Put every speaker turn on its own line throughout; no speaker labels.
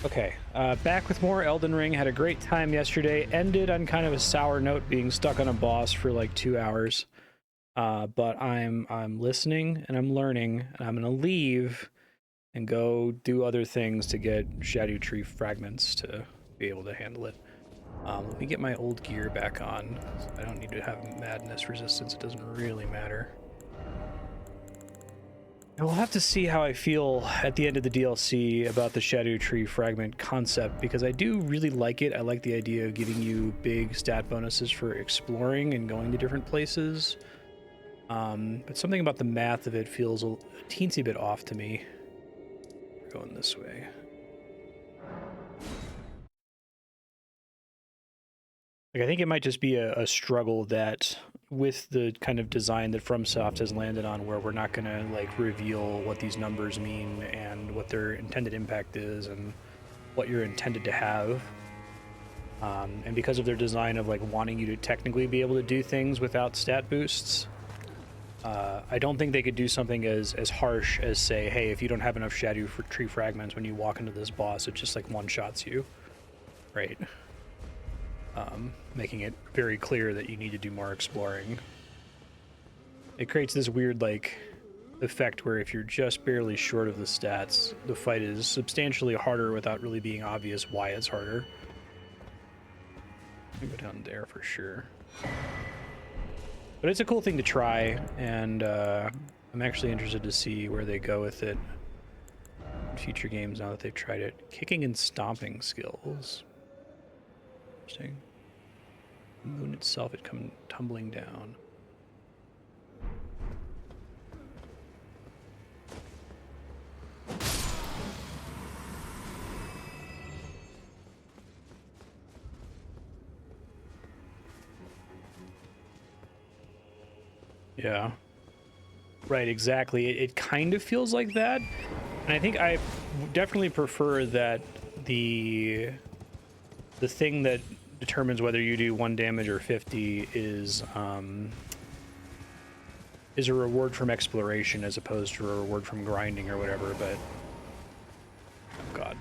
Okay, back with more Elden Ring. Had a great time yesterday. Ended on kind of a sour note, being stuck on a boss for like 2 hours. But I'm listening and I'm learning, and I'm gonna leave and go do other things to get Scadutree fragments to be able to handle it. Let me get my old gear back on. I don't need to have madness resistance. It doesn't really matter. And we'll have to see how I feel at the end of the DLC about the Scadutree fragment concept, because I do really like it. I like the idea of giving you big stat bonuses for exploring and going to different places. But something about the math of it feels a teensy bit off to me. We're going this way. Like, I think it might just be a struggle that with the kind of design that FromSoft has landed on, where we're not gonna like reveal what these numbers mean and what their intended impact is and what you're intended to have. And because of their design of like wanting you to technically be able to do things without stat boosts, I don't think they could do something as harsh as say, hey, if you don't have enough Scadutree fragments when you walk into this boss, it just like one-shots you, right? Making it very clear that you need to do more exploring. It creates this weird like effect where if you're just barely short of the stats, the fight is substantially harder without really being obvious why it's harder. I'll go down there for sure. But it's a cool thing to try, and I'm actually interested to see where they go with it in future games now that they've tried it. Kicking and stomping skills. Interesting. The moon itself had come tumbling down. Yeah. Right, exactly. It kind of feels like that. And I think I definitely prefer that the thing that determines whether you do 1 damage or 50 is a reward from exploration as opposed to a reward from grinding or whatever, but oh god.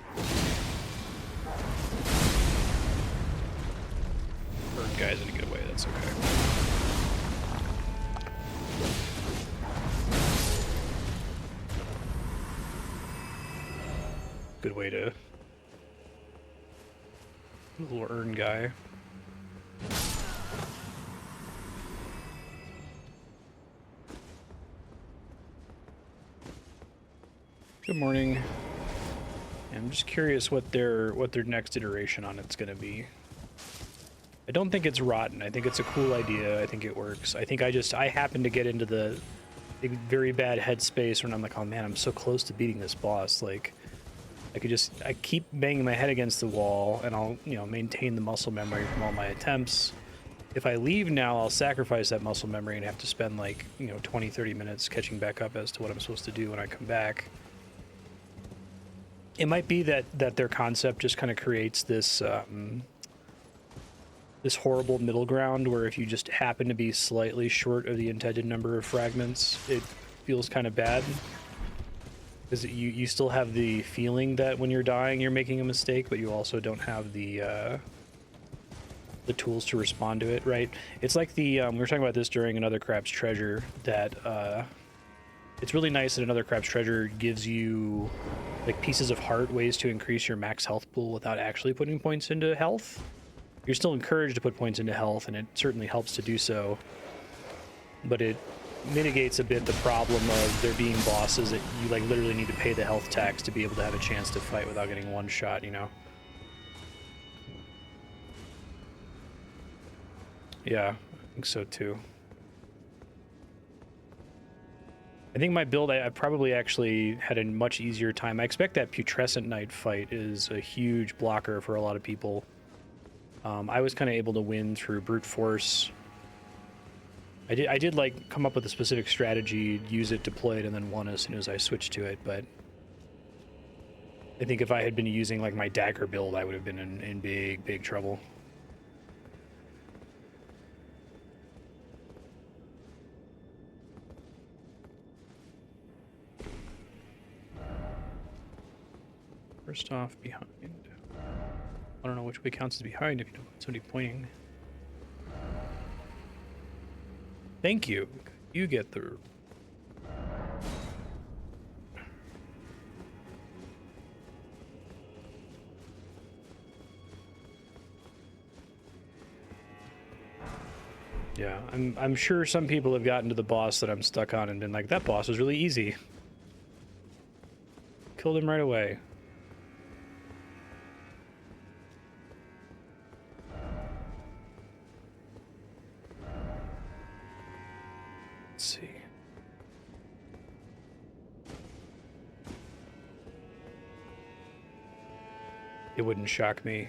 Bird guys didn't get away, that's okay. Good way to... little urn guy. Good morning. I'm just curious what their next iteration on it's gonna be. I don't think it's rotten. I think it's a cool idea. I think it works. I think I happen to get into the very bad headspace when I'm like, oh man, I'm so close to beating this boss. Like, I keep banging my head against the wall, and I'll, you know, maintain the muscle memory from all my attempts. If I leave now, I'll sacrifice that muscle memory and have to spend like, you know, 20, 30 minutes catching back up as to what I'm supposed to do when I come back. It might be that their concept just kind of creates this this horrible middle ground where if you just happen to be slightly short of the intended number of fragments, it feels kind of bad. Because you still have the feeling that when you're dying, you're making a mistake, but you also don't have the tools to respond to it, right? It's like the, we were talking about this during Another Crab's Treasure, that it's really nice that Another Crab's Treasure gives you like pieces of heart, ways to increase your max health pool without actually putting points into health. You're still encouraged to put points into health, and it certainly helps to do so, but it mitigates a bit the problem of there being bosses that you like literally need to pay the health tax to be able to have a chance to fight without getting one shot, you know? Yeah, I think so too. I think my build, I probably actually had a much easier time. I expect that Putrescent Knight fight is a huge blocker for a lot of people. I was kind of able to win through brute force. I did like come up with a specific strategy, use it, deploy it, and then won as soon as I switched to it, but I think if I had been using like my dagger build, I would have been in big trouble. First off, behind. I don't know which way counts as behind if you don't want somebody pointing. Thank you. You get the... Yeah, I'm sure some people have gotten to the boss that I'm stuck on and been like, that boss was really easy. Killed him right away. Let's see. It wouldn't shock me.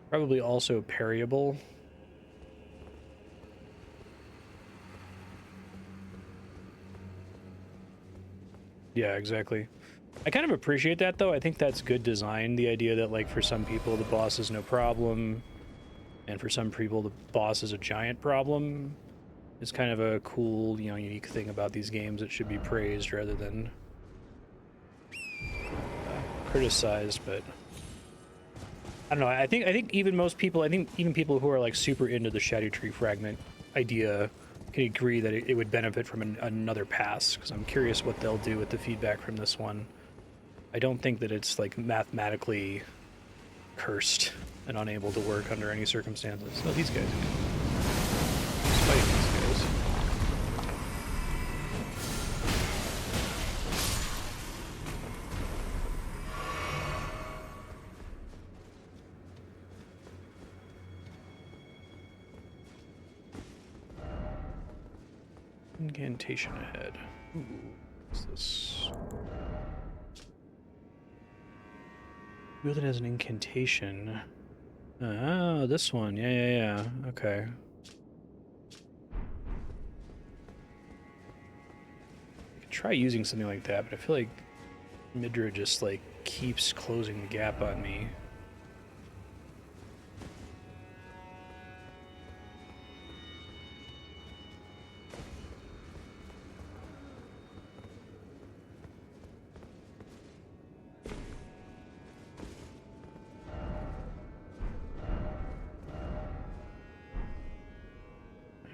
Probably also parryable. Yeah, exactly. I kind of appreciate that, though. I think that's good design. The idea that, like, for some people, the boss is no problem, and for some people, the boss is a giant problem. It's kind of a cool, you know, unique thing about these games that should be praised rather than criticized. But I don't know. I think even most people, I think even people who are like super into the Scadutree fragment idea can agree that it would benefit from another pass, because I'm curious what they'll do with the feedback from this one. I don't think that it's like mathematically cursed and unable to work under any circumstances. Oh, these guys. Just fighting these guys. Incantation ahead. Ooh, what's this? Wielded as an incantation. Oh, this one. Yeah. Okay. I could try using something like that, but I feel like Midra just, like, keeps closing the gap on me.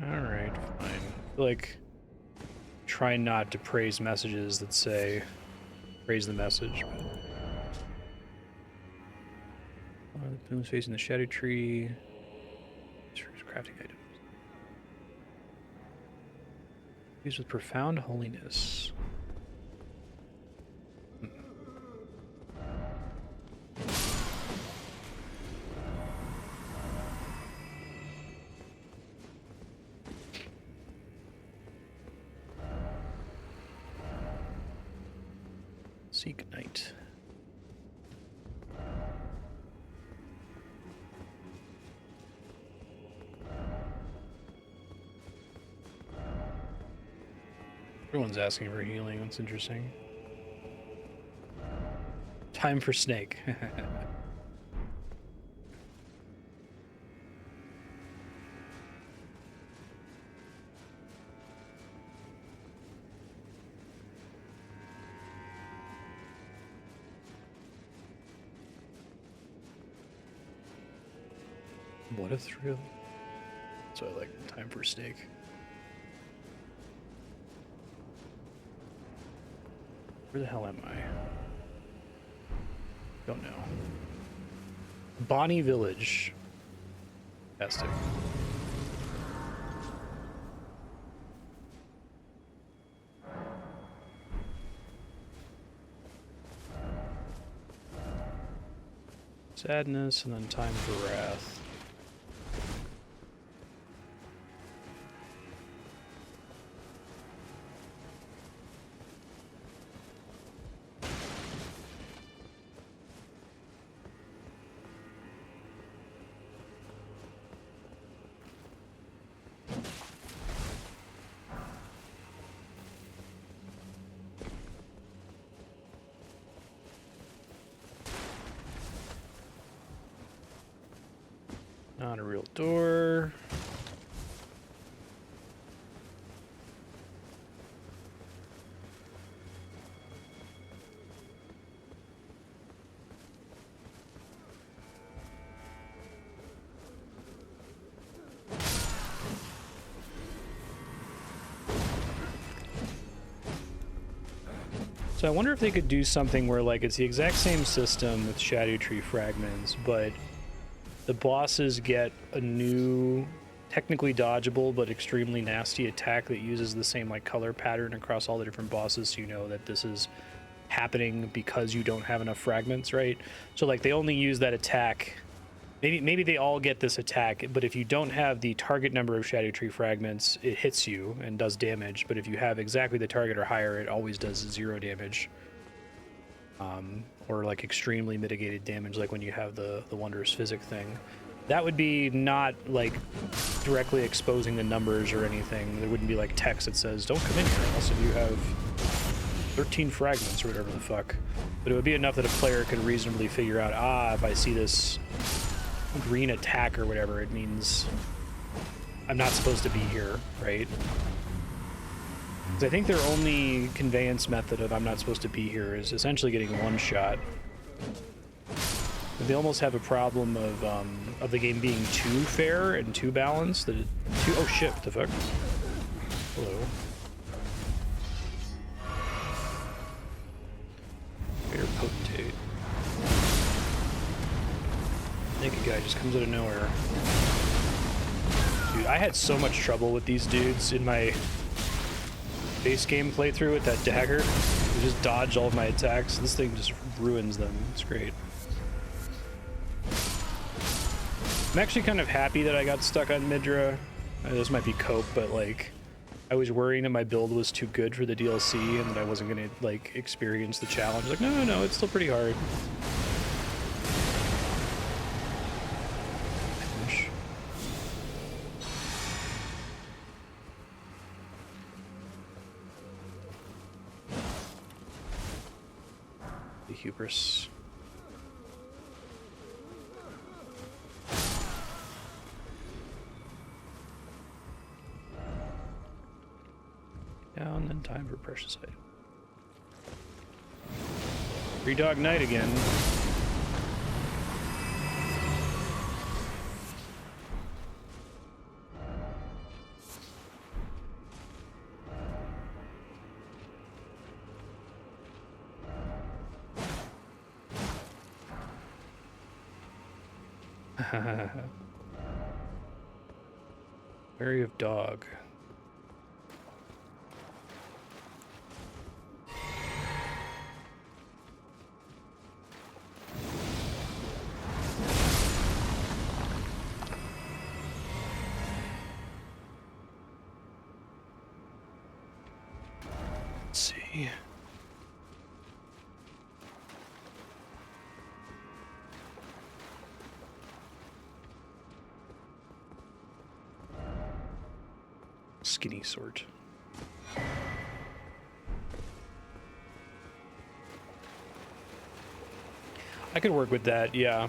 Alright, fine. I feel like try not to praise messages that say praise the message, but the plumes facing the Scadutree. Crafting items. Used with profound holiness. Seek Knight. Everyone's asking for healing. That's interesting. Time for Snake. What a thrill. So I like Time for Snake. Where the hell am I? Don't know. Bonnie Village. Fantastic. Sadness and then Time for Wrath. Not a real door. So I wonder if they could do something where, like, it's the exact same system with Scadutree fragments, but the bosses get a new, technically dodgeable, but extremely nasty attack that uses the same, like, color pattern across all the different bosses, so you know that this is happening because you don't have enough fragments, right? So, like, they only use that attack. Maybe they all get this attack, but if you don't have the target number of Scadutree fragments, it hits you and does damage. But if you have exactly the target or higher, it always does 0 damage. Or like extremely mitigated damage, like when you have the Wondrous Physic thing. That would be not like directly exposing the numbers or anything. There wouldn't be like text that says, don't come in here unless if you have 13 fragments or whatever the fuck. But it would be enough that a player could reasonably figure out, if I see this green attack or whatever, it means I'm not supposed to be here, right? Because I think their only conveyance method of I'm not supposed to be here is essentially getting one shot. But they almost have a problem of the game being too fair and too balanced. That oh shit, what the fuck? Hello. Fair potentate. Naked guy just comes out of nowhere. Dude, I had so much trouble with these dudes in my base game playthrough with that dagger. They just dodge all of my attacks. This thing just ruins them. It's great. I'm actually kind of happy that I got stuck on Midra. This might be cope, but like, I was worrying that my build was too good for the DLC and that I wasn't gonna like experience the challenge. Like, no, it's still pretty hard. Hubris. Down, then time for precious item. Three Dog Night again. Berry of Dog. Let's see. Skinny sort. I could work with that, yeah.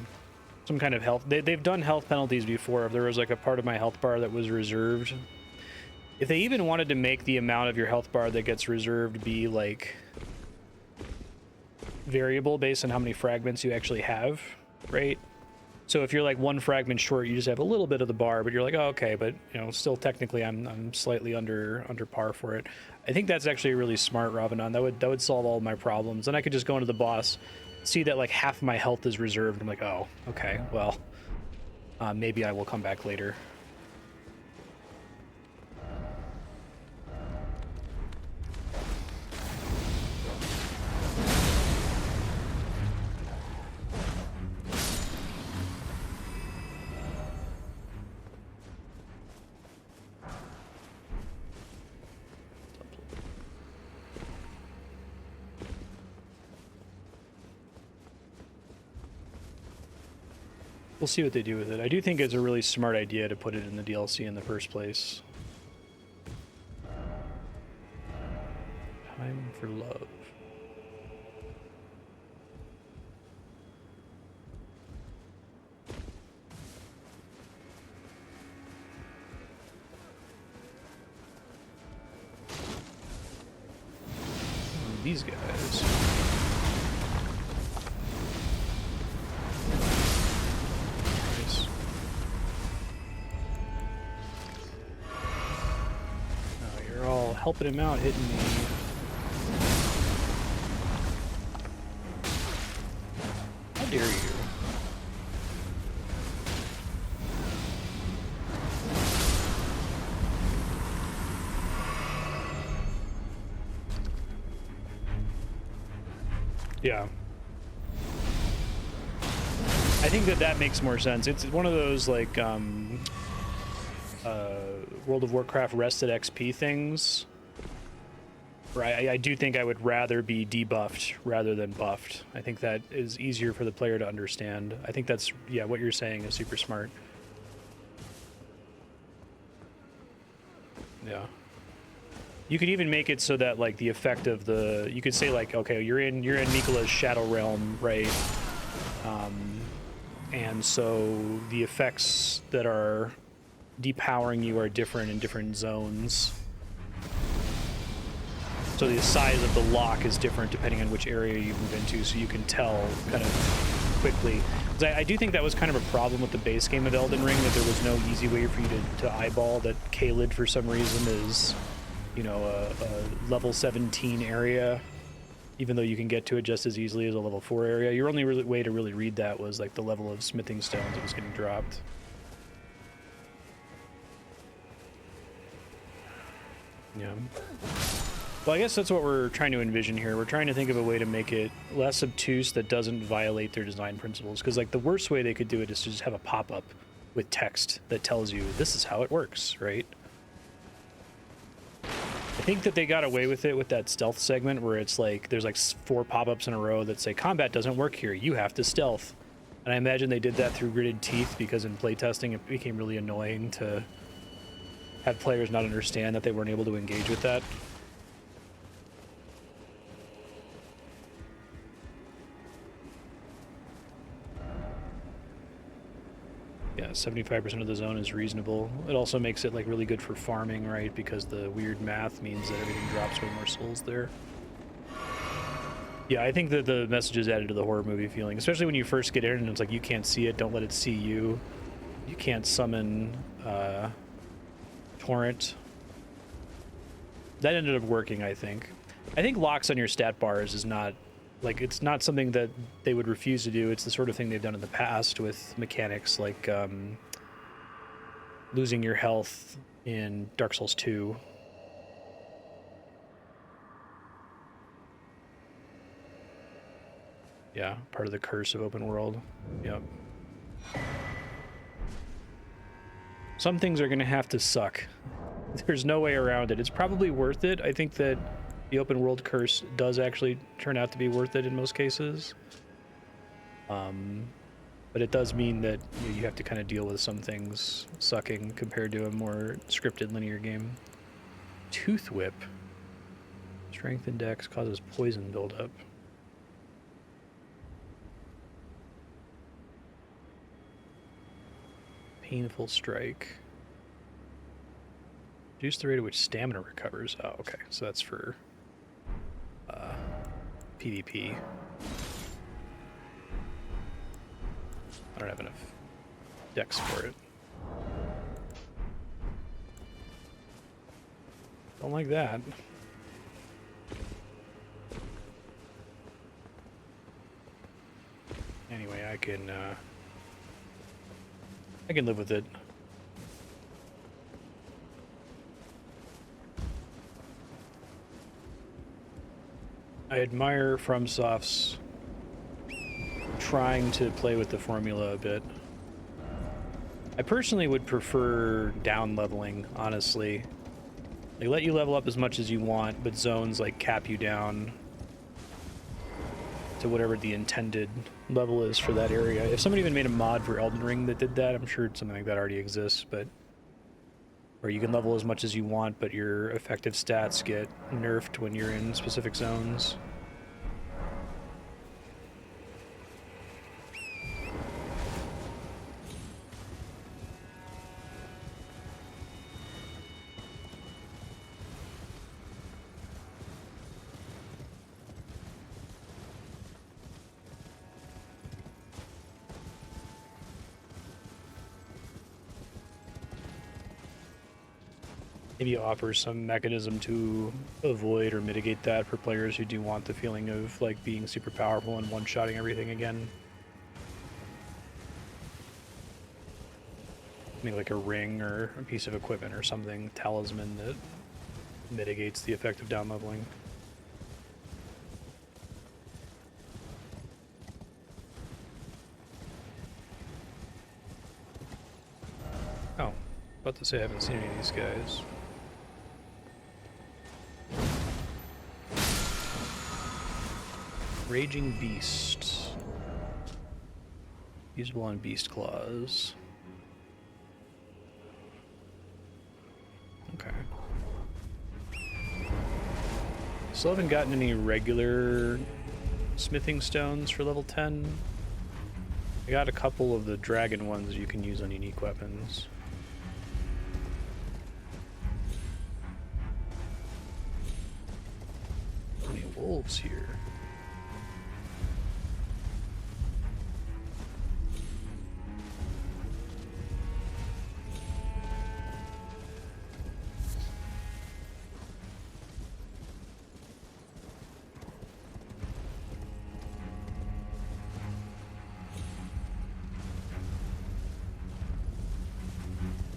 Some kind of health. They've done health penalties before. If there was like a part of my health bar that was reserved. If they even wanted to make the amount of your health bar that gets reserved be like variable based on how many fragments you actually have, right? So if you're like one fragment short, you just have a little bit of the bar, but you're like, oh, okay, but you know, still technically I'm slightly under par for it. I think that's actually really smart, Ravanon. That would solve all my problems. And I could just go into the boss, see that like half my health is reserved. I'm like, oh, okay, well, maybe I will come back later. We'll see what they do with it. I do think it's a really smart idea to put it in the DLC in the first place. Time for love. These guys. Helping him out, hitting me. dare you? Yeah. I think that makes more sense. It's one of those, like, World of Warcraft rested XP things. Right, I do think I would rather be debuffed rather than buffed. I think that is easier for the player to understand. I think that's, yeah, what you're saying is super smart. Yeah. You could even make it so that, like, the effect of the, you could say, like, okay, you're in Mikola's Shadow Realm, right? And so the effects that are depowering you are different in different zones. So the size of the lock is different depending on which area you move into, so you can tell kind of quickly. I do think that was kind of a problem with the base game of Elden Ring, that there was no easy way for you to eyeball that Caelid, for some reason, is, you know, a level 17 area, even though you can get to it just as easily as a level 4 area. Your only way to really read that was, like, the level of smithing stones that was getting dropped. Yeah. Well, I guess that's what we're trying to envision here. We're trying to think of a way to make it less obtuse that doesn't violate their design principles. Because, like, the worst way they could do it is to just have a pop-up with text that tells you this is how it works, right? I think that they got away with it with that stealth segment where it's like there's like 4 pop-ups in a row that say combat doesn't work here, you have to stealth. And I imagine they did that through gritted teeth because in playtesting it became really annoying to have players not understand that they weren't able to engage with that. Yeah, 75% of the zone is reasonable. It also makes it, like, really good for farming, right? Because the weird math means that everything drops way more souls there. Yeah, I think that the message is added to the horror movie feeling, especially when you first get in and it's like, you can't see it, don't let it see you. You can't summon Torrent. That ended up working, I think. I think locks on your stat bars is not, like, it's not something that they would refuse to do. It's the sort of thing they've done in the past with mechanics like losing your health in Dark Souls 2. Yeah, part of the curse of open world. Yep. Some things are going to have to suck. There's no way around it. It's probably worth it. I think that the open world curse does actually turn out to be worth it in most cases. But it does mean that you have to kind of deal with some things sucking compared to a more scripted linear game. Tooth Whip. Strength index causes poison buildup. Painful strike. Reduce the rate at which stamina recovers. Oh, okay. So that's for PvP. I don't have enough dex for it. Don't like that. Anyway, I can live with it. I admire FromSoft's trying to play with the formula a bit. I personally would prefer down leveling, honestly. They let you level up as much as you want, but zones like cap you down to whatever the intended level is for that area. If somebody even made a mod for Elden Ring that did that, I'm sure something like that already exists, but where you can level as much as you want, but your effective stats get nerfed when you're in specific zones. Maybe offer some mechanism to avoid or mitigate that for players who do want the feeling of, like, being super powerful and one-shotting everything again. Make like a ring or a piece of equipment or something, talisman that mitigates the effect of down leveling. Oh, about to say I haven't seen any of these guys. Raging Beast. Usable on Beast Claws. Okay. Still haven't gotten any regular smithing stones for level 10. I got a couple of the dragon ones you can use on unique weapons. How many wolves here?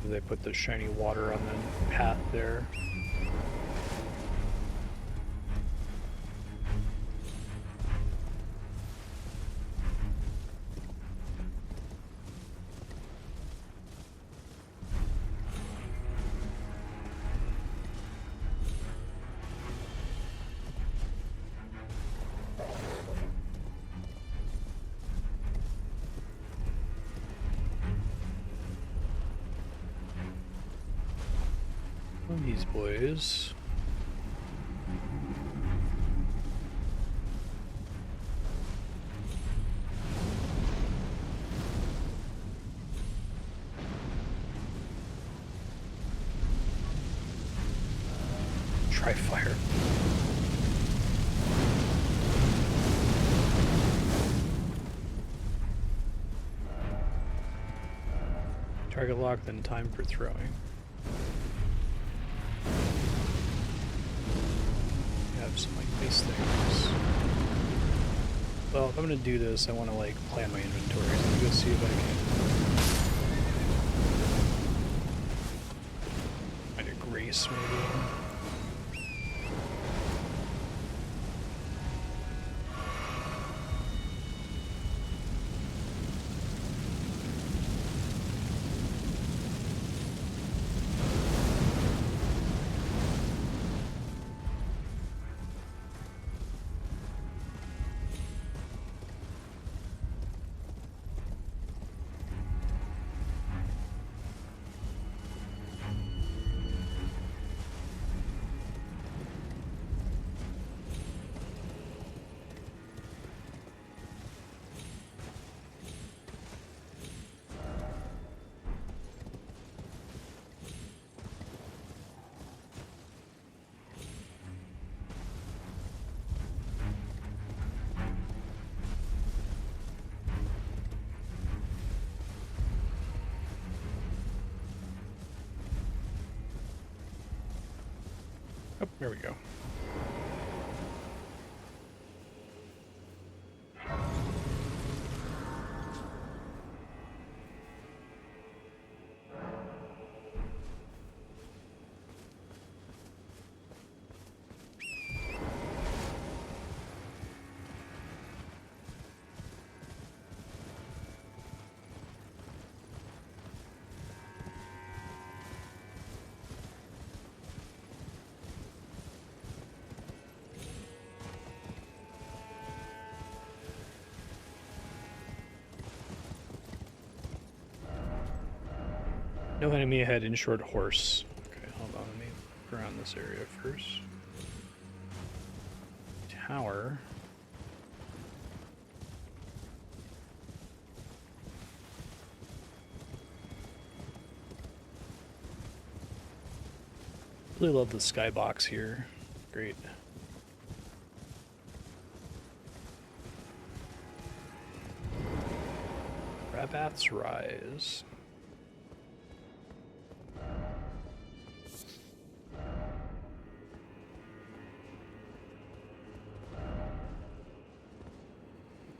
They put the shiny water on the path there. These boys. Try fire. Target lock, then time for throwing. Some like these things. Well, if I'm gonna do this, I want to like plan my inventory. So I'm gonna see if I can find a grace maybe. Oh, there we go. No enemy ahead in short horse. Okay, hold on, let me look around this area first. Tower. Really love the skybox here. Great. Rabath's Rise.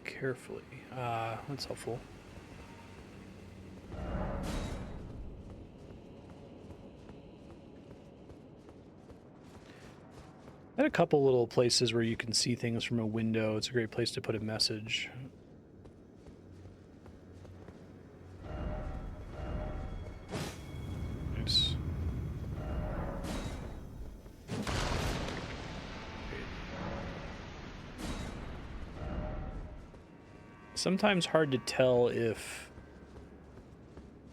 Carefully. That's helpful. Got a couple little places where you can see things from a window. It's a great place to put a message. Nice. Sometimes hard to tell if,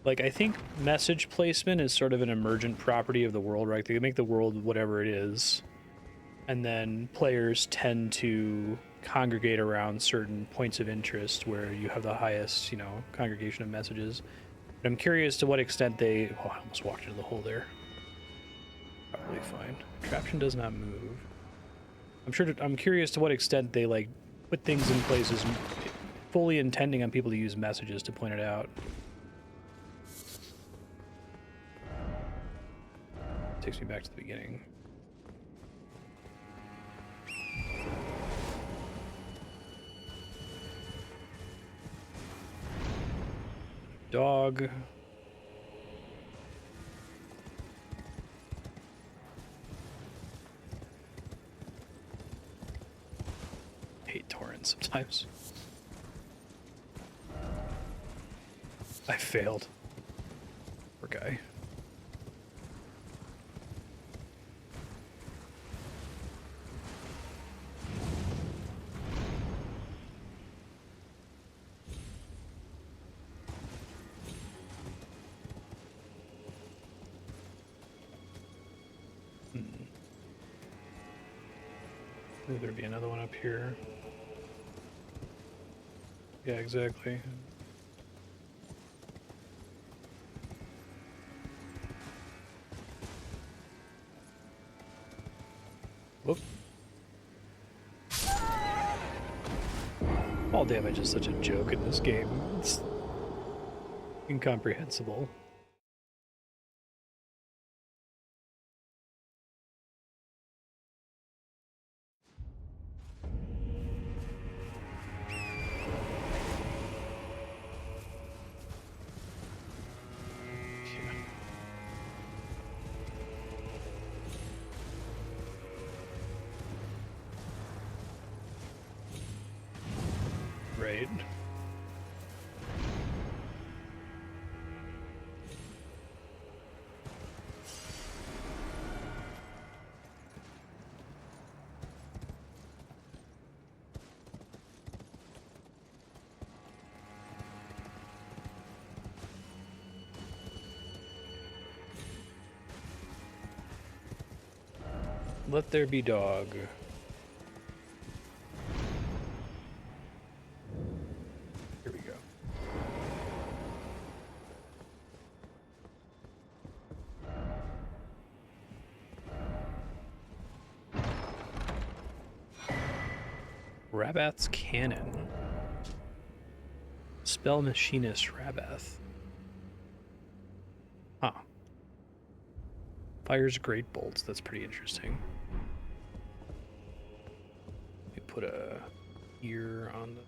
like, I think message placement is sort of an emergent property of the world, right? They make the world whatever it is, and then players tend to congregate around certain points of interest where you have the highest, you know, congregation of messages. But I'm curious to what extent they... Oh, I almost walked into the hole there. Probably fine. Contraption does not move. I'm curious to what extent they, like, put things in places fully intending on people to use messages to point it out. Takes me back to the beginning. Dog. Hate torrents sometimes. I failed. Poor guy. There'd be another one up here. Yeah, exactly. Whoop. All damage is such a joke in this game. It's incomprehensible. Right. Let there be dog. Here we go. Rabath's Cannon. Spell Machinist Rabath. Huh. Fires great bolts. That's pretty interesting. Let me put a ear on the...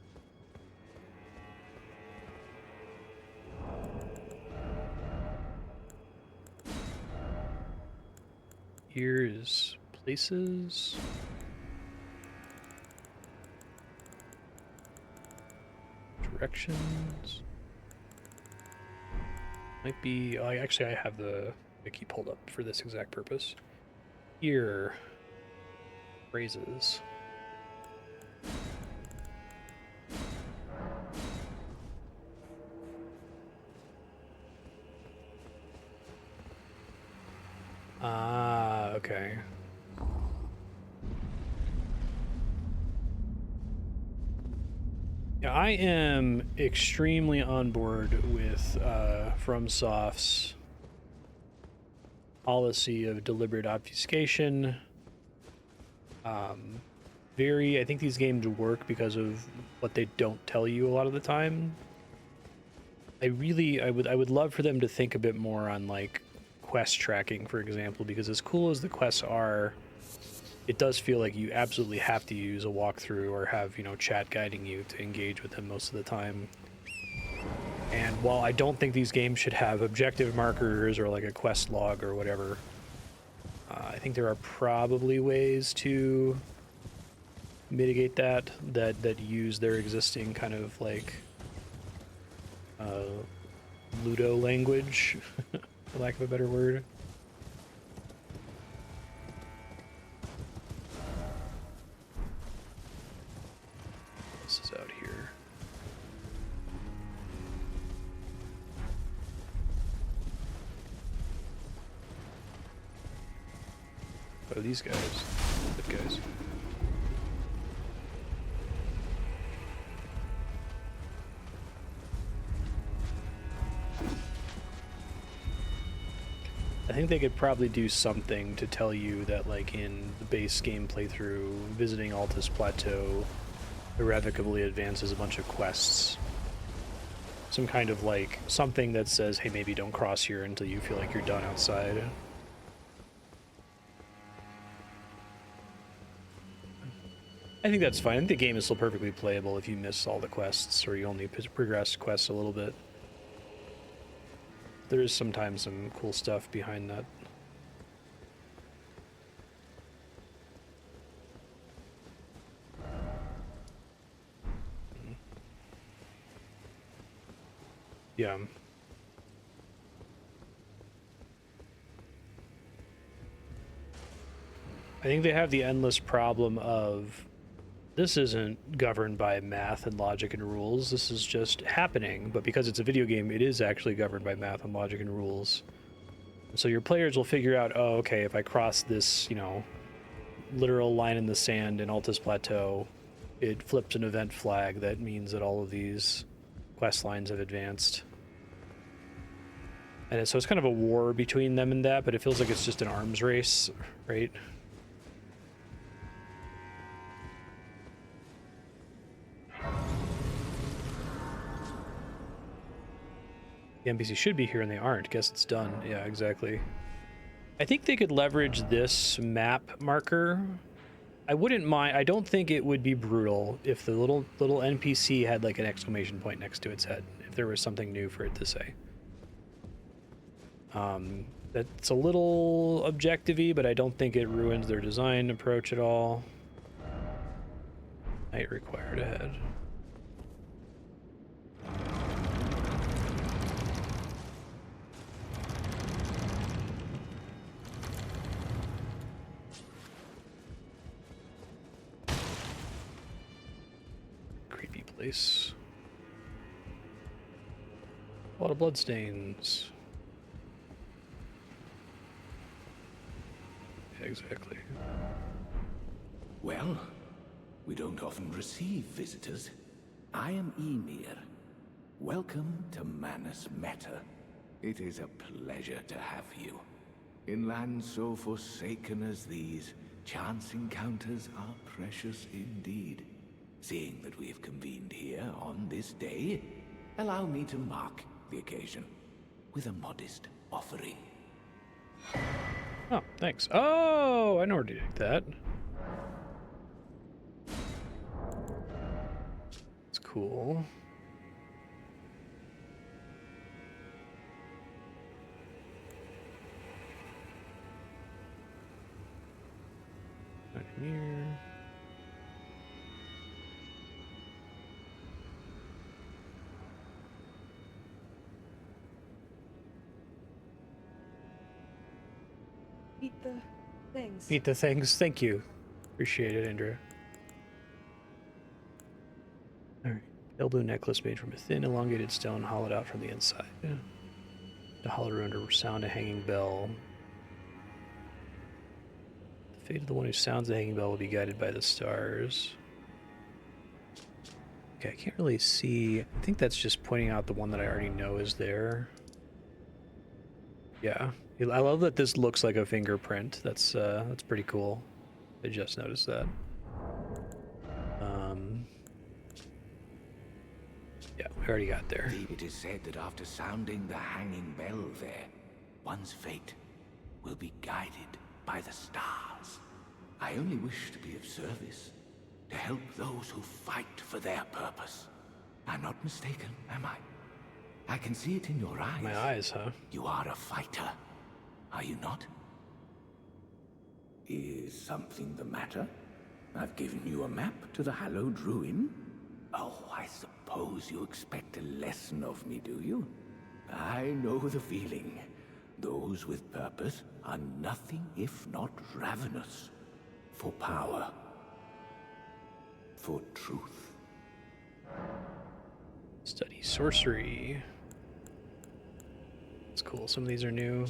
Here is places. Directions. Might be... Oh, actually, I have the wiki pulled up for this exact purpose. Here. Phrases. Ah, okay. Yeah, I am extremely on board with FromSoft's policy of deliberate obfuscation. I think these games work because of what they don't tell you a lot of the time. I would love for them to think a bit more on, like, quest tracking, for example, because as cool as the quests are, it does feel like you absolutely have to use a walkthrough or have, you know, chat guiding you to engage with them most of the time. And while I don't think these games should have objective markers or like a quest log or whatever, I think there are probably ways to mitigate that use their existing kind of like Ludo language, for lack of a better word. This is out here. Oh, these guys. Good guys. I think they could probably do something to tell you that, like, in the base game playthrough, visiting Altus Plateau irrevocably advances a bunch of quests. Some kind of, like, something that says, hey, maybe don't cross here until you feel like you're done outside. I think that's fine. I think the game is still perfectly playable if you miss all the quests or you only progress quests a little bit. There is sometimes some cool stuff behind that. Yeah. I think they have the endless problem of this isn't governed by math and logic and rules. This is just happening. But because it's a video game, it is actually governed by math and logic and rules. So your players will figure out, oh, okay, if I cross this, you know, literal line in the sand in Altus Plateau, it flips an event flag that means that all of these quest lines have advanced. And so it's kind of a war between them and that, but it feels like it's just an arms race, right? The NPCs should be here and they aren't. Guess it's done. Yeah, exactly. I think they could leverage this map marker. I wouldn't mind. I don't think it would be brutal if the little NPC had like an exclamation point next to its head, if there was something new for it to say. That's a little objective-y, but I don't think it ruins their design approach at all. Night required ahead. Creepy place. A lot of bloodstains. Yeah, exactly.
Well, we don't often receive visitors. I am Emir. Welcome to Manus Meta. It is a pleasure to have you. In lands so forsaken as these, chance encounters are precious indeed. Seeing that we have convened here on this day, allow me to mark the occasion with a modest offering.
Oh, thanks. Oh, I know where to do that. It's cool. Not here.
Eat the things.
Eat the things. Thank you. Appreciate it, Andrea. Alright. Pale blue necklace made from a thin, elongated stone hollowed out from the inside. Yeah. The hollow under sound a hanging bell. The fate of the one who sounds the hanging bell will be guided by the stars. Okay, I can't really see. I think that's just pointing out the one that I already know is there. Yeah. I love that this looks like a fingerprint. That's pretty cool. I just noticed that. Yeah, we already got there.
It is said that after sounding the hanging bell there, one's fate will be guided by the stars. I only wish to be of service, to help those who fight for their purpose. I'm not mistaken, am I? I can see it in your eyes.
My eyes, huh?
You are a fighter, are you not? Is something the matter? I've given you a map to the hallowed ruin. Oh, I suppose you expect a lesson of me, do you? I know the feeling. Those with purpose are nothing if not ravenous. For power. For truth.
Study sorcery. It's cool. Some of these are new.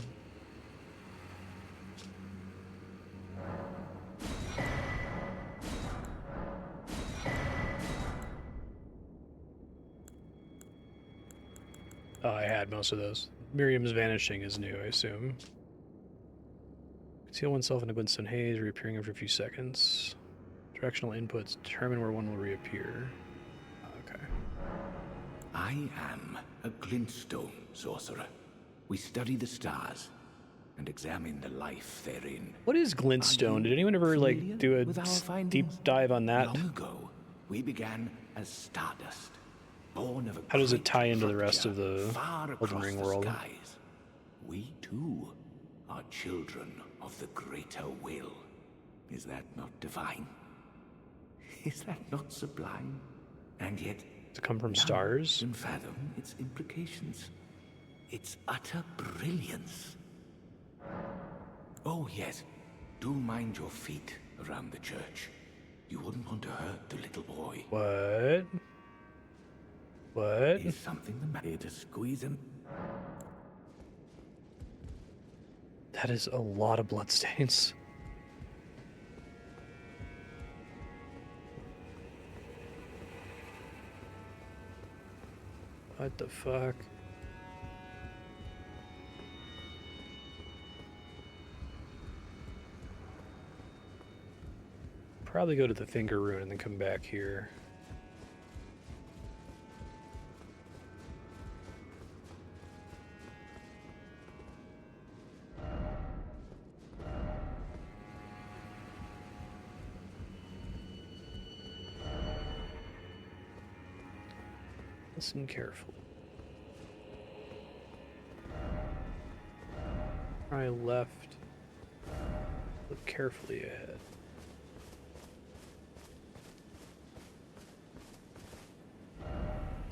Oh, I had most of those. Miriam's Vanishing is new, I assume. Conceal oneself in a glintstone haze, reappearing after a few seconds. Directional inputs determine where one will reappear. Okay.
I am a glintstone sorcerer. We study the stars and examine the life therein.
What is glintstone? Did anyone ever like do a deep dive on that?
Long ago, we began as stardust, born of a
How does it
great
tie into the rest of
fracture
the
far
Elden
across
Ring
the
world?
skies. We too are children of the greater will. Is that not divine? Is that not sublime? And yet,
Does it come from
none
stars?
can fathom its implications. Its utter brilliance. Oh yes, do mind your feet around the church. You wouldn't want to hurt the little boy.
What? What?
Is something the matter to squeeze him?
That is a lot of bloodstains. What the fuck? Probably go to the finger rune and then come back here. Listen carefully. Try left. Look carefully ahead.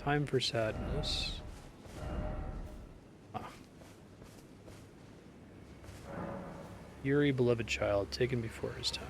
Time for sadness. Ah. Yuri, beloved child, taken before his time.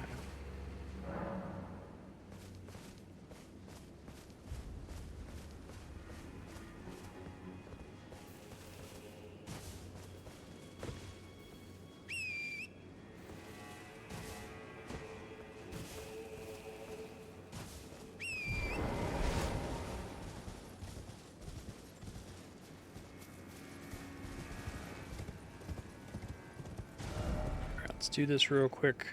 Let's do this real quick.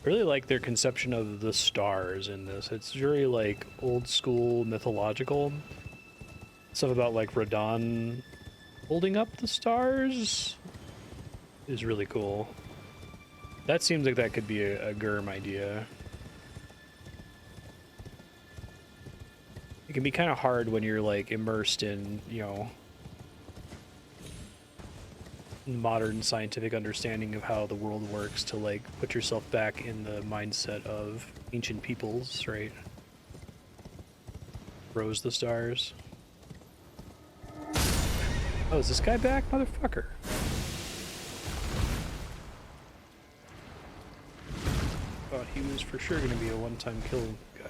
I really like their conception of the stars in this. It's very like old school mythological. Stuff about like Radon holding up the stars is really cool. That seems like that could be a Gurm idea. It can be kind of hard when you're like immersed in, you know, modern scientific understanding of how the world works to like put yourself back in the mindset of ancient peoples, right? Rose the stars. Oh, is this guy back, motherfucker? Thought he was for sure gonna be a one-time kill guy.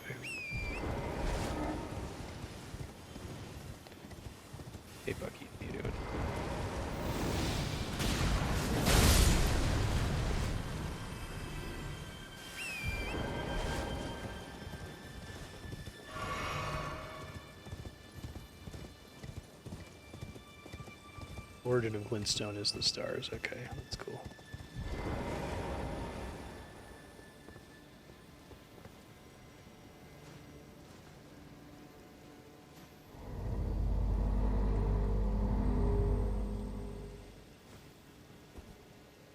Hey, Bucky, how you doing? Origin of Glintstone is the stars. Okay, that's cool.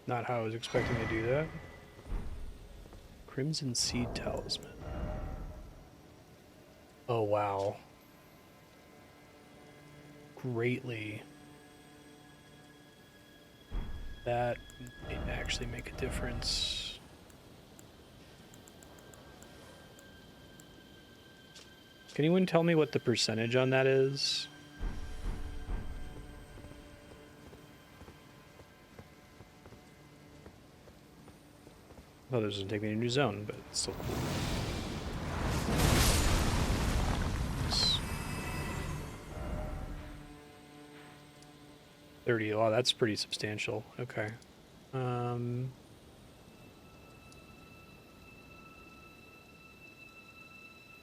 Not how I was expecting to do that. Crimson Seed Talisman. Oh, wow. Greatly. That might actually make a difference. Can anyone tell me what the percentage on that is? Oh, this doesn't take me to a new zone, but it's still cool. Nice. 30. Wow, that's pretty substantial. Okay.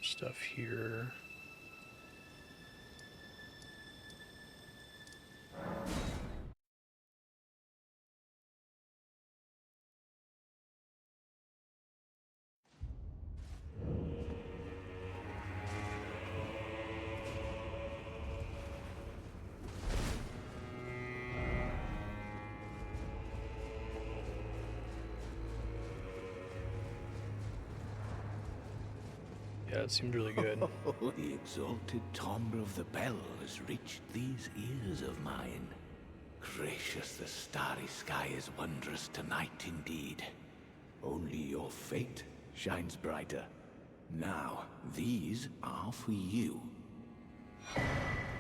Stuff here. Yeah, it seemed really good.
The exalted timbre of the bell has reached these ears of mine. Gracious, the starry sky is wondrous tonight indeed. Only your fate shines brighter. Now, these are for you.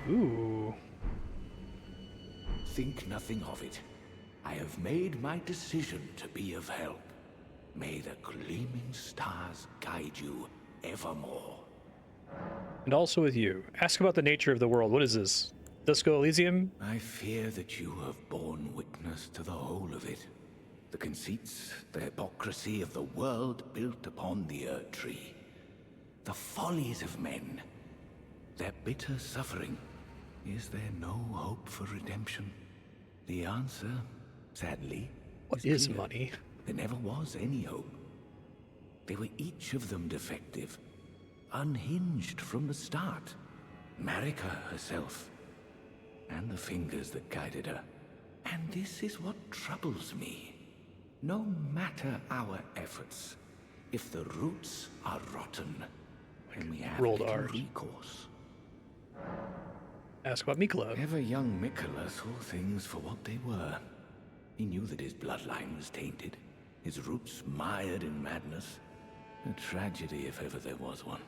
Ooh.
Think nothing of it. I have made my decision to be of help. May the gleaming stars guide you evermore.
And also with you. Ask about the nature of the world. What is this? Disco Elysium?
I fear that you have borne witness to the whole of it. The conceits, the hypocrisy of the world built upon the Erdtree. The follies of men. Their bitter suffering. Is there no hope for redemption? The answer, sadly,
What is
clear.
money?
There never was any hope. They were each of them defective, unhinged from the start. Marika herself, and the fingers that guided her. And this is what troubles me. No matter our efforts, if the roots are rotten, then we have
rolled
little
R's.
recourse.
Ask about Mikla.
Ever young Mikola saw things for what they were. He knew that his bloodline was tainted, his roots mired in madness. A tragedy if ever there was one.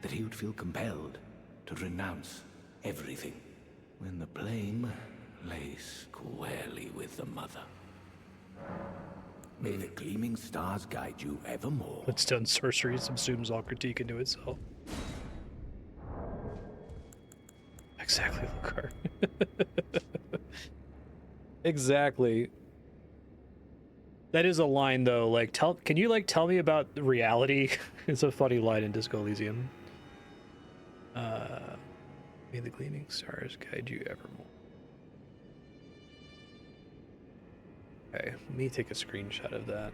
That he would feel compelled to renounce everything when the blame lay squarely with the mother. May the gleaming stars guide you evermore.
What's done sorcery subsumes all critique into itself. Exactly, Lucar. Exactly. That is a line though. Like, can you like tell me about reality? It's a funny line in Disco Elysium. May the gleaming stars guide you evermore. Okay, let me take a screenshot of that.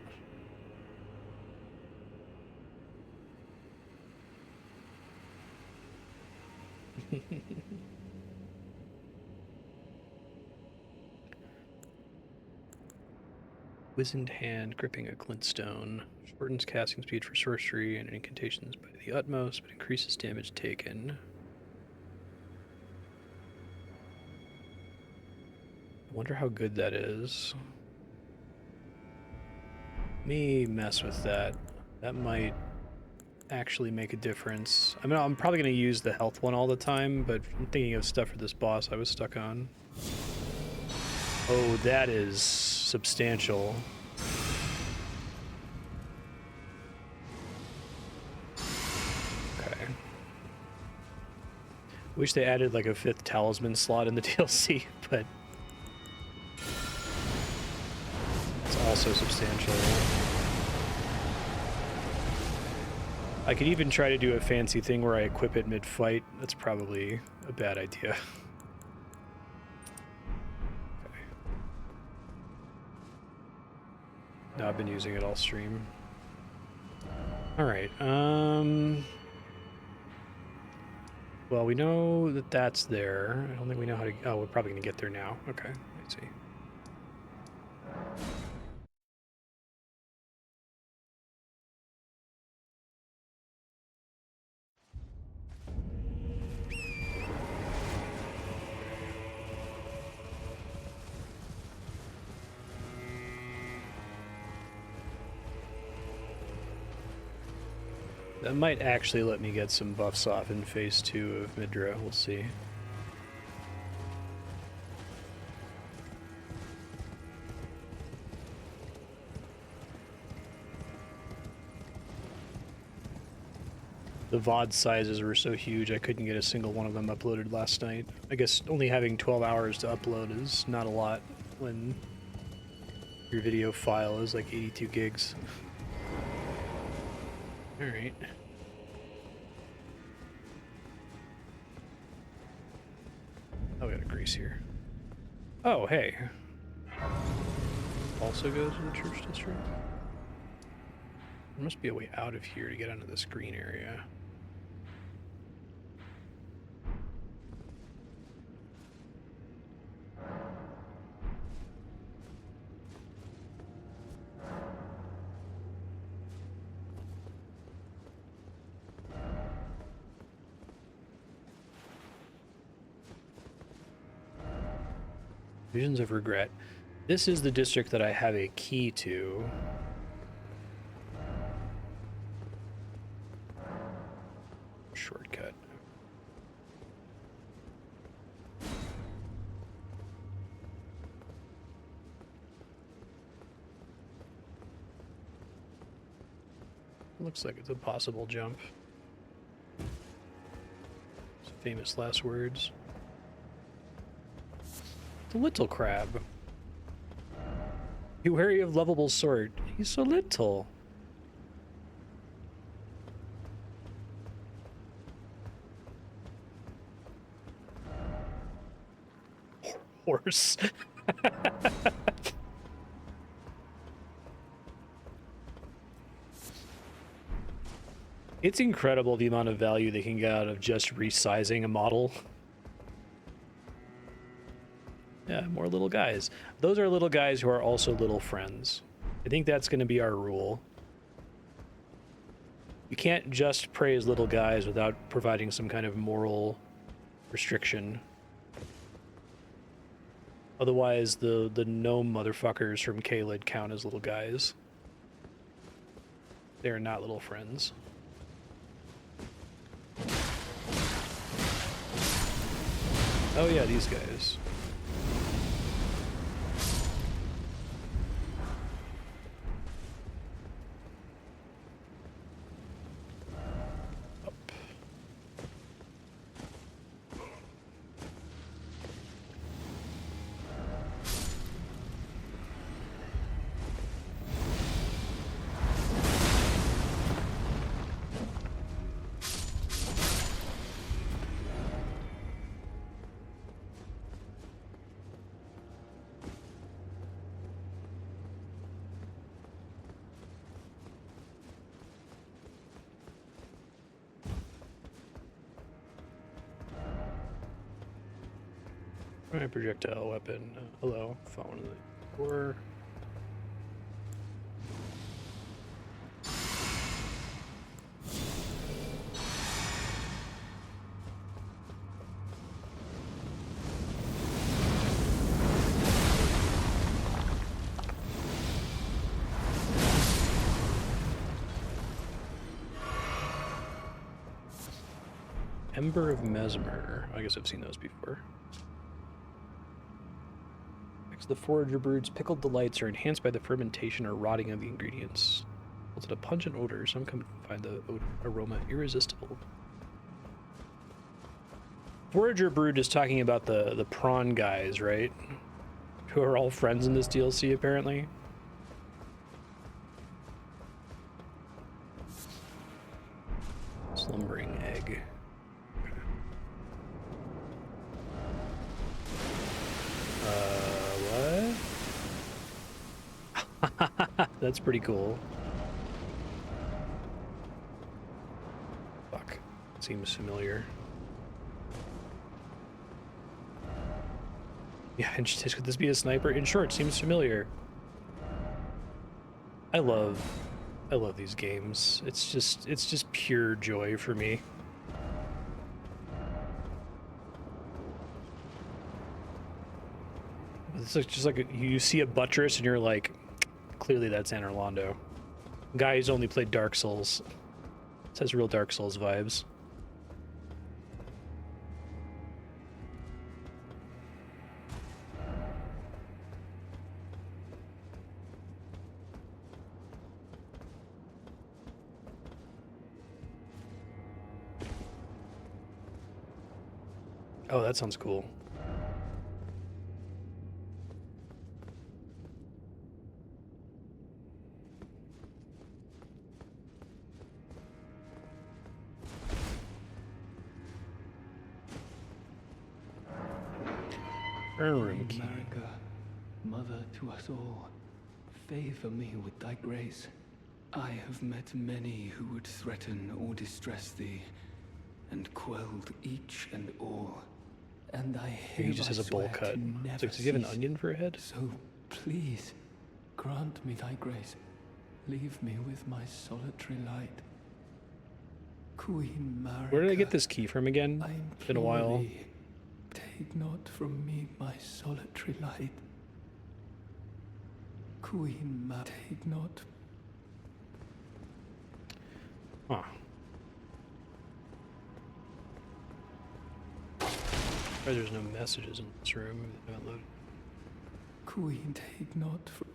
Wizened hand gripping a glintstone. Shortens casting speed for sorcery and incantations by the utmost, but increases damage taken. I wonder how good that is. Let me mess with that. That might actually make a difference. I mean, I'm probably going to use the health one all the time, but I'm thinking of stuff for this boss I was stuck on. Oh, that is substantial. Okay. Wish they added like a 5th talisman slot in the DLC, but it's also substantial. I could even try to do a fancy thing where I equip it mid-fight. That's probably a bad idea. Okay. No, I've been using it all stream. Alright, well, we know that that's there. I don't think we know how to... Oh, we're probably going to get there now. Okay, let's see. That might actually let me get some buffs off in phase 2 of Midra. We'll see. The VOD sizes were so huge I couldn't get a single one of them uploaded last night. I guess only having 12 hours to upload is not a lot when your video file is like 82 gigs. Alright. Oh, we got a grease here. Oh, hey. Also goes to the church district? There must be a way out of here to get onto this green area. Visions of Regret. This is the district that I have a key to. Shortcut. Looks like it's a possible jump. Some famous last words. The little crab. Be wary of lovable sword. He's so little. Horse. It's incredible the amount of value they can get out of just resizing a model. Yeah, more little guys. Those are little guys who are also little friends. I think that's going to be our rule. You can't just praise little guys without providing some kind of moral restriction. Otherwise, the gnome motherfuckers from Caelid count as little guys. They're not little friends. Oh yeah, these guys. Alright, projectile weapon. Hello, phone. Or Ember of Mesmer. I guess I've seen those before. The forager brood's pickled delights are enhanced by the fermentation or rotting of the ingredients. It's a pungent odor. Some come find the aroma irresistible. Forager brood is talking about the prawn guys, right? Who are all friends in this DLC, apparently. Slumbering egg. That's pretty cool. Fuck. Seems familiar. Yeah, and she says, could this be a sniper? In short, seems familiar. I love these games. It's just pure joy for me. It's just like you see a buttress and you're like, clearly that's Anor Londo. Guy who's only played Dark Souls. This has real Dark Souls vibes. Oh, that sounds cool. Room key.
America, mother to us all, favor me with thy grace. I have met many who would threaten or distress thee, and quelled each and all. And I
He just has a bowl cut. It's like, does he have an onion for a head?
So please, grant me thy grace. Leave me with my solitary light. Queen Marika,
Where did I get this key from again?
I
Been a while.
implore thee, take not from me my solitary light. Queen Marika, take not.
Huh. Sorry, there's no messages in this room. They haven't loaded.
Queen, take not from.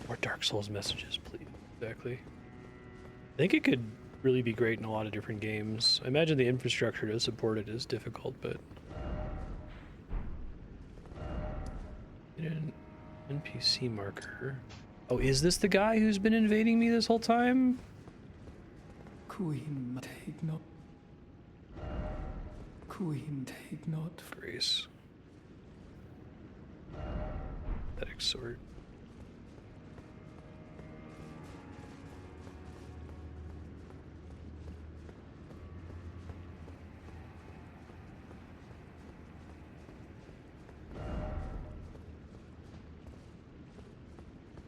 More Dark Souls messages, please. Exactly. I think it could really be great in a lot of different games. I imagine the infrastructure to support it is difficult, but... An NPC marker. Oh, is this the guy who's been invading me this whole time?
Queen, take not. Queen, take not.
Grace. Pathetic sword.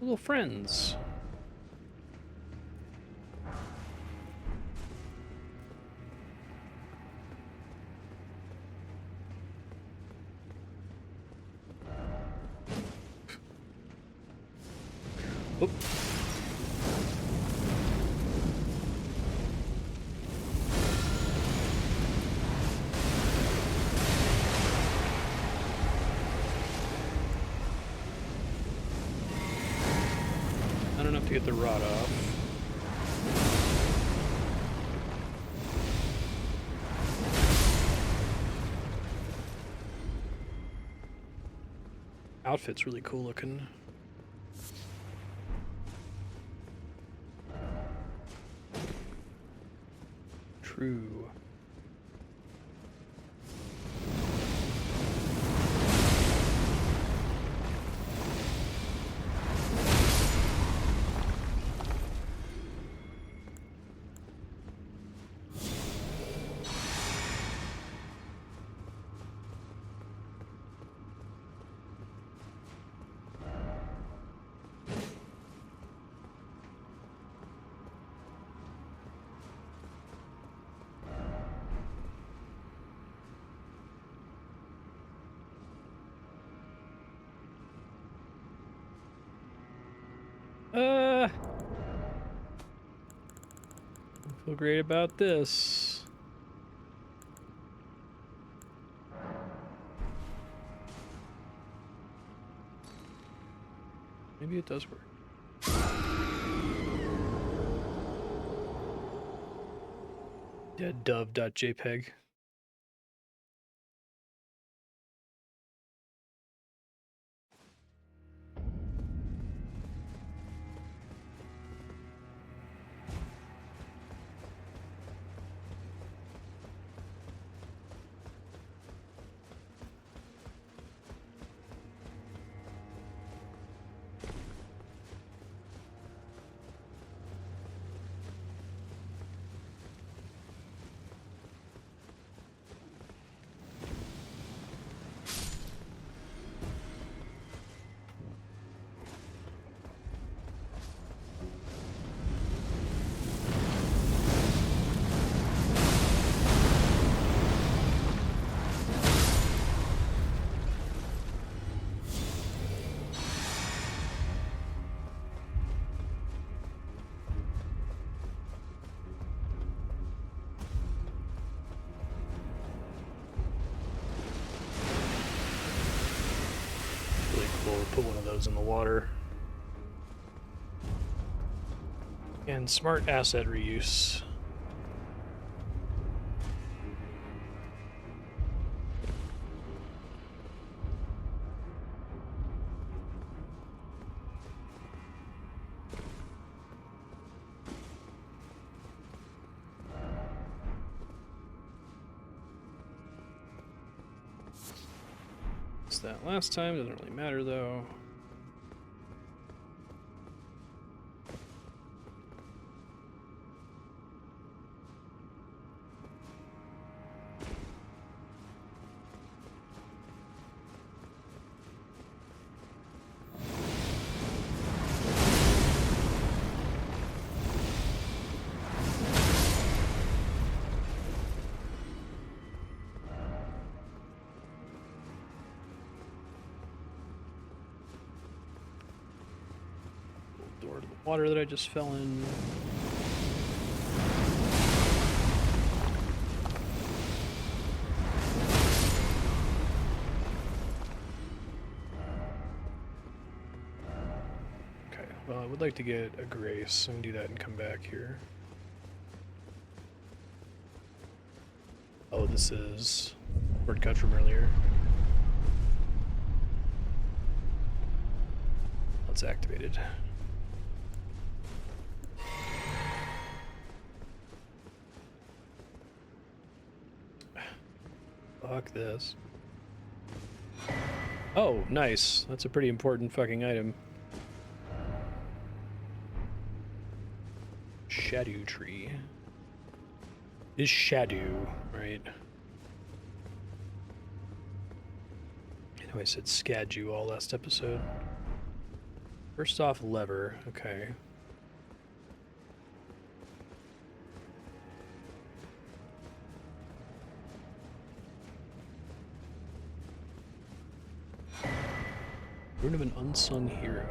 Little friends. Oop. Not enough to get the rod off. Outfit's really cool looking. True. I feel great about this. Maybe it does work. Deaddove.jpg. resources in the water. And smart asset reuse. That last time doesn't really matter though. Door to the water that I just fell in. Okay, well, I would like to get a grace. I can do that and come back here. Oh, this is shortcut from earlier. It's activated. Fuck this. Oh, nice. That's a pretty important fucking item. Scadutree. Is Shadu, right? I know I said Scadu all last episode. First off, lever. Okay. Rune of an unsung hero.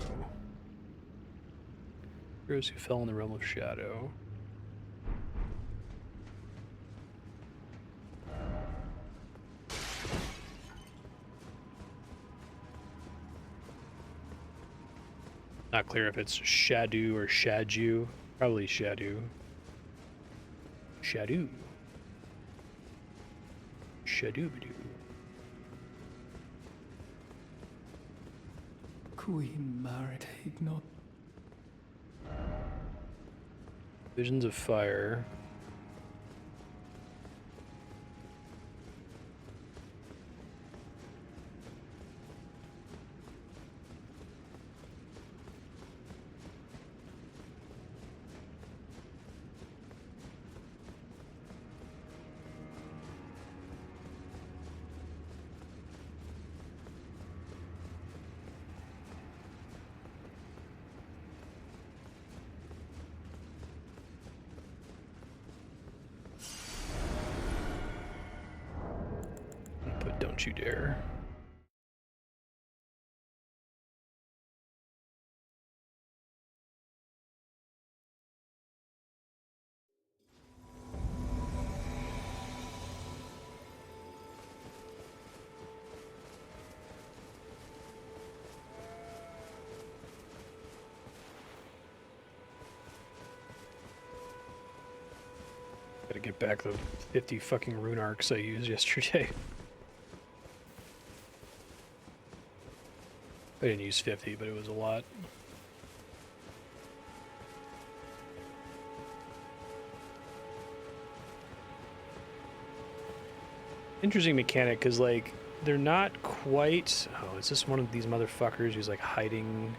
Heroes who fell in the realm of shadow. Not clear if it's Shadu or Shadu. Probably Shadu. Shadu. Shadoo-badoo.
Queen Marstead not.
Visions of fire. Don't you dare. Gotta get back the 50 fucking rune arcs I used yesterday. I didn't use 50, but it was a lot. Interesting mechanic, because, like, they're not quite... Oh, is this one of these motherfuckers who's, like, hiding...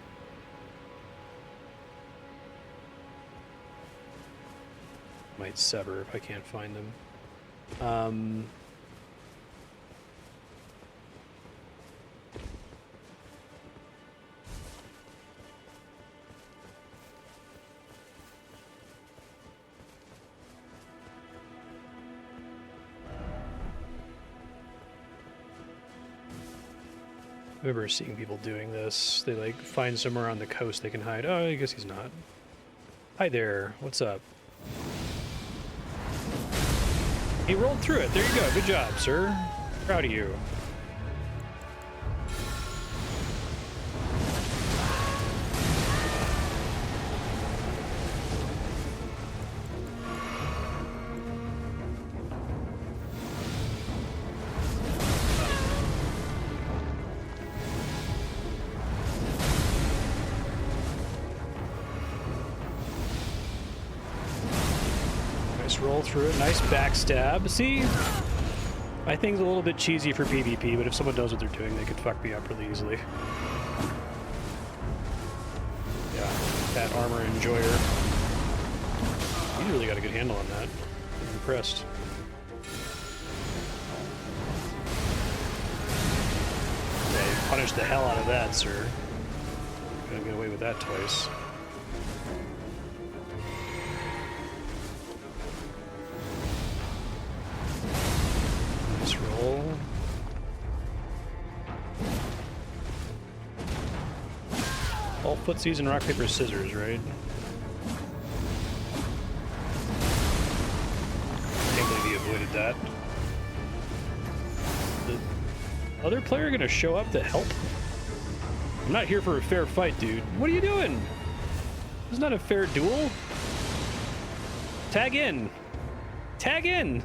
Might sever if I can't find them. I remember seeing people doing this. They like find somewhere on the coast they can hide. Oh, I guess he's not. Hi there. What's up? He rolled through it. There you go. Good job, sir. Proud of you. roll through it. Nice backstab. See? My thing's a little bit cheesy for PvP, but if someone knows what they're doing, they could fuck me up really easily. Yeah, that armor enjoyer. You really got a good handle on that. I'm impressed. Yeah, you punished the hell out of that, sir. Gonna get away with that twice. Nice roll. All footsies and rock, paper, scissors, right? Can't believe he avoided that. The other player gonna show up to help? I'm not here for a fair fight, dude. What are you doing? This is not a fair duel. Tag in. Tag in.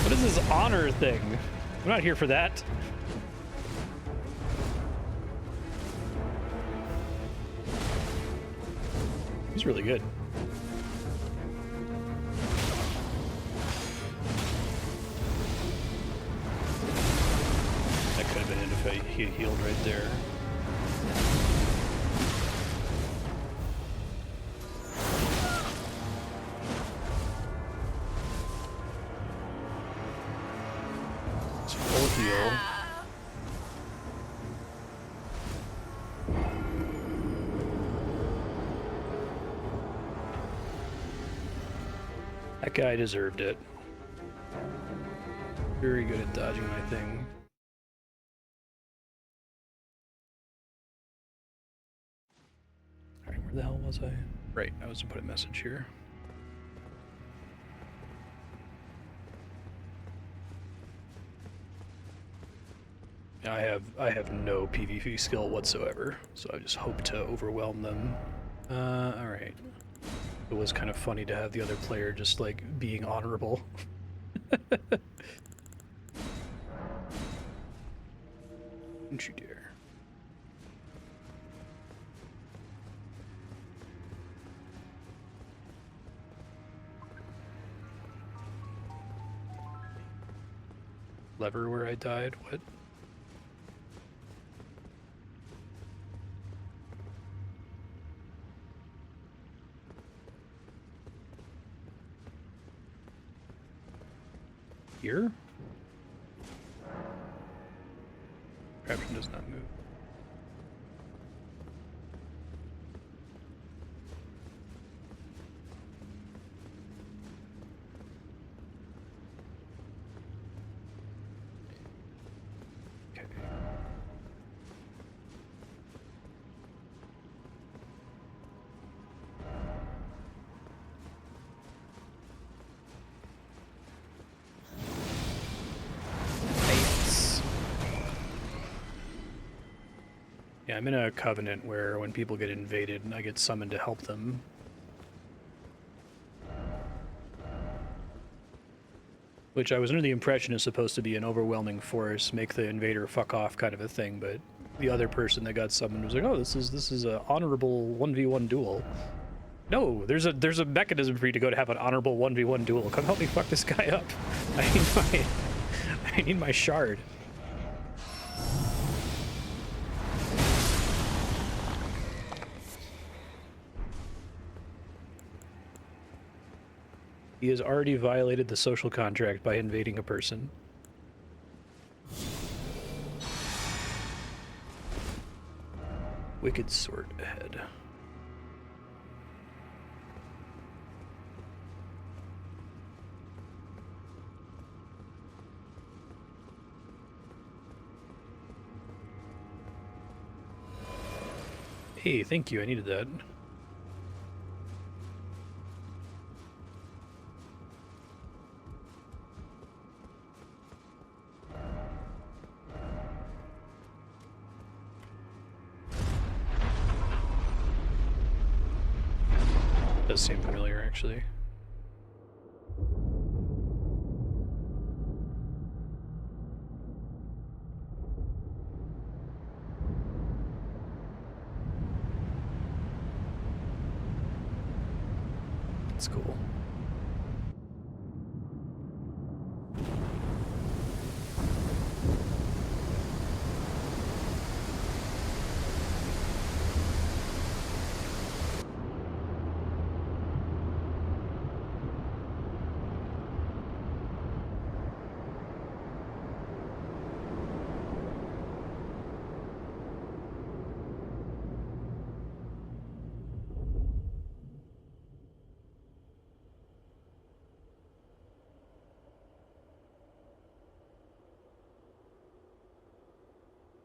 What is this honor thing? I'm not here for that. He's really good. That could have been it if he had healed right there. It's full heal. That guy deserved it. Very good at dodging my thing. Alright, where the hell was I? Right, I was to put a message here. I have no PvP skill whatsoever, so I just hope to overwhelm them. Alright. It was kind of funny to have the other player just, like, being honorable. Don't you dare. Lever where I died? What? Here? Caption does not move. Okay. Yeah, I'm in a covenant where when people get invaded, I get summoned to help them. Which I was under the impression is supposed to be an overwhelming force, make the invader fuck off kind of a thing, but the other person that got summoned was like, oh, this is an honorable 1v1 duel. No, there's a mechanism for you to go to have an honorable 1v1 duel. Come help me fuck this guy up. I need my shard. He has already violated the social contract by invading a person. Wicked sword ahead. Hey, thank you, I needed that. Does seem familiar, actually. That's cool.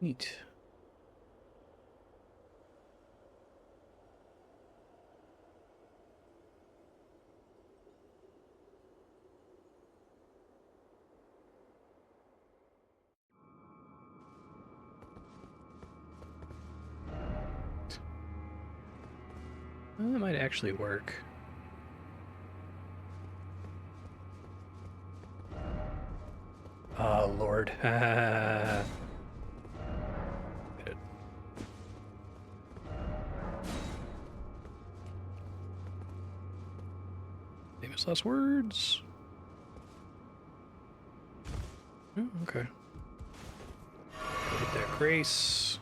Neat. Well, that might actually work. Oh, Lord. Get it. Famous last words. Oh, okay. Get that grace.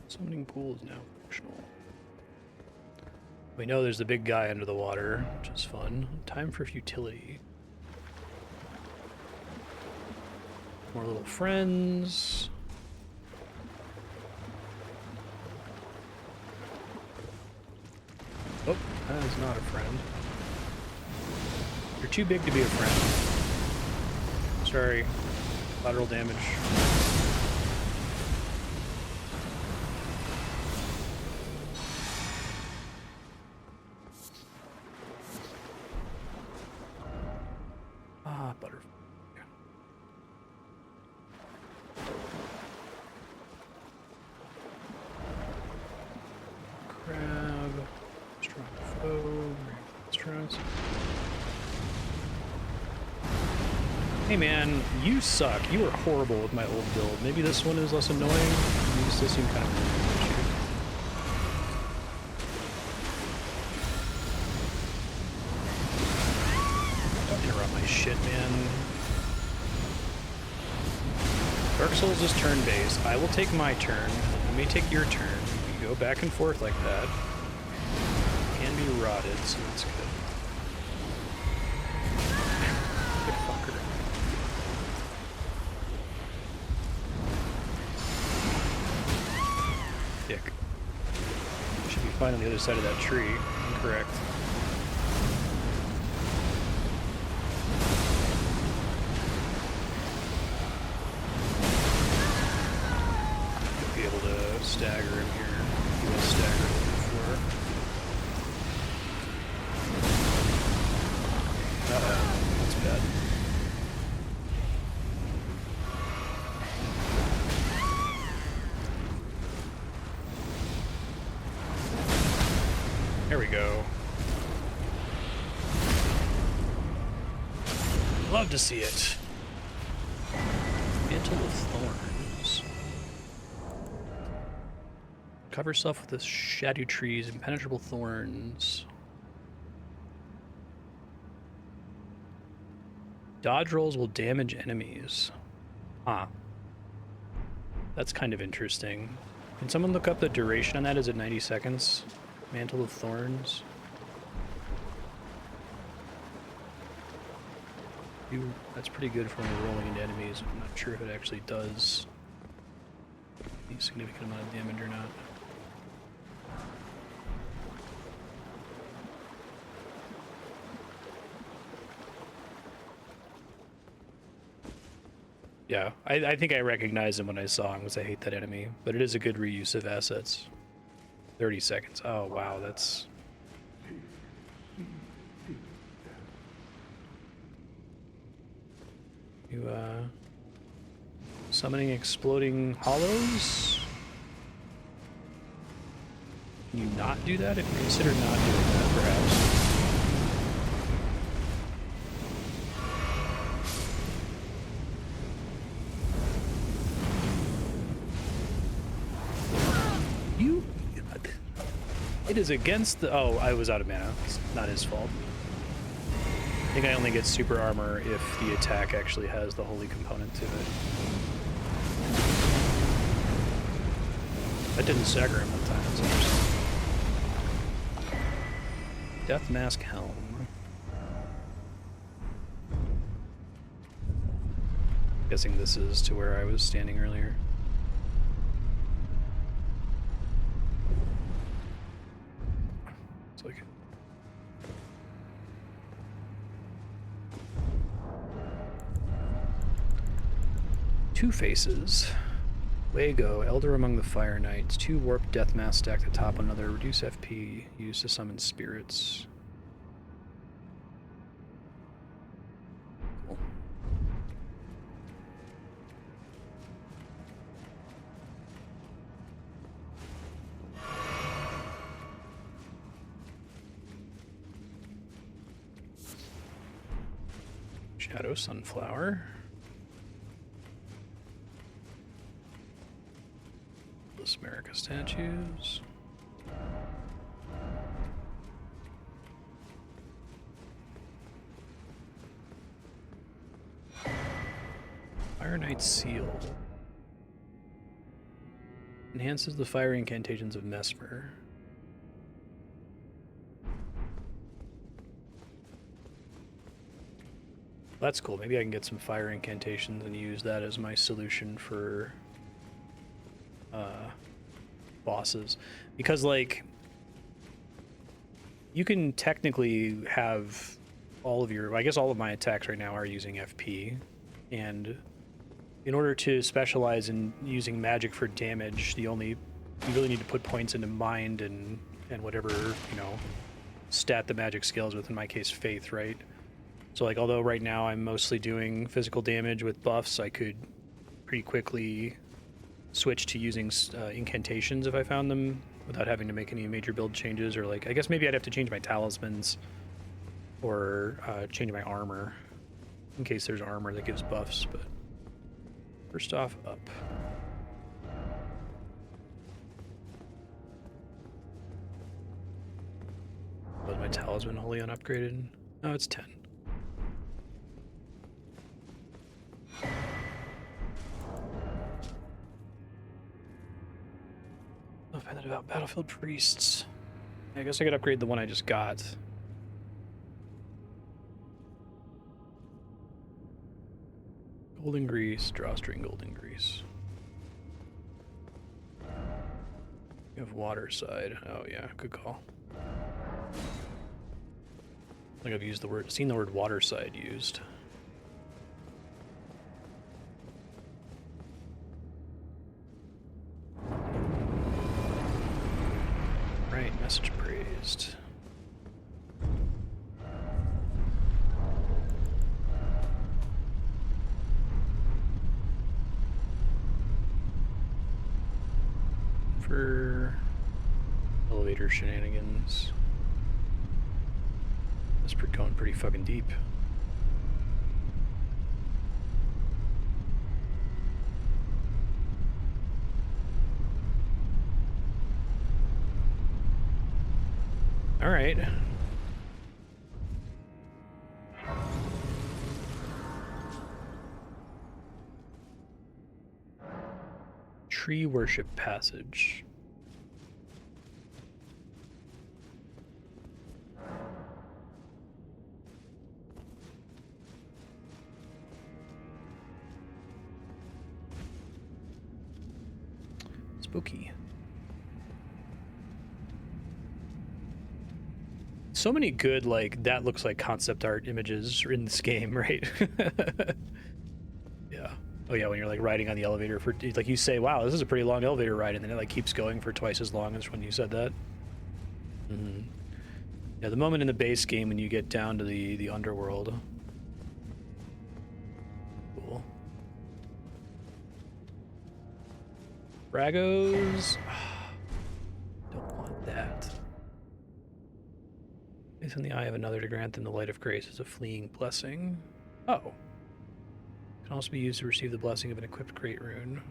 Summoning pool is now functional. We know there's the big guy under the water, which is fun. Time for futility. More little friends. Oh, that is not a friend. You're too big to be a friend. Sorry. Collateral damage. Ah, butterfly. Crab. Strong foe. Restaurants. Hey man, you suck. You were horrible with my old build. Maybe this one is less annoying. You still seem kind of weird. Don't interrupt my shit, man. Dark Souls is turn-based. I will take my turn. You may take your turn. You go back and forth like that. Can be rotted, so that's good. Good fucker. Dick. Should be fine on the other side of that tree. Incorrect. Be able to stagger him here. He was staggered before. Uh-oh, that's bad. There we go. Love to see it. Mantle of Thorns. Cover yourself with the Scadutree's impenetrable thorns. Dodge rolls will damage enemies. Ah. That's kind of interesting. Can someone look up the duration on that? Is it 90 seconds? Mantle of Thorns. That's pretty good for when you're rolling into enemies. I'm not sure if it actually does a significant amount of damage or not. Yeah, I think I recognized him when I saw him because I hate that enemy, but it is a good reuse of assets. 30 seconds. Oh, wow, that's... You, Summoning exploding hollows. Can you not do that? If you consider not doing that, perhaps. It is against the... Oh, I was out of mana. It's not his fault. I think I only get super armor if the attack actually has the holy component to it. That didn't stagger him that time. That's interesting. Death Mask Helm. Guessing this is to where I was standing earlier. It's like... Two Faces. Wago, Elder Among the Fire Knights. 2 Warp Death Mask stacked atop another. Reduce FP. Used to summon spirits. Cool. Shadow Sunflower. America statues. Fire Knight Seal. Enhances the fire incantations of Mesmer. That's cool. Maybe I can get some fire incantations and use that as my solution for bosses, because like you can technically have all of your, I guess all of my attacks right now are using FP, and in order to specialize in using magic for damage, you really need to put points into mind and whatever, you know, stat the magic scales with, in my case faith, right? So like, although right now I'm mostly doing physical damage with buffs, I could pretty quickly switch to using incantations if I found them without having to make any major build changes, or like, I guess maybe I'd have to change my talismans or change my armor in case there's armor that gives buffs. But first off, up. Was my talisman wholly unupgraded? Oh, it's 10. About battlefield priests. I guess I could upgrade the one I just got. Golden Grease, Drawstring Golden Grease. You have Waterside. Oh yeah, good call. I think I've seen the word Waterside used. Message praised. For elevator shenanigans. That's going pretty fucking deep. All right. Tree Worship Passage. Spooky. So many good, like, that looks like concept art images in this game, right? Yeah. Oh yeah, when you're like riding on the elevator for, like, you say, wow, this is a pretty long elevator ride, and then it like keeps going for twice as long as when you said that. Mm-hmm. Yeah, the moment in the base game when you get down to the underworld. Cool. Bragos. Don't want that. Place in the eye of another to grant them the light of grace as a fleeing blessing. Oh. Can also be used to receive the blessing of an equipped great rune.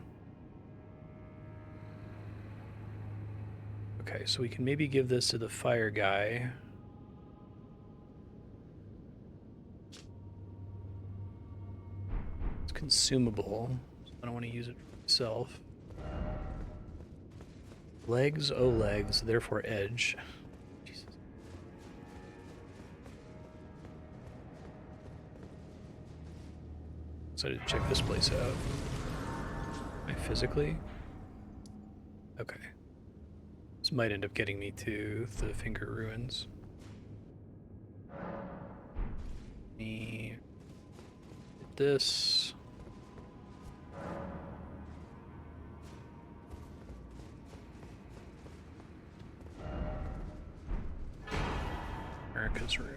Okay, so we can maybe give this to the fire guy. It's consumable, so I don't want to use it for myself. Legs, oh legs, therefore edge. Jesus. Excited to check this place out. Am I physically? Okay. This might end up getting me to the Finger Ruins. Me hit this. America's Rune.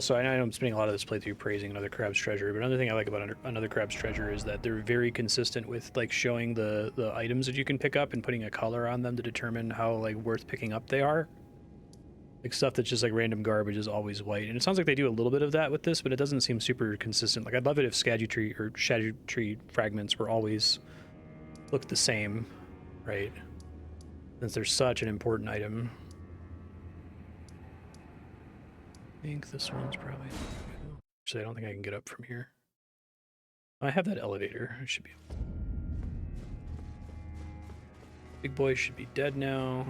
Something I know I'm spending a lot of this playthrough praising Another Crab's Treasure, but another thing I like about Another Crab's Treasure is that they're very consistent with like showing the items that you can pick up and putting a color on them to determine how like worth picking up they are. Like stuff that's just like random garbage is always white, and it sounds like they do a little bit of that with this, but it doesn't seem super consistent. Like I'd love it if Scadutree fragments were always looked the same, right? Since they're such an important item. I think this one's probably... Actually, I don't think I can get up from here. I have that elevator. I should be... Big boy should be dead now.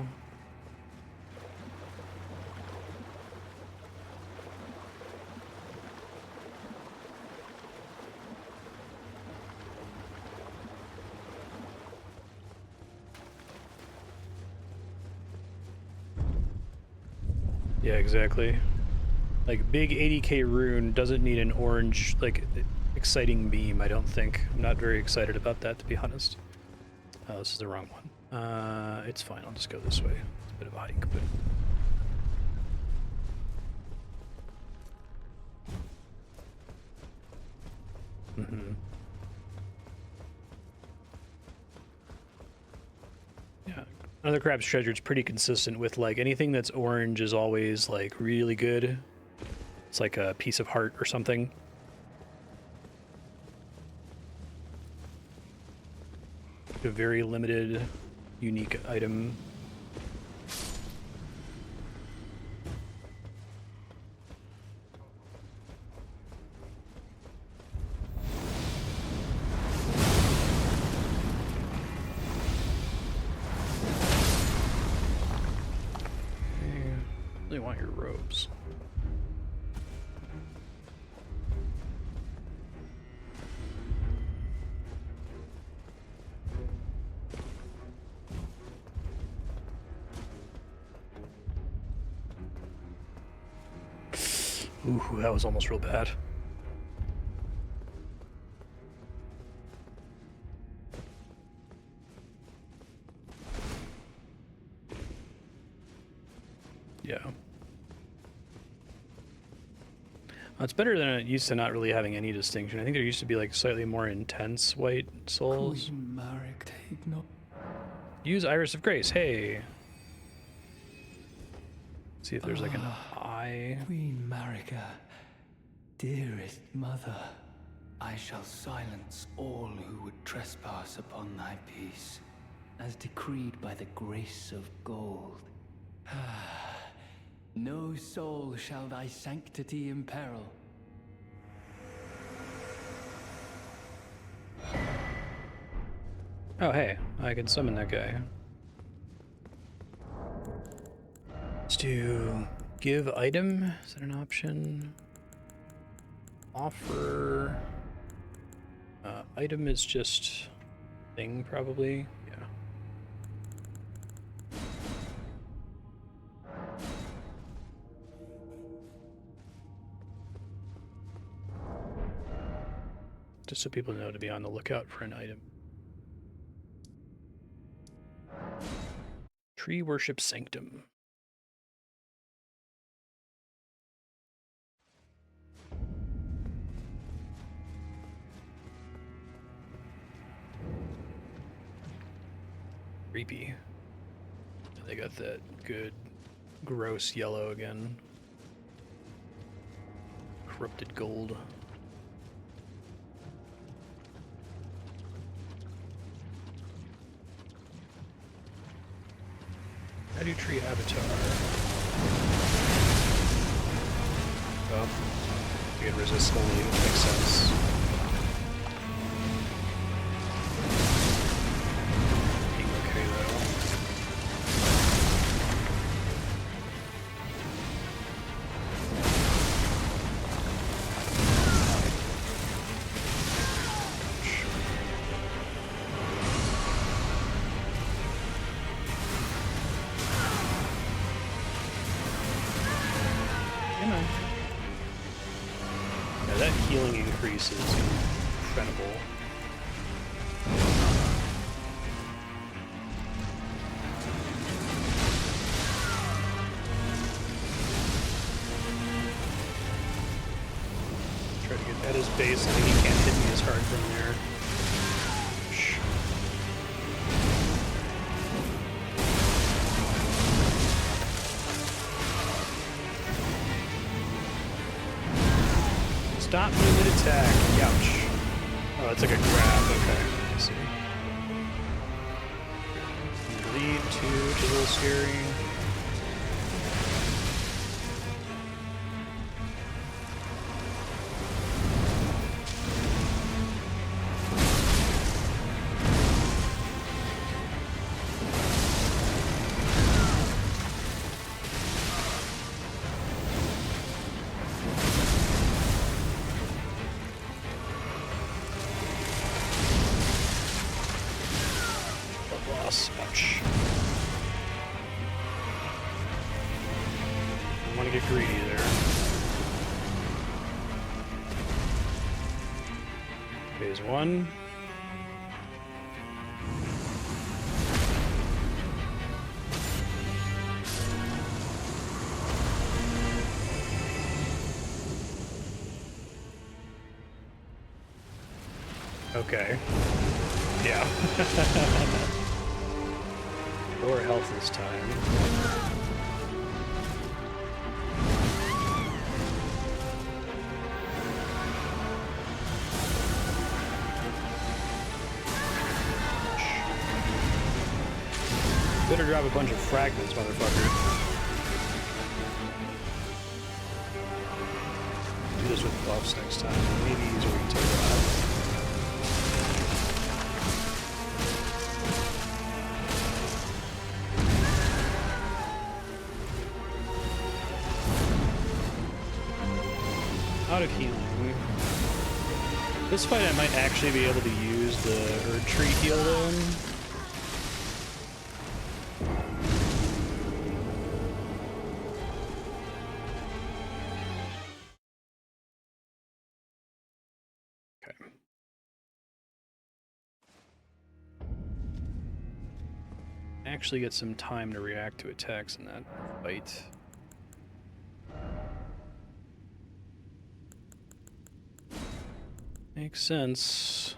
Yeah, exactly. Like, big 80k rune doesn't need an orange, like, exciting beam, I don't think. I'm not very excited about that, to be honest. This is the wrong one. It's fine, I'll just go this way. It's a bit of a hike, but... Yeah, Another Crab's Treasure is pretty consistent with, like, anything that's orange is always, like, really good. It's like a piece of heart or something. A very limited, unique item. I really want your robes. Ooh, that was almost real bad. Yeah. It's better than it used to not really having any distinction. I think there used to be like slightly more intense white souls. Use Iris of Grace. Hey. See if there's like an eye.
Queen Marika, dearest mother, I shall silence all who would trespass upon thy peace, as decreed by the grace of gold. No soul shall thy sanctity imperil.
Oh, hey, I can summon that guy. Let's do give item. Is that an option? Offer. Item is just thing, probably. Yeah. Just so people know to be on the lookout for an item. Tree Worship Sanctum. Creepy. And they got that good, gross yellow again. Corrupted gold. Scadutree avatar. Oh, you can resist only, makes sense. Being okay though. Yeah, that healing increase is incredible. Try to get at his base. I think he can't hit me as hard from there. Shh. Stop me mid-attack. Ouch. Oh, it's like a grab. Okay, I see. Lead 2, which is a little scary. Ouch. Don't want to get greedy there. Phase 1. Okay. Yeah. Lower health this time. Better drop a bunch of fragments, motherfucker. Do this with buffs next time. Maybe easier we can take it out. Out of healing. This fight I might actually be able to use the Erdtree heal in. Okay. Actually get some time to react to attacks in that fight. Makes sense.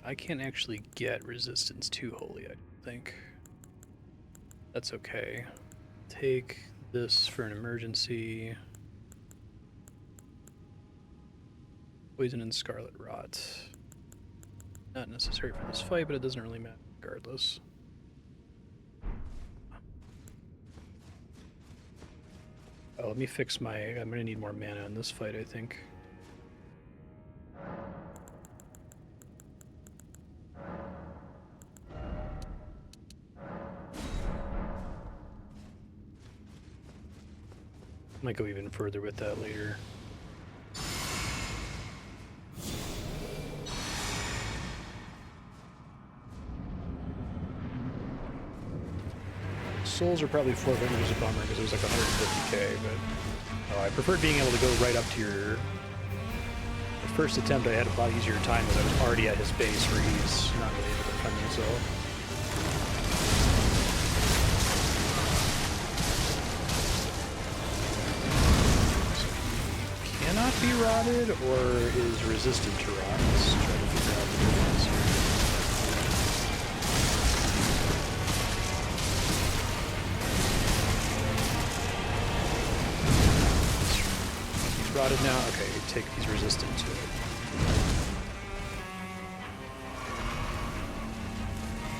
I can't actually get resistance to holy, I don't think. That's okay. Take this for an emergency. Poison and Scarlet Rot. Not necessary for this fight, but it doesn't really matter regardless. Oh, let me fix my... I'm gonna need more mana in this fight, I think. Might go even further with that later. Souls are probably 400, which is a bummer because it was like 150k, but I preferred being able to go right up to your... The first attempt I had a lot easier time because I was already at his base where he's not really able to defend himself. rotted or is resistant to rot? Let's try to figure out the difference here. He's rotted now? Okay, take he's resistant to it.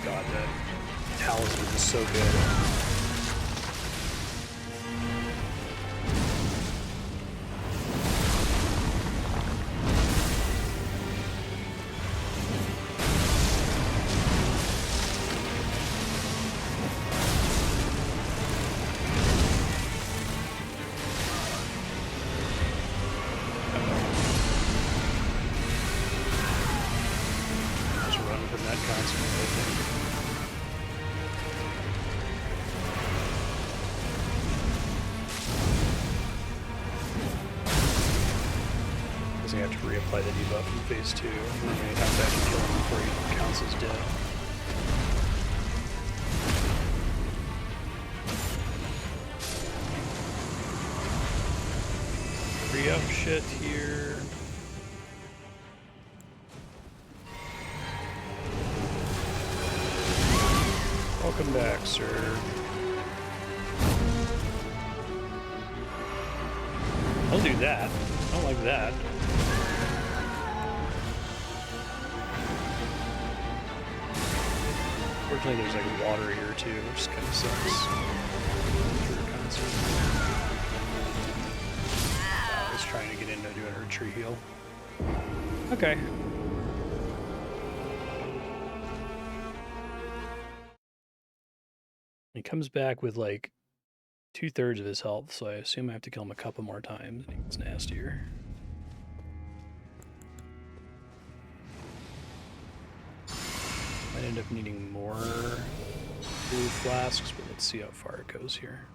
God, that talisman is so good. I have to reapply the debuff in phase 2, and then I have to actually kill him before he counts as dead. Re-up shit here. Welcome back, sir. I'll do that. I don't like that. Unfortunately, there's like water here too, which kind of sucks. I was trying to get in to do an Erdtree heal. Okay. He comes back with like 2/3 of his health, so I assume I have to kill him a couple more times, and he gets nastier. Might end up needing more blue flasks, but let's see how far it goes here.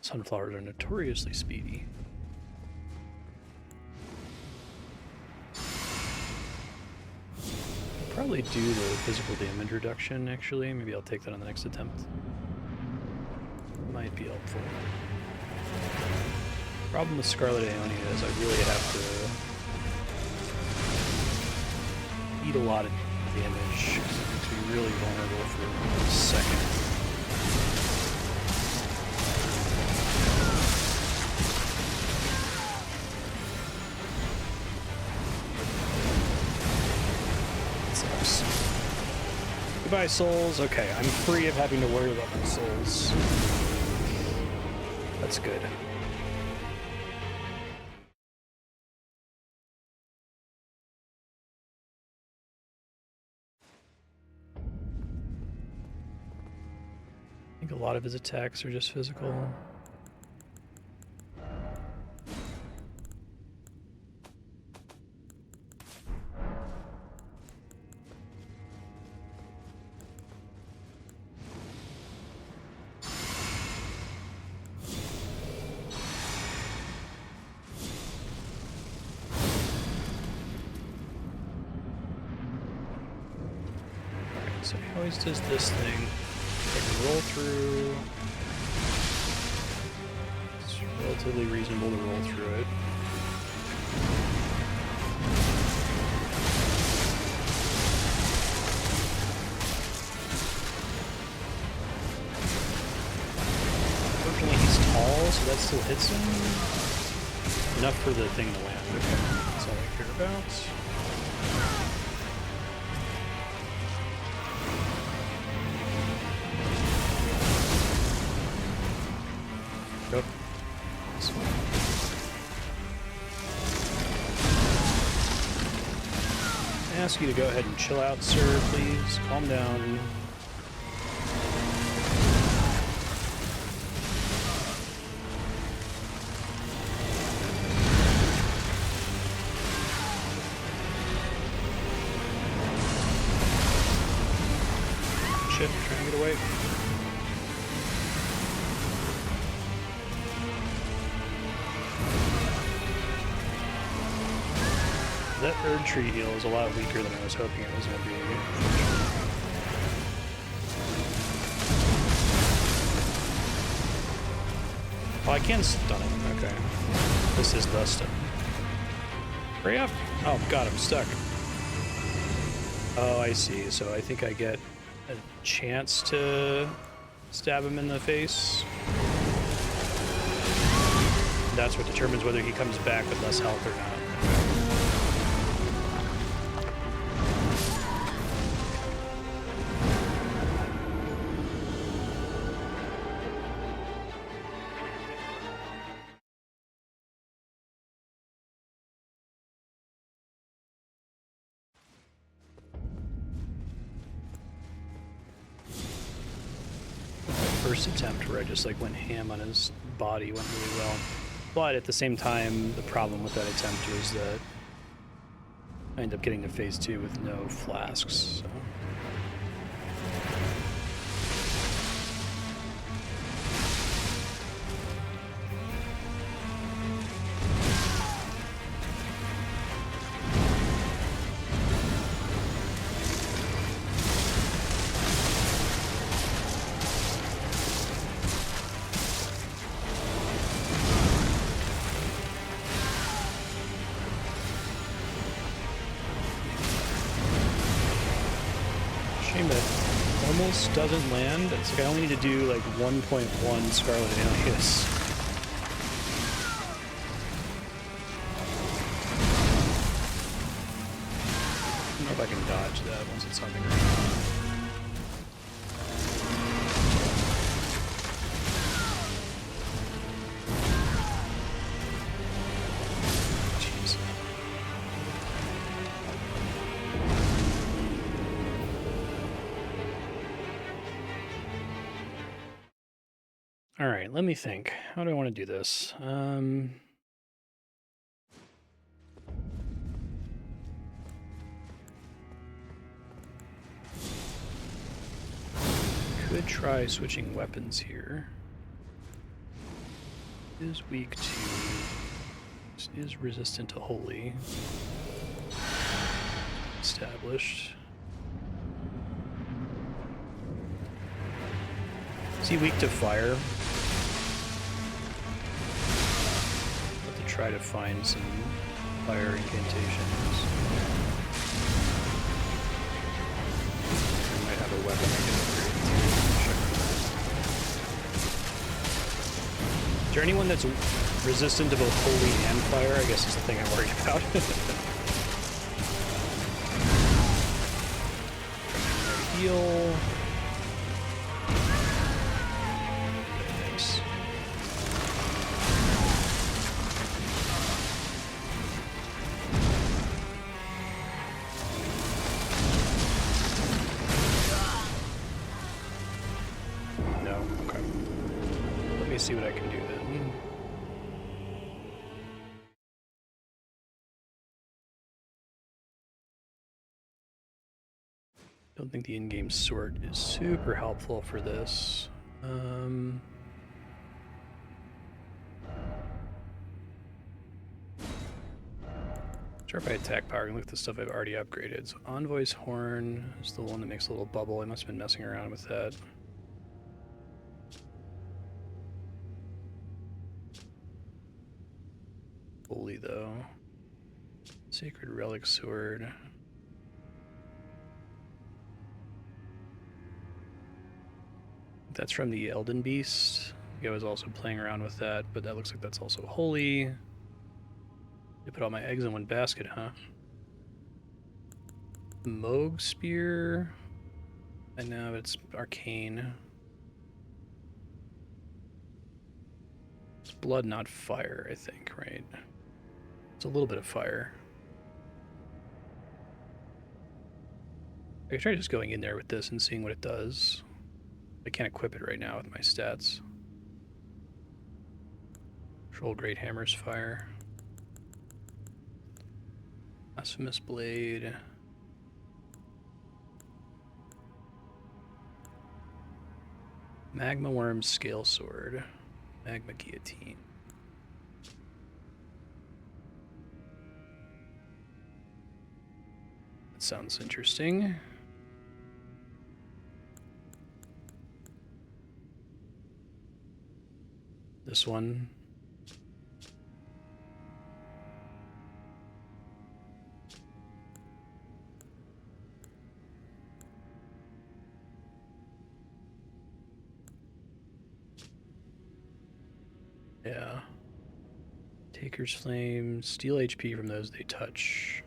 Sunflowers are notoriously speedy. I'll probably do the physical damage reduction, actually. Maybe I'll take that on the next attempt. Might be helpful. Problem with Scarlet Aeonia is I really have to eat a lot of damage. It makes me really vulnerable for a second. Goodbye, souls. Okay, I'm free of having to worry about my souls. That's good. I think a lot of his attacks are just physical. So he always does this thing. I can roll through. It's relatively reasonable to roll through it. Unfortunately, he's tall, so that still hits him. Enough for the thing to land. Okay, that's all I care about. ask you to go ahead and chill out, sir, please? Calm down. Shit, trying to get away. That Erdtree heal is a lot weaker than I was hoping it was going to be. Oh, I can stun him. Okay. This is the stun. Hurry up! Oh god, I'm stuck. Oh, I see. So I think I get a chance to stab him in the face. That's what determines whether he comes back with less health or not. First attempt where I just like went ham on his body went really well, but at the same time the problem with that attempt was that I ended up getting to phase 2 with no flasks, so. Shame that almost doesn't land. It's like I only need to do like 1.1 Scarlet Alias. I don't know if I can dodge that once it's on the ground. All right, let me think. How do I want to do this? Could try switching weapons here. Is weak to... is resistant to holy. Established. Is he weak to fire? Try to find some fire incantations. I might have a weapon I can upgrade. Is there anyone that's resistant to both holy and fire? I guess is the thing I'm worried about. Heal. Nice. See what I can do then. Don't think the in-game sort is super helpful for this. Sure, if I attack power, I can look at the stuff I've already upgraded. So Envoy's Horn is the one that makes a little bubble. I must have been messing around with that. Holy though. Sacred Relic Sword. That's from the Elden Beast. I was also playing around with that, but that looks like that's also holy. I put all my eggs in one basket, huh? Moog Spear. I know it's arcane. It's blood, not fire, I think, right? It's a little bit of fire. I could try just going in there with this and seeing what it does. I can't equip it right now with my stats. Control Great Hammer's Fire. Blasphemous Blade. Magma Worm Scale Sword. Magma Guillotine. That sounds interesting. This one. Yeah. Taker's Flame, steal HP from those they touch.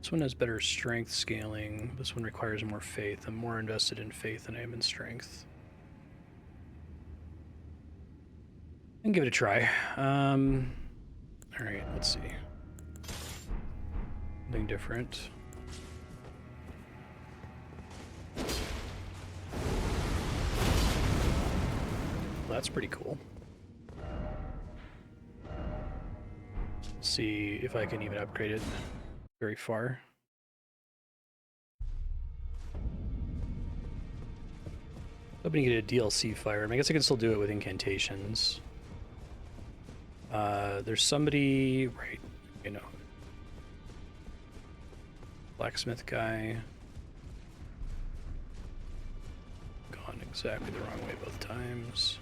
This one has better strength scaling. This one requires more faith. I'm more invested in faith than I am in strength. I can give it a try. Alright, let's see. Something different. Well, that's pretty cool. See if I can even upgrade it very far. Hoping to get a DLC firearm. I guess I can still do it with incantations. There's somebody, right, you know, blacksmith guy. Gone exactly the wrong way both times.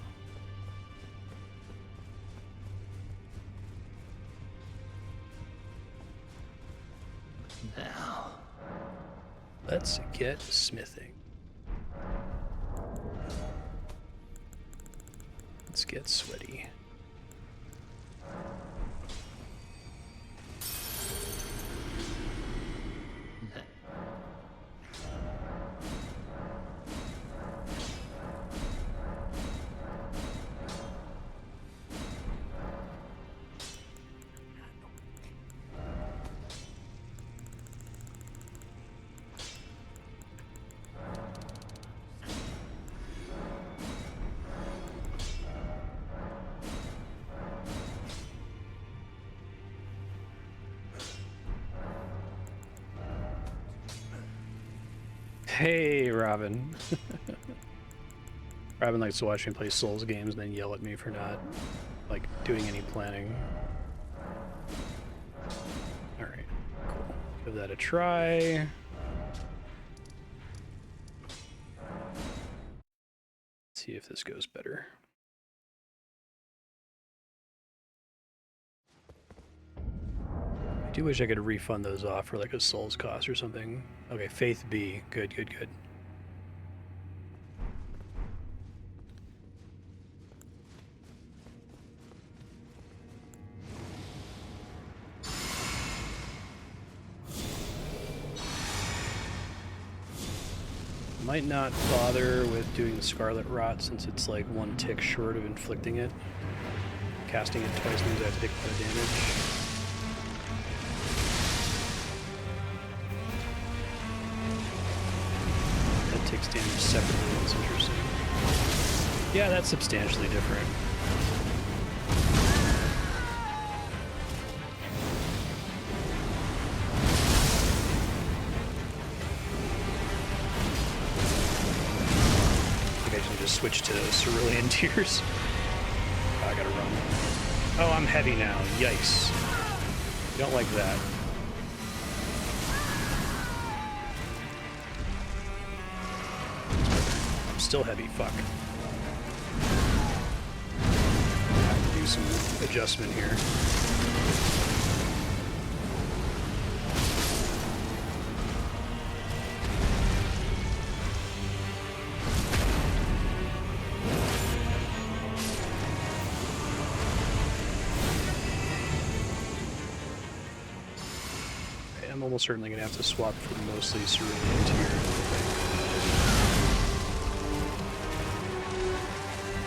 Now,
let's get smithing. Let's get sweaty. Hey, Robin. Robin likes to watch me play Souls games and then yell at me for not, like, doing any planning. Alright, cool. Give that a try. Let's see if this goes better. I do wish I could refund those off for like a Souls cost or something. Okay, Faith B. Good, good, good. Might not bother with doing the Scarlet Rot since it's like one tick short of inflicting it. Casting it twice means I have to take a lot of damage. Takes damage separately, that's interesting. Yeah, that's substantially different. I think I should just switch to Cerulean Tears. Oh, I gotta run. Oh, I'm heavy now. Yikes. Don't like that. Still heavy, fuck. I have to do some adjustment here. Okay, I'm almost certainly gonna have to swap for mostly Cerulean Tears.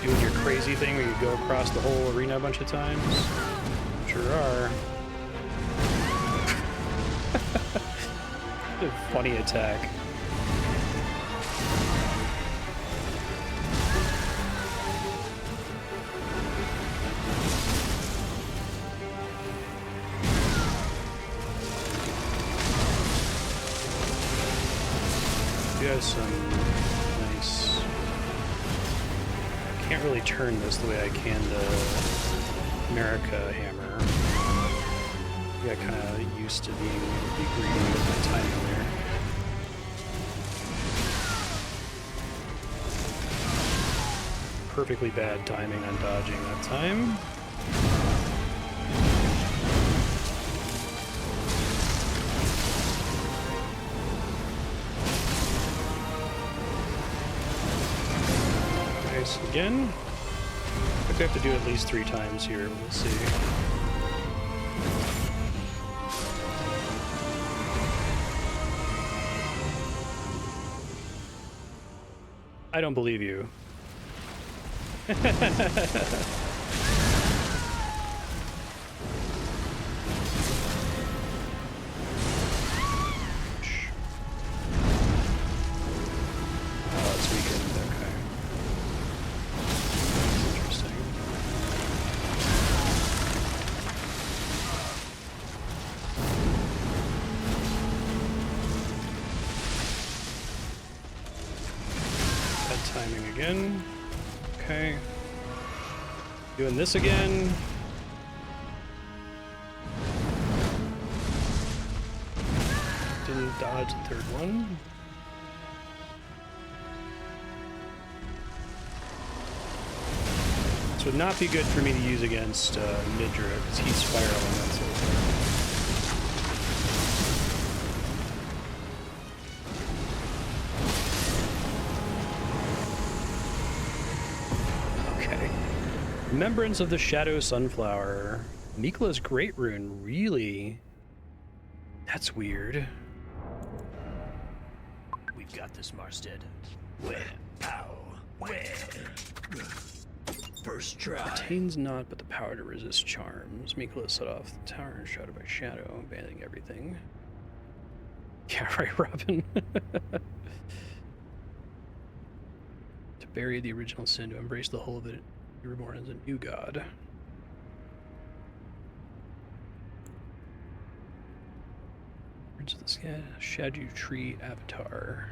Doing your crazy thing where you go across the whole arena a bunch of times? Sure are. A funny attack. He has some nice... I can't really turn this the way I can the America hammer. I got kind of used to being able to be greedy with my timing there. Perfectly bad timing on dodging that time. Nice again. I think I have to do it at least 3 times here. We'll see. I don't believe you. Oh, it's weakened. Okay. That's interesting. Bad timing again. Okay. Doing this again. Didn't dodge the third one. This would not be good for me to use against Nidra, because he's fire elemental. Remembrance of the Shadow Sunflower. Mikla's Great Rune, really? That's weird.
We've got this, Marstead. Where? How? Where? First try.
Retains not but the power to resist charms. Mikla set off the tower enshrouded by shadow, abandoning everything. Yeah, right, Robin. To bury the original sin, to embrace the whole of it. You were born as a new god. Words of the Scadutree avatar.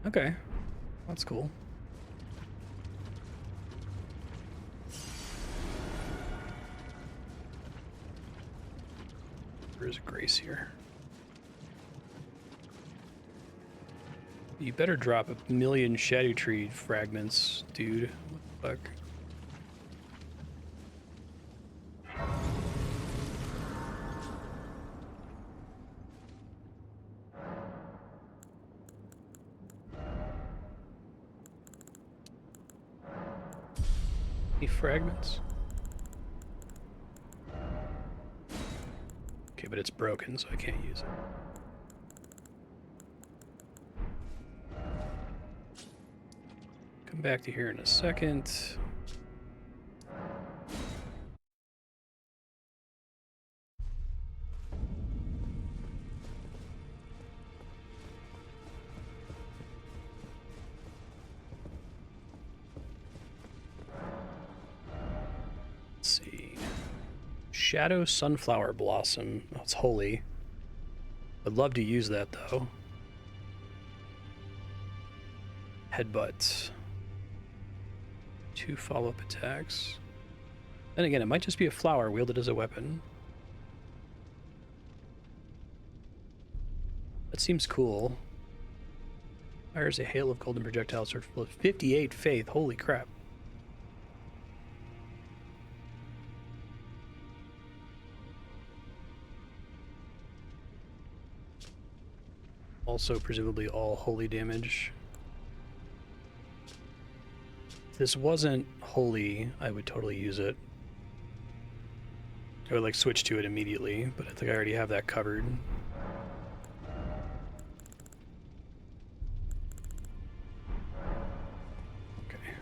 Okay, that's cool. There is a grace here. You better drop 1,000,000 Scadutree fragments, dude. What the fuck? Any fragments? Okay, but it's broken, so I can't use it. Come back to here in a second. Let's see. Shadow Sunflower Blossom. Oh, it's holy. I'd love to use that though. Headbutt. 2 follow-up attacks. Then again, it might just be a flower wielded as a weapon. That seems cool. Fires a hail of golden projectiles. 58 faith. Holy crap. Also, presumably all holy damage. If this wasn't holy, I would totally use it. I would like switch to it immediately, but I think I already have that covered. Okay.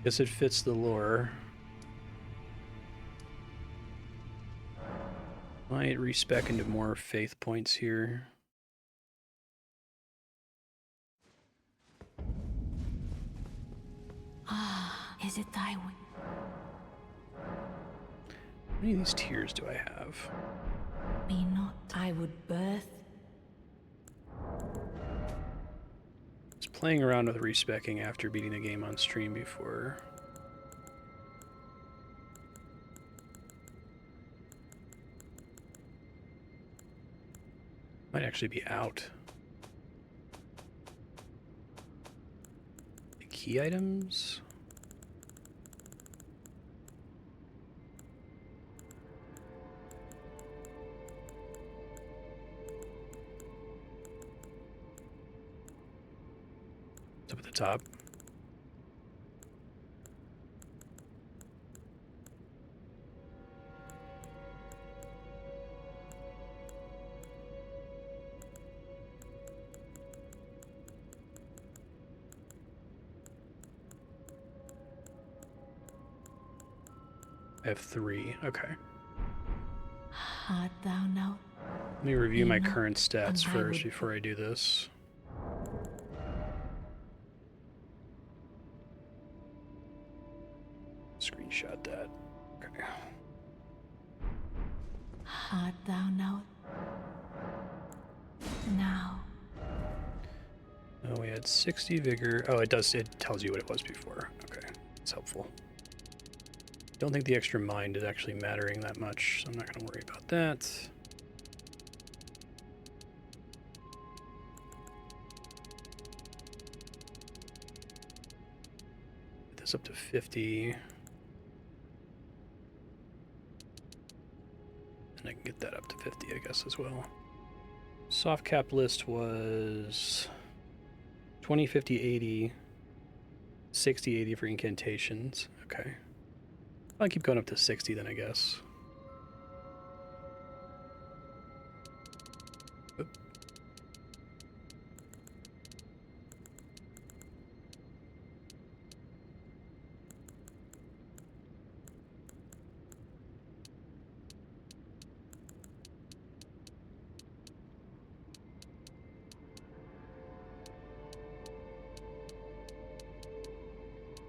Guess it fits the lore. Might respec into more faith points here.
Ah, is it thy will?
How many of these tiers do I have?
Be not I would birth.
Just playing around with respecing after beating the game on stream before. Might actually be out. The key items? It's up at the top. I have 3. Okay.
Art thou now?
Let me review my
Enoch,
current stats
and I
first
would-
before I do this. Screenshot that. Okay.
Art thou now? Now.
Oh, we had 60 vigor. Oh, it does. It tells you what it was before. Okay, it's helpful. Don't think the extra mind is actually mattering that much, so I'm not going to worry about that. Get this up to 50. And I can get that up to 50, I guess, as well. Soft cap list was 20, 50, 80, 60, 80 for incantations. Okay. I'll keep going up to 60 then, I guess. Oop.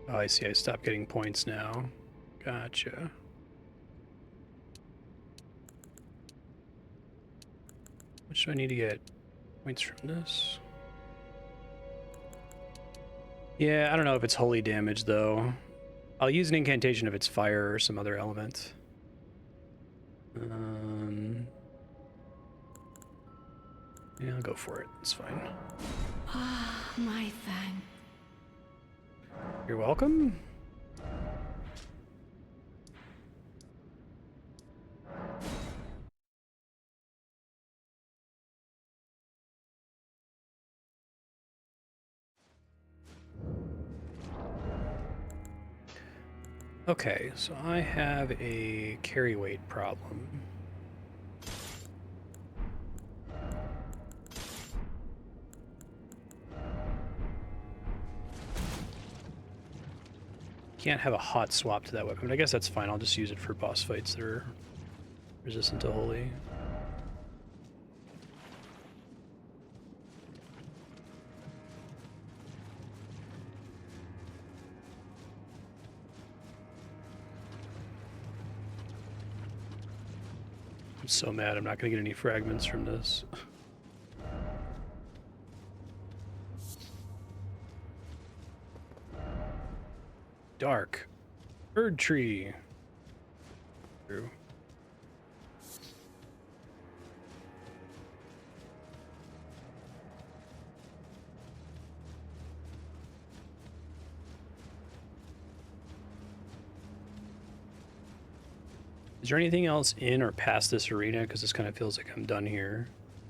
Oh, I see. I stopped getting points now. Gotcha. How much do I need to get points from this? Yeah, I don't know if it's holy damage, though. I'll use an incantation if it's fire or some other element. Yeah, I'll go for it. It's fine.
Ah, my thanks.
You're welcome. Okay, so I have a carry weight problem. Can't have a hot swap to that weapon, but I guess that's fine. I'll just use it for boss fights that are resistant to holy. I'm so mad I'm not going to get any fragments from this. Dark. Erdtree. True. Is there anything else in or past this arena? Because this kind of feels like I'm done here.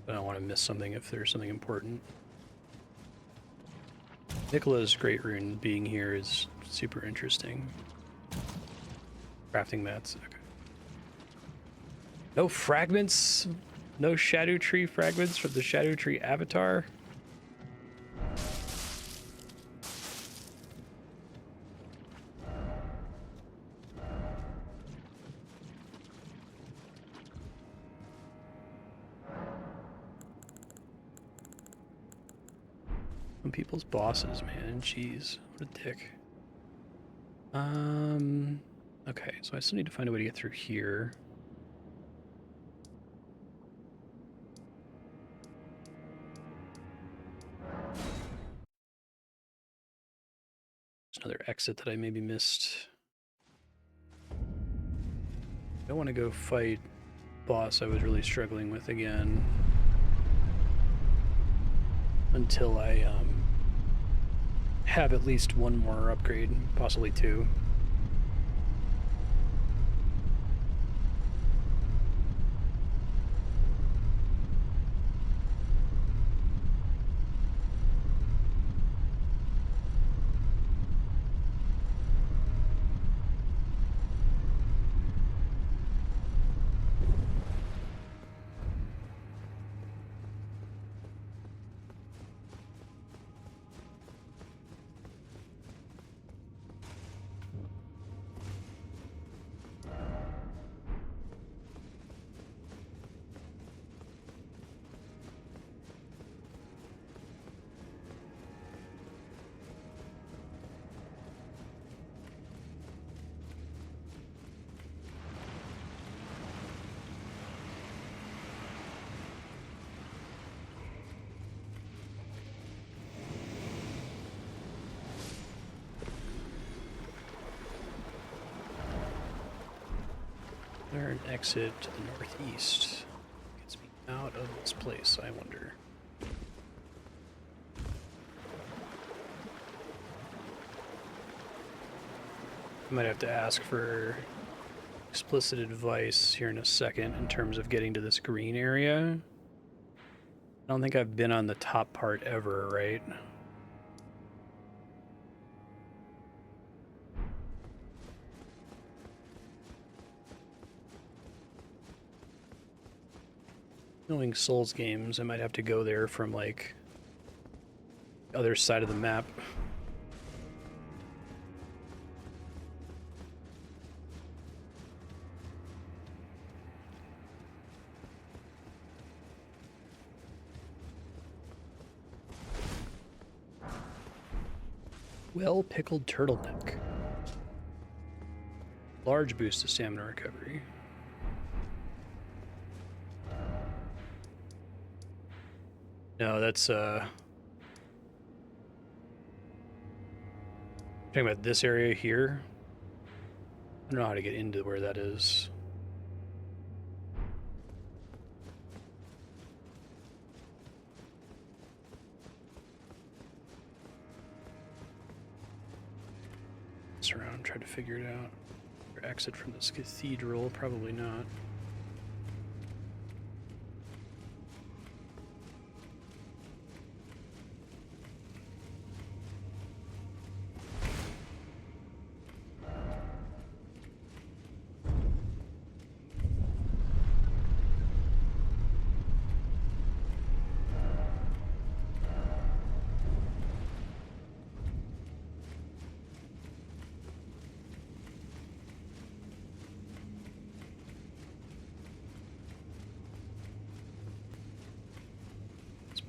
I don't want to miss something if there's something important. Nicola's Great Rune being here is super interesting. Crafting mats. Okay. No fragments? No Scadutree fragments from the Scadutree avatar? Some people's bosses, man. Jeez, what a dick. Okay, so I still need to find a way to get through here. There's another exit that I maybe missed. I don't want to go fight boss I was really struggling with again until I have at least one more upgrade, possibly two. There an exit to the northeast gets me out of this place, I wonder. I might have to ask for explicit advice here in a second in terms of getting to this green area. I don't think I've been on the top part ever, right? Knowing Souls games, I might have to go there from, like, the other side of the map. Well-pickled turtleneck. Large boost to stamina recovery. No, that's talking about this area here. I don't know how to get into where that is. It's around, try to figure it out. Or exit from this cathedral, probably not.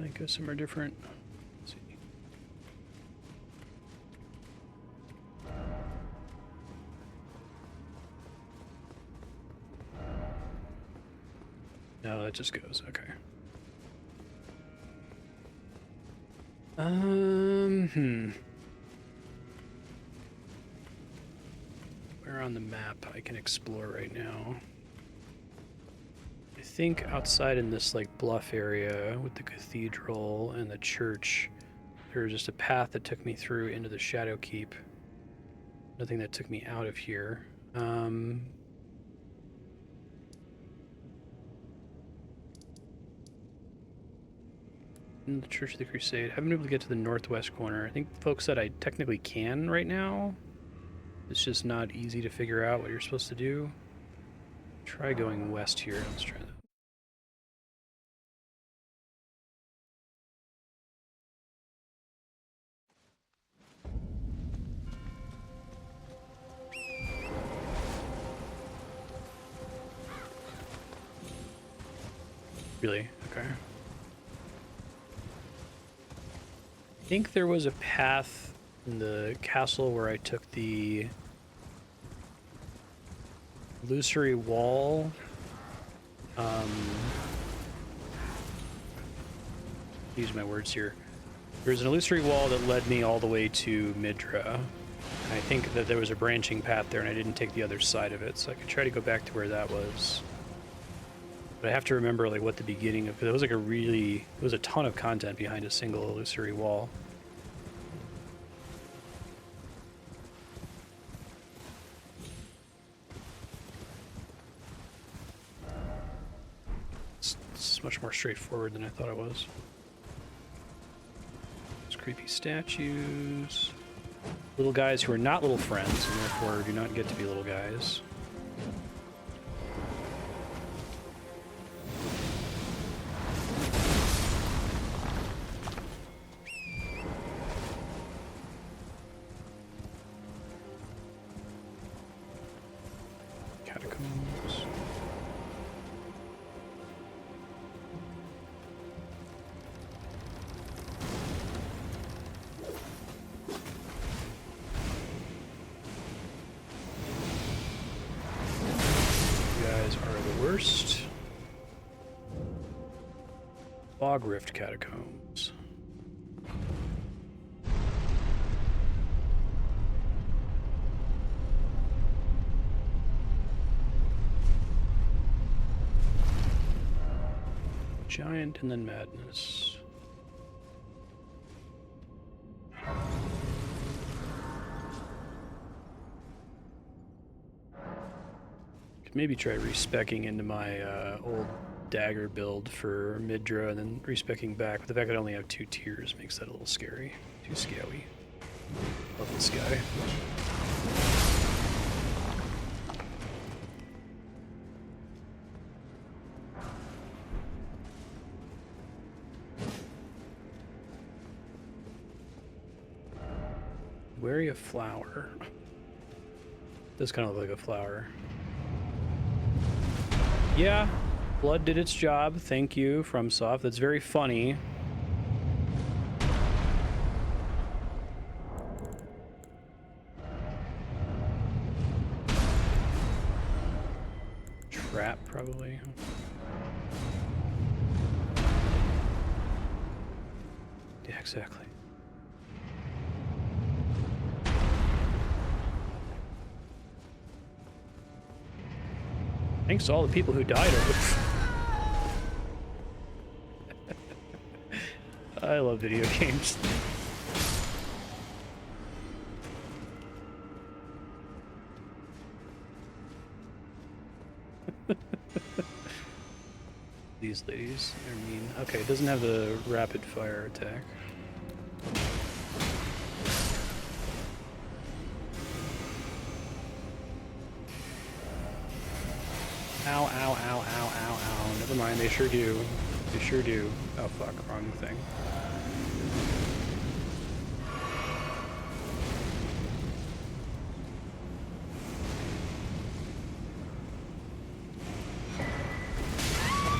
Might go somewhere different. Let's see. No, that just goes. Okay. Where on the map I can explore right now? I think outside in this like bluff area with the cathedral and the church, there was just a path that took me through into the Shadow Keep. Nothing that took me out of here. In the Church of the Crusade, I haven't been able to get to the northwest corner. I think folks said I technically can right now. It's just not easy to figure out what you're supposed to do. Try going west here. Let's try that. Really? Okay. think there was a path in the castle where I took the illusory wall. Use my words here. There's an illusory wall that led me all the way to Midra. And I think that there was a branching path there, and I didn't take the other side of it, so I could try to go back to where that was. But I have to remember like what the beginning of it was like it was a ton of content behind a single illusory wall. It's much more straightforward than I thought it was. There's creepy statues. Little guys who are not little friends, and therefore do not get to be little guys. Catacombs. Worst. Bog Rift Catacombs. Giant and then Madness. Could maybe try respecking into my old dagger build for Midra and then respecking back, but the fact that I only have 2 tiers makes that a little scary. Too scaly. Love this guy. Wary of flower. Does kind of look like a flower. Yeah, blood did its job. Thank you, FromSoft. That's very funny. Trap, probably. Yeah, exactly. Thanks to all the people who died over. I love video games. These ladies are mean. Okay, it doesn't have the rapid fire attack. Ow, ow, ow, ow, ow, ow. Never mind, they sure do. They sure do. Oh fuck, wrong thing.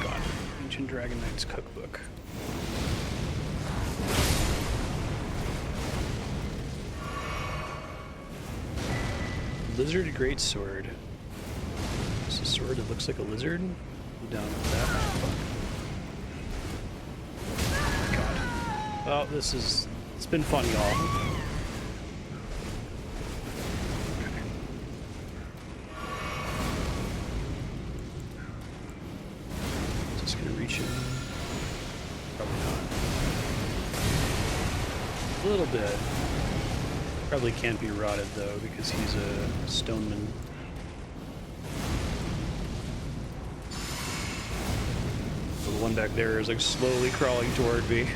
God, Ancient Dragon Knight's Cookbook. Lizard Greatsword. It's a sword that looks like a lizard. I'm down with that. God. Oh, it's been fun, y'all. Okay. Just gonna reach in. Probably not. A little bit. Probably can't be rotted though, because he's a stoneman. The one back there is like slowly crawling toward me.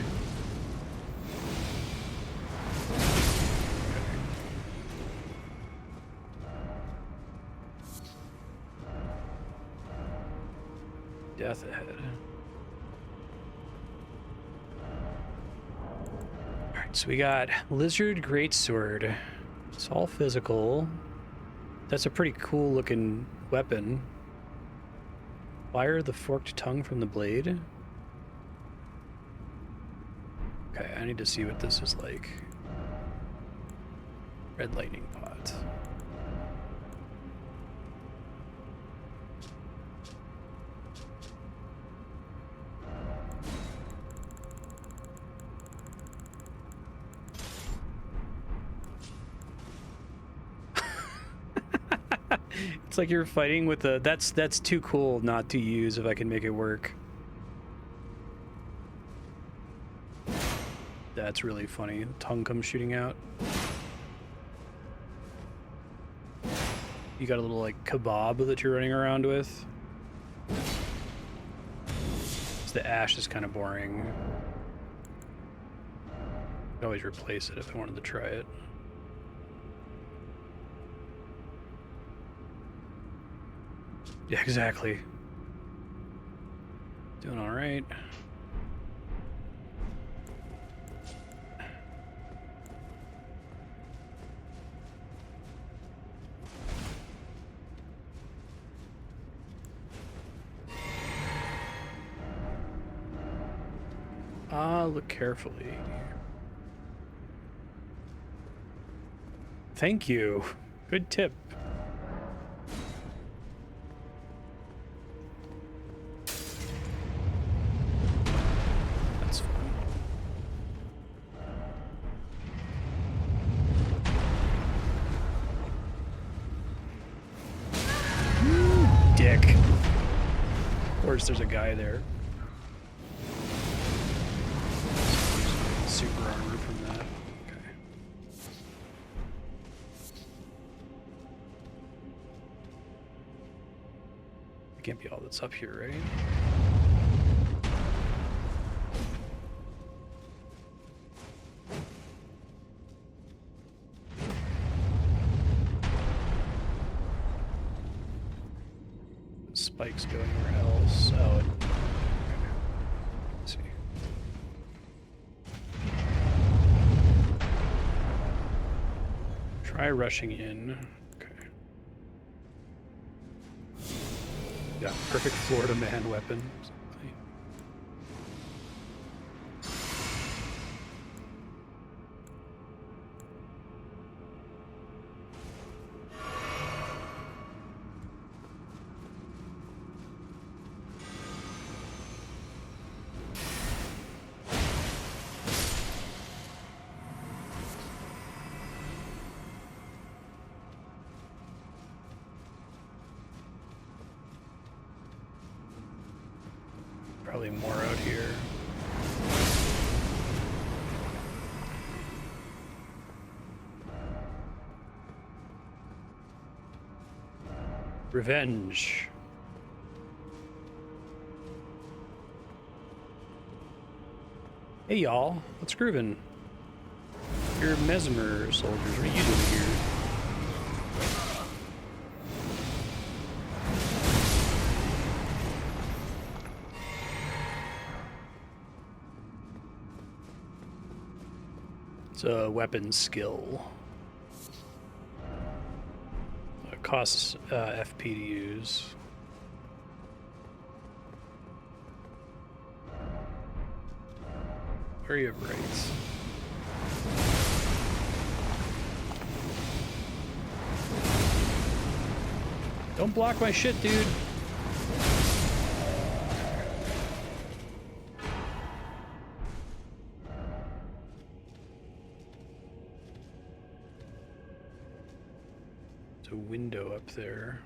Death ahead. Alright, so we got Lizard Greatsword. It's all physical. That's a pretty cool looking weapon. Fire the forked tongue from the blade. Okay, I need to see what this is like. Red lightning pot. It's like you're fighting with a... That's too cool not to use if I can make it work. That's really funny. Tongue comes shooting out. You got a little like kebab that you're running around with. The ash is kind of boring. Could always replace it if I wanted to try it. Yeah, exactly. Doing all right. Look carefully. Thank you. Good tip. That's fun. Dick. Of course, there's a guy there. Super armor from that. Okay. It can't be all that's up here, right? Spikes go anywhere else. Oh, it, okay. Let's see. Try rushing in. Okay. Yeah, perfect Florida man weapon. Probably more out here. Revenge. Hey y'all, what's groovin'? You're Mesmer soldiers, what are you doing here? It's a weapon skill. It costs FP to use. Area of rights. Don't block my shit, dude. A window up there.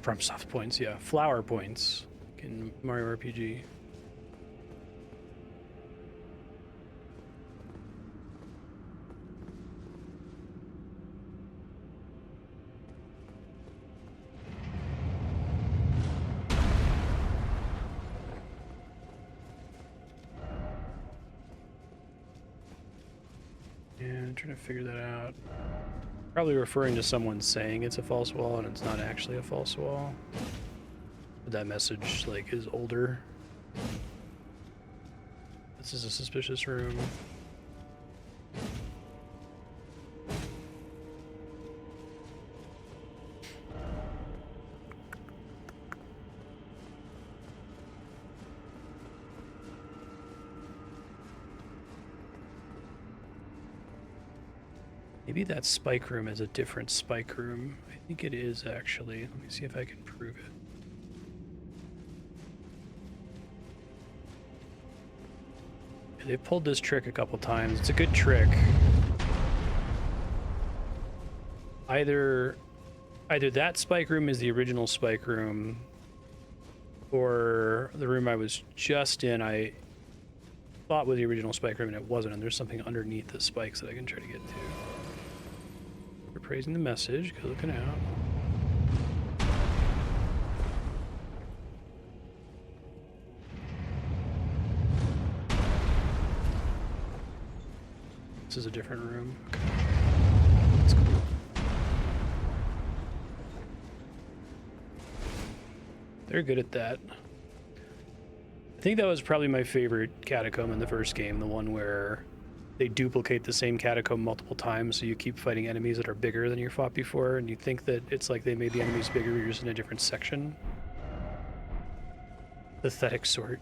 From soft points, yeah. Flower points in Mario RPG. Yeah, I'm trying to figure that out. Probably referring to someone saying it's a false wall and it's not actually a false wall. But that message, like, is older. This is a suspicious room. Maybe that spike room is a different spike room. I think it is, actually. Let me see if I can prove it. Yeah, they've pulled this trick a couple times. It's a good trick. Either that spike room is the original spike room, or the room I was just in I thought was the original spike room and it wasn't, and there's something underneath the spikes that I can try to get to. We're praising the message, good looking out. This is a different room. Okay. That's cool. They're good at that. I think that was probably my favorite catacomb in the first game, the one where they duplicate the same catacomb multiple times, so you keep fighting enemies that are bigger than you fought before, and you think that it's like they made the enemies bigger, you're just in a different section. Pathetic sort.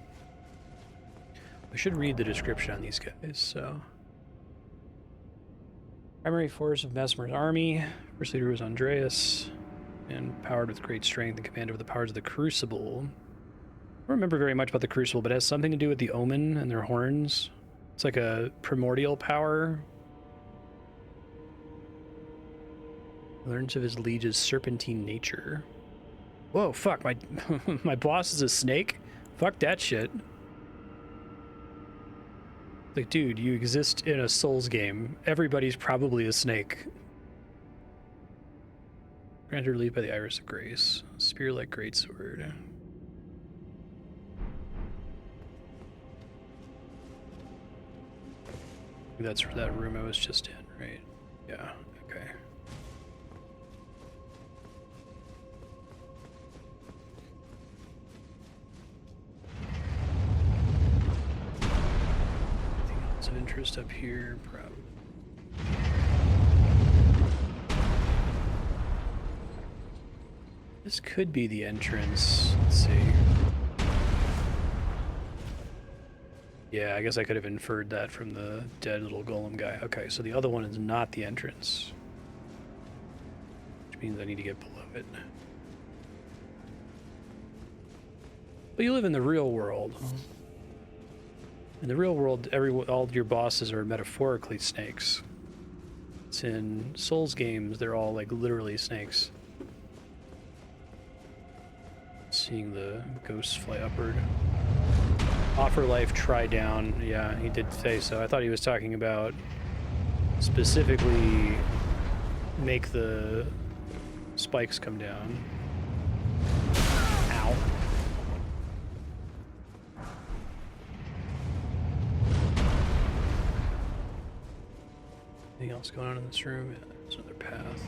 We should read the description on these guys, so... Primary force of Mesmer's army. First leader was Andreas, and powered with great strength and command over the powers of the Crucible. I don't remember very much about the Crucible, but it has something to do with the Omen and their horns. It's like a primordial power. Learns of his liege's serpentine nature. Whoa, fuck, my my boss is a snake? Fuck that shit. Like, dude, you exist in a Souls game. Everybody's probably a snake. Granted relief by the Iris of Grace. Spear-like greatsword. That's that room I was just in, right? Yeah, okay. Anything else of interest up here? Probably. This could be the entrance. Let's see. Yeah, I guess I could have inferred that from the dead little golem guy. Okay, so the other one is not the entrance. Which means I need to get below it. But you live in the real world. In the real world, all your bosses are metaphorically snakes. It's in Souls games, they're all like literally snakes. Seeing the ghosts fly upward. Offer life, try down. Yeah, he did say so. I thought he was talking about specifically make the spikes come down. Ow. Anything else going on in this room? Yeah, there's another path.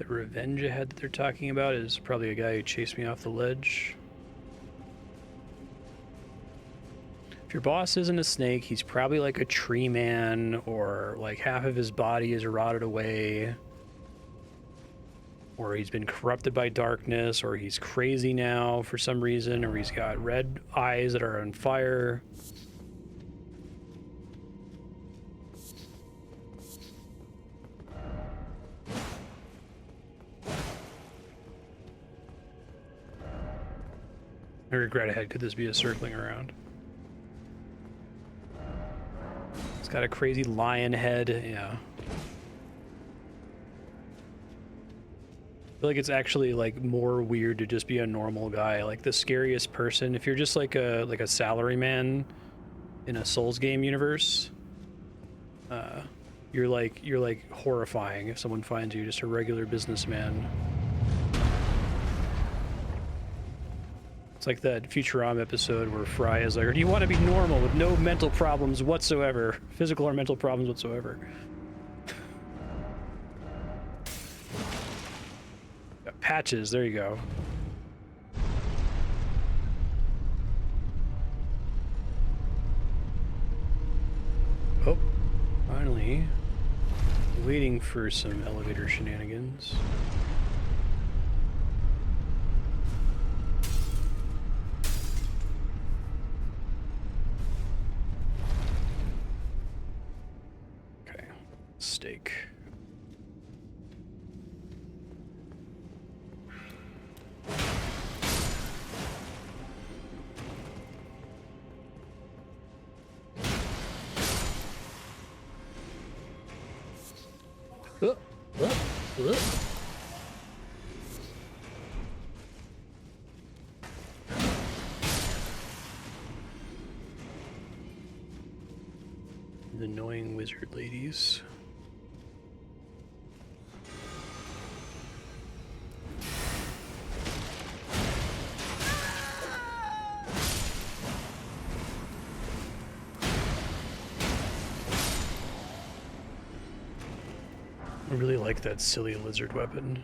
Revenge ahead that they're talking about is probably a guy who chased me off the ledge. If your boss isn't a snake, he's probably like a tree man, or like half of his body is rotted away, or he's been corrupted by darkness, or he's crazy now for some reason, or he's got red eyes that are on fire. I regret ahead. Could this be a circling around? It's got a crazy lion head. Yeah. I feel like it's actually like more weird to just be a normal guy. Like the scariest person, if you're just like a salaryman in a Souls game universe, you're like horrifying if someone finds you just a regular businessman. It's like that Futurama episode where Fry is like, "Do you want to be normal with no mental problems whatsoever, physical or mental problems whatsoever?" Got patches. There you go. Finally, waiting for some elevator shenanigans. Okay, steak. Uh, uh, uh. The annoying wizard ladies. I really like that silly lizard weapon.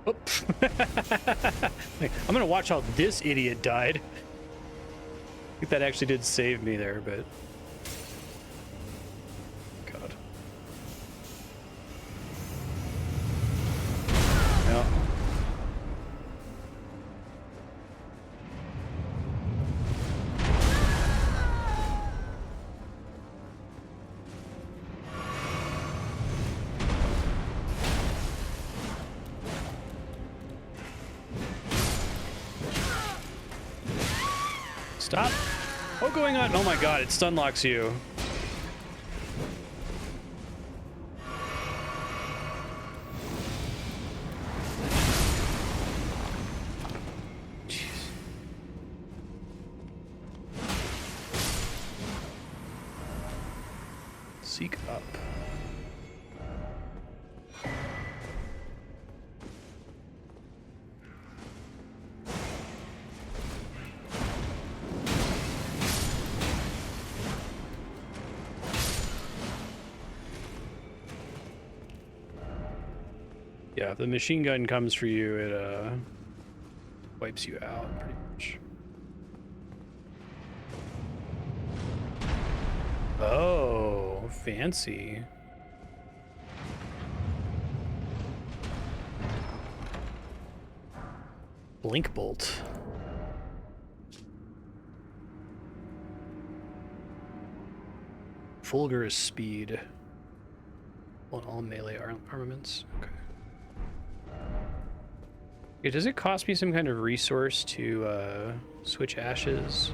Oh. I'm gonna watch how this idiot died. I think that actually did save me there, but God. Yeah. Stop. What's going on? Oh my God, it stun locks you. Jeez. Seek up. Yeah, if the machine gun comes for you, it wipes you out pretty much. Oh, fancy. Blink bolt. Fulgurous speed. On all melee armaments. Okay. Okay, does it cost me some kind of resource to switch ashes?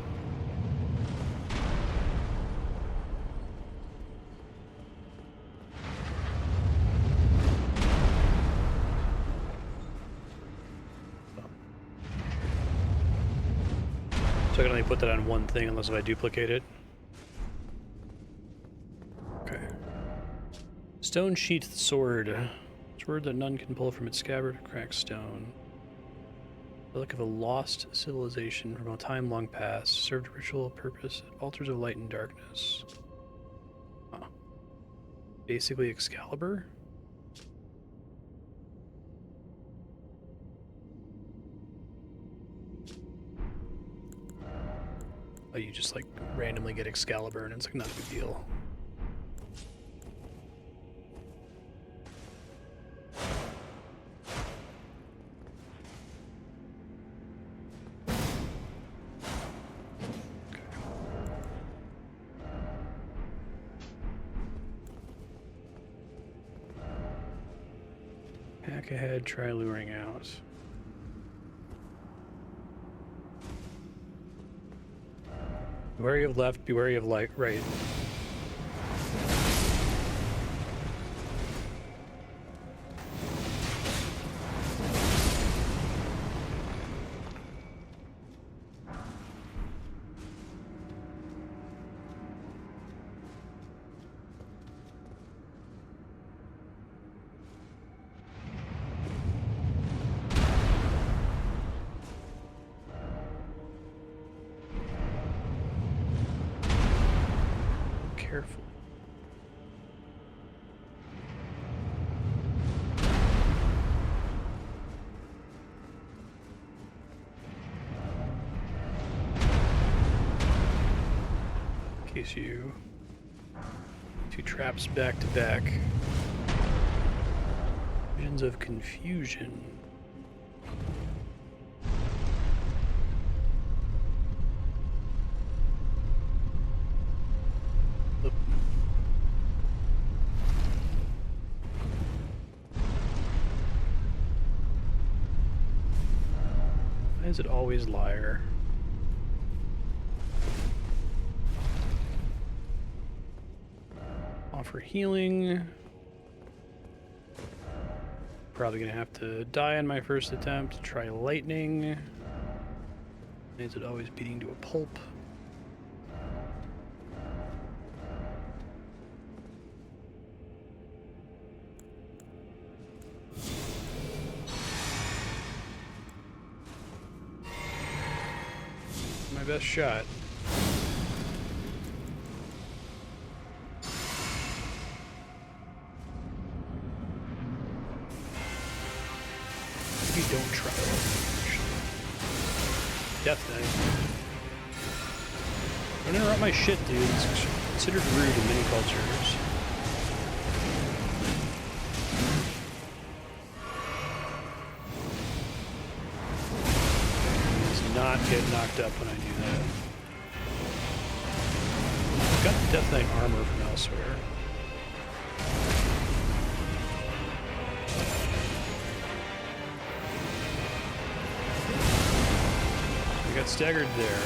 So I can only put that on one thing unless if I duplicate it. Okay. Stone sheathed sword. Sword that none can pull from its scabbard. Cracked stone. Relic of a lost civilization from a time long past. Served a ritual purpose at altars of light and darkness. Huh. Basically Excalibur? Oh, you just like randomly get Excalibur and it's like not a big deal. Hack ahead, try luring out. Be wary of left, be wary of right. carefully. In case you... 2 traps back to back. Visions of confusion. Oop. Why is it always liar? Offer healing. Probably gonna have to die on my first attempt. Try lightning. Is it always beating to a pulp? My best shot. Maybe don't try it. Death Knight. Don't interrupt my shit, dude. It's considered rude in many cultures. Does not get knocked up when I do that. I've got Death Knight armor from elsewhere. I got staggered there.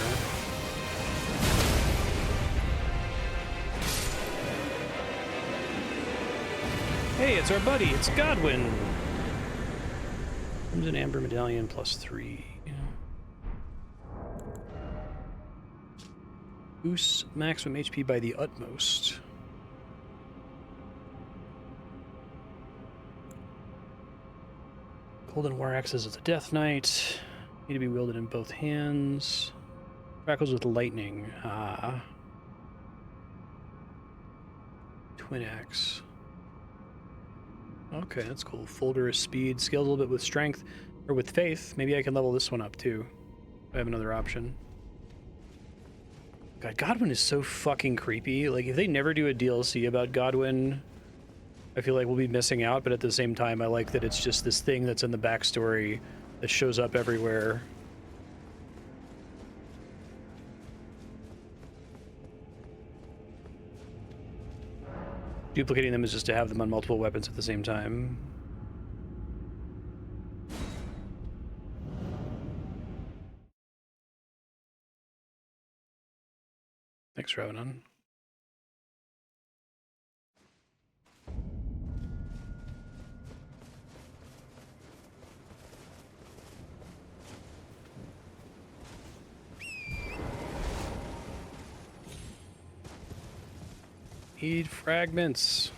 Hey, it's our buddy. It's Godwin. Comes an Amber Medallion +3. Boosts maximum HP by the utmost. Golden War Axes is a Death Knight. Need to be wielded in both hands. Crackles with lightning. Ah. Twin axe. Okay, that's cool. Folderous speed. Scales a little bit with strength. Or with faith. Maybe I can level this one up too. I have another option. God, Godwin is so fucking creepy. Like, if they never do a DLC about Godwin, I feel like we'll be missing out, but at the same time, I like that it's just this thing that's in the backstory that shows up everywhere. Duplicating them is just to have them on multiple weapons at the same time. Thanks, Revenant. Need fragments.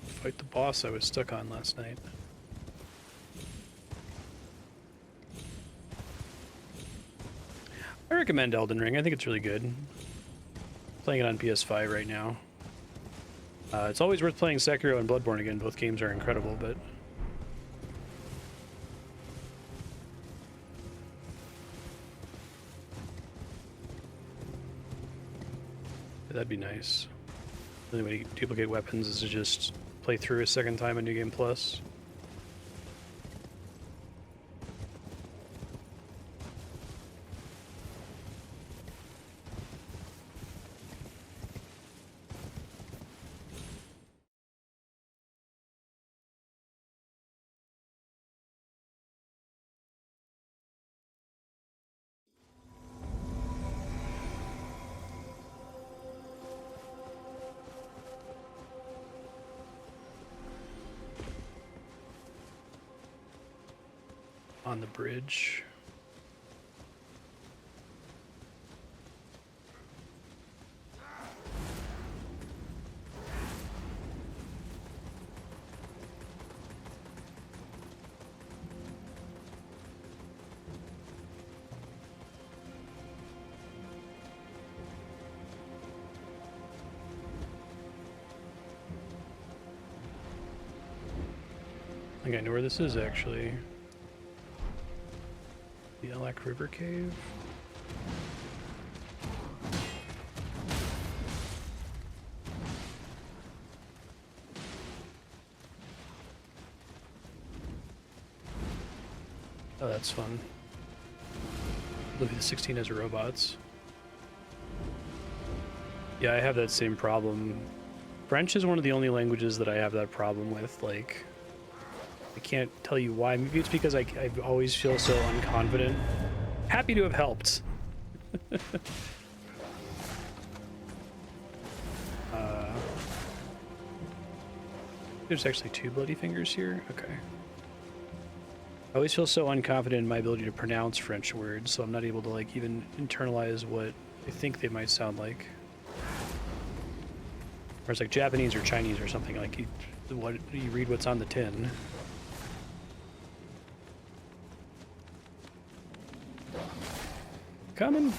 Fight the boss I was stuck on last night. I recommend Elden Ring. I think it's really good. Playing it on PS5 right now. It's always worth playing Sekiro and Bloodborne again. Both games are incredible, but... that'd be nice. The only way to duplicate weapons is to just play through a second time on New Game Plus. On the bridge. I think I know where this is actually. The Elak River Cave. Oh, that's fun. Look at the 16 as robots. Yeah, I have that same problem. French is one of the only languages that I have that problem with. Like, I can't tell you why. Maybe it's because I always feel so unconfident. Happy to have helped. There's actually 2 bloody fingers here. Okay. I always feel so unconfident in my ability to pronounce French words, so I'm not able to like even internalize what I think they might sound like. Whereas like Japanese or Chinese or something, like you read what's on the tin. Coming.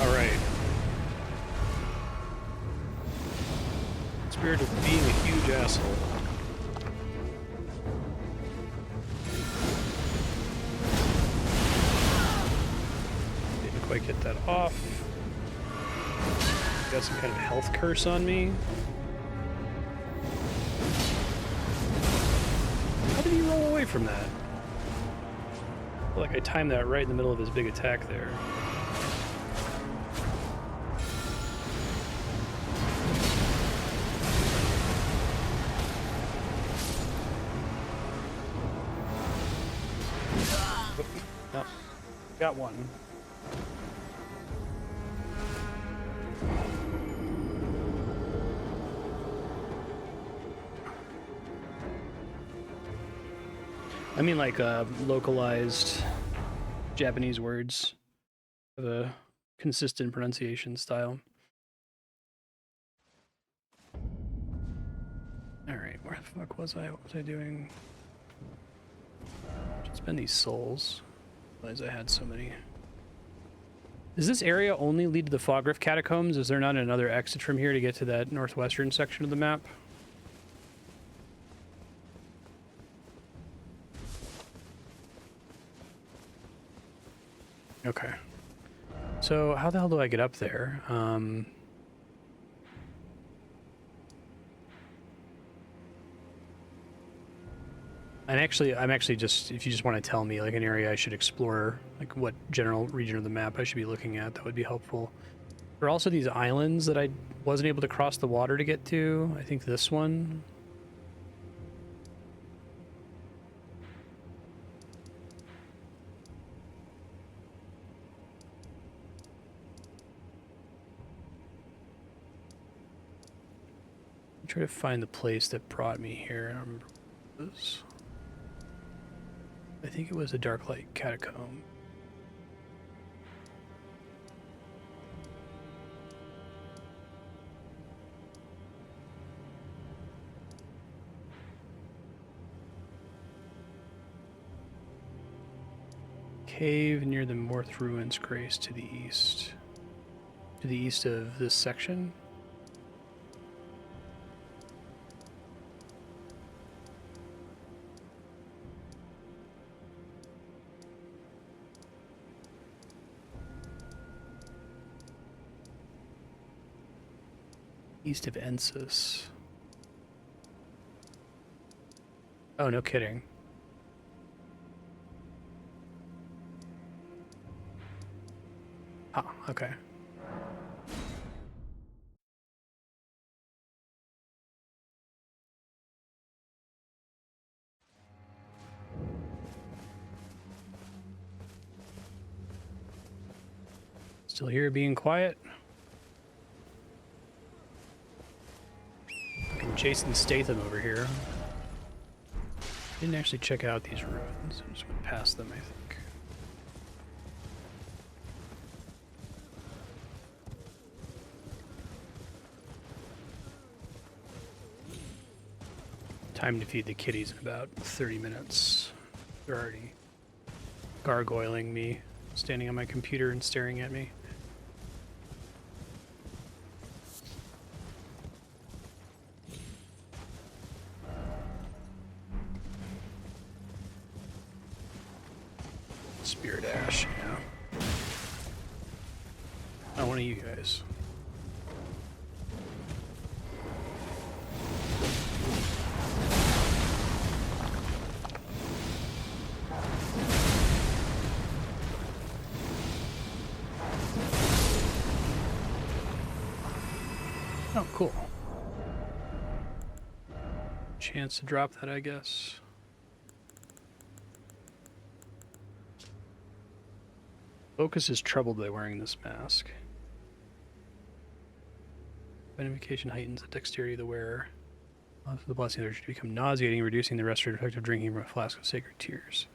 All right. Spirit of being a huge asshole. Didn't quite get that off. Got some kind of health curse on me. How did he roll away from that? I feel like I timed that right in the middle of his big attack there. Oh, got one. I mean, like, localized Japanese words have a consistent pronunciation style. Alright, where the fuck was I? What was I doing? Should spend these souls. Realize I had so many. Does this area only lead to the Fogriff Catacombs? Is there not another exit from here to get to that northwestern section of the map? Okay. So how the hell do I get up there? I'm actually just, if you just want to tell me like an area I should explore, like what general region of the map I should be looking at, that would be helpful. There are also these islands that I wasn't able to cross the water to get to. I think this one. Try to find the place that brought me here. I don't remember what it was. I think it was a Darklight Catacomb. Cave near the Morth Ruins Grace to the east. To the east of this section. East of Ensis. Oh, no kidding. Ah, okay. Still here being quiet. Fucking Jason Statham over here. Didn't actually check out these ruins. I just went past them, I think. Time to feed the kitties in about 30 minutes. They're already gargoyling me standing on my computer and staring at me. Spirit Ash, yeah. Not one of you guys. Oh, cool. Chance to drop that, I guess. Focus is troubled by wearing this mask. Magnification heightens the dexterity of the wearer. Allows the blessing of the to become nauseating, reducing the restorative effect of drinking from a flask of sacred tears.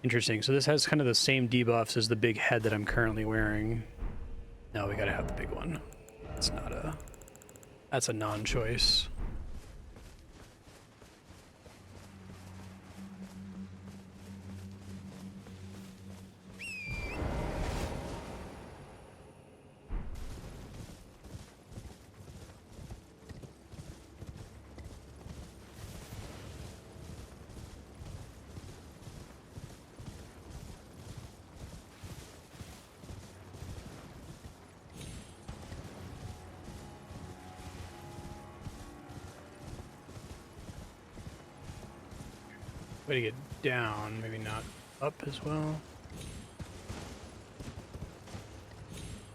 Interesting. So this has kind of the same debuffs as the big head that I'm currently wearing. No, we gotta have the big one. It's not a... That's a non-choice. Way to get down, maybe not up as well.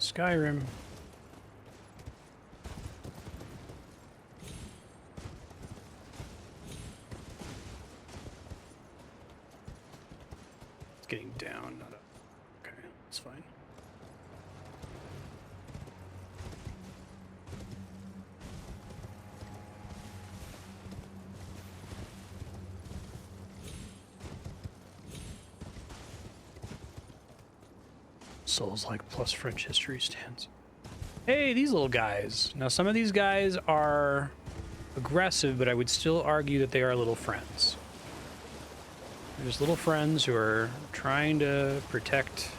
Skyrim. It's getting down, not up. Okay, that's fine. Souls-like plus French history stands. Hey, these little guys. Now, some of these guys are aggressive, but I would still argue that they are little friends. They're just little friends who are trying to protect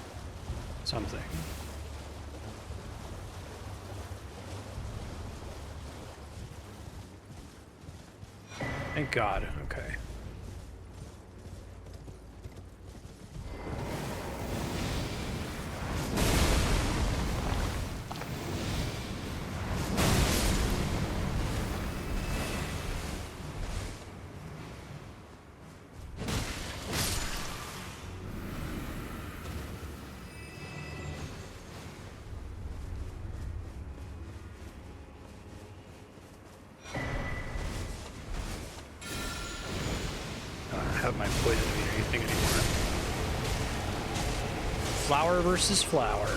something. Thank God. Okay. My poison mean anything anymore. Flower versus flower.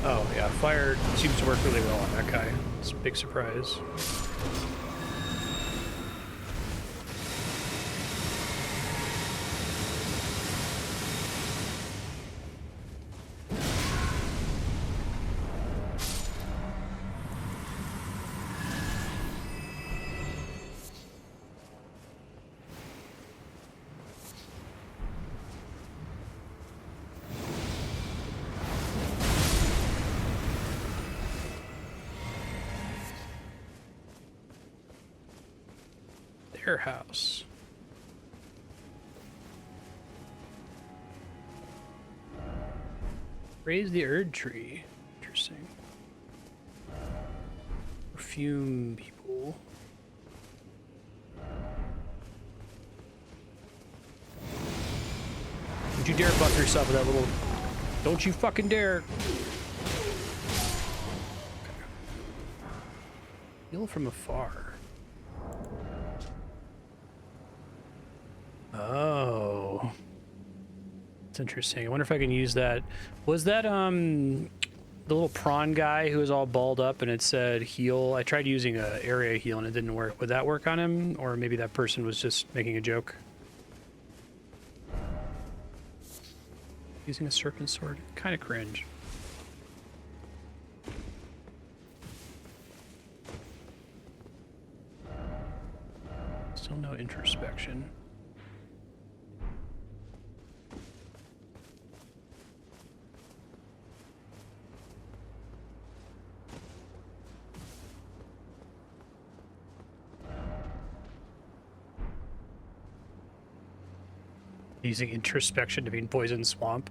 Oh yeah, fire seems to work really well on that guy. It's a big surprise. House. Raise the Erdtree. Interesting. Perfume people. Don't you dare buff yourself with that little... Don't you fucking dare! Heal from afar. Oh, that's interesting. I wonder if I can use that. Was that the little prawn guy who was all balled up and it said heal? I tried using a area heal and it didn't work. Would that work on him, or maybe that person was just making a joke? Using a serpent sword. Kind of cringe. Still no introspection. Using introspection to mean poison swamp.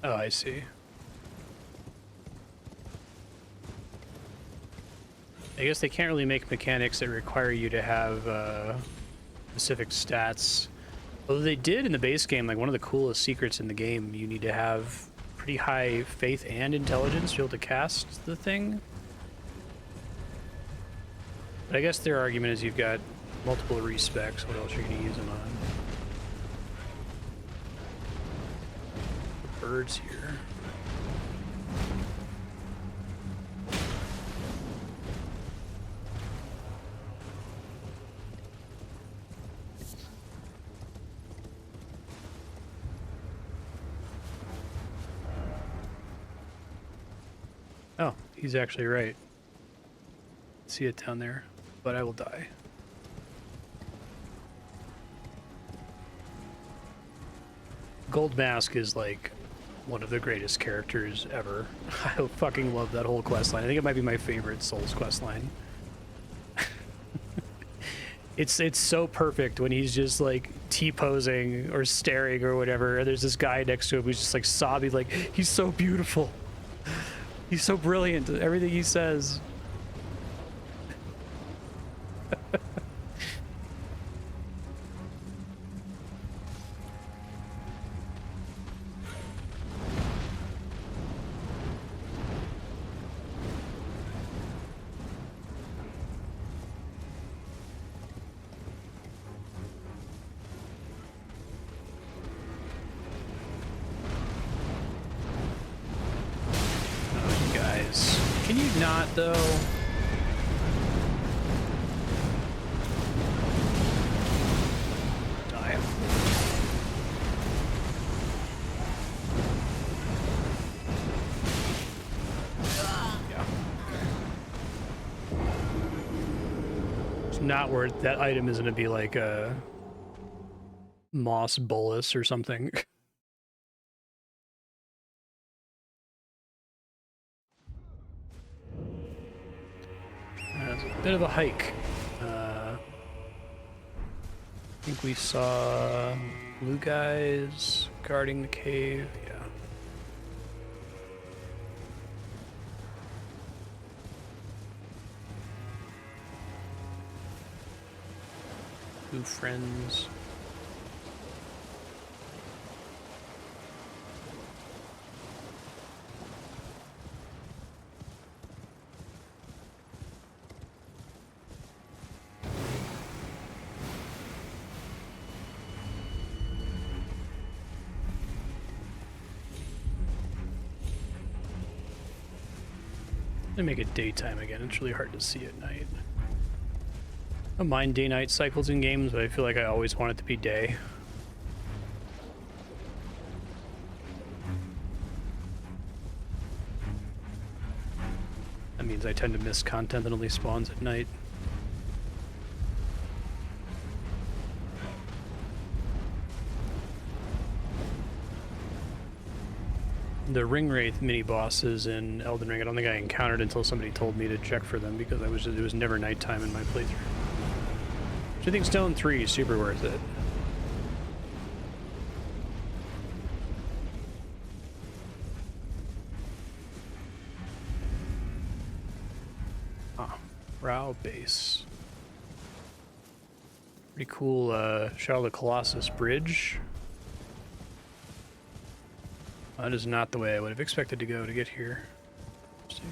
Oh, I see. I guess they can't really make mechanics that require you to have specific stats. Although they did in the base game, like one of the coolest secrets in the game, you need to have pretty high faith and intelligence to be able to cast the thing. But I guess their argument is you've got multiple respecs. What else are you going to use them on? Birds here. Oh, he's actually right. See it down there, but I will die. Gold Mask is like one of the greatest characters ever. I fucking love that whole quest line. I think it might be my favorite Souls quest line. It's so perfect when he's just like T-posing or staring or whatever, and there's this guy next to him who's just like sobbing, like, he's so beautiful. He's so brilliant, everything he says. Not though. Die. Yeah. It's not worth that item is gonna be like a moss bolus or something. It's a bit of a hike. I think we saw blue guys guarding the cave. Yeah. Blue friends. They make it daytime again. It's really hard to see at night. I don't mind day-night cycles in games, but I feel like I always want it to be day. That means I tend to miss content that only spawns at night. The ring wraith mini bosses in Elden Ring, I don't think I encountered until somebody told me to check for them because it was never nighttime in my playthrough. So I think Stone 3 is super worth it. Ah, Brow Base. Pretty cool Shadow of the Colossus bridge. That is not the way I would have expected to go to get here. Interesting.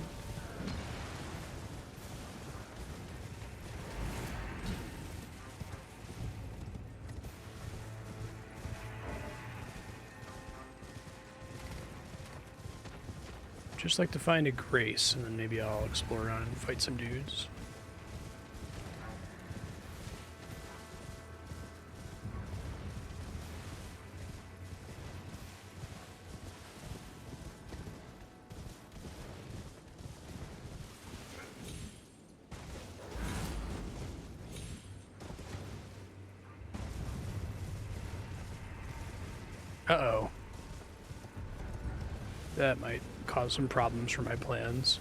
Just like to find a grace, and then maybe I'll explore around and fight some dudes. Uh-oh. That might cause some problems for my plans.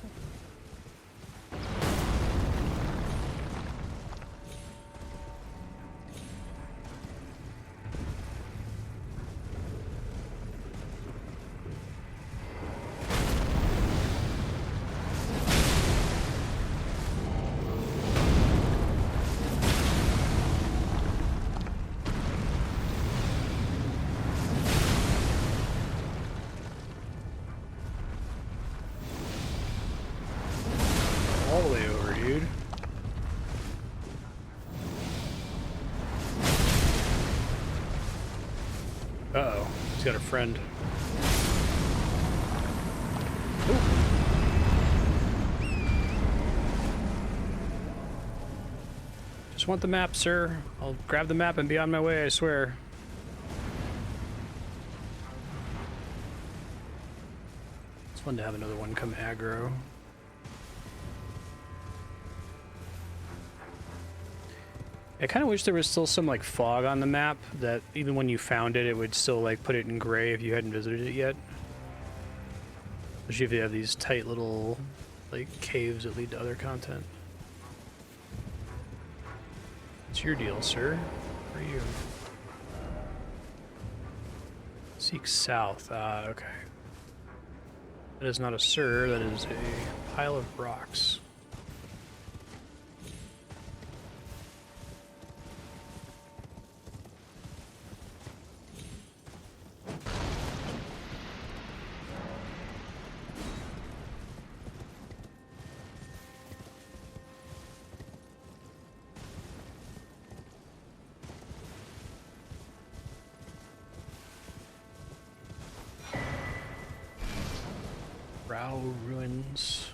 All the way over, dude. Uh-oh. He's got a friend. Ooh. Just want the map, sir. I'll grab the map and be on my way, I swear. It's fun to have another one come aggro. I kind of wish there was still some like fog on the map that even when you found it, it would still like put it in gray if you hadn't visited it yet. Especially if you have these tight little like caves that lead to other content. What's your deal, sir? Where are you? Seek south. Ah, okay. That is not a sir, that is a pile of rocks. Ruins.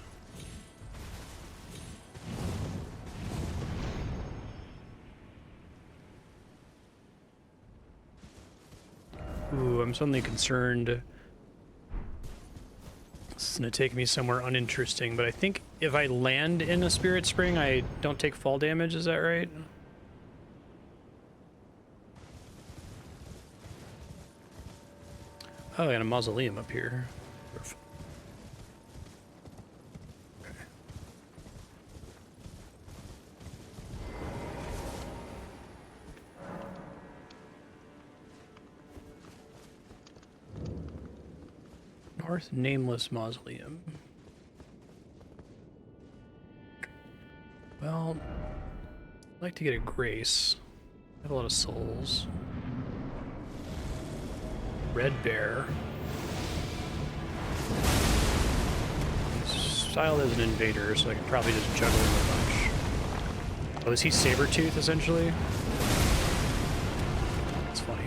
Ooh, I'm suddenly concerned. This is gonna take me somewhere uninteresting, but I think if I land in a spirit spring, I don't take fall damage, is that right? Oh, I got a mausoleum up here. North Nameless Mausoleum. Well, I'd like to get a grace. I have a lot of souls. Red Bear. He's styled as an invader, so I could probably just juggle him a bunch. Oh, is he Sabretooth, essentially? That's funny.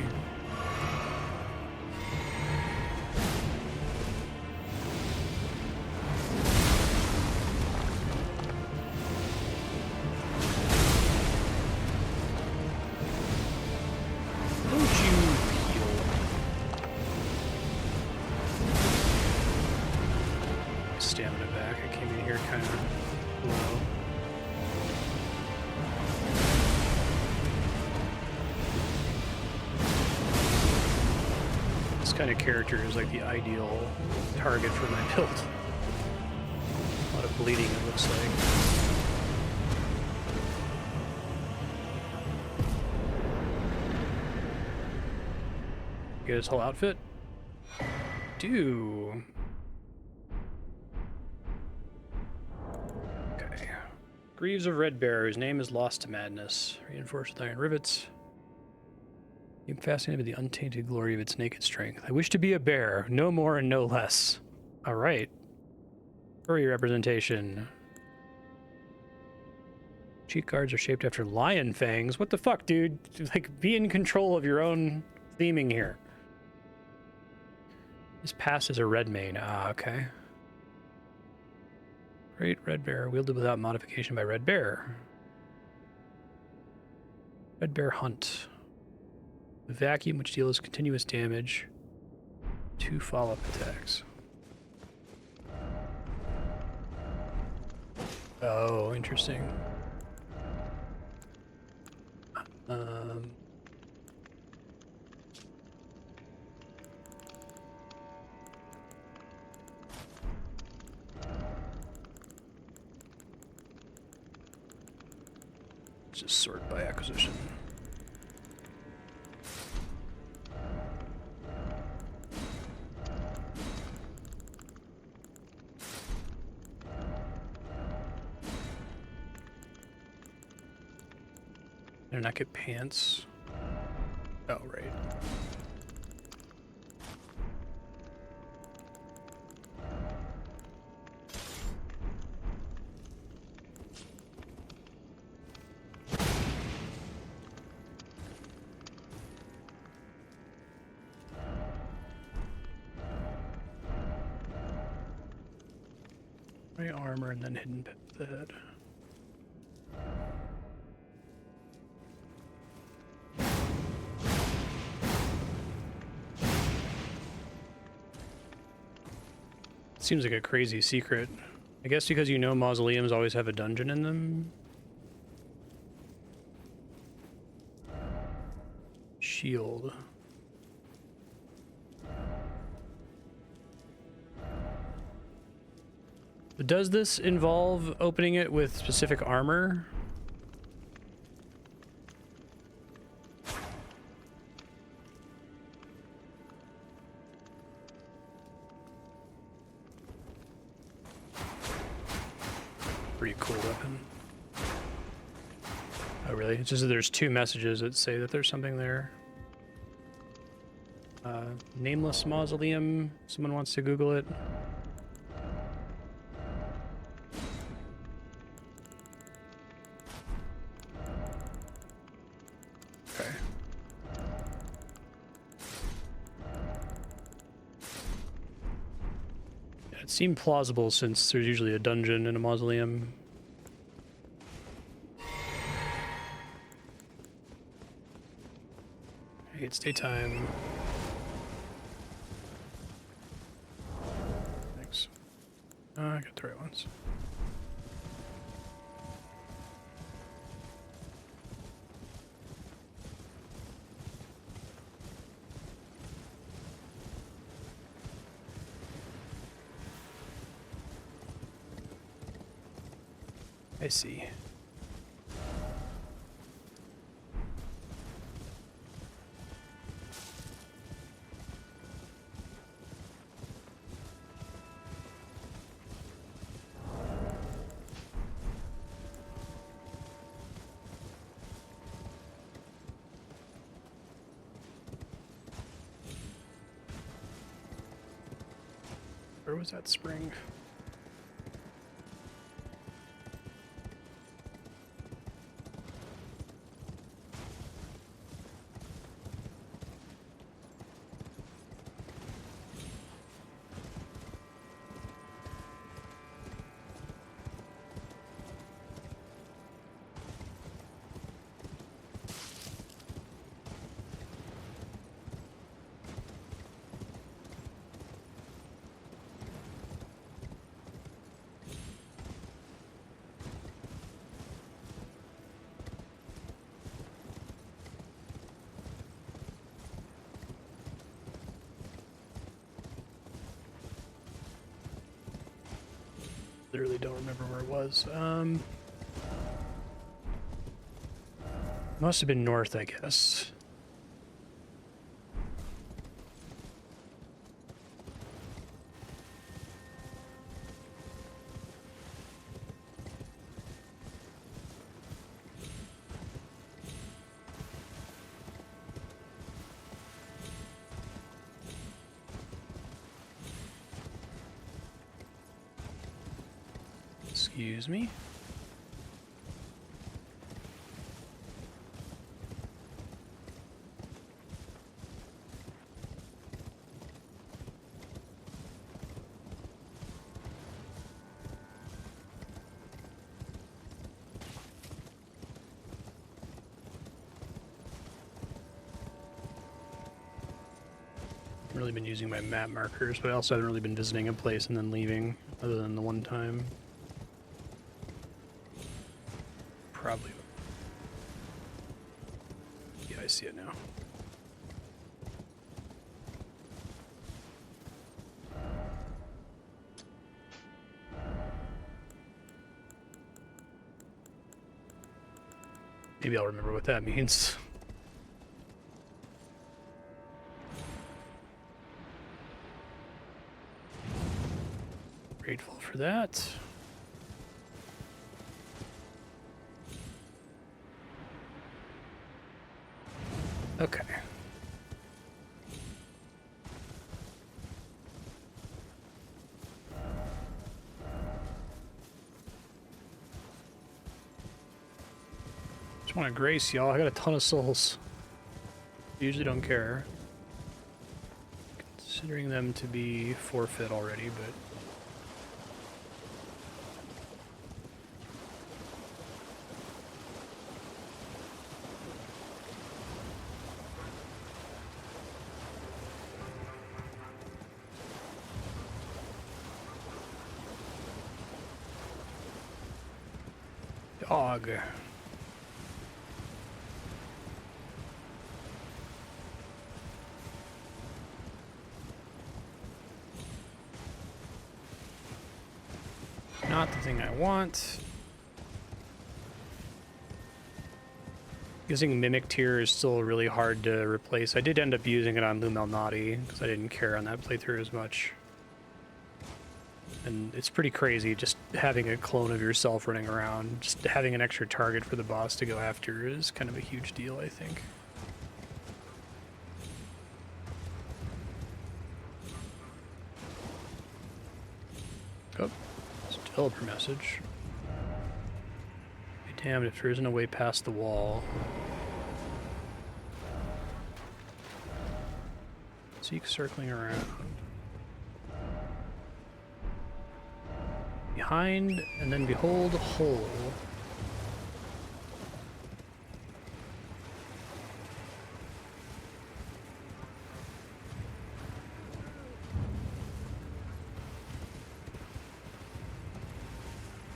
Stamina back. I came in here kind of low. This kind of character is like the ideal target for my build. A lot of bleeding, it looks like. Get his whole outfit? Do. Greaves of Red Bear, whose name is lost to madness. Reinforced with iron rivets. I'm fascinated by the untainted glory of its naked strength. I wish to be a bear, no more and no less. All right. Furry representation. Cheek guards are shaped after lion fangs. What the fuck, dude? Like, be in control of your own theming here. This pass is a red mane. Ah, okay. Great red bear, wielded without modification by red bear. Red bear hunt. A vacuum which deals continuous damage. 2 follow-up attacks. Oh, interesting. Just sort by acquisition. Did I not get pants? Oh, right. Armor and then hidden bed. Seems like a crazy secret. I guess because you know mausoleums always have a dungeon in them. Shield. Does this involve opening it with specific armor? Pretty cool weapon. Oh, really? It's just that there's 2 messages that say that there's something there. Nameless mausoleum. Someone wants to Google it. It seemed plausible since there's usually a dungeon in a mausoleum. Hey, it's daytime. Thanks. I got the right ones. I see. Where was that spring? Literally don't remember where it was. Must have been north, I guess. Excuse me. Really been using my map markers, but I also haven't really been visiting a place and then leaving, other than the one time. Probably. Yeah, I see it now. Maybe I'll remember what that means. Grateful for that. Okay. Just want to grace y'all. I got a ton of souls. Usually don't care. Considering them to be forfeit already, but dog. Not the thing I want. Using Mimic Tier is still really hard to replace. I did end up using it on Lumelnati because I didn't care on that playthrough as much. And it's pretty crazy just having a clone of yourself running around. Just having an extra target for the boss to go after is kind of a huge deal, I think. Oh, it's a developer message. Be damned if there isn't a way past the wall. Seek circling around. Behind, and then behold, hole.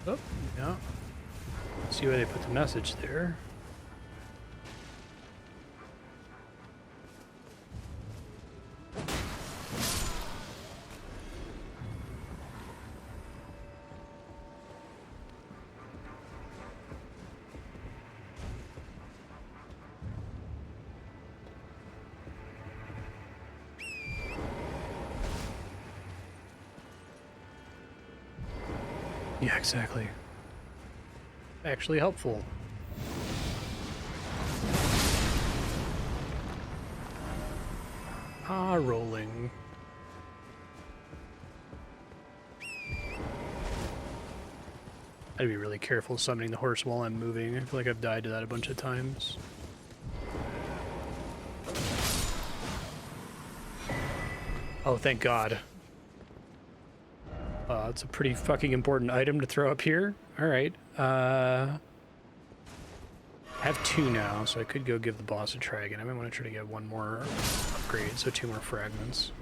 Oh, yeah. See why they put the message there. Yeah, exactly. Actually helpful. Ah, rolling. I'd be really careful summoning the horse while I'm moving. I feel like I've died to that a bunch of times. Oh, thank God. It's a pretty fucking important item to throw up here. Alright. I have 2 now, so I could go give the boss a try again. I might want to try to get 1 more upgrade, so 2 more fragments.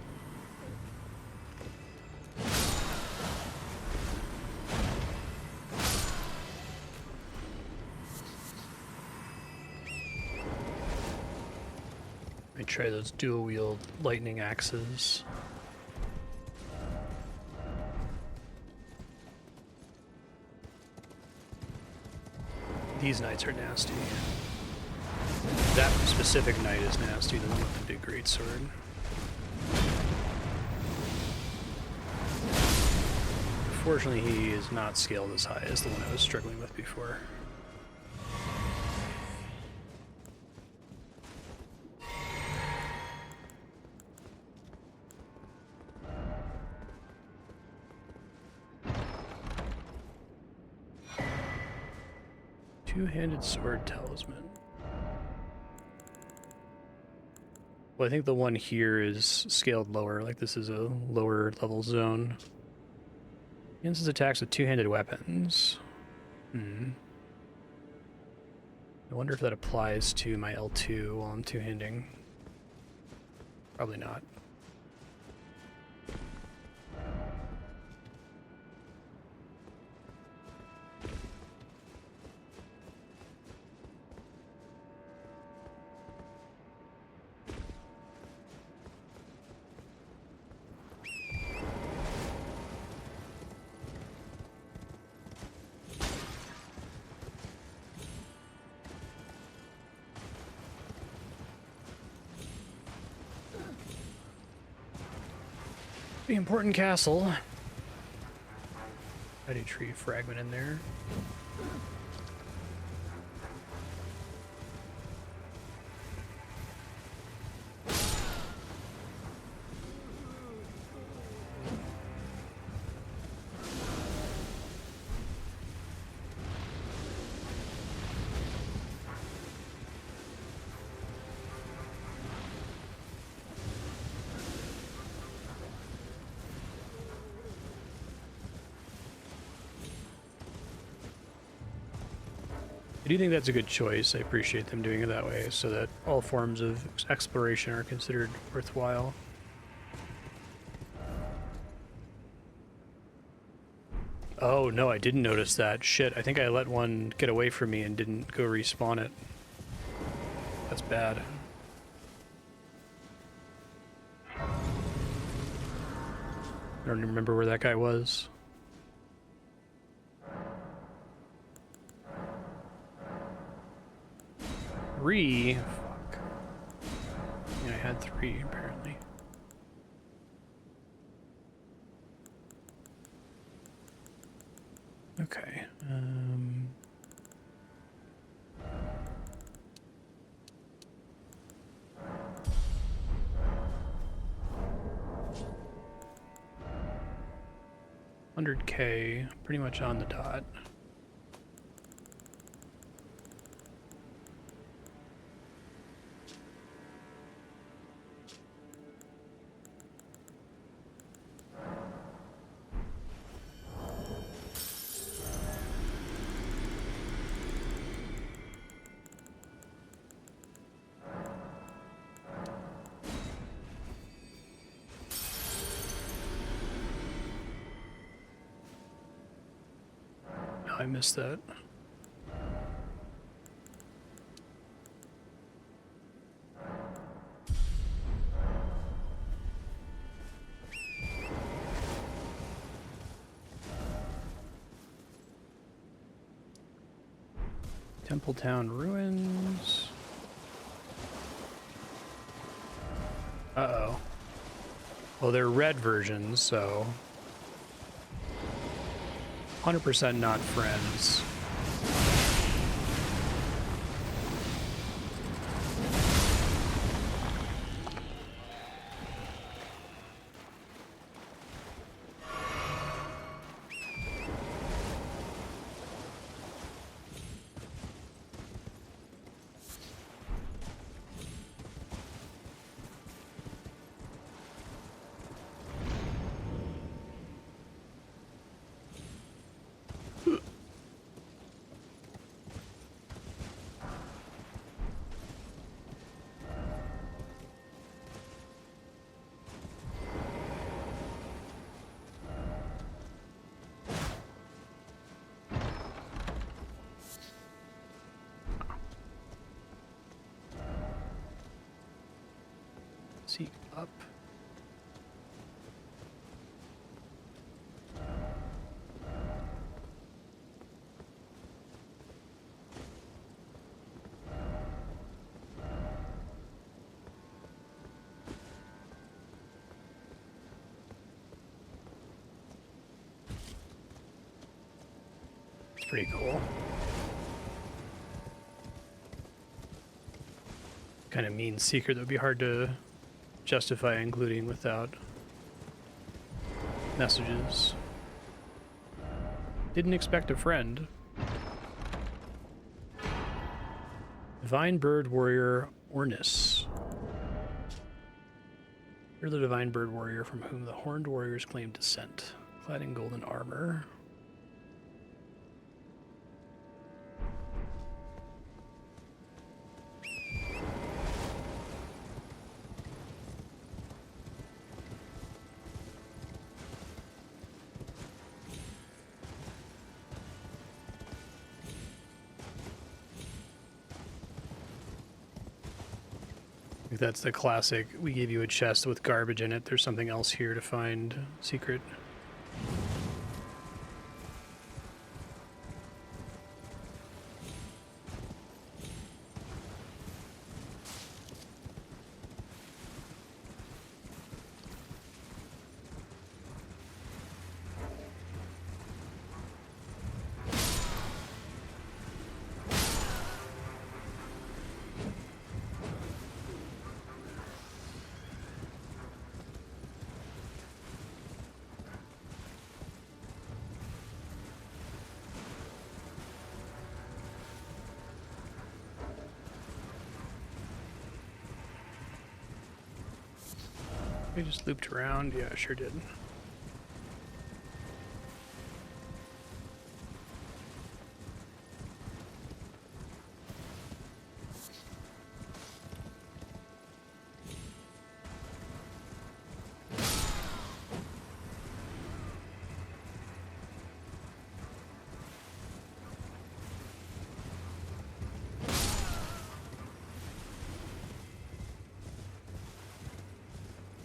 Let me try those dual-wield lightning axes. These knights are nasty. That specific knight is nasty, the one with the big greatsword. Fortunately, he is not scaled as high as the one I was struggling with before. Two-handed sword talisman. Well, I think the one here is scaled lower, like this is a lower level zone. Enhances attacks with two-handed weapons. I wonder if that applies to my L2 while I'm two-handing. Probably not. The important castle. Scadutree fragment in there. I do think that's a good choice. I appreciate them doing it that way so that all forms of exploration are considered worthwhile. Oh, no, I didn't notice that. Shit, I think I let one get away from me and didn't go respawn it. That's bad. I don't remember where that guy was. Three? Fuck. Yeah, I had three, apparently. Okay. 100K, pretty much on the dot. I missed that. Templetown ruins. Uh-oh. Well, they're red versions, so 100% not friends. Seek up. It's pretty cool. Kind of mean secret that would be hard to justify including without messages. Didn't expect a friend. Divine Bird Warrior Ornis. You're the Divine Bird Warrior from whom the Horned Warriors claim descent. Clad in golden armor. That's the classic, we gave you a chest with garbage in it, there's something else here to find secret. We just looped around. Yeah, sure did.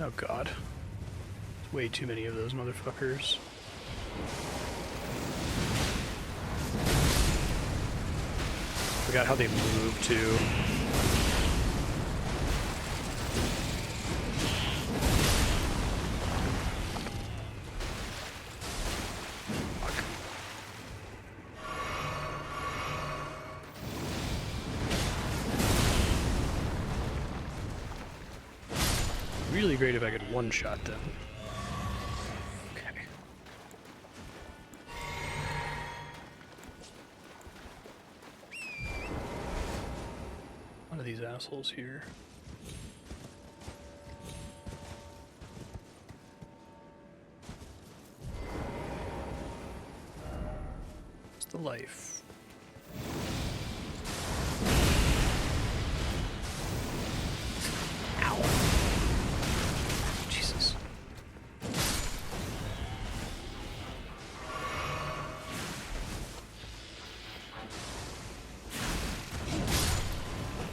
Oh god. There's way too many of those motherfuckers. Forgot how they move too. Really great if I could one-shot them. Okay. One of these assholes here. What's the life?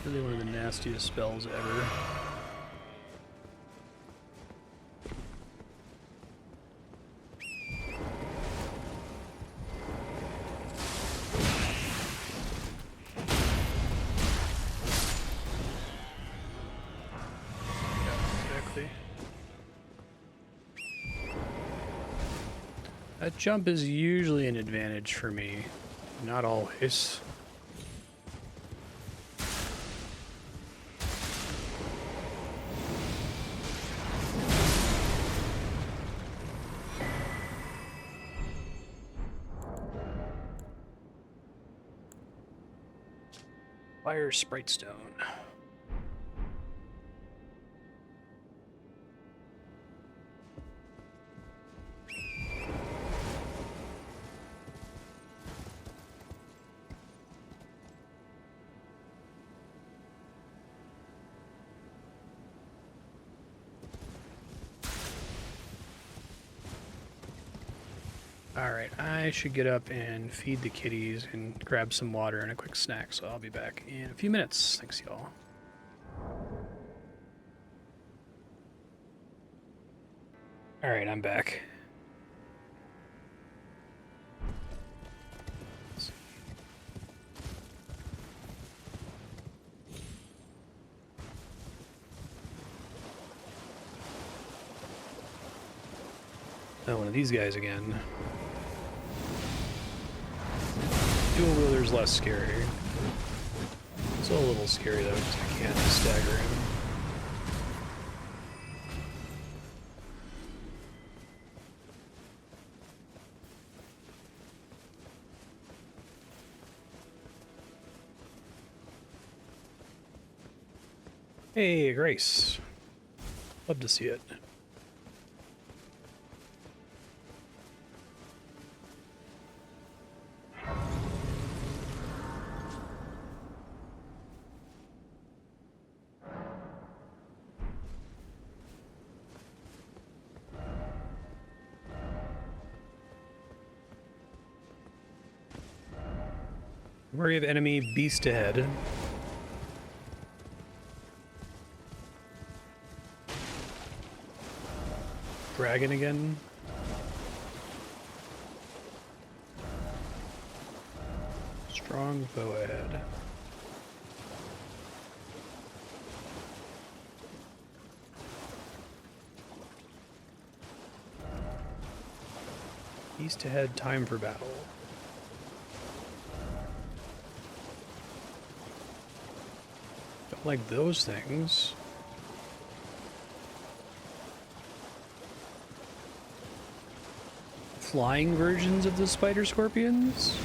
Really one of the nastiest spells ever. Yeah, exactly. That jump is usually an advantage for me. Not always. Fire Sprite Stone. Alright, I should get up and feed the kitties and grab some water and a quick snack, so I'll be back in a few minutes. Thanks, y'all. Alright, I'm back. Oh, one of these guys again. Dual wielder's less scary. Still a little scary though, because I can't stagger him. Hey, Grace. Love to see it. Worry of enemy beast ahead. Dragon again. Strong foe ahead. East ahead, time for battle. Don't like those things. Flying versions of the spider scorpions?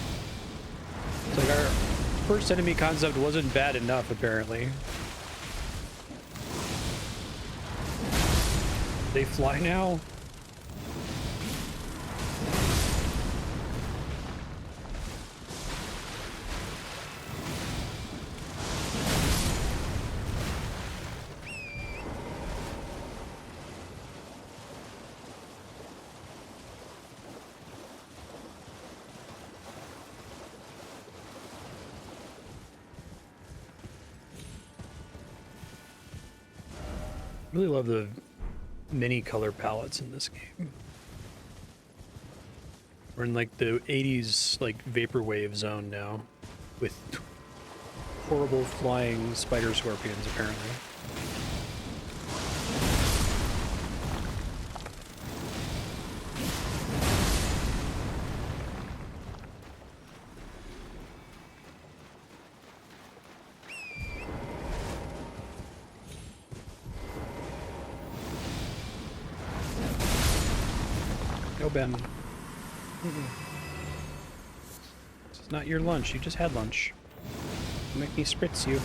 It's like our first enemy concept wasn't bad enough, apparently. They fly now? Really love the many color palettes in this game. We're in like the 80s like vaporwave zone now with horrible flying spider scorpions apparently. No, Ben. This is not your lunch. You just had lunch. Don't make me spritz you.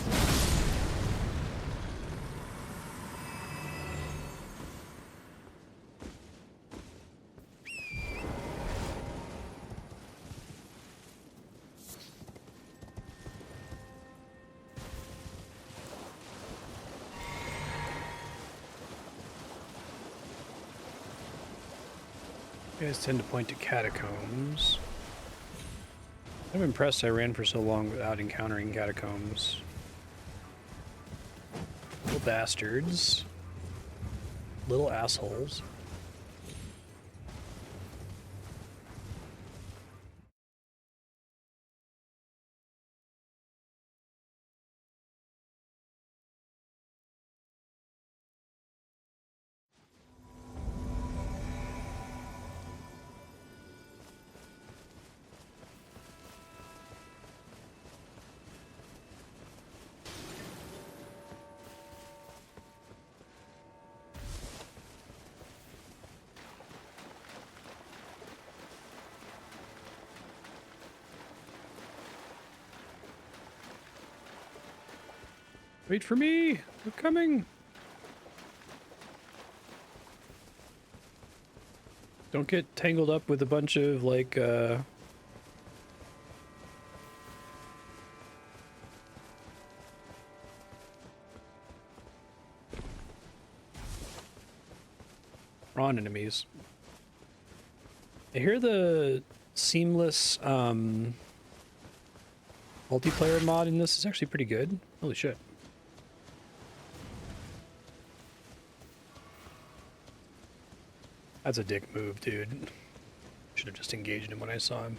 You guys tend to point to catacombs. I'm impressed I ran for so long without encountering catacombs. Little bastards. Little assholes. Wait for me! We're coming! Don't get tangled up with a bunch of, like, Ron enemies. I hear the seamless, multiplayer mod in this is actually pretty good. Holy shit. That's a dick move, dude. Should have just engaged him when I saw him.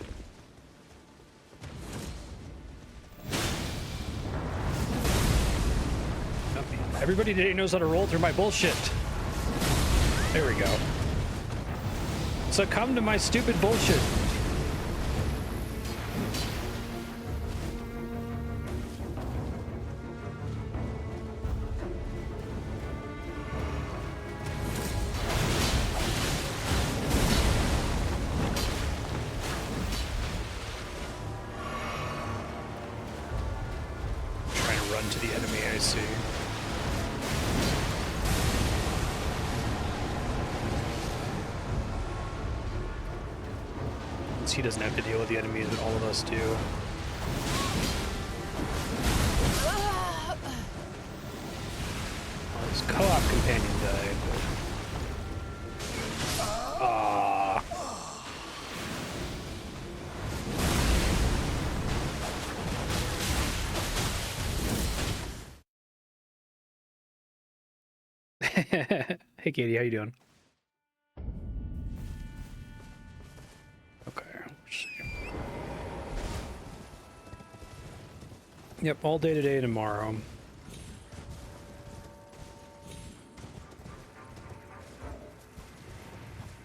Everybody today knows how to roll through my bullshit. There we go. Succumb to my stupid bullshit. To the enemy, I see. he doesn't have to deal with the enemies, but all of us do. Well, his co-op companion died, but... Ah. Hey Katie, how you doing? Okay, let's see. Yep, all day today and tomorrow.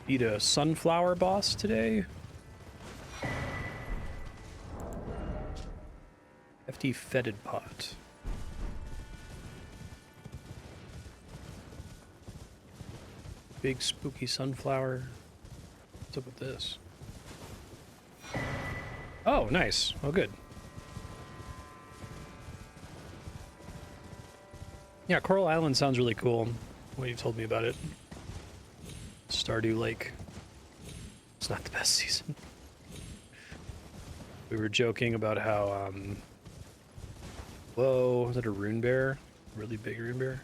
Beat a sunflower boss today. Hefty fetid pot. Big spooky sunflower. What's up with this? Oh, nice. Oh, good. Yeah, Coral Island sounds really cool. What you've told me about it. Stardew Lake. It's not the best season. We were joking about how, whoa, is that a rune bear? Really big rune bear?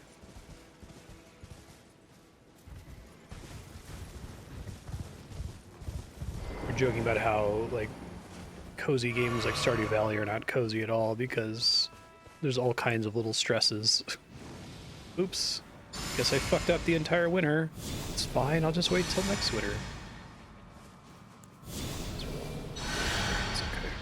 We're joking about how, like, cozy games like Stardew Valley are not cozy at all because there's all kinds of little stresses. Oops. Guess I fucked up the entire winter. It's fine, I'll just wait till next winter. It's okay.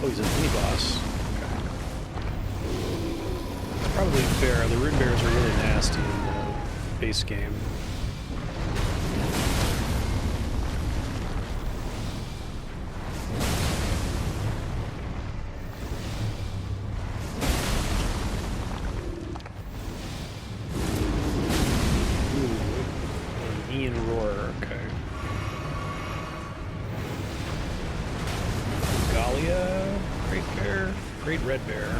Oh, he's a mini boss. Okay. Probably fair. The rune bears are really nasty in the base game. Red bear.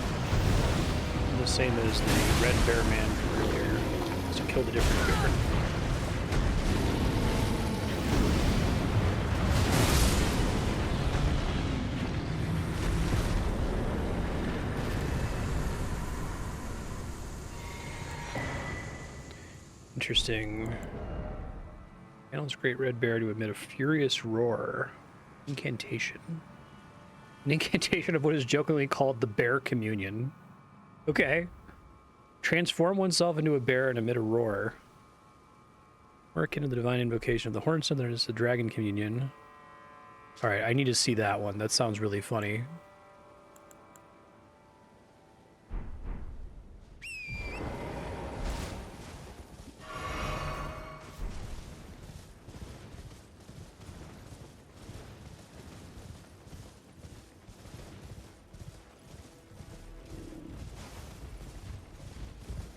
The same as the red bear man from earlier. So kill the different bear. Interesting. Channels great red bear to emit a furious roar. Incantation. An incantation of what is jokingly called the bear communion. Okay. Transform oneself into a bear and emit a roar. Work into the divine invocation of the horn, so there's the dragon communion. Alright, I need to see that one. That sounds really funny.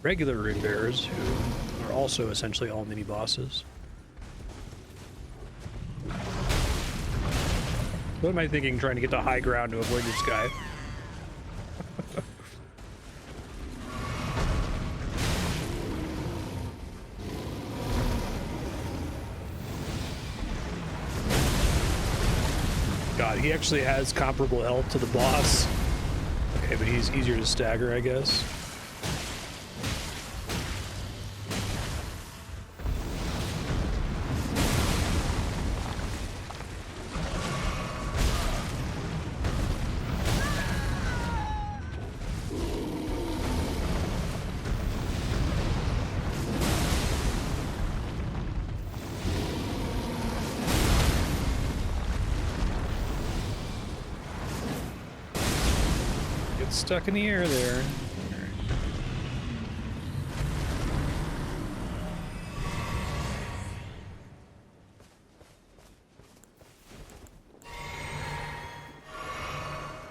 Regular rune bears, who are also essentially all mini bosses. What am I thinking, trying to get to high ground to avoid this guy? God, he actually has comparable health to the boss. Okay, but he's easier to stagger, I guess. Stuck in the air there.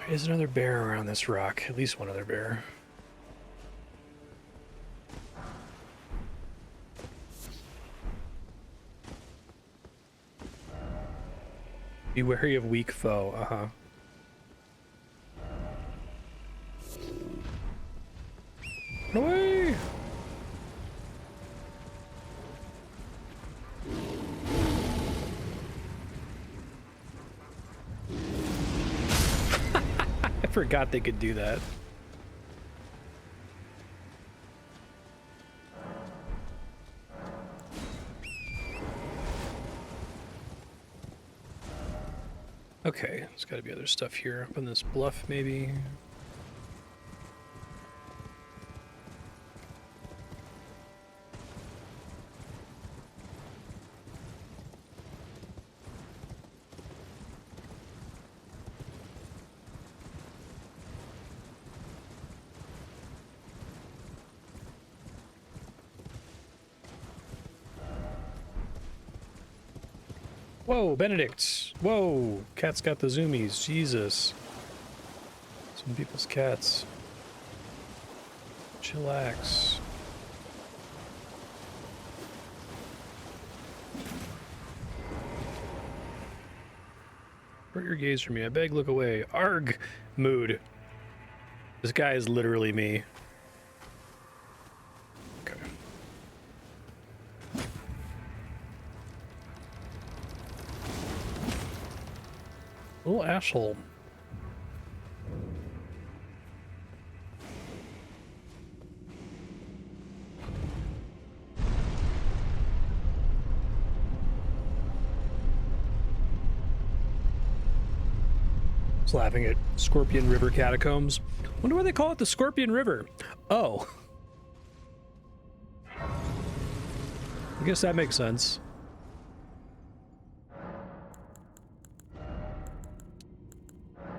There's another bear around this rock. At least one other bear. Be wary of weak foe. forgot they could do that. Okay, there's got to be other stuff here. Up on this bluff, maybe. Whoa, Benedict! Whoa! Cat's got the zoomies. Jesus. Some people's cats. Chillax. Avert your gaze from me. I beg, look away. Arg! Mood. This guy is literally me. Okay. Little asshole. Just laughing at Scorpion River Catacombs. Wonder why they call it the Scorpion River. Oh. I guess that makes sense.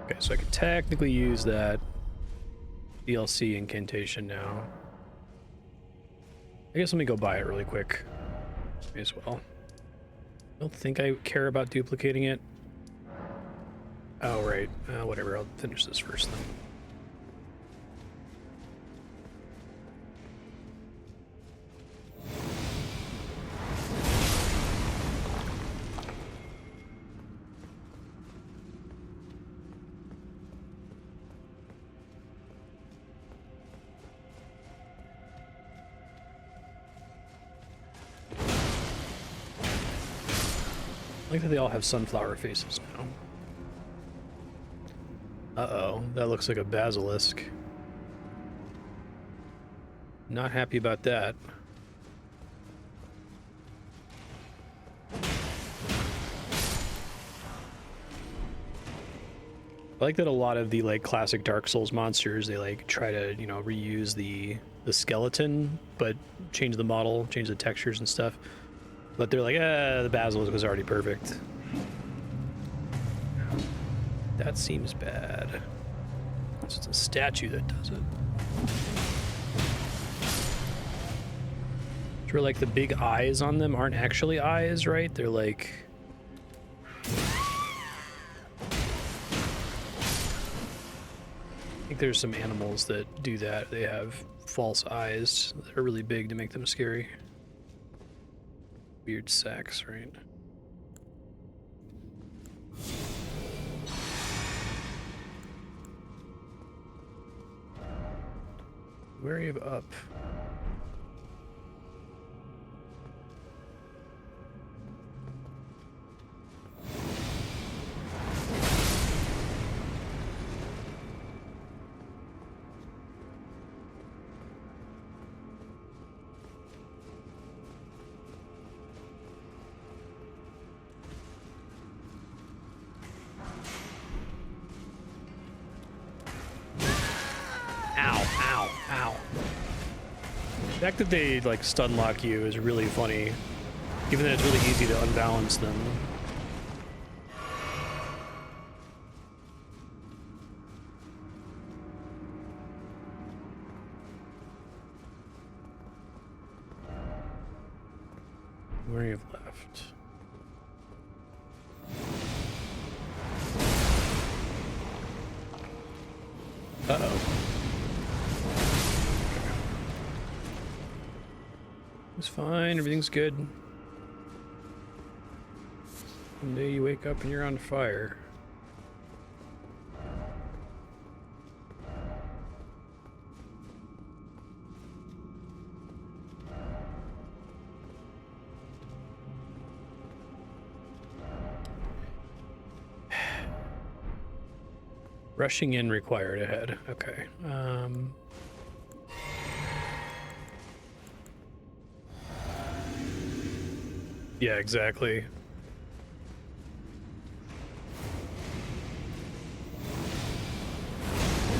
Okay, so I could technically use that DLC incantation now. I guess let me go buy it really quick. May as well. I don't think I care about duplicating it. Oh, right. Whatever, I'll finish this first then. I like that they all have sunflower faces now. Uh-oh, that looks like a basilisk. Not happy about that. I like that a lot of the like classic Dark Souls monsters, they like try to, you know, reuse the skeleton, but change the model, change the textures and stuff. But they're like, the basilisk was already perfect. That seems bad. It's just a statue that does it. Sure, like the big eyes on them aren't actually eyes, right? They're like... I think there's some animals that do that. They have false eyes that are really big to make them scary. Weird sacks, right? Wary of up. The fact that they like stun lock you is really funny, given that it's really easy to unbalance them. Where do you have left? Uh-oh. It's fine, everything's good. One day you wake up and you're on fire. Rushing in required ahead. Okay. Yeah, exactly.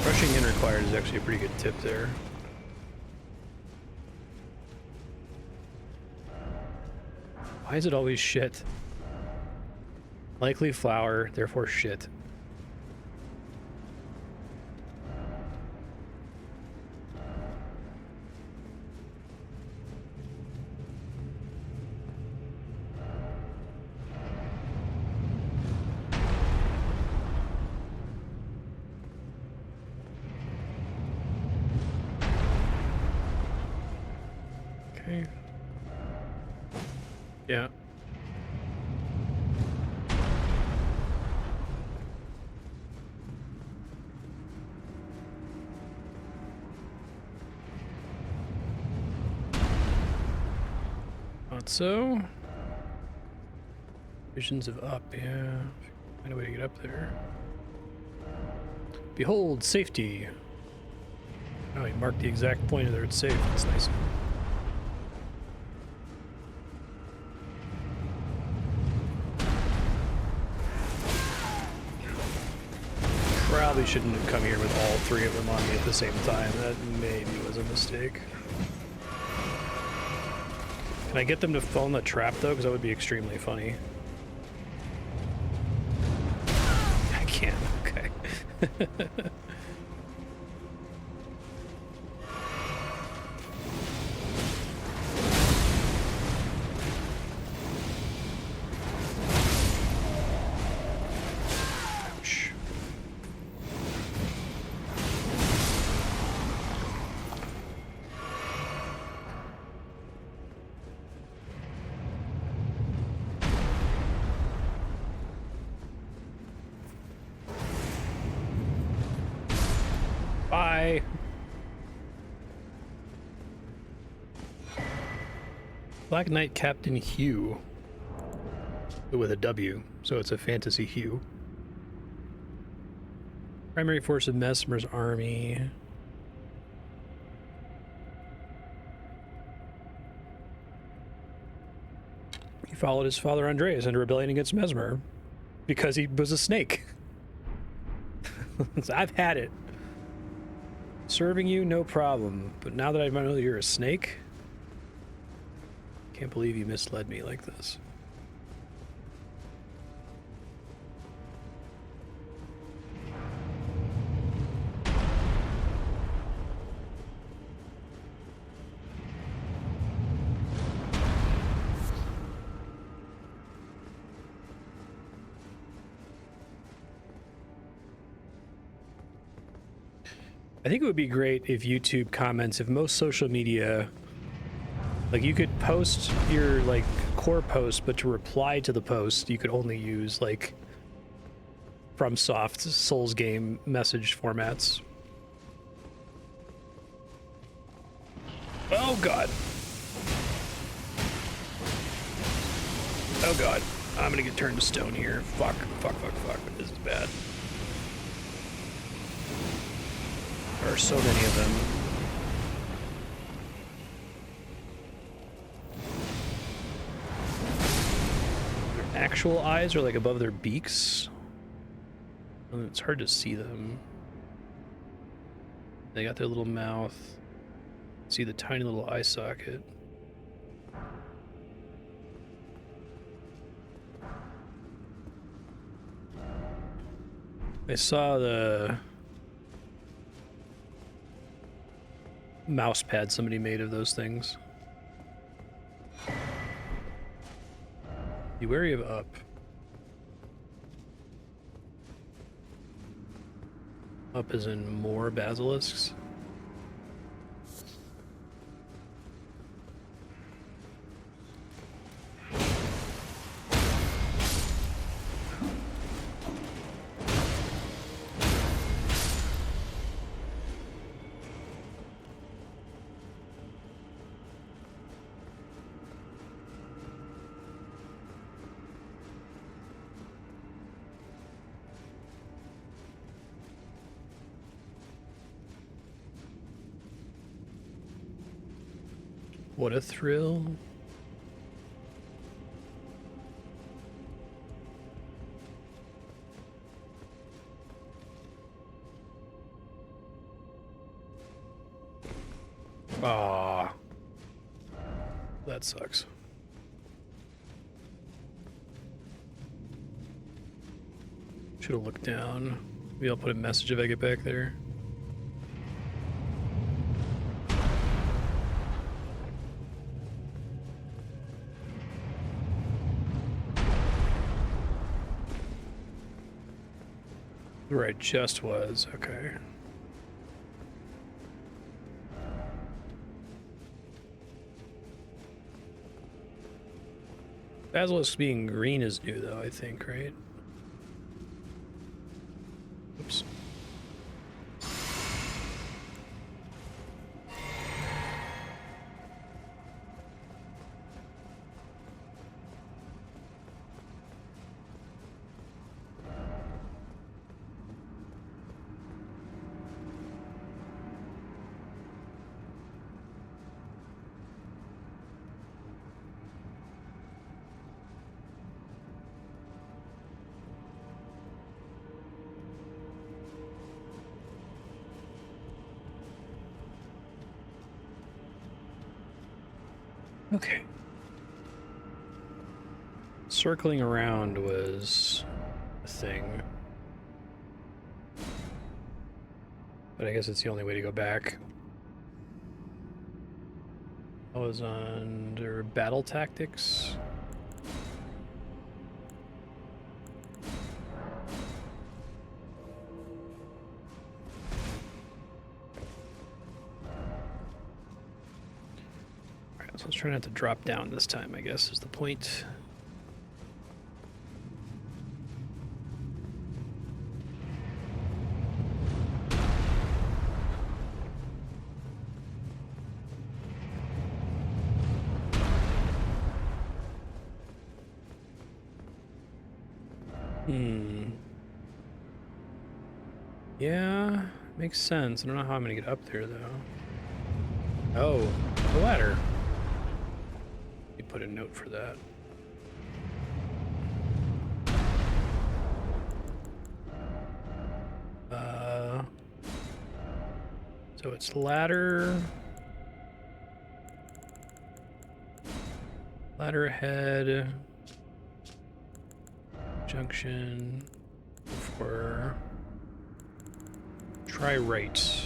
Rushing in required is actually a pretty good tip there. Why is it always shit? Likely flower, therefore shit. Okay. Yeah. Not so. Visions of up, yeah. Find a way to get up there. Behold, safety. Oh, he marked the exact point of there it's safe. That's nice. Probably shouldn't have come here with all three of them on me at the same time. That maybe was a mistake. Can I get them to fall in the trap though? Because that would be extremely funny. I can't. Okay. Ouch. Bye. Black Knight Captain Hugh. But with a W, so it's a fantasy Hugh. Primary force of Mesmer's army. He followed his father Andreas into rebellion against Mesmer because he was a snake. I've had it. Serving you, no problem. But now that I know you're a snake, can't believe you misled me like this. I think it would be great if YouTube comments, if most social media, like you could post your like core post, but to reply to the post, you could only use like FromSoft Souls game message formats. Oh god. Oh god. I'm gonna get turned to stone here. Fuck. This is bad. There are so many of them. Their actual eyes are like above their beaks. It's hard to see them. They got their little mouth. See the tiny little eye socket. I saw the mouse pad somebody made of those things. Be wary of up. Up is in more basilisks. What a thrill. Ah, that sucks. Should have looked down. Maybe I'll put a message if I get back there. Where I just was, okay. Basilisk being green is new though, I think, right? Oops. Okay. Circling around was a thing. But I guess it's the only way to go back. I was under battle tactics. So let's try not to drop down this time, I guess, is the point. Yeah, makes sense. I don't know how I'm gonna get up there, though. Oh, the ladder. Put a note for that. So it's ladder ahead, junction for try right.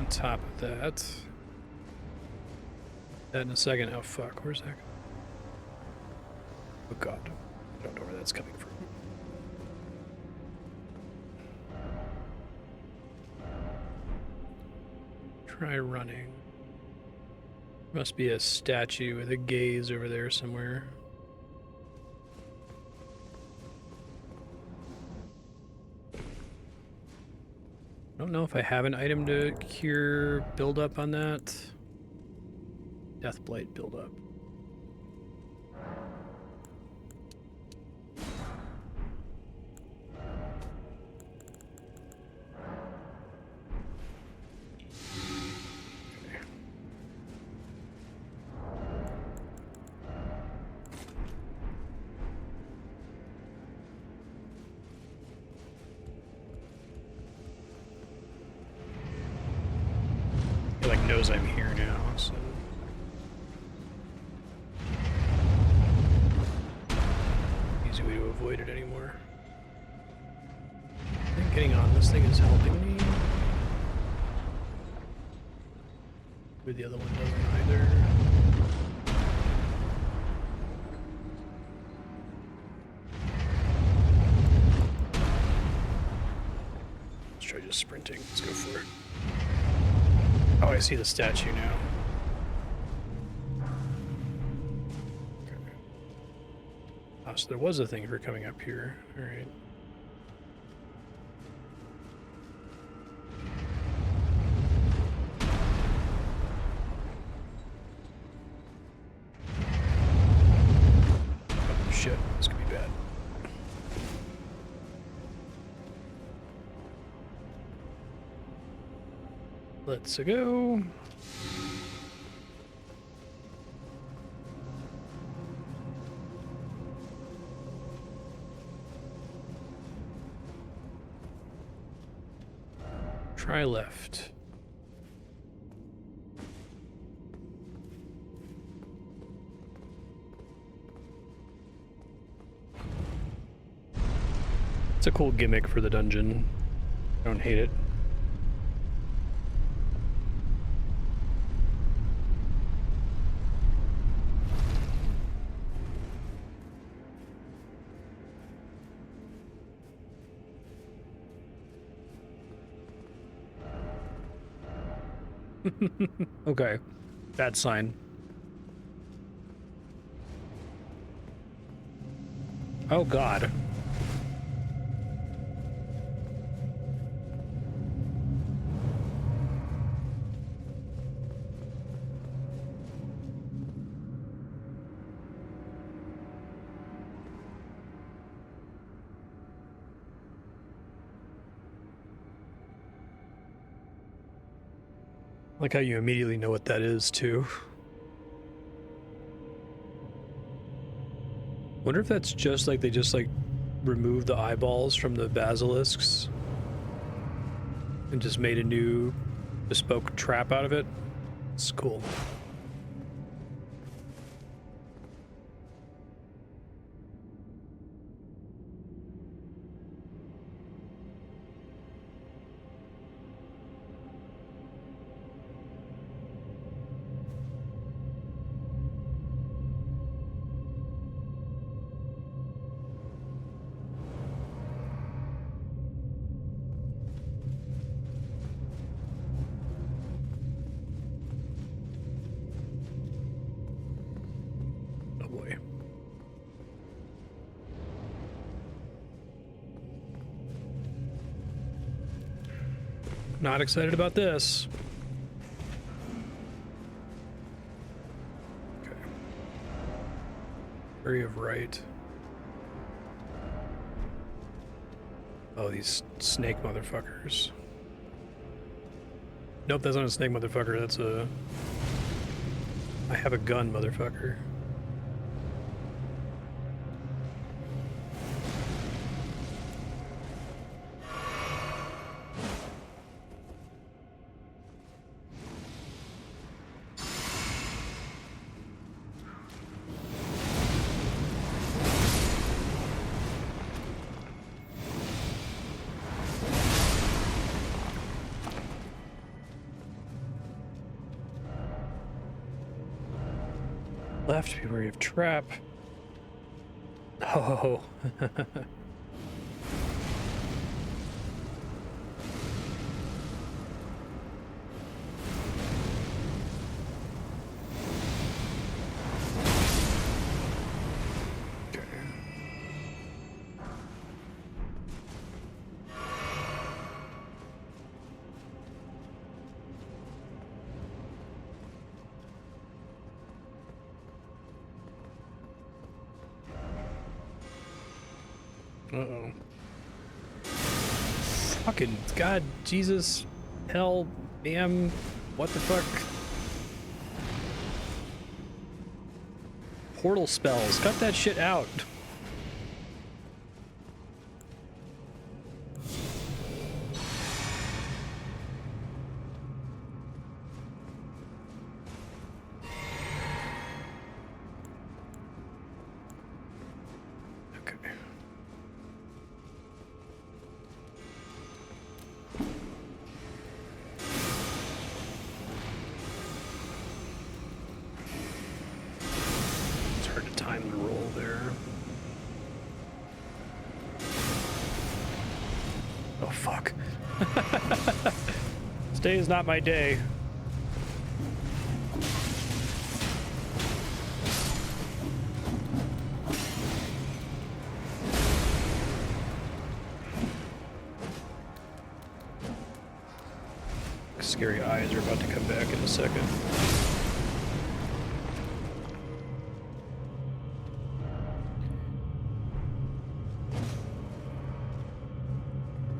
Top of that. That in a second. Oh fuck, where's that? Oh god. I don't know where that's coming from. Try running. Must be a statue with a gaze over there somewhere. I don't know if I have an item to cure buildup on that. Death Blight buildup. Knows I'm here now, so easy way to avoid it anymore. I think getting on this thing is helping me. But the other one doesn't either. Let's try just sprinting. Let's go for it. Oh, I see the statue now. Okay. Oh, so there was a thing for coming up here. All right. Let's go. Try left. It's a cool gimmick for the dungeon. I don't hate it. Okay, bad sign. Oh God. Like how you immediately know what that is, too. Wonder if that's just like they just like removed the eyeballs from the basilisks and just made a new bespoke trap out of it. It's cool. Oh boy. Not excited about this. Okay. Area of right. Oh, these snake motherfuckers. Nope, that's not a snake motherfucker. That's a... I have a gun motherfucker. Left, be wary of trap. Oh. Uh-oh. Fucking God, Jesus, hell, damn, what the fuck? Portal spells, cut that shit out. Today is not my day. Scary eyes are about to come back in a second.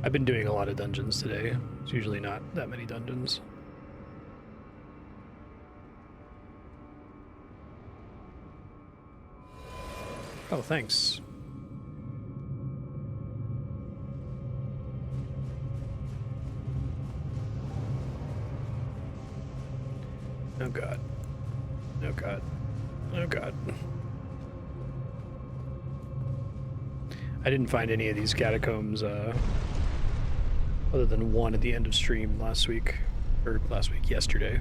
I've been doing a lot of dungeons today. It's usually not that many dungeons. Oh, thanks. Oh god. Oh god. Oh god. I didn't find any of these catacombs other than one at the end of stream last week. Or yesterday.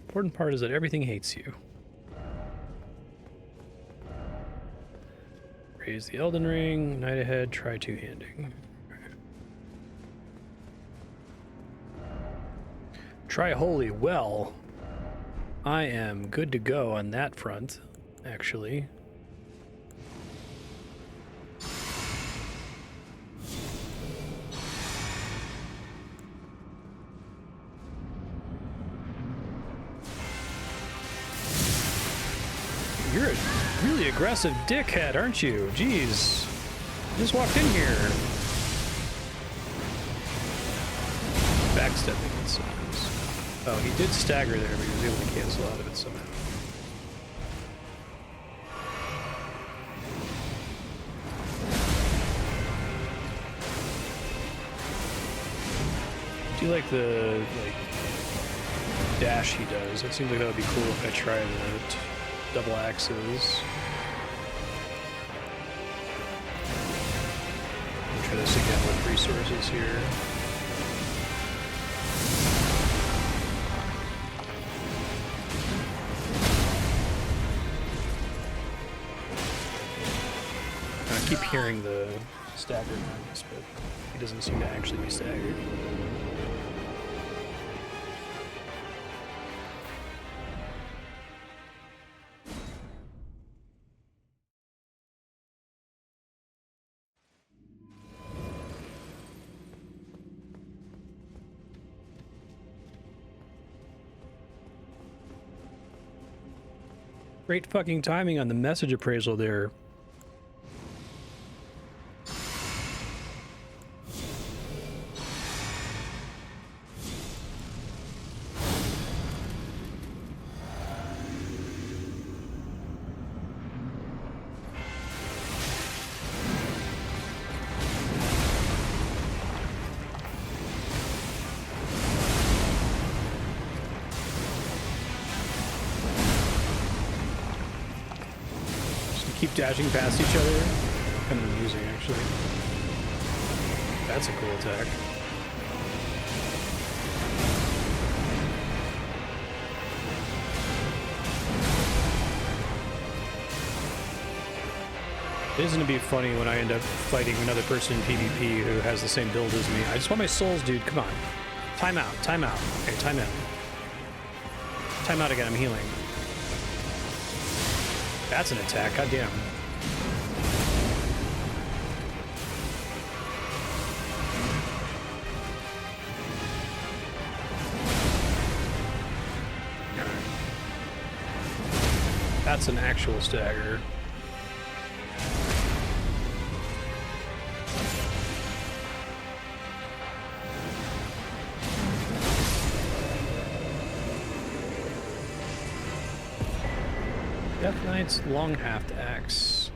Important part is that everything hates you. Raise the Elden Ring, night ahead, try two-handing. Try holy well. I am good to go on that front, actually. You're a really aggressive dickhead, aren't you? Jeez. You just walked in here. Backstepping, it sounds. Oh, he did stagger there, but he was able to cancel out of it somehow. Do you like the dash he does? It seems like that would be cool if I try the double axes. I'll try this again with resources here. I keep hearing the stagger noise, but he doesn't seem to actually be staggered. Great fucking timing on the message appraisal there. Keep dashing past each other. Kind of amusing, actually. That's a cool attack. Isn't it be funny when I end up fighting another person in PvP who has the same build as me? I just want my souls, dude. Come on. Time out. Time out. Okay, time in. Time out again. I'm healing. That's an attack, goddamn. That's an actual stagger. Death Knight's long-haft axe.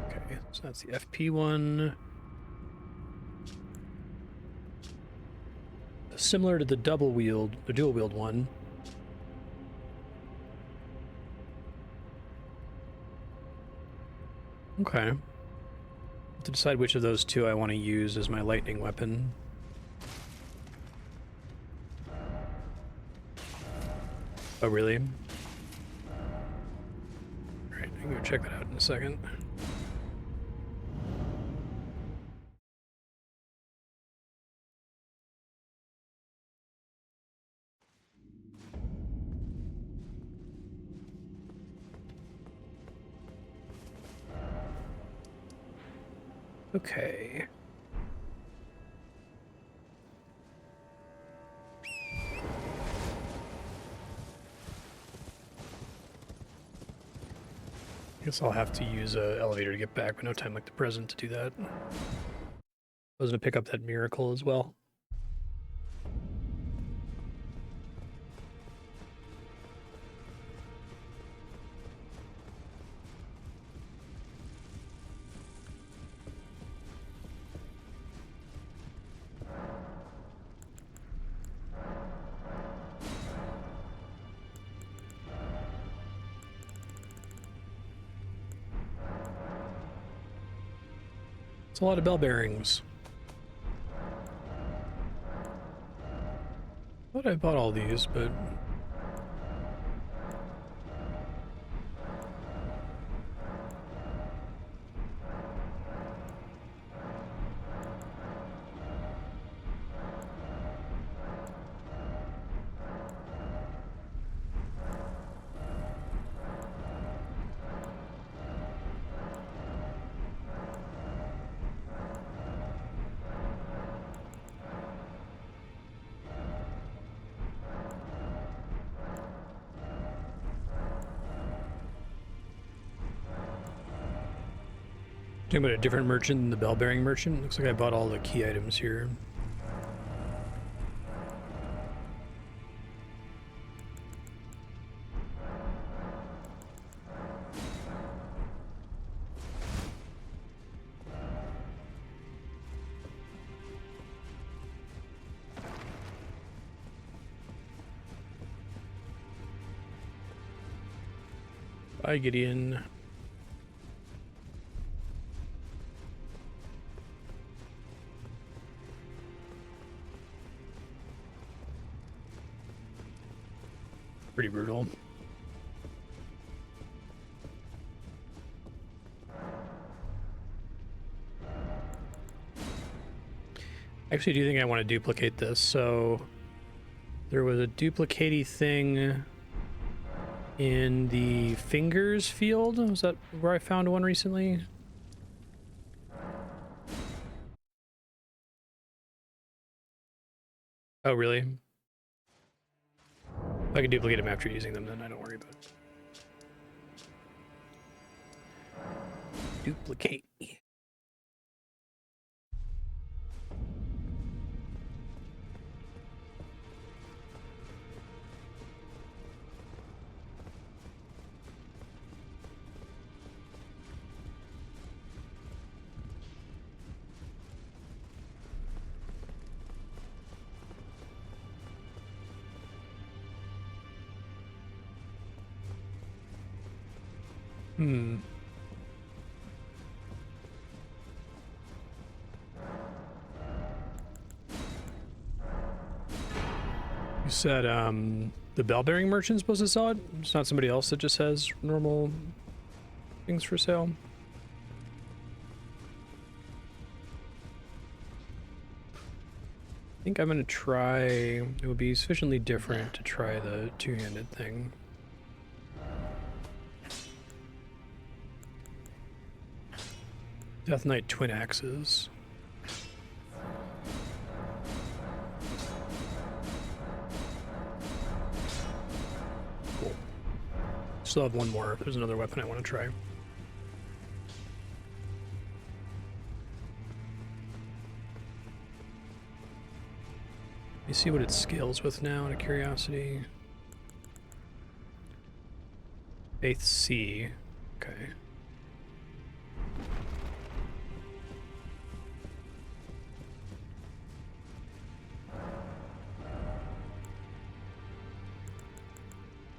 Okay, so that's the FP one. Similar to the dual wield one. Okay. To decide which of those two I want to use as my lightning weapon. Oh, really? Alright, I can go check that out in a second. Okay. Guess I'll have to use an elevator to get back, but no time like the present to do that. I was gonna pick up that miracle as well. It's a lot of bell bearings. Thought I bought all these, but talking about a different merchant than the bell bearing merchant. Looks like I bought all the key items here. Bye, Gideon. Pretty brutal. Actually, I do think I want to duplicate this. So there was a duplicatey thing in the fingers field. Was that where I found one recently? Oh, really? If I can duplicate them after using them, then I don't worry about it. Duplicate. Hmm. You said the bell bearing merchant's supposed to sell it? It's not somebody else that just has normal things for sale? I think I'm gonna try, it would be sufficiently different to try the two-handed thing. Death Knight twin axes. Cool. Still have one more. There's another weapon I want to try. Let me see what it scales with now, out of curiosity. Faith C. Okay.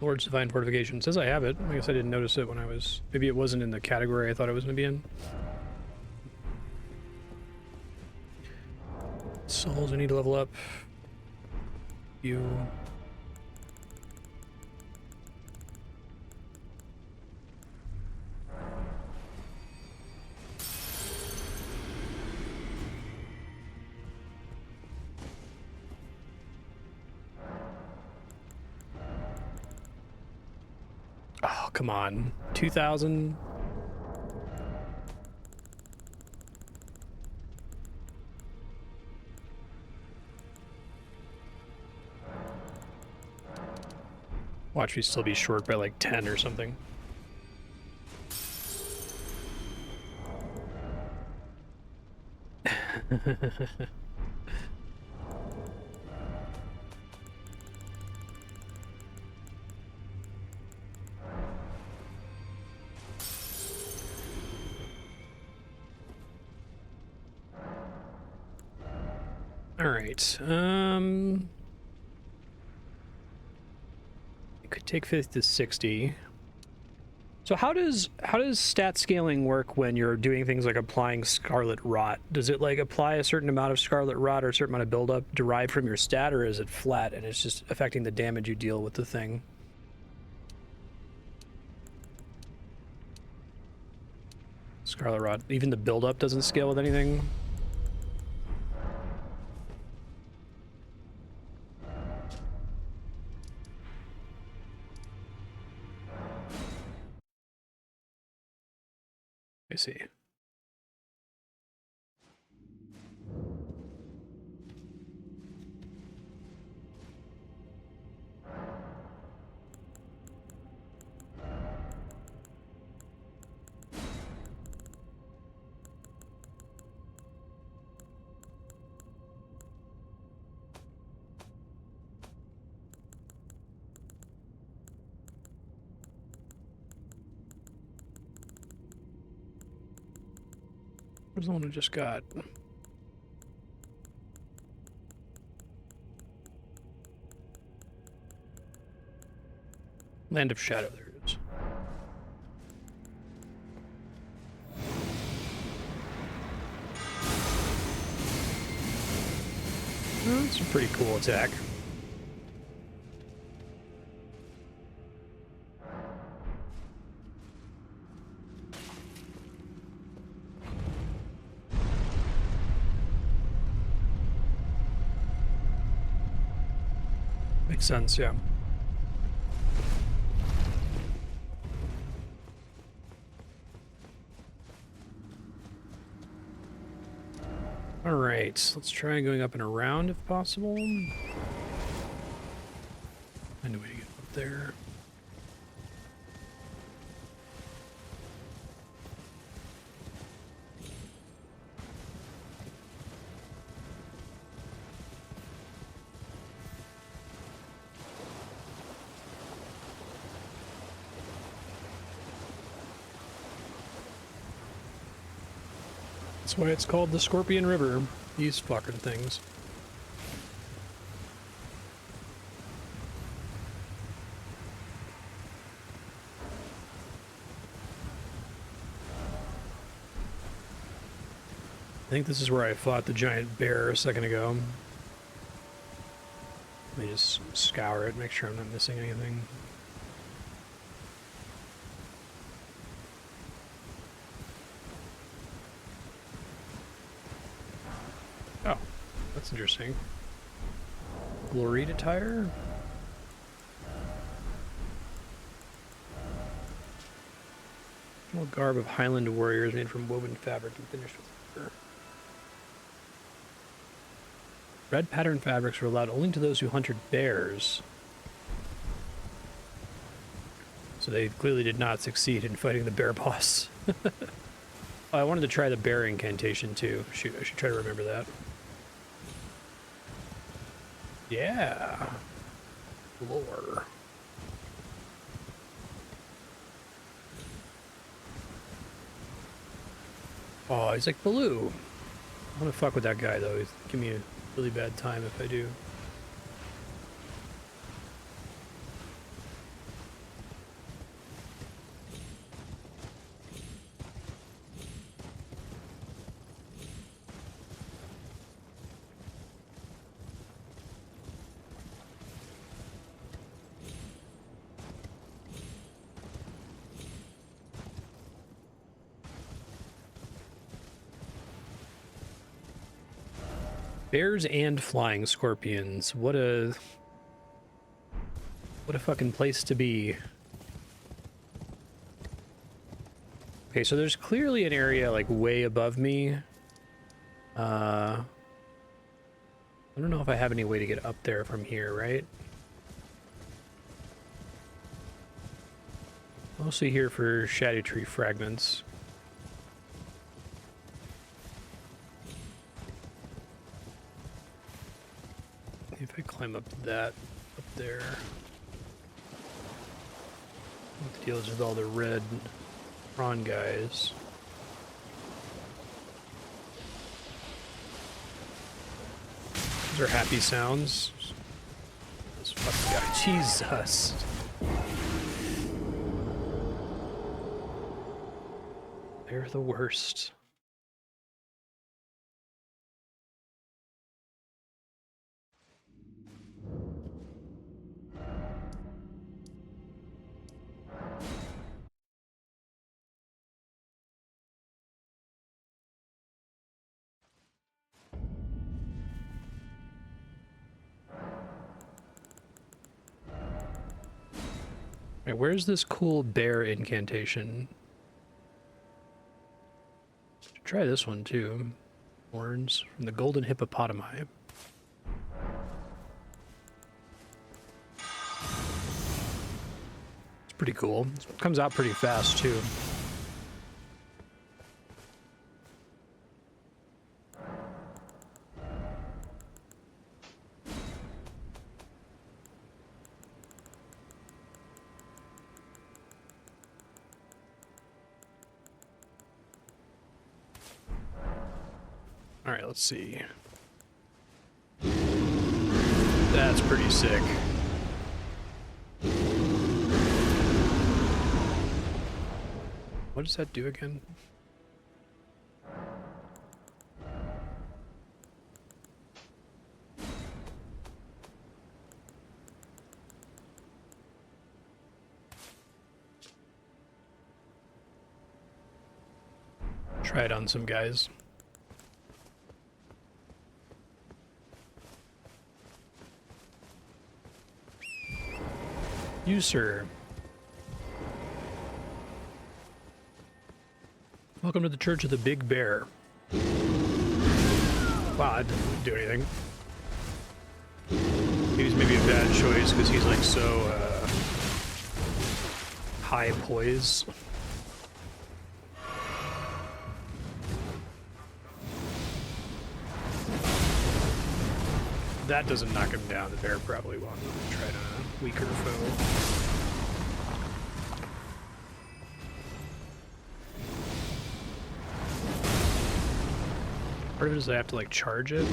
Lord's Divine Fortification. It says I have it. I guess I didn't notice it when I was... Maybe it wasn't in the category I thought it was going to be in. Souls, I need to level up. You... Oh, come on. 2,000? Watch me still be short by like 10 or something. All right. It could take 50 to 60. So how does stat scaling work when you're doing things like applying Scarlet Rot? Does it like apply a certain amount of Scarlet Rot or a certain amount of buildup derived from your stat, or is it flat and it's just affecting the damage you deal with the thing? Scarlet Rot, even the buildup doesn't scale with anything? I see. Where's the one I just got? Land of Shadow, there it is. Oh, that's a pretty cool attack. Makes sense, yeah. All right, let's try going up and around if possible. Find a way to get up there. That's why it's called the Scorpion River. These fucking things. I think this is where I fought the giant bear a second ago. Let me just scour it, make sure I'm not missing anything. Oh, that's interesting. Gloried attire? Garb of Highland warriors made from woven fabric and finished with fur. Red pattern fabrics were allowed only to those who hunted bears. So they clearly did not succeed in fighting the bear boss. Oh, I wanted to try the bear incantation too. Shoot, I should try to remember that. Yeah. Lore. Oh, he's like Baloo. I want to fuck with that guy though. He's give me a really bad time if I do. Bears and flying scorpions. What a fucking place to be. Okay, so there's clearly an area like way above me. I don't know if I have any way to get up there from here, right? Mostly here for Scadutree fragments. If I climb up that, up there. What the deal is with all the red prawn guys? Those are happy sounds. This fucking guy. Jesus. They're the worst. Right, where's this cool bear incantation? Should try this one too. Horns from the golden hippopotami. It's pretty cool. It comes out pretty fast too. All right, let's see. That's pretty sick. What does that do again? Try it on some guys. You, sir. Welcome to the Church of the Big Bear. Wow, that didn't do anything. He's maybe a bad choice because he's like so high poise. That doesn't knock him down. The bear probably won't. Try a weaker foe. Part of it is I have to like charge it.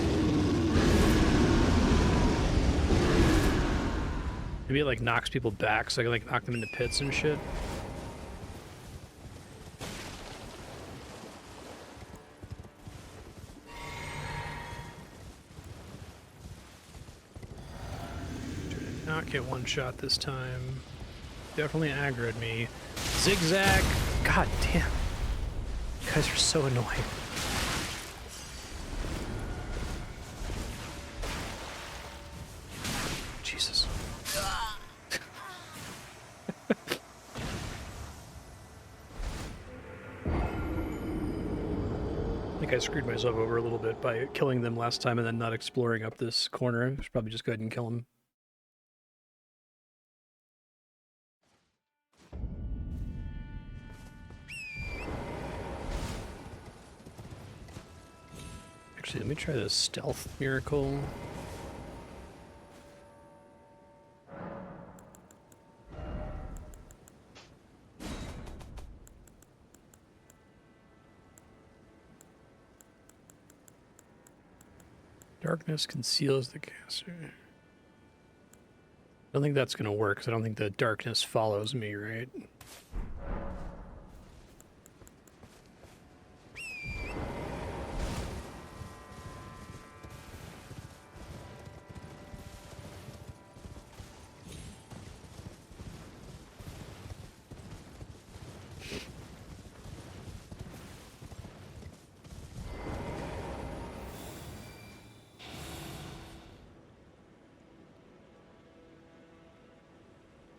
Maybe it like knocks people back so I can like knock them into pits and shit. Not get one shot this time. Definitely aggroed me. Zigzag! God damn. You guys are so annoying. Jesus. I think I screwed myself over a little bit by killing them last time and then not exploring up this corner. I should probably just go ahead and kill them. Actually, let me try the stealth miracle. Darkness conceals the caster. I don't think that's going to work because I don't think the darkness follows me, right?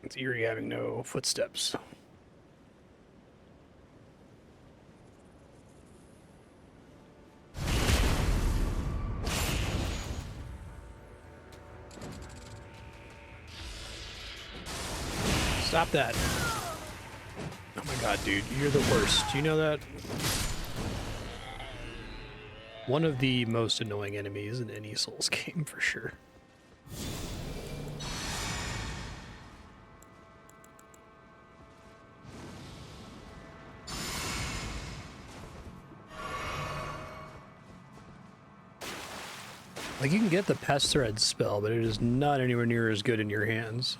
It's eerie having no footsteps. Stop that. Oh my god, dude, you're the worst. Do you know that? One of the most annoying enemies in any Souls game, for sure. Like, you can get the Pest Thread spell, but it is not anywhere near as good in your hands.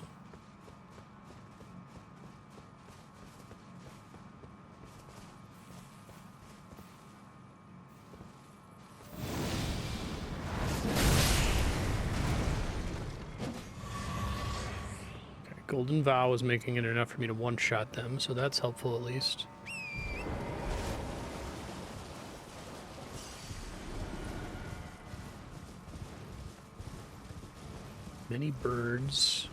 Golden Vow was making it enough for me to one-shot them, so that's helpful at least. Many birds.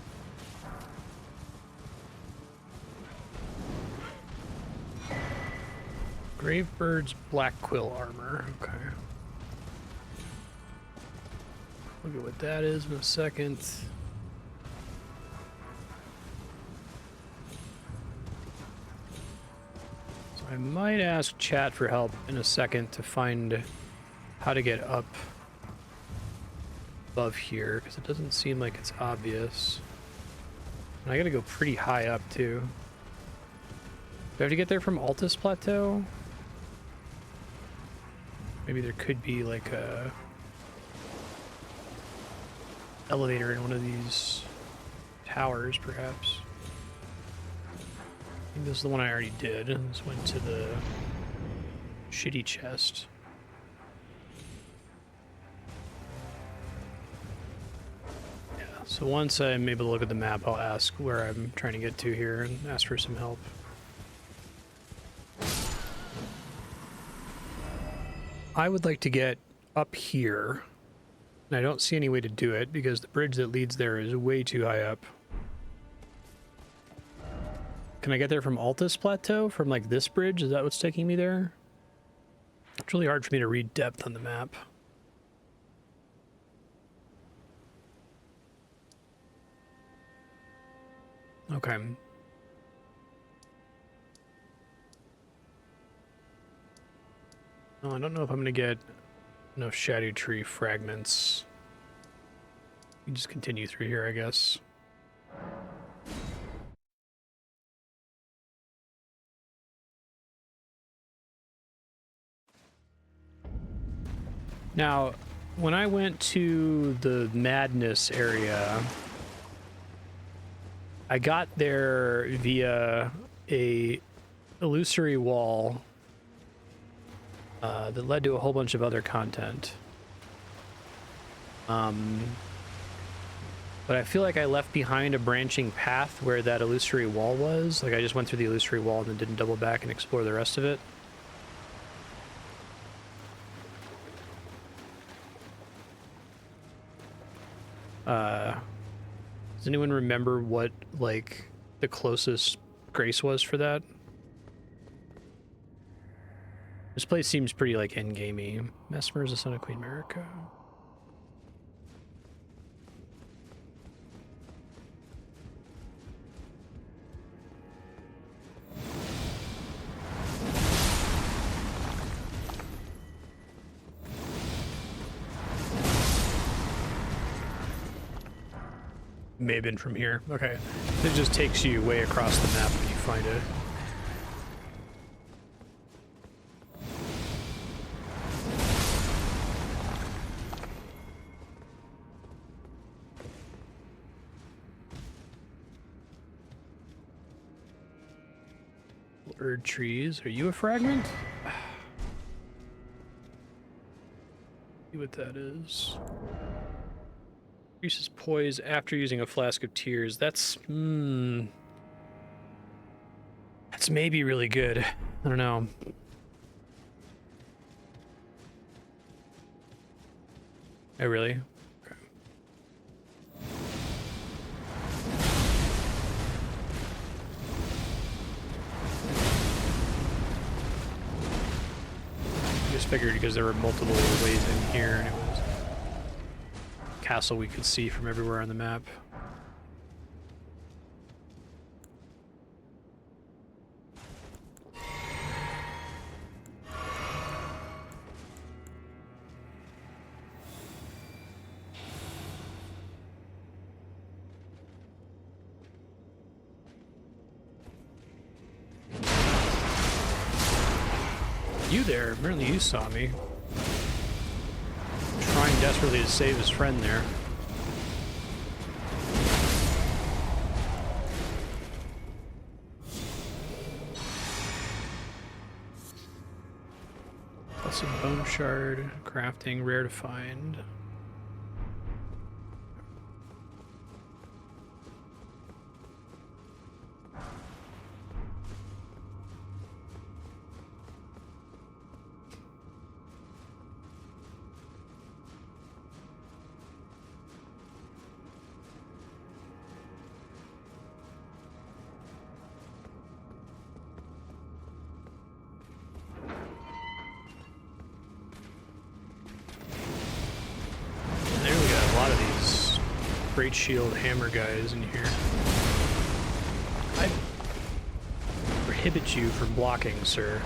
Gravebird's black quill armor. Okay. Look at what that is in a second. So I might ask chat for help in a second to find how to get up above here, because it doesn't seem like it's obvious. And I gotta go pretty high up too. Do I have to get there from Altus Plateau? Maybe there could be like a elevator in one of these towers, perhaps. I think this is the one I already did. This went to the shitty chest. Yeah, so once I'm able to look at the map, I'll ask where I'm trying to get to here and ask for some help. I would like to get up here, and I don't see any way to do it because the bridge that leads there is way too high up. Can I get there from Altus Plateau? From like this bridge? Is that what's taking me there? It's really hard for me to read depth on the map. Okay. Oh, I don't know if I'm going to get enough Scadutree fragments. You just continue through here, I guess. Now, when I went to the Madness area, I got there via a illusory wall that led to a whole bunch of other content. But I feel like I left behind a branching path where that illusory wall was. Like I just went through the illusory wall and then didn't double back and explore the rest of it. Does anyone remember what, like, the closest grace was for that? This place seems pretty, like, endgamey. Mesmer is the son of Queen America. May have been from here. Okay. It just takes you way across the map when you find it. Erdtrees. Are you a fragment? See what that is. Increases poise after using a flask of tears. That's that's maybe really good. I don't know. Oh, really? Okay. I just figured because there were multiple ways in here and it was castle we could see from everywhere on the map. You there? Apparently you saw me. Trying desperately to save his friend there. Plus a bone shard, crafting, rare to find. great shield hammer guys in here. I prohibit you from blocking, sir.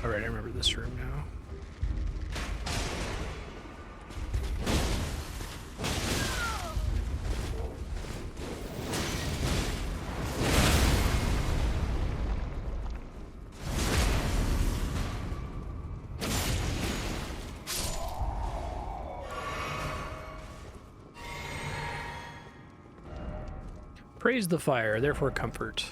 Alright, I remember this room now. Praise the fire, therefore comfort.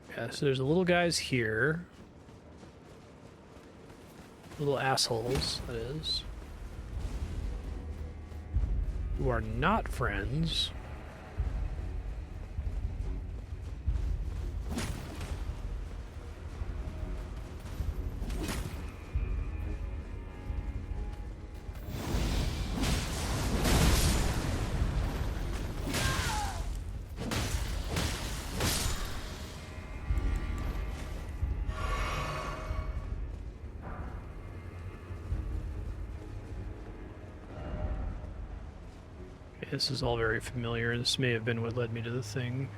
Yeah, so there's little guys here. Little assholes, that is. Who are not friends. This is all very familiar. This may have been what led me to the thing.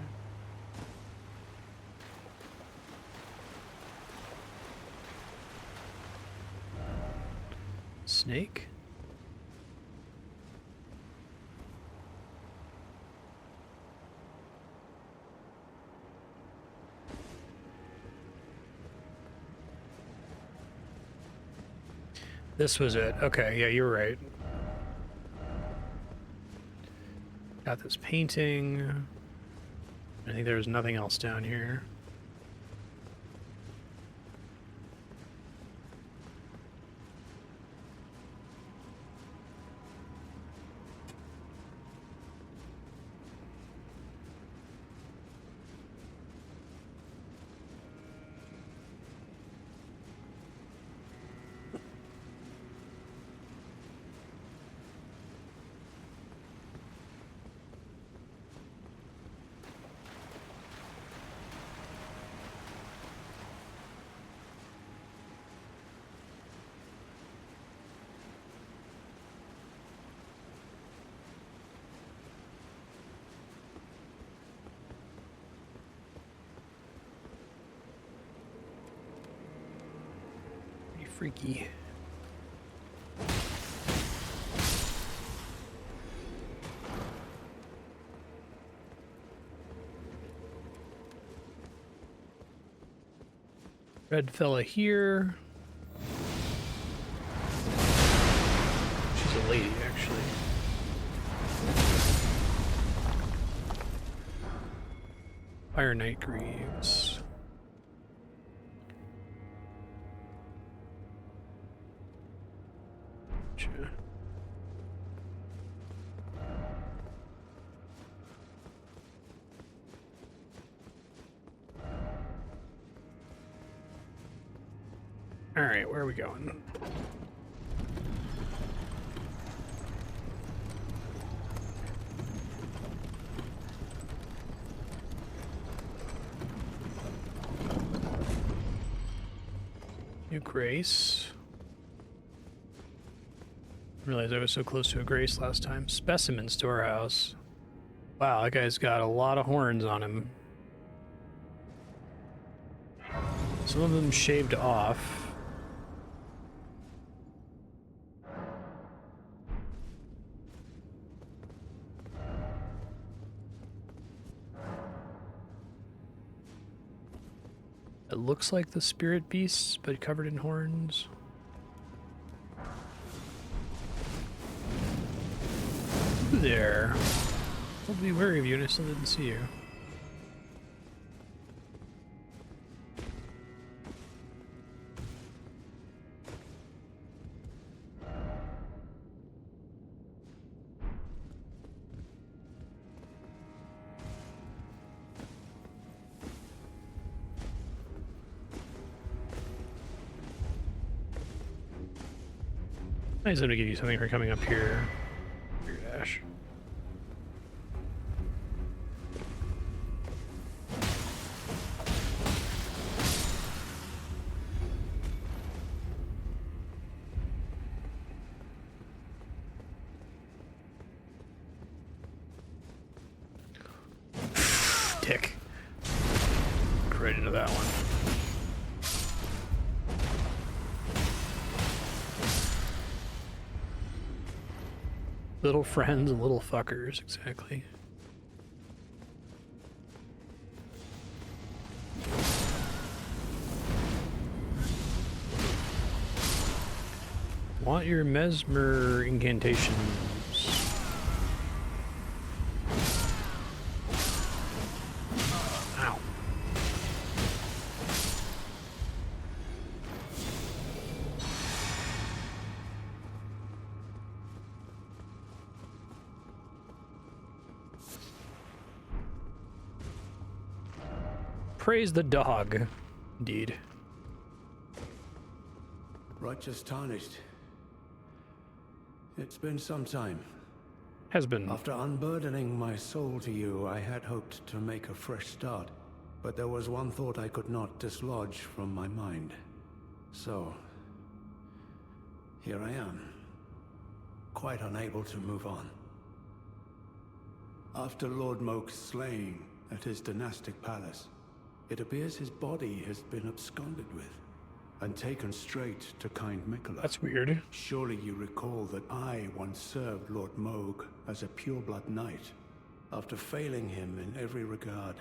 Snake? This was it. Okay, yeah, you're right. Got this painting. I think there's nothing else down here. Freaky. Red fella here. She's a lady, actually. Fire Knight Greaves. Alright, where are we going? New Grace. I realized I was so close to a Grace last time. Specimen Storehouse. Wow, that guy's got a lot of horns on him. Some of them shaved off. It looks like the spirit beasts, but covered in horns. Ooh there. I'll be wary of you, and I still didn't see you. Nice of them to give you something for coming up here. Your dash. Dick. Right into that one. Little friends and little fuckers, exactly. Want your mesmer incantations. Ow. Praise the dog. Indeed.
Righteous Tarnished. It's been some time.
Has been.
After unburdening my soul to you, I had hoped to make a fresh start. But there was one thought I could not dislodge from my mind. So, here I am. Quite unable to move on. After Lord Moke's slaying at his dynastic palace, it appears his body has been absconded with, and taken straight to kind Mikola.
That's weird.
Surely you recall that I once served Lord Moog as a pureblood knight, after failing him in every regard,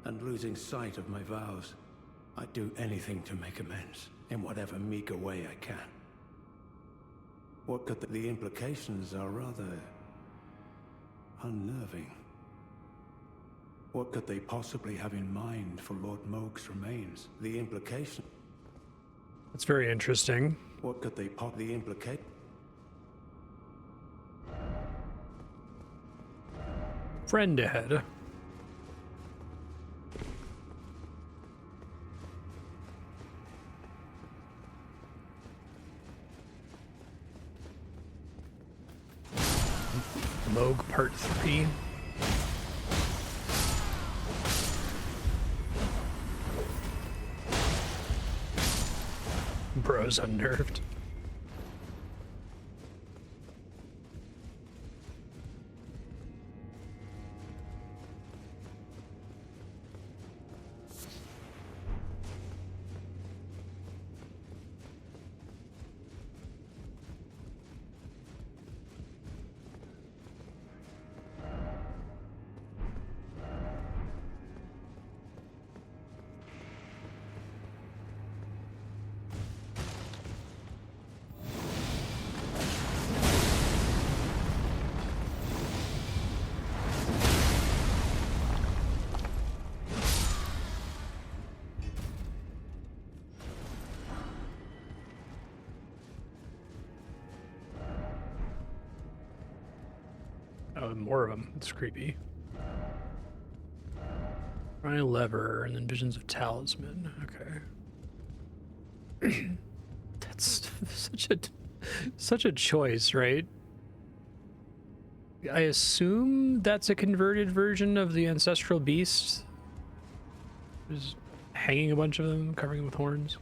and losing sight of my vows. I'd do anything to make amends, in whatever meager way I can. What could the implications are rather unnerving. What could they possibly have in mind for Lord Moog's remains? The implication.
That's very interesting.
What could they possibly implicate?
Friend ahead. Moog Part 3. Bro's unnerved. Oh, more of them. It's creepy. Try lever and then visions of talisman. Okay. That's such a choice, right? I assume that's a converted version of the ancestral beast. Just hanging a bunch of them, covering them with horns.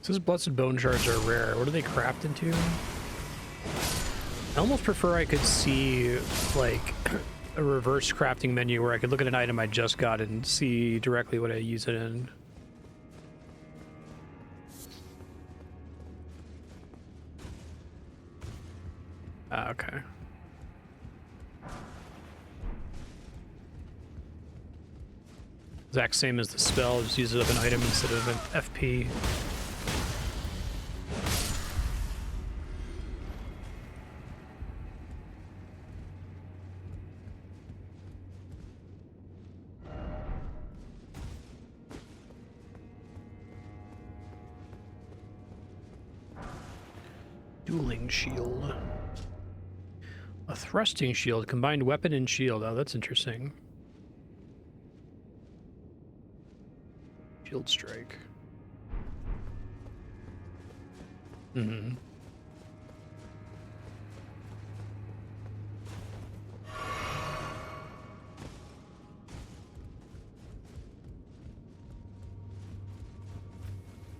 These blessed bone shards are rare. What do they craft into? I almost prefer I could see like a reverse crafting menu where I could look at an item I just got and see directly what I use it in. Ah, okay. Exact same as the spell, just use it of an item instead of an FP. Dueling shield. A thrusting shield, combined weapon and shield. Oh, that's interesting. Shield strike. Mm-hmm.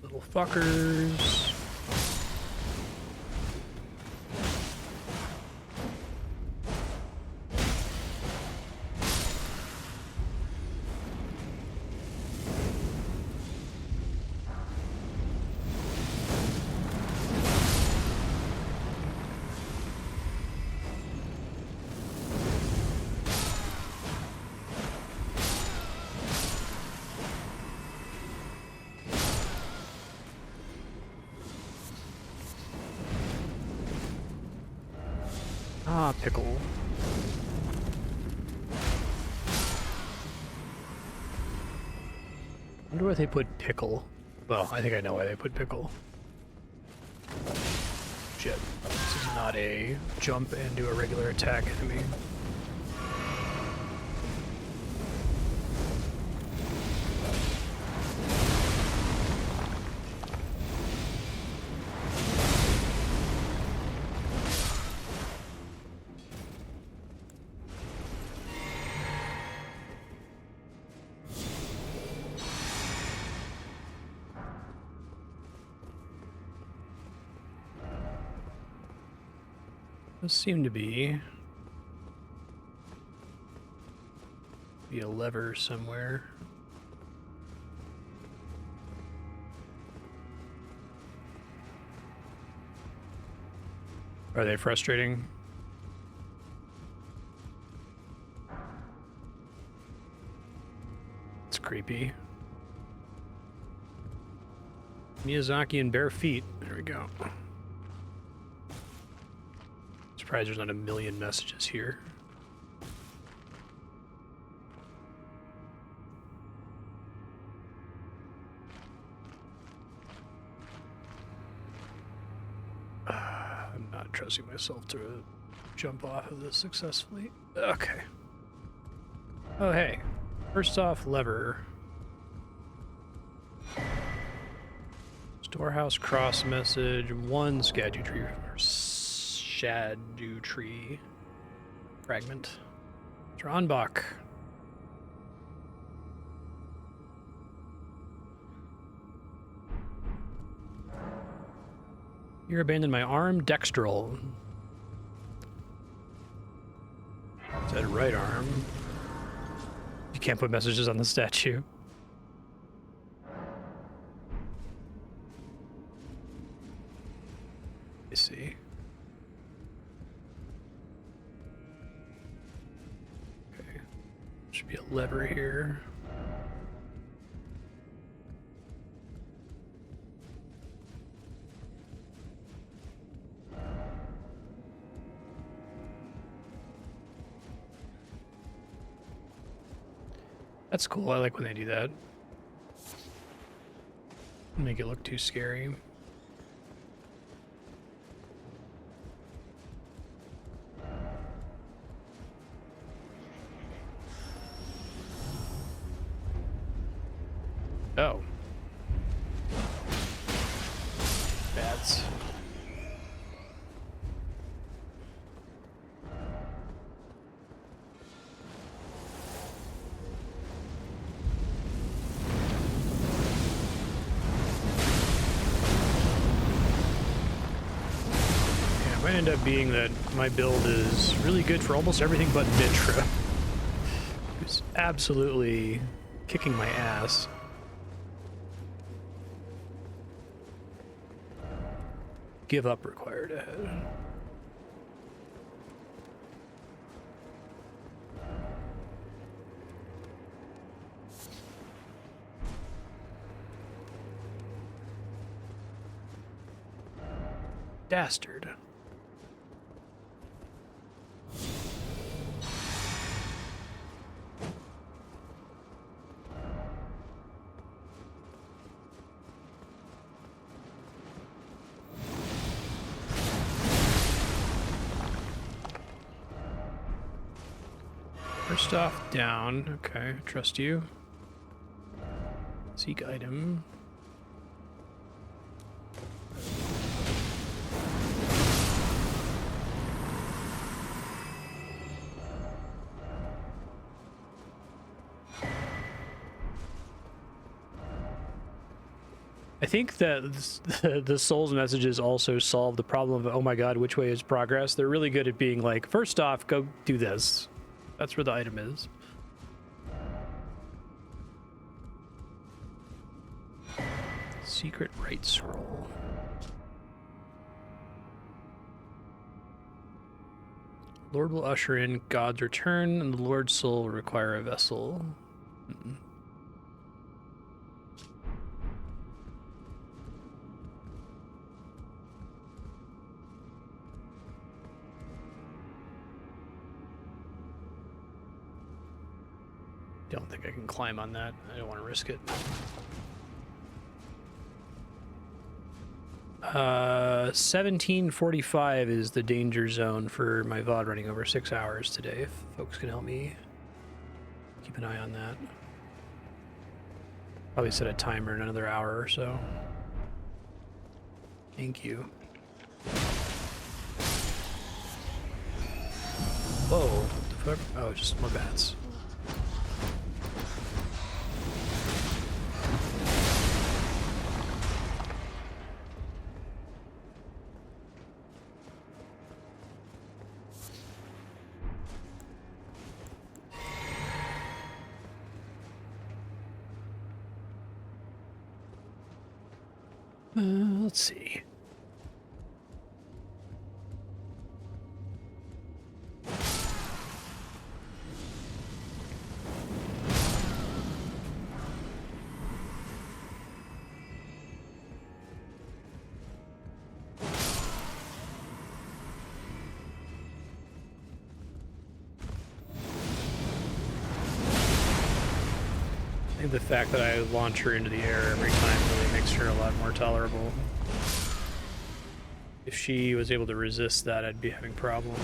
Little fuckers. Ah, pickle. I wonder why they put pickle. Well, I think I know why they put pickle. Shit. This is not a jump and do a regular attack enemy. Does seem to be a lever somewhere. Are they frustrating? It's creepy. Miyazaki and bare feet. There we go. Surprised there's not a million messages here. I'm not trusting myself to jump off of this successfully. Okay. Oh, hey. First off, lever. Storehouse cross message. One Scadutree. Scadutree fragment. Dronbach. You abandoned my arm, dextral. Said right arm. You can't put messages on the statue. I see. Okay. Should be a lever here. That's cool. I like when they do that. Make it look too scary. Oh. Bats. Might end up being that my build is really good for almost everything but Mitra. It's absolutely kicking my ass. Give up required ahead. Dastard. First off, down. Okay, trust you. Seek item. I think that the Soul's messages also solve the problem of, oh my god, which way is progress? They're really good at being like, first off, go do this. That's where the item is. Secret right scroll. Lord will usher in God's return, and the Lord's soul will require a vessel. Don't think I can climb on that. I don't want to risk it. 17:45 is the danger zone for my VOD running over 6 hours today. If folks can help me keep an eye on that. Probably set a timer in another hour or so. Thank you. Whoa, what the fuck? Oh, just more bats. Let's see. I think the fact that I launch her into the air every time really makes her a lot more tolerable. If she was able to resist that, I'd be having problems.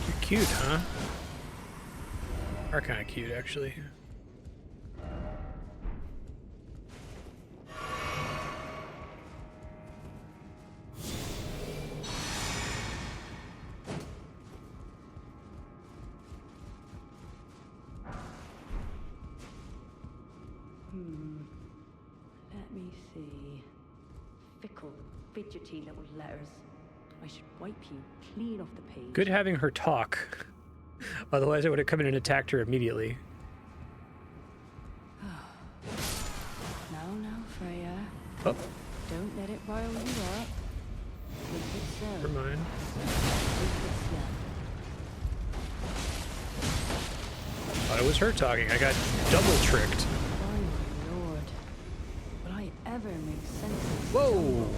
You're cute, huh? Are kind of cute, actually.
Let me see. Fickle, fidgety little letters. I should wipe you clean off the page.
Good having her talk. Otherwise, I would have come in and attacked her immediately.
Now, Freya.
Oh.
Don't let it rile you up. Take it slow.
Never mind.
Take it slow.
Thought it was her talking. I got double tricked.
Oh my lord. Will I ever make sense of this?
Whoa!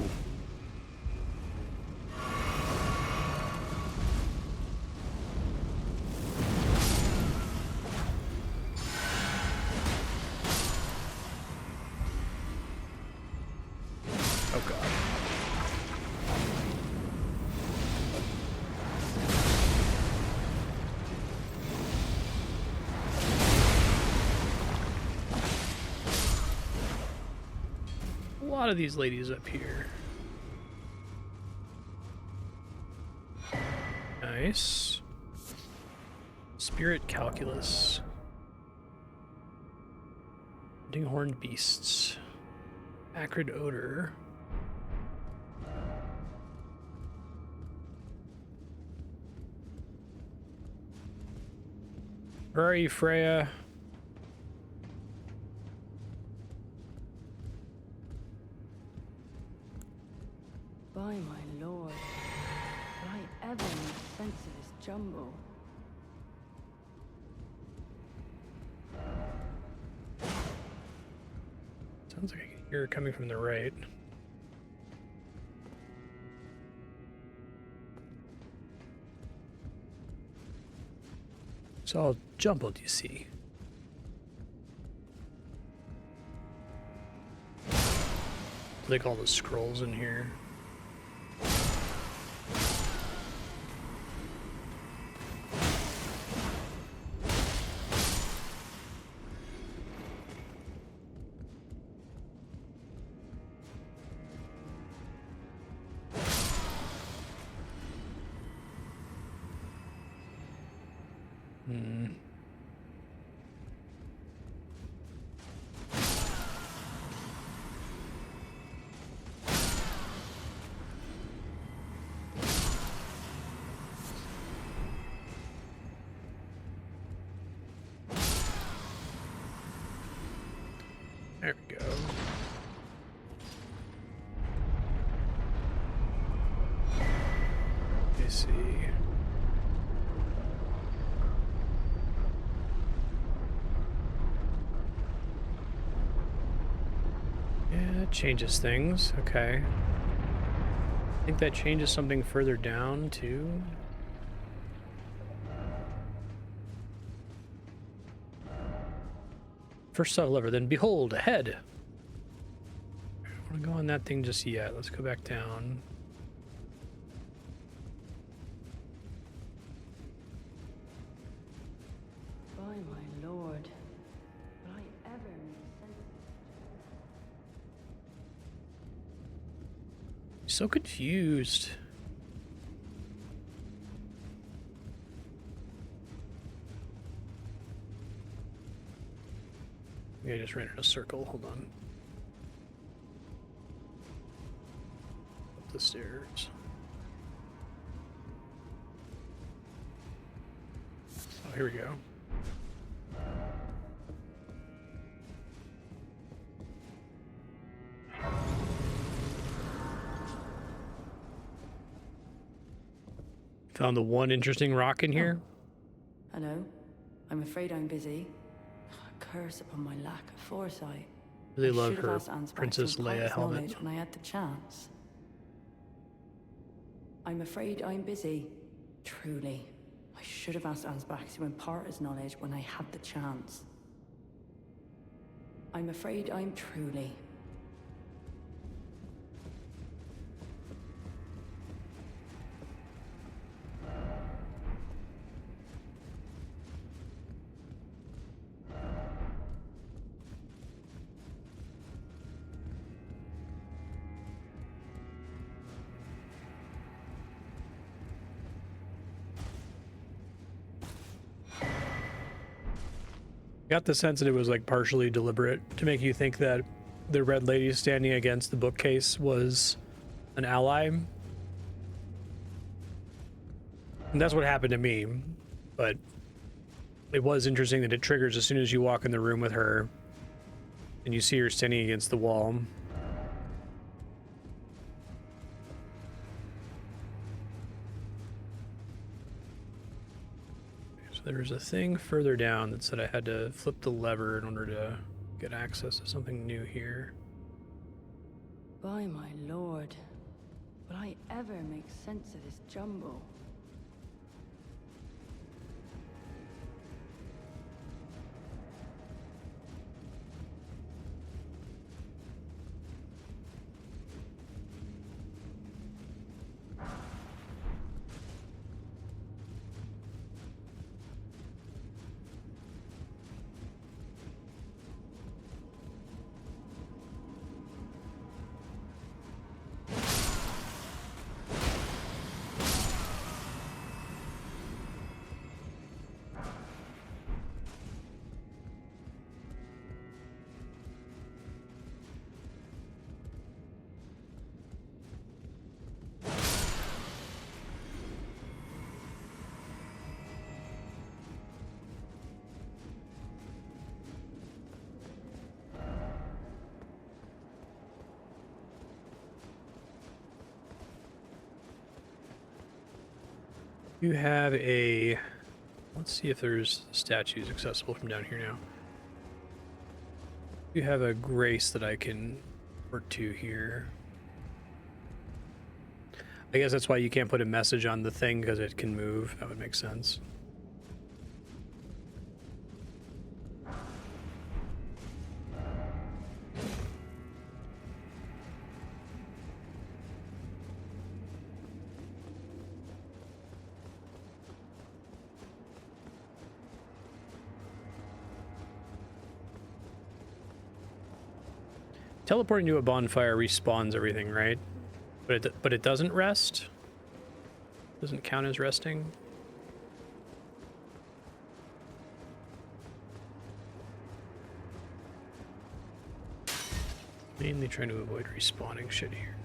Oh god. A lot of these ladies up here. Nice. Spirit calculus. Hunting horned beasts. Acrid odor. Where are you, Freya?
By my lord. Will I ever make sense of this jumble?
Sounds like I can hear her coming from the right. It's all jumbled, you see. like all the scrolls in here. There we go. Let me see. Yeah, it changes things. Okay. I think that changes something further down too. First saw a lever, then behold, ahead. I don't want to go on that thing just yet. Let's go back down.
By my lord, will I ever make sense of
So confused. I just ran in a circle. Hold on. Up the stairs. Oh, here we go. Found the one interesting rock in here.
Hello? I'm afraid I'm busy. A curse upon my lack of foresight.
Really
I
love
should have
her
asked Anne's back
Princess
some
Leia
past
helmet.
knowledge when I had the chance. I'm afraid I'm busy. Truly. I should have asked Anne's back to impart his knowledge when I had the chance. I'm afraid I'm truly.
Got the sense that it was like partially deliberate to make you think that the red lady standing against the bookcase was an ally. And that's what happened to me. But it was interesting that it triggers as soon as you walk in the room with her and you see her standing against the wall. There's a thing further down that said I had to flip the lever in order to get access to something new here.
By my lord, will I ever make sense of this jumble?
You have a... Let's see if there's statues accessible from down here now. You have a grace that I can work to here. I guess that's why you can't put a message on the thing, because it can move. That would make sense. teleporting to a bonfire respawns everything, right? But it doesn't rest? Doesn't count as resting? Mainly trying to avoid respawning shit here.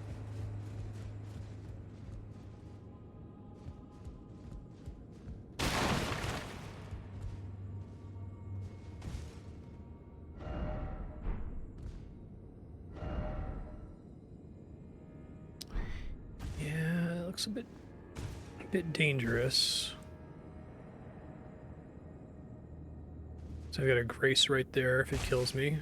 Yeah, it looks a bit dangerous. So I've got a grace right there if it kills me.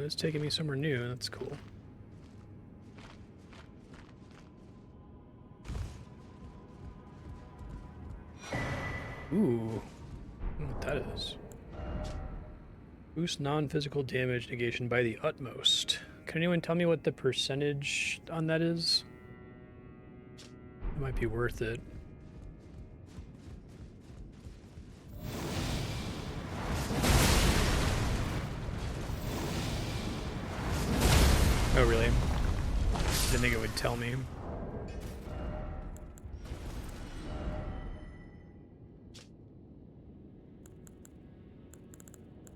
It's taking me somewhere new. That's cool. Ooh, I don't know what that is. Boost non-physical damage negation by the utmost. Can anyone tell me what the percentage on that is? It might be worth it. Oh, really? Didn't think it would tell me.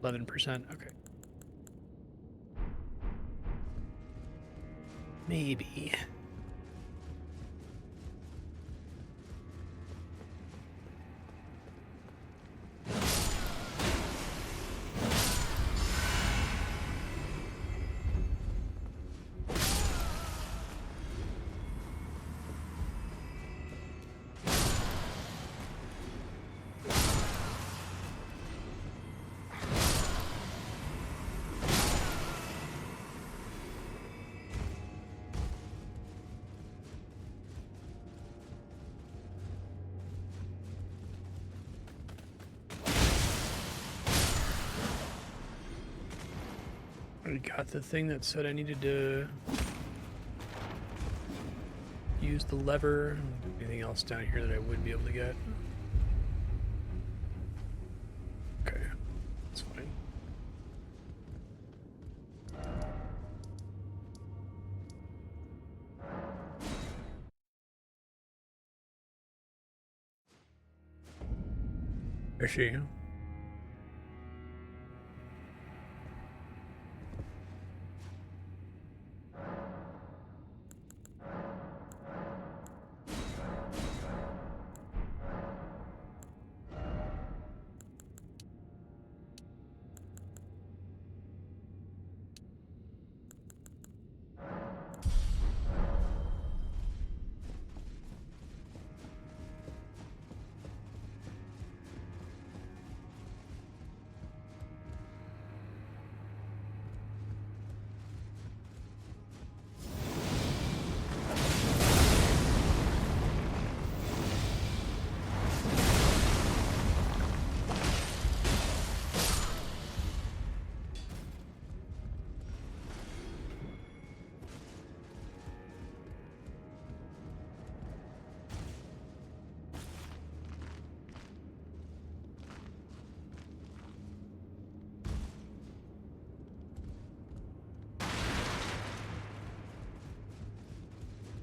%. Okay. Maybe. I got the thing that said I needed to use the lever. Anything else down here that I would be able to get? Okay, that's fine. Is she?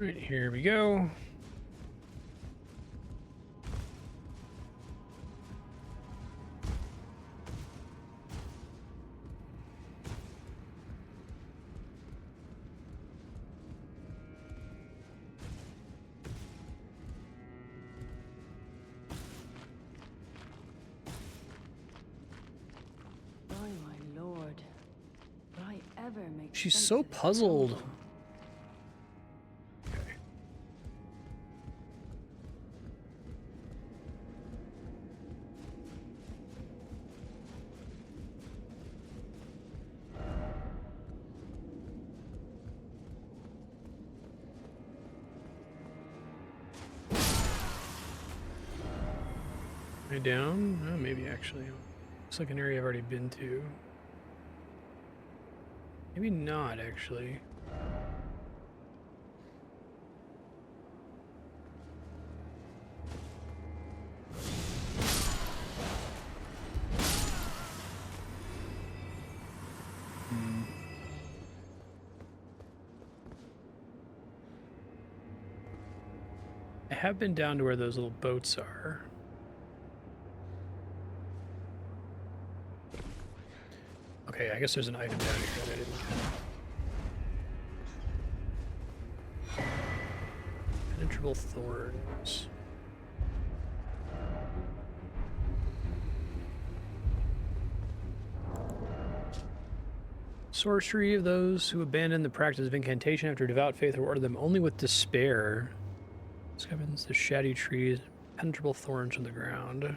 Right, here we go.
Oh my lord. Would I ever make
She's
sense
so
of this
puzzled.
puzzle?
Am I down? Oh, maybe actually. Looks like an area I've already been to. Maybe not, actually. have been down to where those little boats are. Okay, I guess there's an item down here that I didn't get. Penetrable thorns. Sorcery of those who abandon the practice of incantation after devout faith or order them only with despair. Discovers the Scadutree, penetrable thorns on the ground.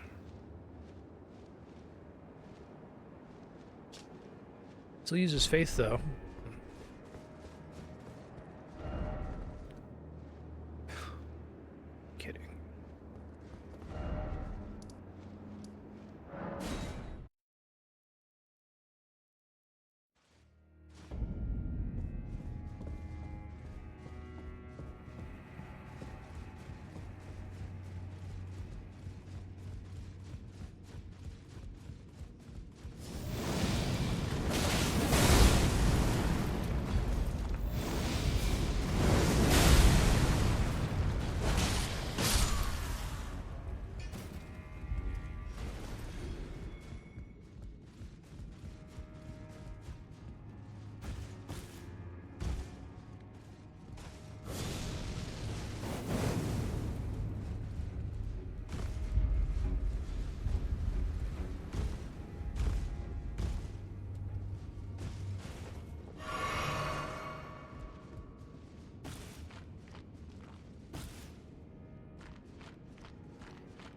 Still uses faith though. Kidding.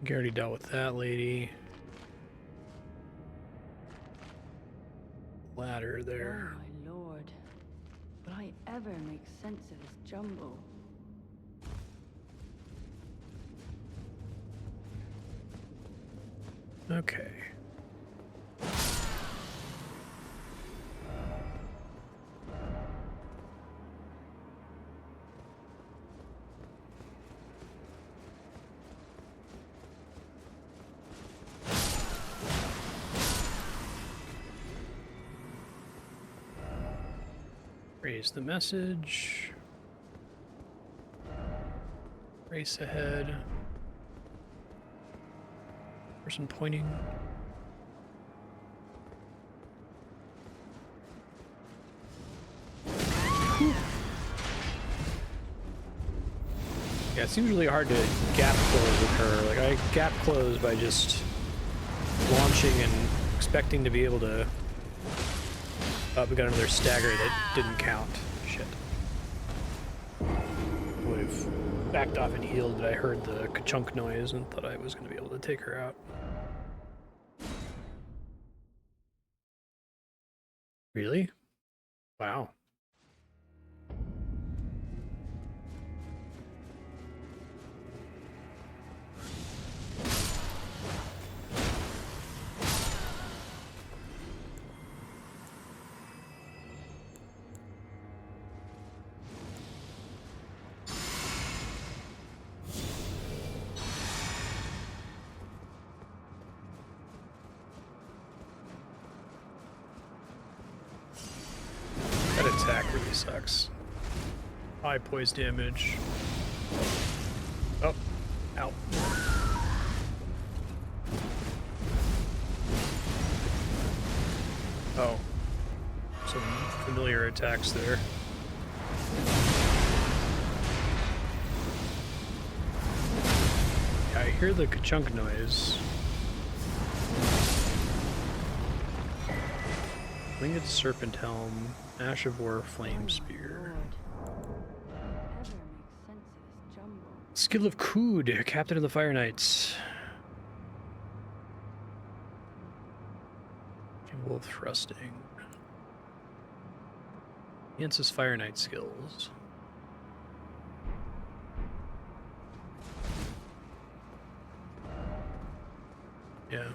I already dealt with that lady. Ladder there.
Oh my lord. Will I ever make sense of this jumble?
Okay. Raise the message. Race ahead. Person pointing. Yeah, it seems really hard to gap close with her. Like, I gap close by just launching and expecting to be able to... Oh, we got another stagger that didn't count. Shit. Would have backed off and healed, but I heard the ka-chunk noise and thought I was going to be able to take her out. Really? Wow. That attack really sucks. High poise damage. Oh, ow. Oh, some familiar attacks there. Yeah, I hear the ka-chunk noise. Winged Serpent Helm, Ash of War, Flame Spear. Skill of Kood, Captain of the Fire Knights. Capable of thrusting. Enhances Fire Knight skills. Yeah.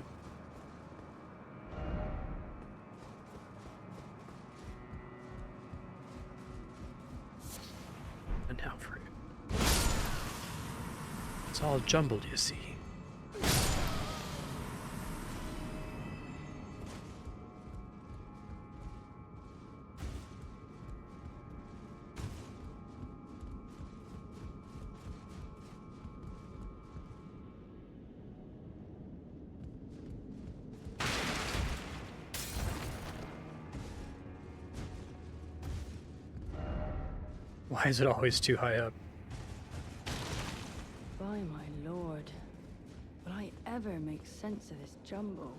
And now for it. It's all jumbled, you see. Why is it always too high up?
By my lord. Will I ever make sense of this jumble?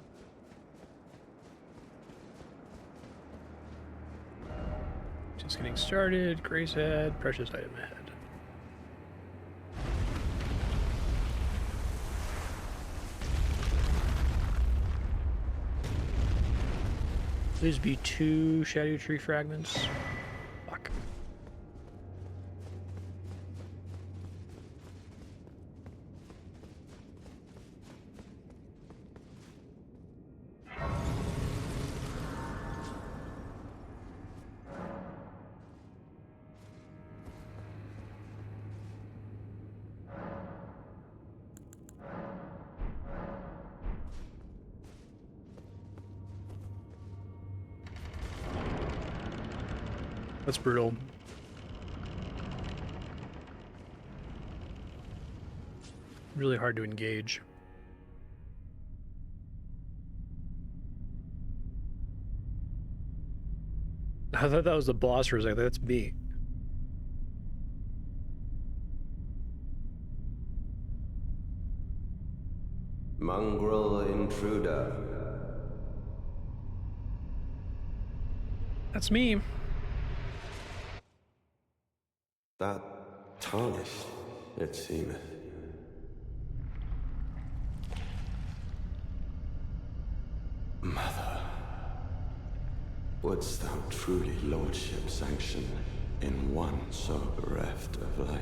Just getting started. Grace head. Precious item ahead. Please be 2 Scadutree fragments. Fuck. That's brutal. Really hard to engage. I thought that was the boss for a second. That's me.
Mongrel intruder.
That's me.
That tarnished, it seemeth. Mother, wouldst thou truly lordship sanction in one so bereft of light?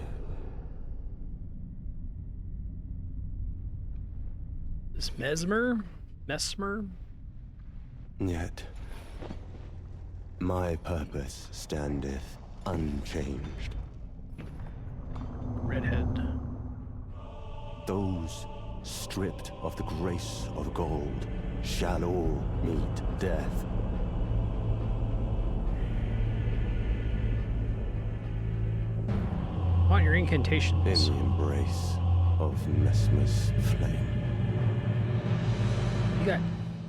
This Mesmer?
Yet, my purpose standeth unchanged.
Redhead.
Those stripped of the grace of gold shall all meet death.
Want your
In
incantations.
the embrace of Mesmer's flame.
You got,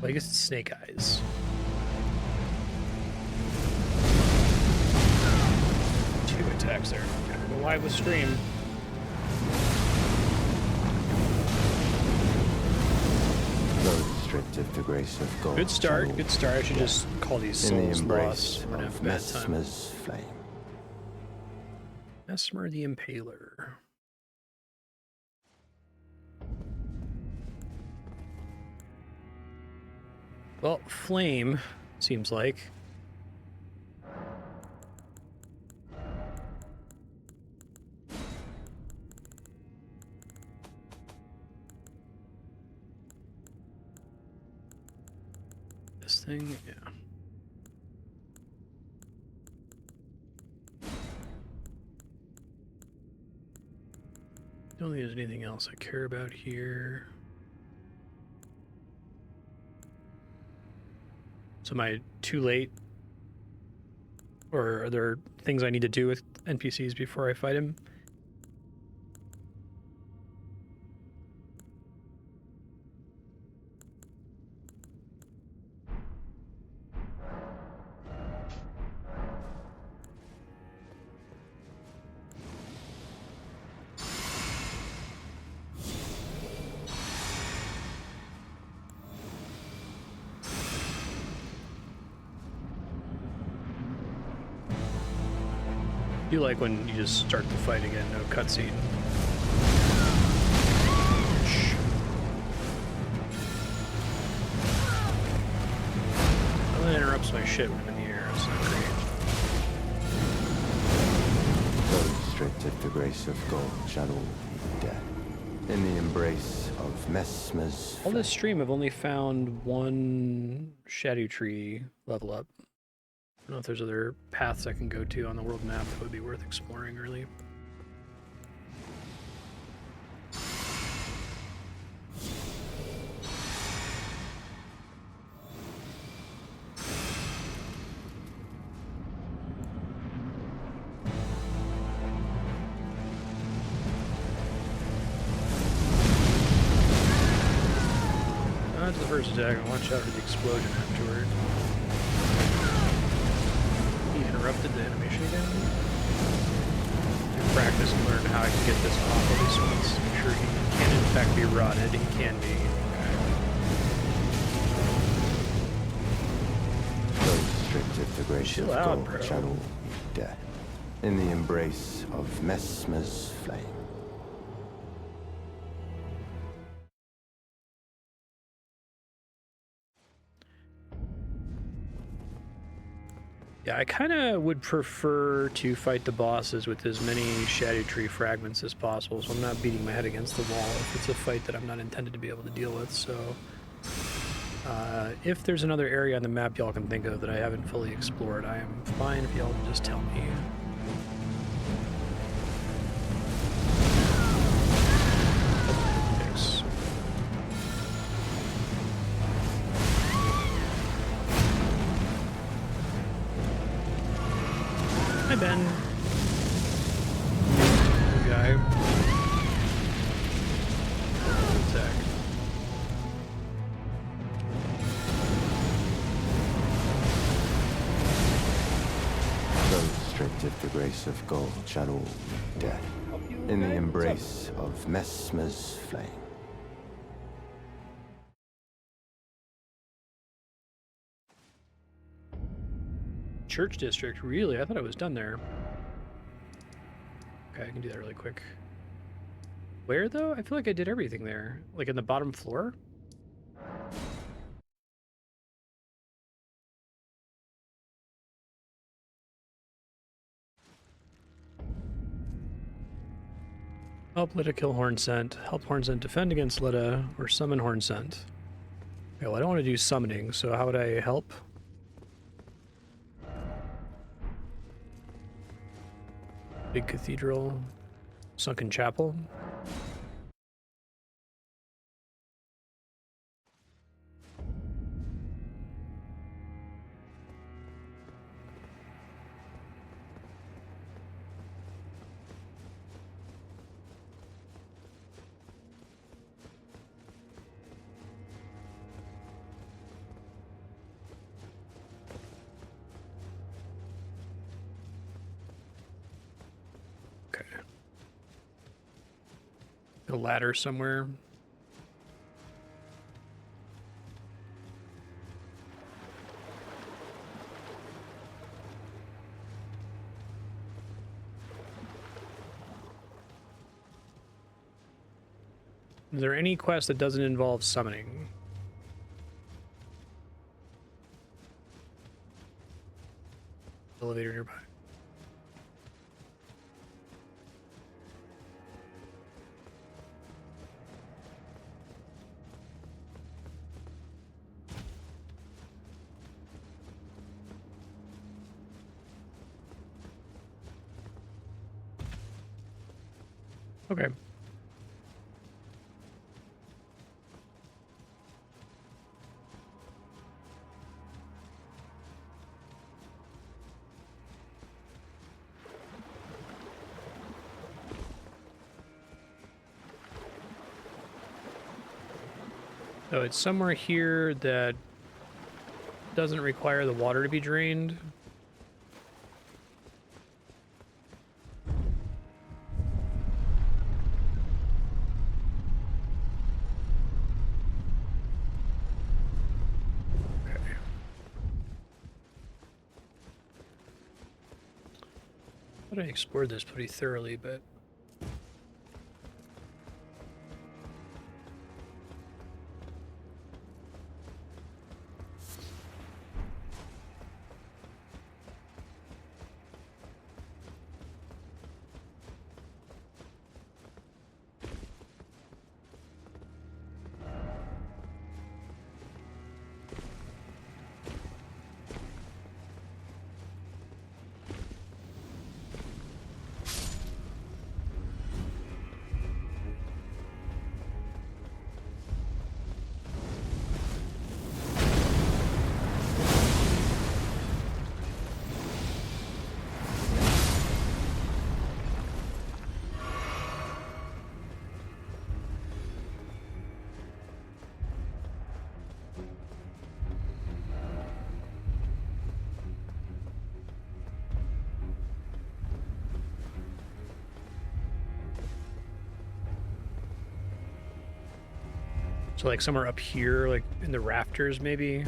well, I guess it's snake eyes. Two attacks there. Gotta go live with stream.
Those stripped of the grace of gold.
Good start.
shall
Good start. I should just call these
in the
souls
embrace
lost. I'm gonna have
of
a bad time.
Mesmer's flame.
Mesmer the Impaler. Well, flame seems like. This thing, yeah. Don't think there's anything else I care about here. So am I too late? Or are there things I need to do with NPCs before I fight him? I do like when you just start the fight again, no cutscene. Well, that interrupts my shit when I'm in the air. It's not great.
Those stripped of the grace of gold shall all meet death. In the embrace of Mesmer's
All this stream, I've only found one Scadutree level up. I don't know if there's other paths I can go to on the world map that would be worth exploring early. That's the first attack. Watch out for the explosion afterward. He interrupted the animation again. practice and learn how I can get this off at least once. I'm sure he can in fact be rotted. He can be.
So strict if the grace
Chill
of
out,
gold
bro.
shall all be dead. In the embrace of Messmer's flame.
Yeah, I kind of would prefer to fight the bosses with as many Scadutree fragments as possible, so I'm not beating my head against the wall if it's a fight that I'm not intended to be able to deal with. So, if there's another area on the map y'all can think of that I haven't fully explored, I am fine if y'all just tell me. Fix. Hi, Ben. Good guy. Attack.
So strict if the grace of gold shall all be dead. In the embrace of Messmer's flame.
Church district, really? I thought I was done there. Okay, I can do that really quick. Where, though? I feel like I did everything there. Like in the bottom floor? Help Lita kill Hornsent. Help Hornsent defend against Lita, or summon Hornsent. Okay, well, I don't want to do summoning, so how would I help? Big Cathedral. Sunken Chapel. A ladder somewhere. Is there any quest that doesn't involve summoning? Elevator nearby. Okay. So it's somewhere here that doesn't require the water to be drained. I explored this pretty thoroughly, but So like somewhere up here, like in the rafters, maybe.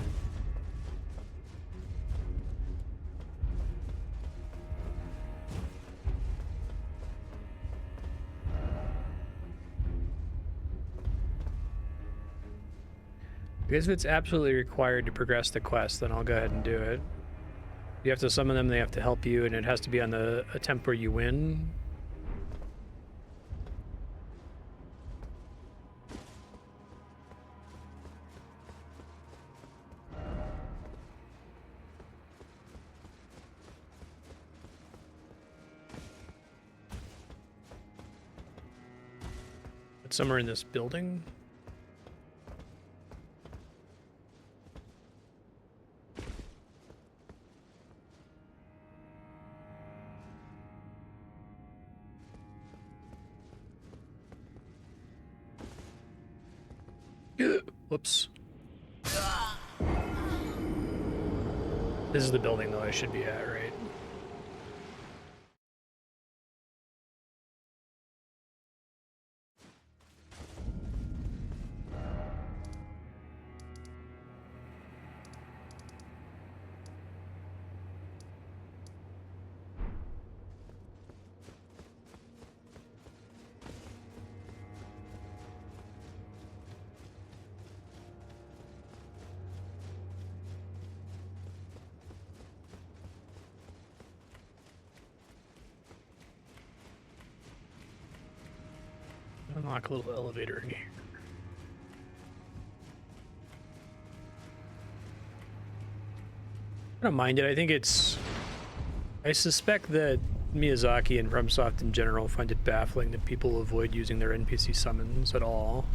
I guess if it's absolutely required to progress the quest, then I'll go ahead and do it. You have to summon them, they have to help you, and it has to be on the attempt where you win. It's somewhere in this building. Whoops. This is the building, though, I should be at, right? Unlock a little elevator in here. I don't mind it. I think it's... I suspect that Miyazaki and FromSoft in general find it baffling that people avoid using their NPC summons at all.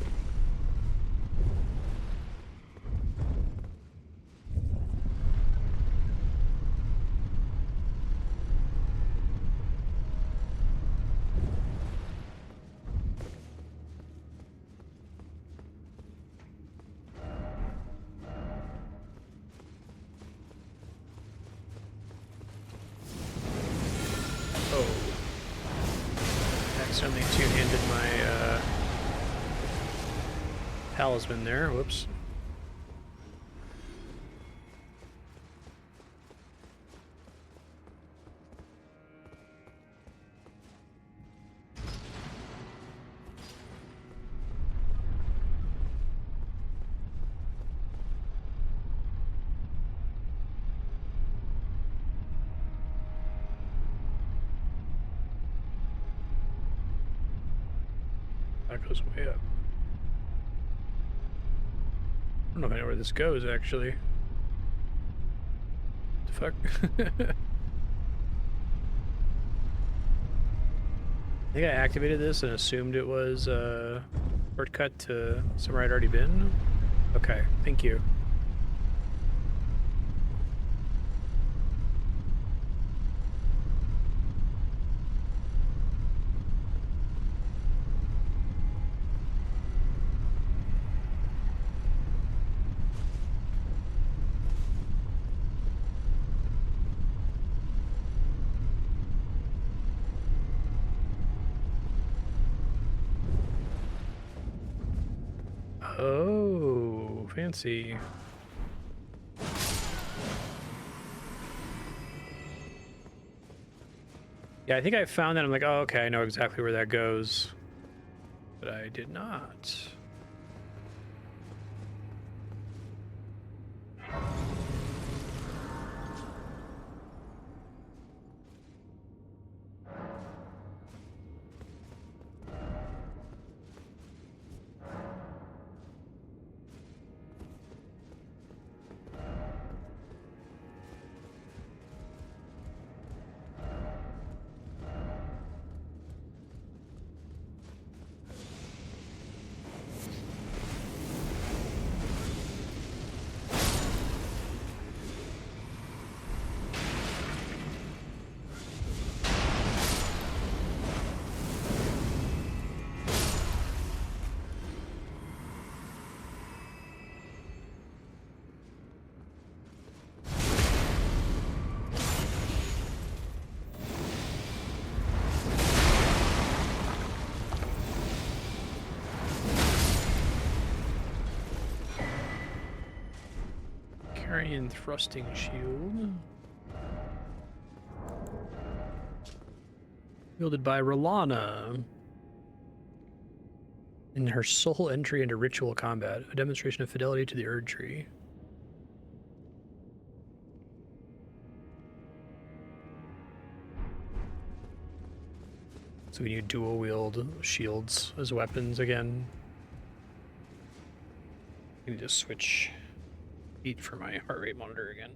Accidentally two-handed my talisman there. Whoops. That goes way up. I don't know if I know where this goes, actually. The fuck? I think I activated this and assumed it was a shortcut to somewhere I'd already been. Okay, thank you. Oh, fancy. Yeah, I think I found that. I'm like, oh, okay, I know exactly where that goes. But I did not. Iron thrusting shield. Wielded by Rolana. In her sole entry into ritual combat, a demonstration of fidelity to the Erdtree. So we need dual wield shields as weapons again. I need to switch beat for my heart rate monitor again.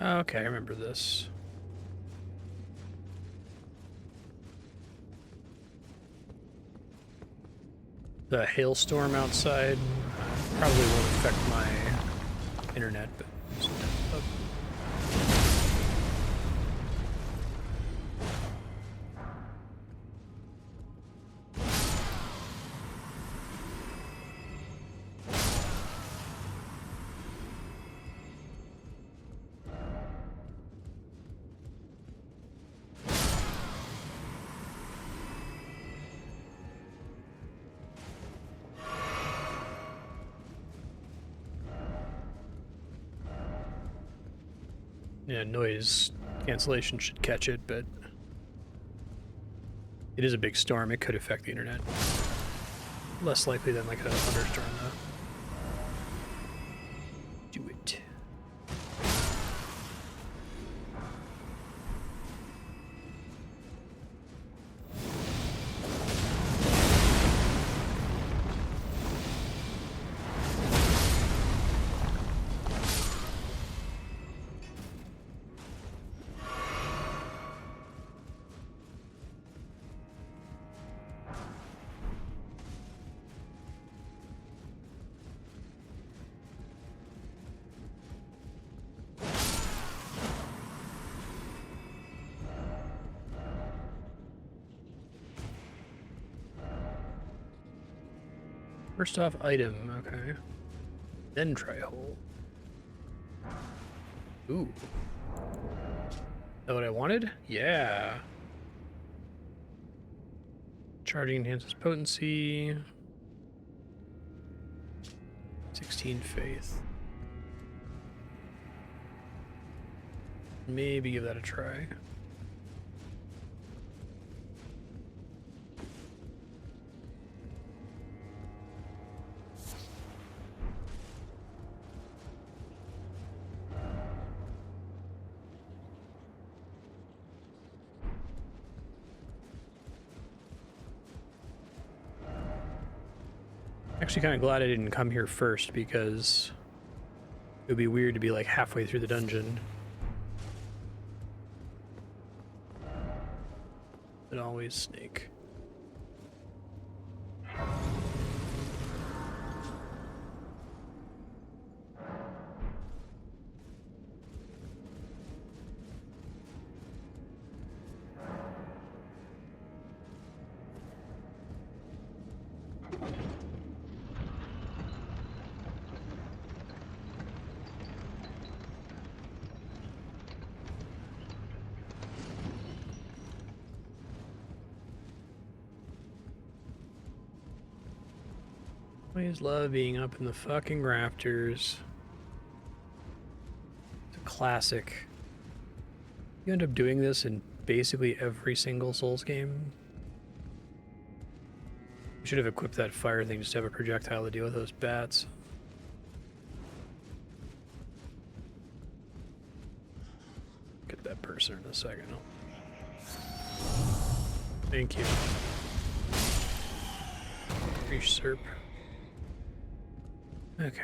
Okay, I remember this. The hailstorm outside probably won't affect my internet, but yeah, noise cancellation should catch it, but it is a big storm. It could affect the internet. Less likely than like a thunderstorm, though. Do it. First off, item, okay. Then try hole. Ooh. Is that what I wanted? Yeah. Charging enhances potency. 16 faith. Maybe give that a try. Actually kind of glad I didn't come here first, because it would be weird to be like halfway through the dungeon. But always snake. Always love being up in the fucking rafters. It's a classic. You end up doing this in basically every single Souls game. You should have equipped that fire thing just to have a projectile to deal with those bats. Get that person in a second. Thank you. Reserp. Okay.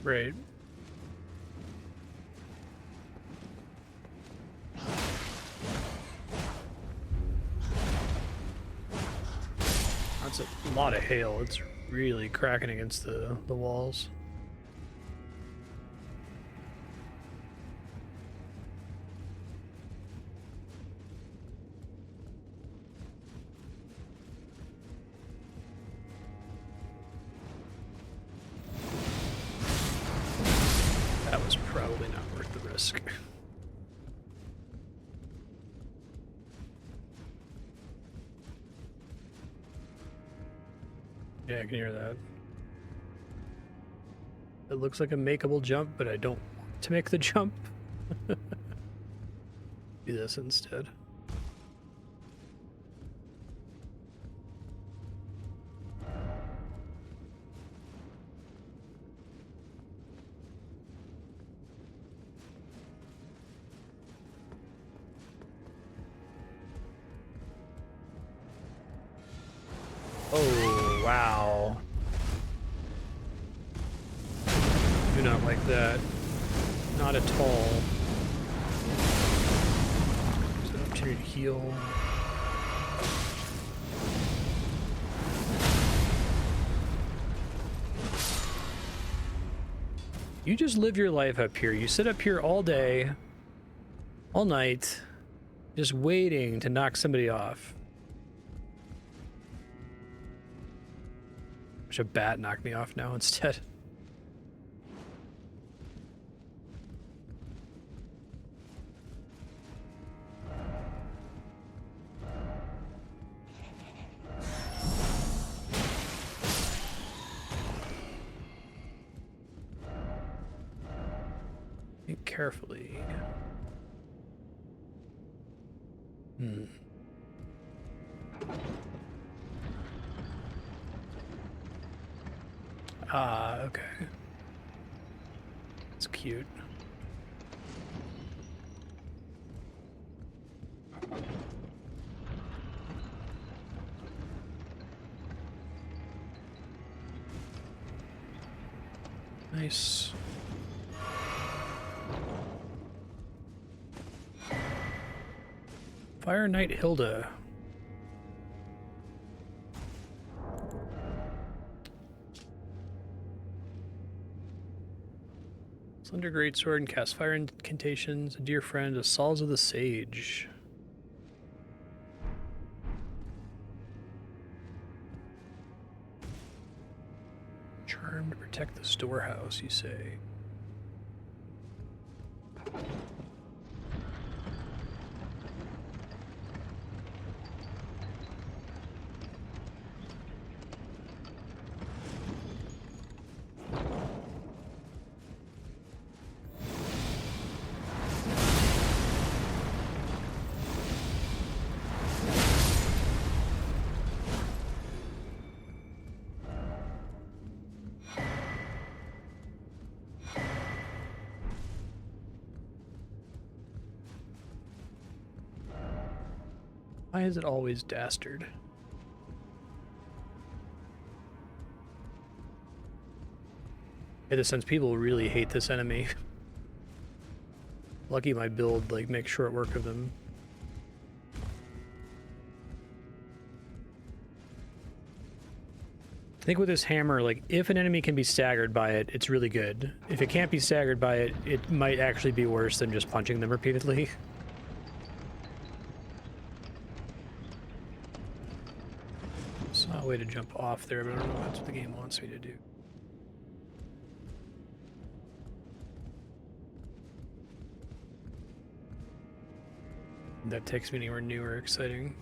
Right. That's a lot of hail. It's really cracking against the walls. probably not worth the risk. Yeah, I can hear that. It looks like a makeable jump, but I don't want to make the jump. Do this instead. Oh, wow. Do not like that. Not at all. There's an opportunity to heal. You just live your life up here. You sit up here all day, all night, just waiting to knock somebody off. Wish a bat knocked me off now instead. Think carefully. Ah, okay. It's cute. Nice. Fire Knight Hilda. Slender Greatsword and cast fire incantations. A dear friend, a Saws of the Sage. Charm to protect the storehouse, you say. Why is it always Dastard? I get the sense people really hate this enemy. Lucky my build like makes short work of them. I think with this hammer, like if an enemy can be staggered by it, it's really good. If it can't be staggered by it, it might actually be worse than just punching them repeatedly. Saw a way to jump off there, but I don't know if that's what the game wants me to do. That takes me anywhere new or exciting.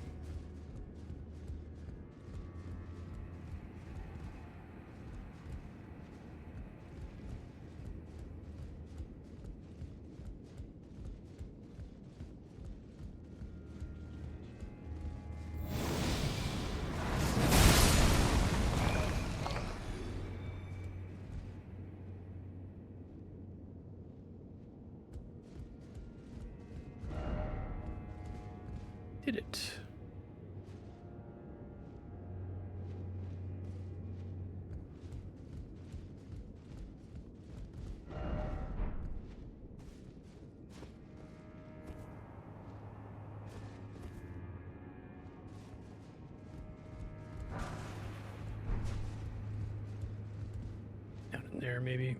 Did it. Down in there, maybe.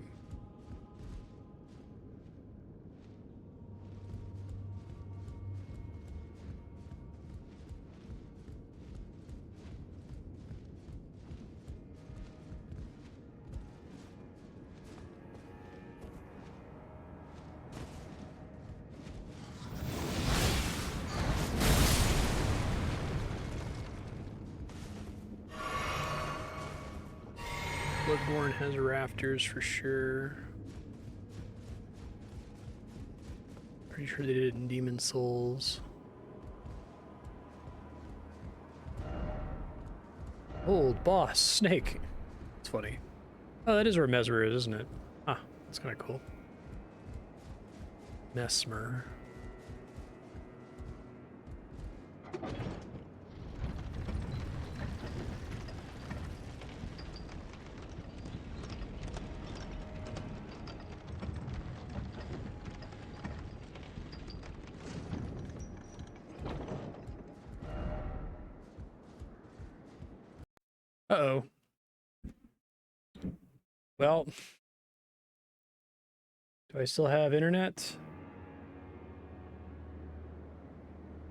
Bloodborne has rafters for sure. Pretty sure they did it in Demon Souls. Old boss, Snake. It's funny. Oh, that is where Mesmer is, isn't it? Ah, that's kind of cool. Mesmer. Uh-oh. Well, do I still have internet?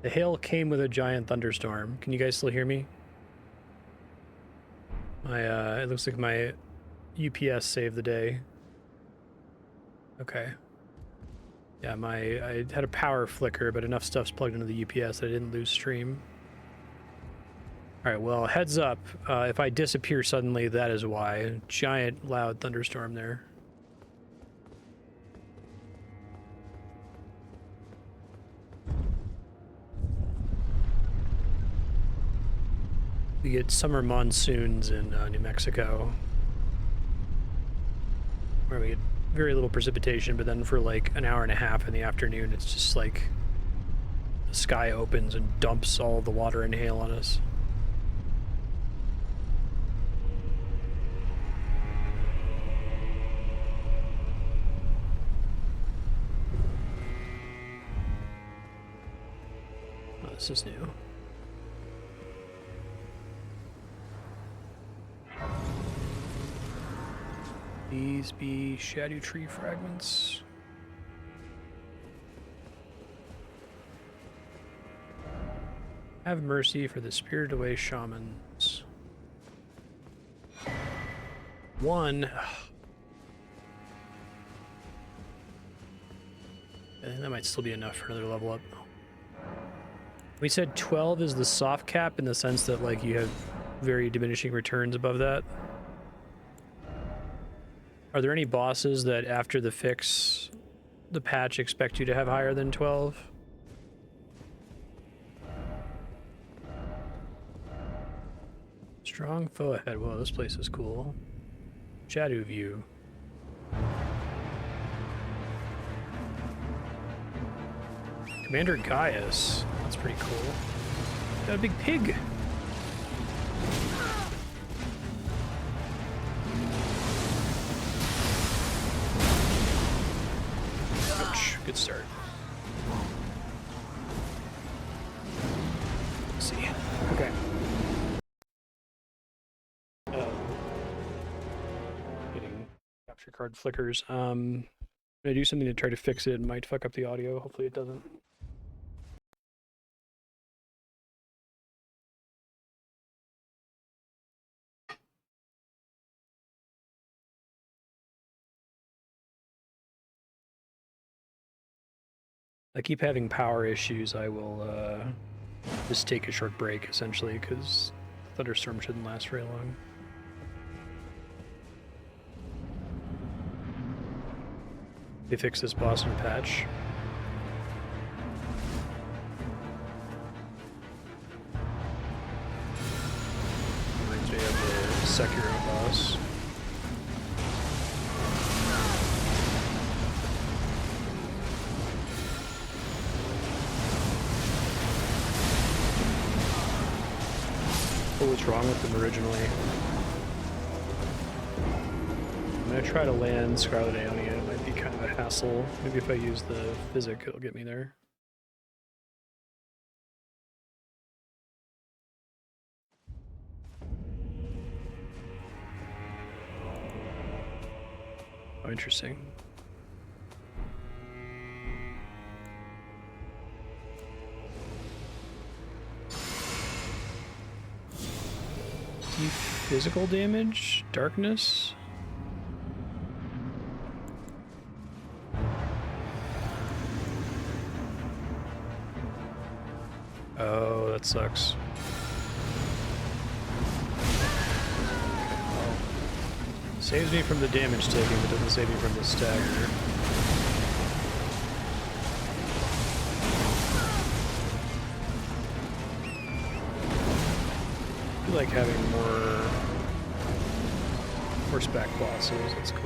The hail came with a giant thunderstorm. Can you guys still hear me? My, it looks like my UPS saved the day. Okay. Yeah, I had a power flicker, but enough stuff's plugged into the UPS that I didn't lose stream. Alright, well, heads up. If I disappear suddenly, that is why. Giant, loud thunderstorm there. We get summer monsoons in New Mexico, where we get very little precipitation, but then for like an hour and a half in the afternoon, it's just like the sky opens and dumps all the water and hail on us. Oh, this is new. These be Scadutree fragments. Have mercy for the spirited away shamans. One. I think that might still be enough for another level up. We said 12 is the soft cap in the sense that like you have very diminishing returns above that. Are there any bosses that after the fix, the patch, expect you to have higher than 12? Strong foe ahead. Whoa, this place is cool. Shadow view. Commander Gaius. That's pretty cool. Got a big pig. Ouch. Good start. Let's see. Okay. Getting capture card flickers. I'm gonna do something to try to fix it. It might fuck up the audio. Hopefully it doesn't. I keep having power issues. I will just take a short break, essentially, because thunderstorm shouldn't last very long. They fix this boss in a patch. Reminds me of the Sekiro boss. What was wrong with them originally? I'm gonna try to land Scarlet Aeonia. It might be kind of a hassle. Maybe if I use the physic, it'll get me there. Oh, interesting. Physical damage? Darkness? Oh, that sucks. Saves me from the damage taken, but doesn't save me from the stagger. I like having more horseback bosses. That's cool.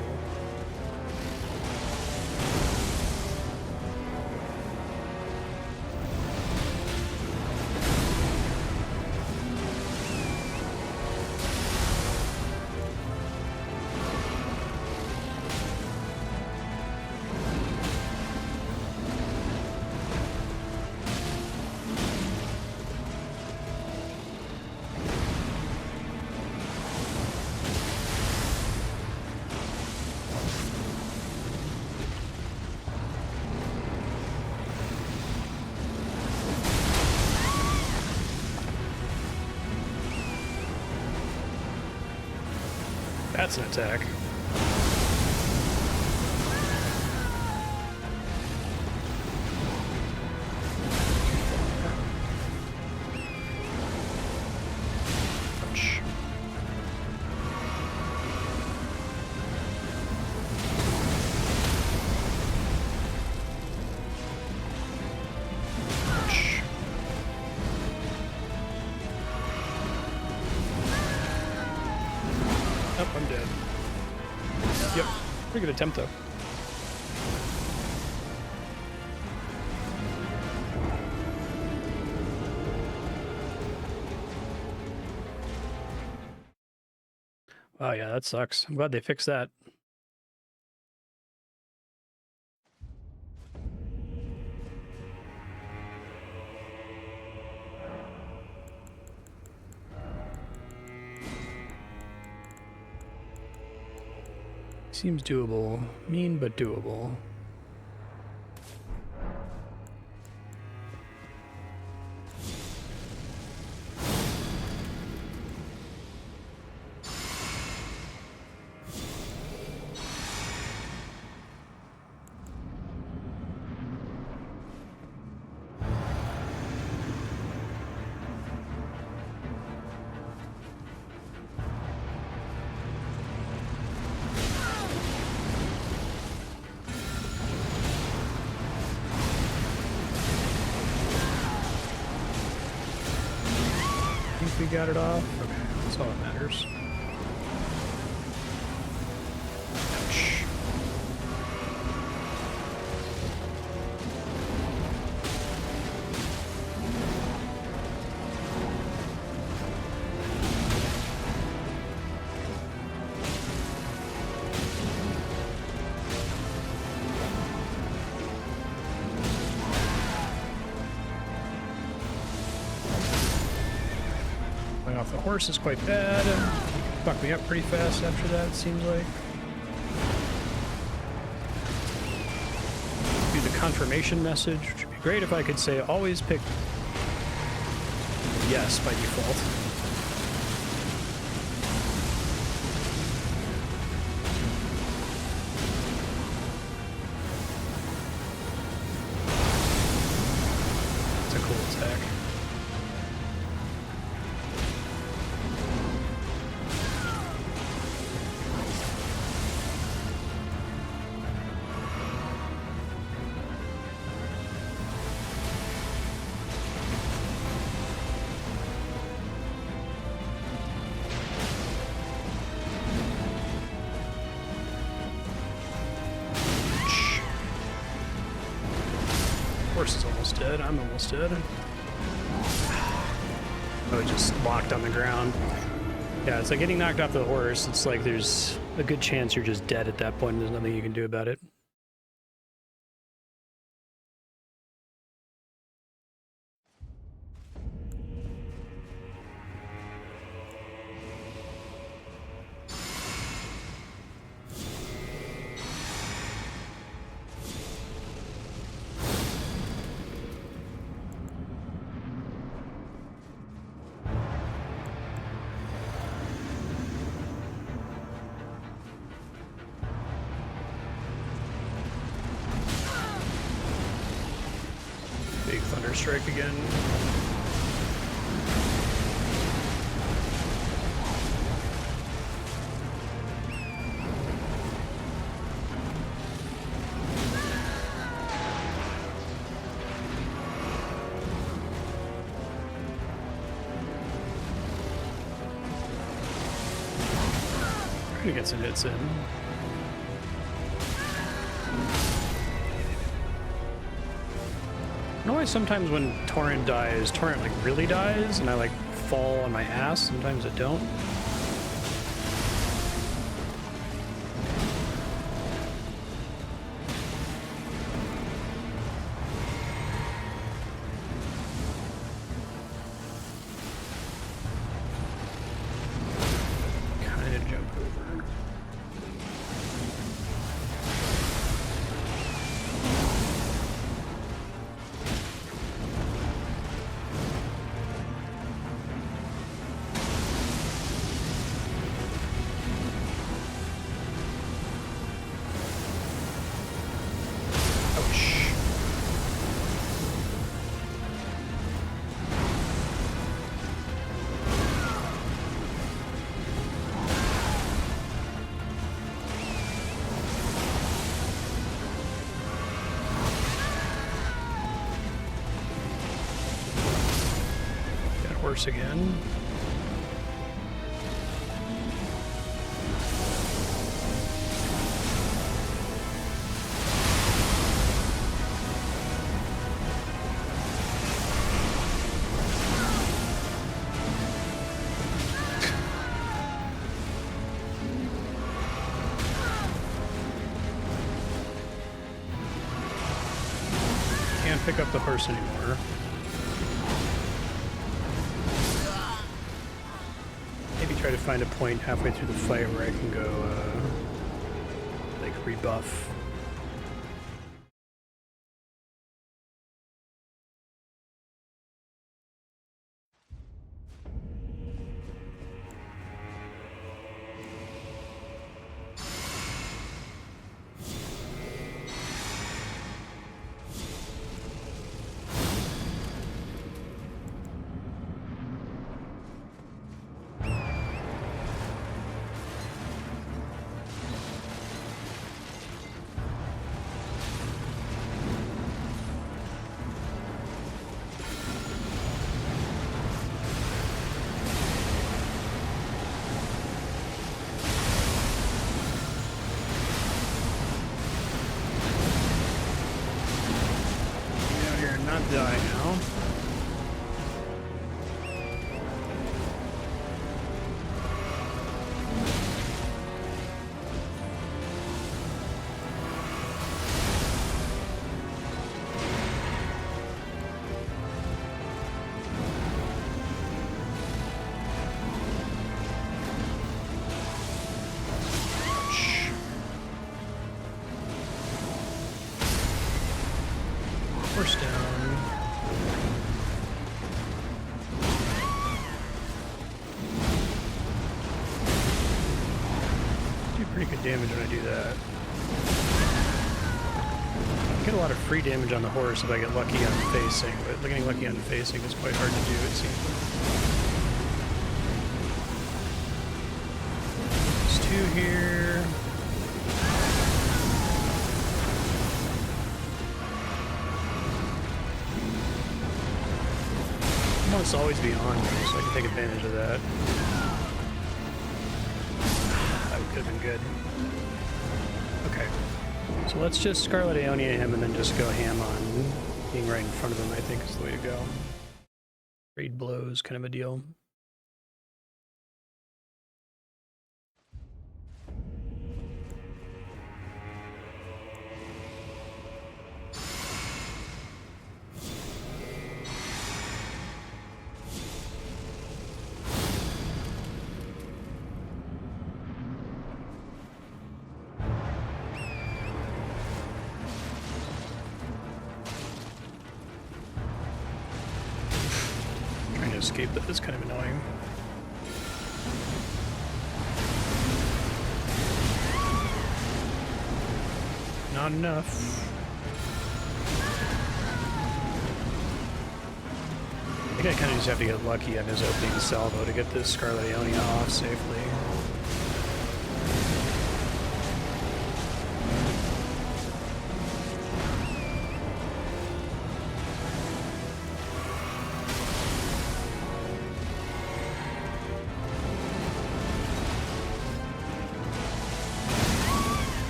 That's an attack. Ouch. Ouch. Oh, I'm dead. Yep. Pretty good attempt, though. Wow, yeah, that sucks. I'm glad they fixed that. Seems doable. Mean, but doable. We got it off. Okay, that's all that matters. Ouch. Off the horse is quite bad. Fuck me up pretty fast after that, it seems like. Do the confirmation message, which would be great if I could say always pick yes by default. It's a cool attack. Horse is almost dead. I'm almost dead. Oh, just locked on the ground. Yeah, it's like getting knocked off the horse. It's like there's a good chance you're just dead at that point. There's nothing you can do about it. Big thunder strike again. He gets some hits in. I know why sometimes when Torrent dies, Torrent like really dies, and I like fall on my ass. Sometimes it don't. Kind of jump over. Worse again. Can't pick up the horse anymore. Try to find a point halfway through the fight where I can go, like, rebuff. Die now. Horse down. Pretty good damage when I do that. I get a lot of free damage on the horse if I get lucky on facing, but getting lucky on facing is quite hard to do, it seems. There's two here. Must always be on me, so I can take advantage of that. Could have been good. Okay. So let's just Scarlet Aeonia him and then just go ham on being right in front of him, I think is the way to go. Trade blows, kind of a deal. Escape that is kind of annoying. Not enough. I think I kind of just have to get lucky on his opening salvo to get this Scarlet Aeonia off safely.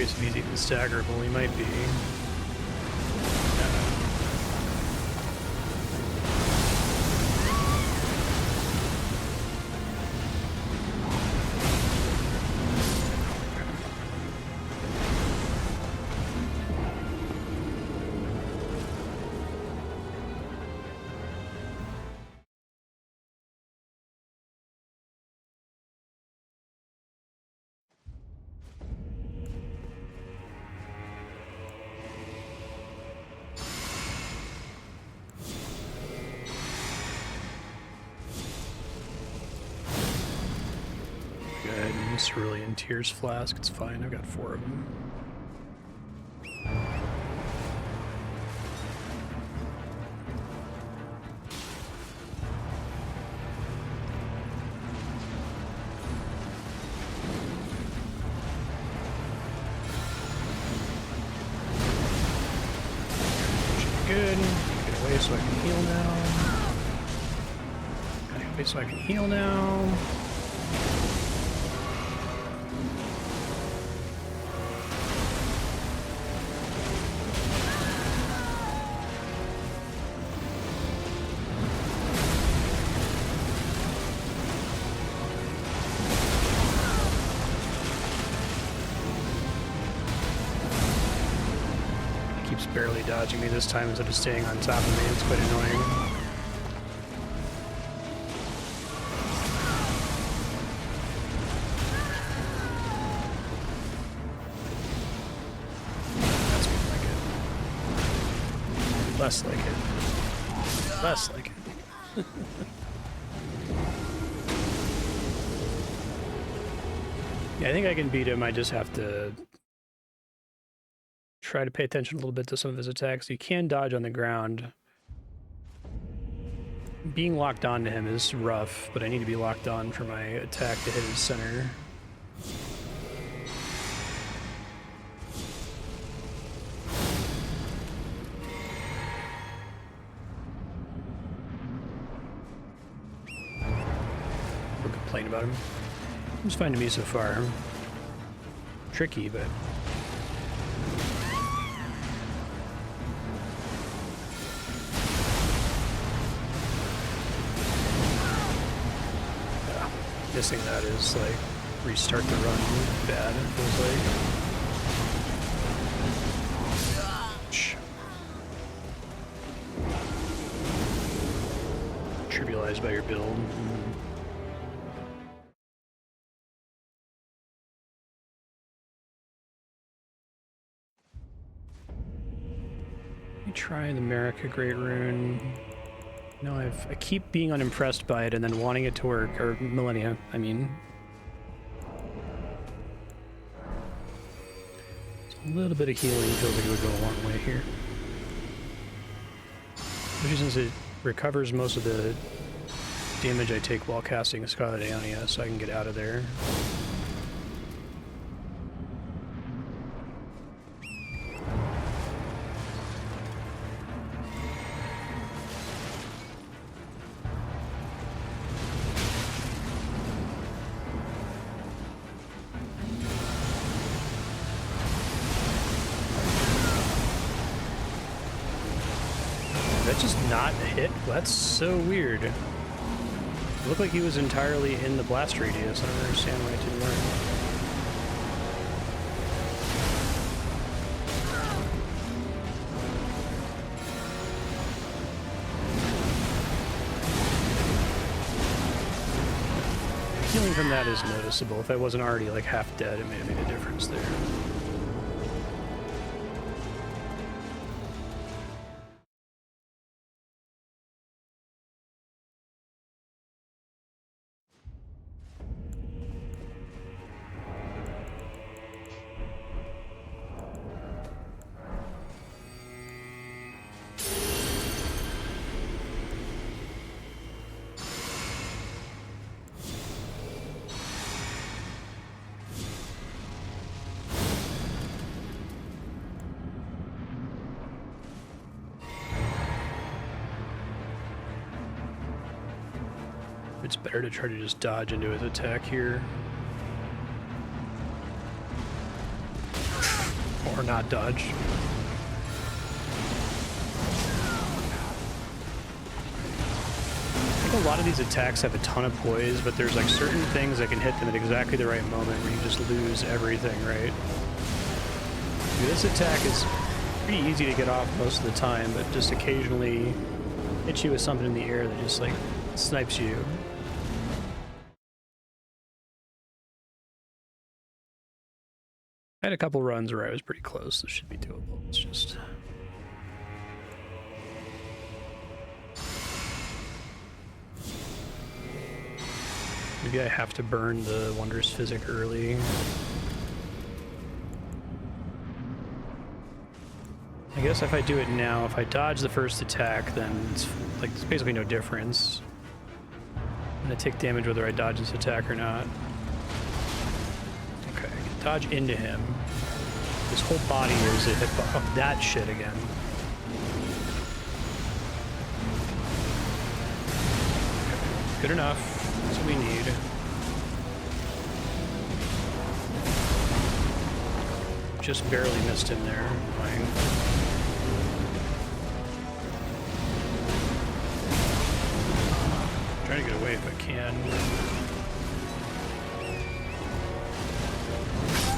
curious if he's even staggerable. He might be. Cerulean Tears Flask, it's fine, I've got 4 of them. Good. Get away so I can heal now. Get away so I can heal now. Barely dodging me this time instead of staying on top of me. It's quite annoying. That's more like it. Less like it. Less like it. Yeah, I think I can beat him. I just have to try to pay attention a little bit to some of his attacks. You can dodge on the ground. Being locked on to him is rough, but I need to be locked on for my attack to hit his center. We'll complain about him. It's fine to me so far. Tricky, but missing that is like restart the run bad, it feels like. Trivialized by your build. Let me try the Marika Great Rune. No, I keep being unimpressed by it and then wanting it to work, or Millennia, I mean. So a little bit of healing feels like it would go a long way here. Especially since it recovers most of the damage I take while casting Scarlet Aeonia, so I can get out of there. Just not hit? Well, that's so weird. It looked like he was entirely in the blast radius. I don't understand why it didn't work. Healing from that is noticeable. If I wasn't already like half dead, it may have made a difference there. It's better to try to just dodge into his attack here. or not dodge. I think a lot of these attacks have a ton of poise, but there's like certain things that can hit them at exactly the right moment where you just lose everything, right? Dude, this attack is pretty easy to get off most of the time, but just occasionally hits you with something in the air that just like snipes you. I had a couple runs where I was pretty close. This should be doable. It's just... maybe I have to burn the Wondrous Physic early. I guess if I do it now, if I dodge the first attack, then it's like there's basically no difference. I'm gonna take damage whether I dodge this attack or not. Okay, I can dodge into him. His whole body is a hit of that shit again. Okay, good enough. That's what we need. Just barely missed him there. Fine. Try to get away if I can.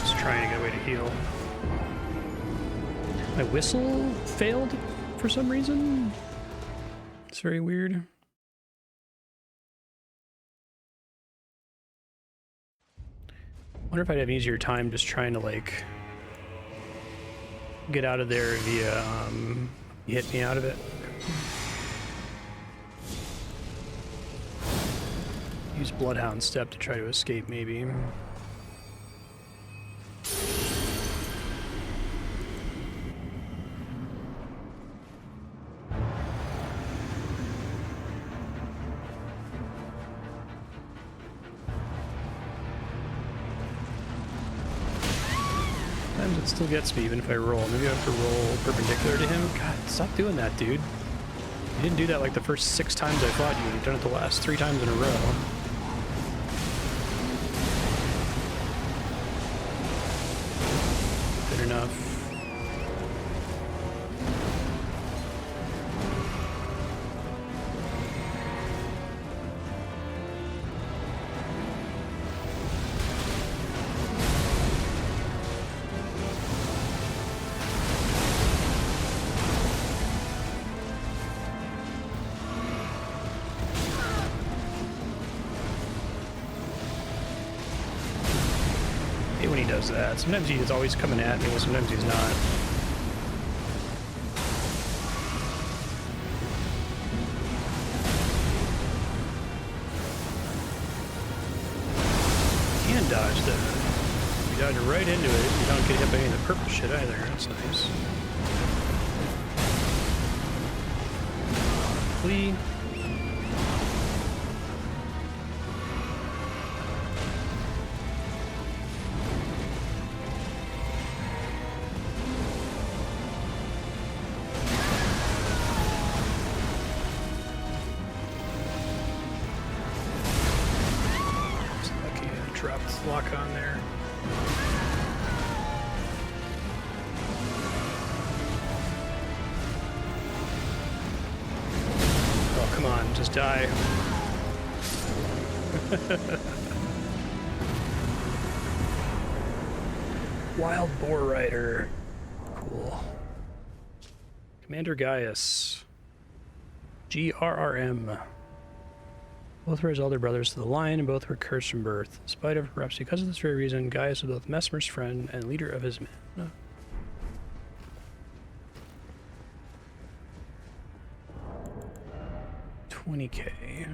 Just trying to get away to heal. My whistle failed for some reason. It's very weird. Wonder if I'd have an easier time just trying to like get out of there via hit me out of it. Use Bloodhound Step to try to escape, maybe. Sometimes it still gets me, even if I roll. Maybe I have to roll perpendicular to him. God, stop doing that, dude. You didn't do that like the first 6 times I fought you. You've done it the last 3 times in a row. Good enough. When he does that. Sometimes he's always coming at me, sometimes he's not. You can dodge that. You dodge right into it. You don't get hit by any of the purple shit either. That's nice. Flee. Lock on there. Oh, come on, just die. Wild Boar Rider. Cool. Commander Gaius. GRRM. Both were his elder brothers to the line, and both were cursed from birth. In spite of, perhaps because of this very reason, Gaius was both Messmer's friend and leader of his men. No. 20K.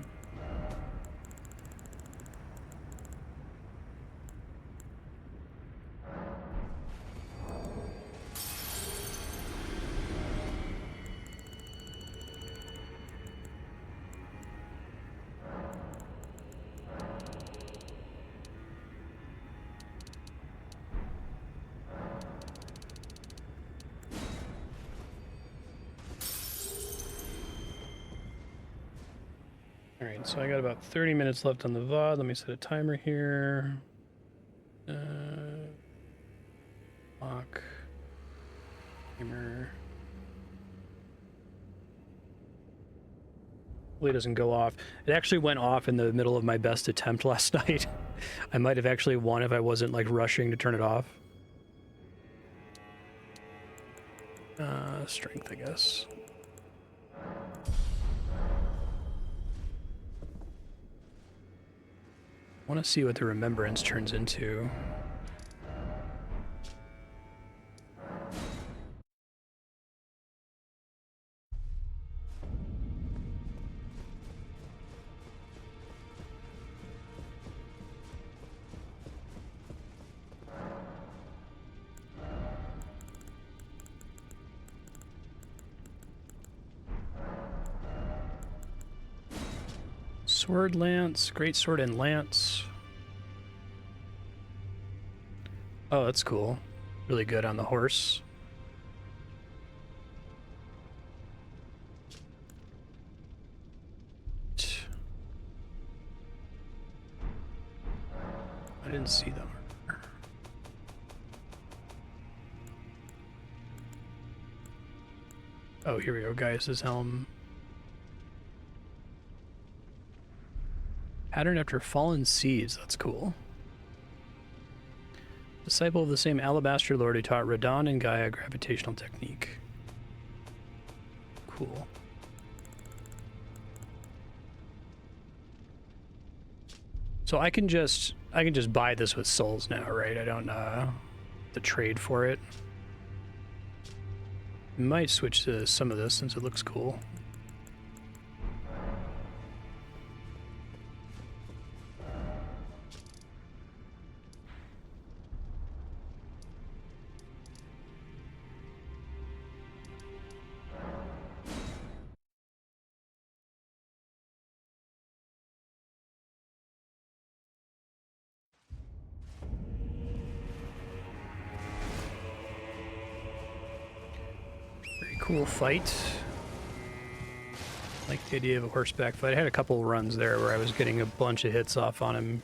Alright, so I got about 30 minutes left on the VOD. Let me set a timer here. Lock. Timer. Hopefully it doesn't go off. It actually went off in the middle of my best attempt last night. I might have actually won if I wasn't like rushing to turn it off. Strength, I guess. I want to see what the remembrance turns into. Sword lance, great sword and lance. Oh, that's cool. Really good on the horse. I didn't see them. Oh, here we go, Gaius's helm. Pattern after fallen seeds, that's cool. Disciple of the same Alabaster Lord who taught Radon and Gaia gravitational technique. Cool. So I can just buy this with souls now, right? I don't have to trade for it. Might switch to some of this since it looks cool. Cool fight. I like the idea of a horseback fight. I had a couple runs there where I was getting a bunch of hits off on him.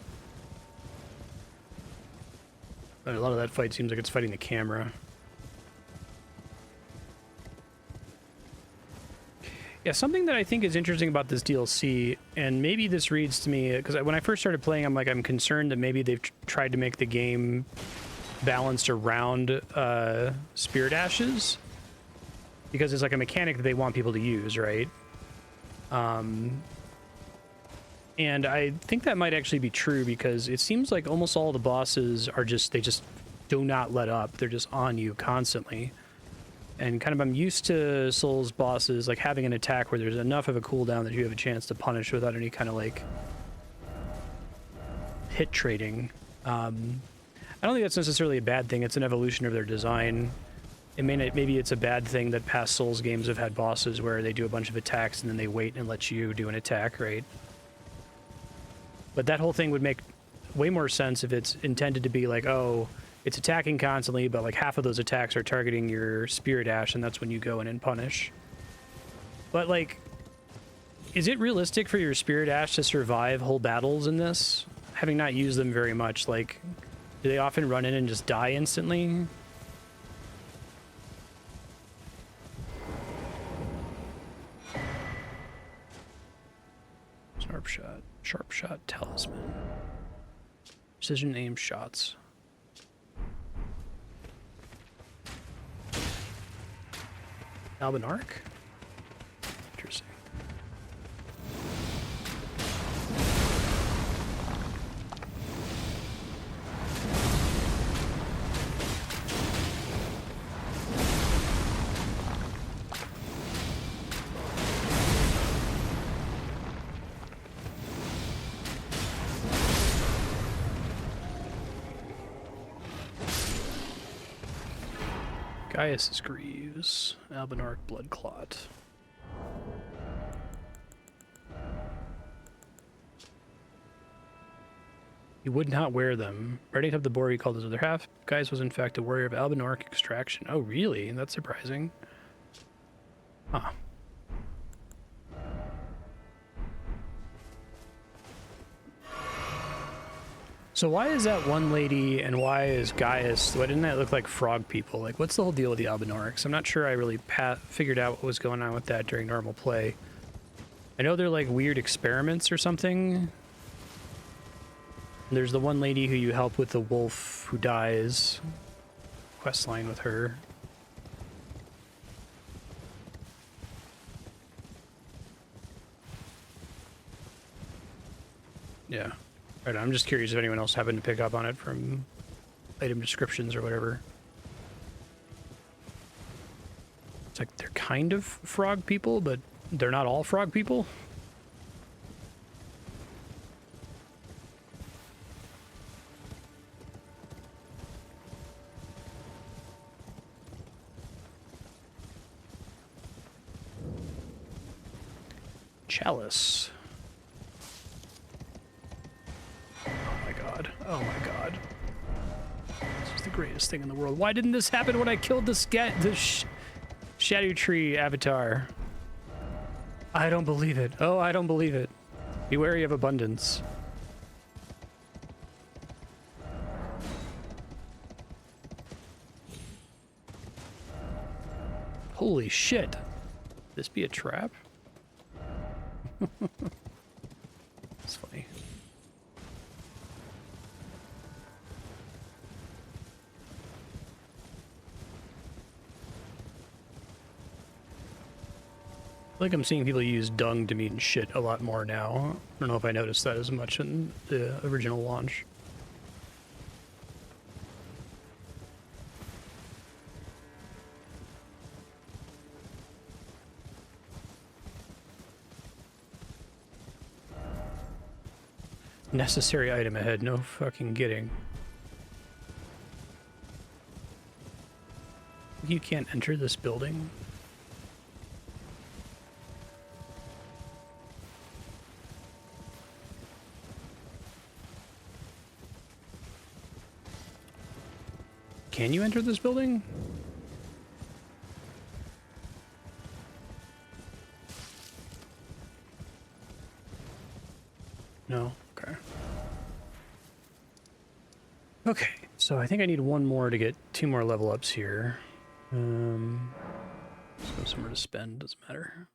But a lot of that fight seems like it's fighting the camera. Yeah, something that I think is interesting about this DLC, and maybe this reads to me, because when I first started playing, I'm concerned that maybe they've tried to make the game balanced around Spirit Ashes. Because it's like a mechanic that they want people to use, right? And I think that might actually be true because it seems like almost all the bosses are they just do not let up. They're just on you constantly. And kind of I'm used to Souls bosses like having an attack where there's enough of a cooldown that you have a chance to punish without any kind of like hit trading. I don't think that's necessarily a bad thing. It's an evolution of their design. Maybe it's a bad thing that past Souls games have had bosses where they do a bunch of attacks and then they wait and let you do an attack, right? But that whole thing would make way more sense if it's intended to be like, oh, it's attacking constantly, but like half of those attacks are targeting your Spirit Ash, and that's when you go in and punish. But like, is it realistic for your Spirit Ash to survive whole battles in this? Having not used them very much, like, do they often run in and just die instantly? Sharp shot talisman. Precision aim shots. Albinarch? Interesting. Gaius's Greaves, Albinarch Bloodclot. He would not wear them. Writing up the boar he called his other half, Gaius was in fact a warrior of Albinarch extraction. Oh, really? That's surprising. Huh. So why is that one lady and why is Gaius, why didn't that look like frog people? Like, what's the whole deal with the Albinorics? I'm not sure I really figured out what was going on with that during normal play. I know they're like weird experiments or something. There's the one lady who you help with the wolf who dies. Quest line with her. Yeah. Right, I'm just curious if anyone else happened to pick up on it from item descriptions or whatever. It's like they're kind of frog people, but they're not all frog people. Chalice. Oh my god. Oh my god. This is the greatest thing in the world. Why didn't this happen when I killed the Scadutree avatar? I don't believe it. Oh, I don't believe it. Be wary of abundance. Holy shit. This be a trap? That's funny. Like I'm seeing people use dung to mean shit a lot more now. I don't know if I noticed that as much in the original launch. Necessary item ahead, no fucking kidding. You can't enter this building. Can you enter this building? No? Okay. Okay, so I think I need one more to get 2 more level ups here. Let's go somewhere to spend, doesn't matter.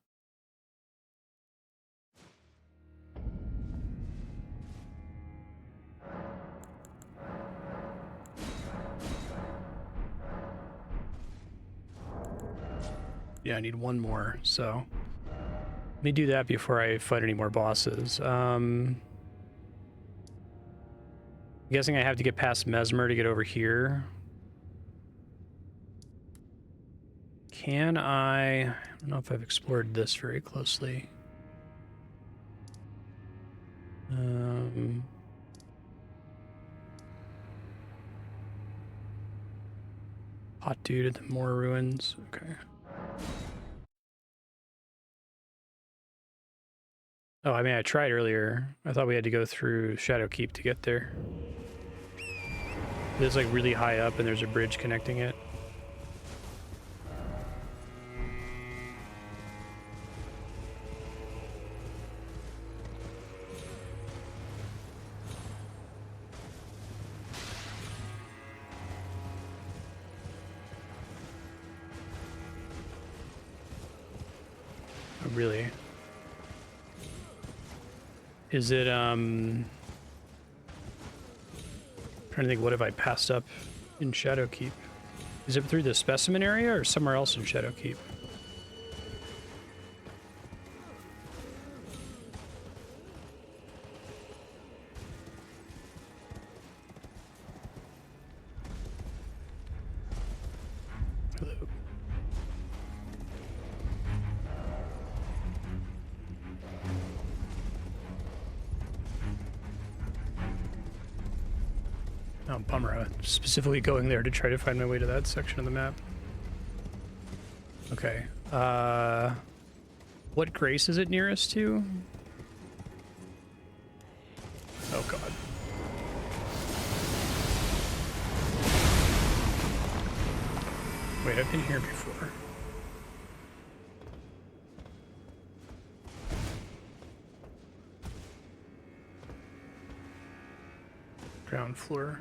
Yeah, I need one more, so let me do that before I fight any more bosses. I'm guessing I have to get past Mesmer to get over here. Can I don't know if I've explored this very closely. Hot dude at the Moor ruins. Okay. Oh, I mean, I tried earlier. I thought we had to go through Shadowkeep to get there. It's like really high up and there's a bridge connecting it. Oh, really? Is it, trying to think, what have I passed up in Shadowkeep? Is it through the specimen area or somewhere else in Shadowkeep? Hello. Oh, bummer. I'm specifically going there to try to find my way to that section of the map. Okay. What grace is it nearest to? Oh, God. Wait, I've been here before. Ground floor.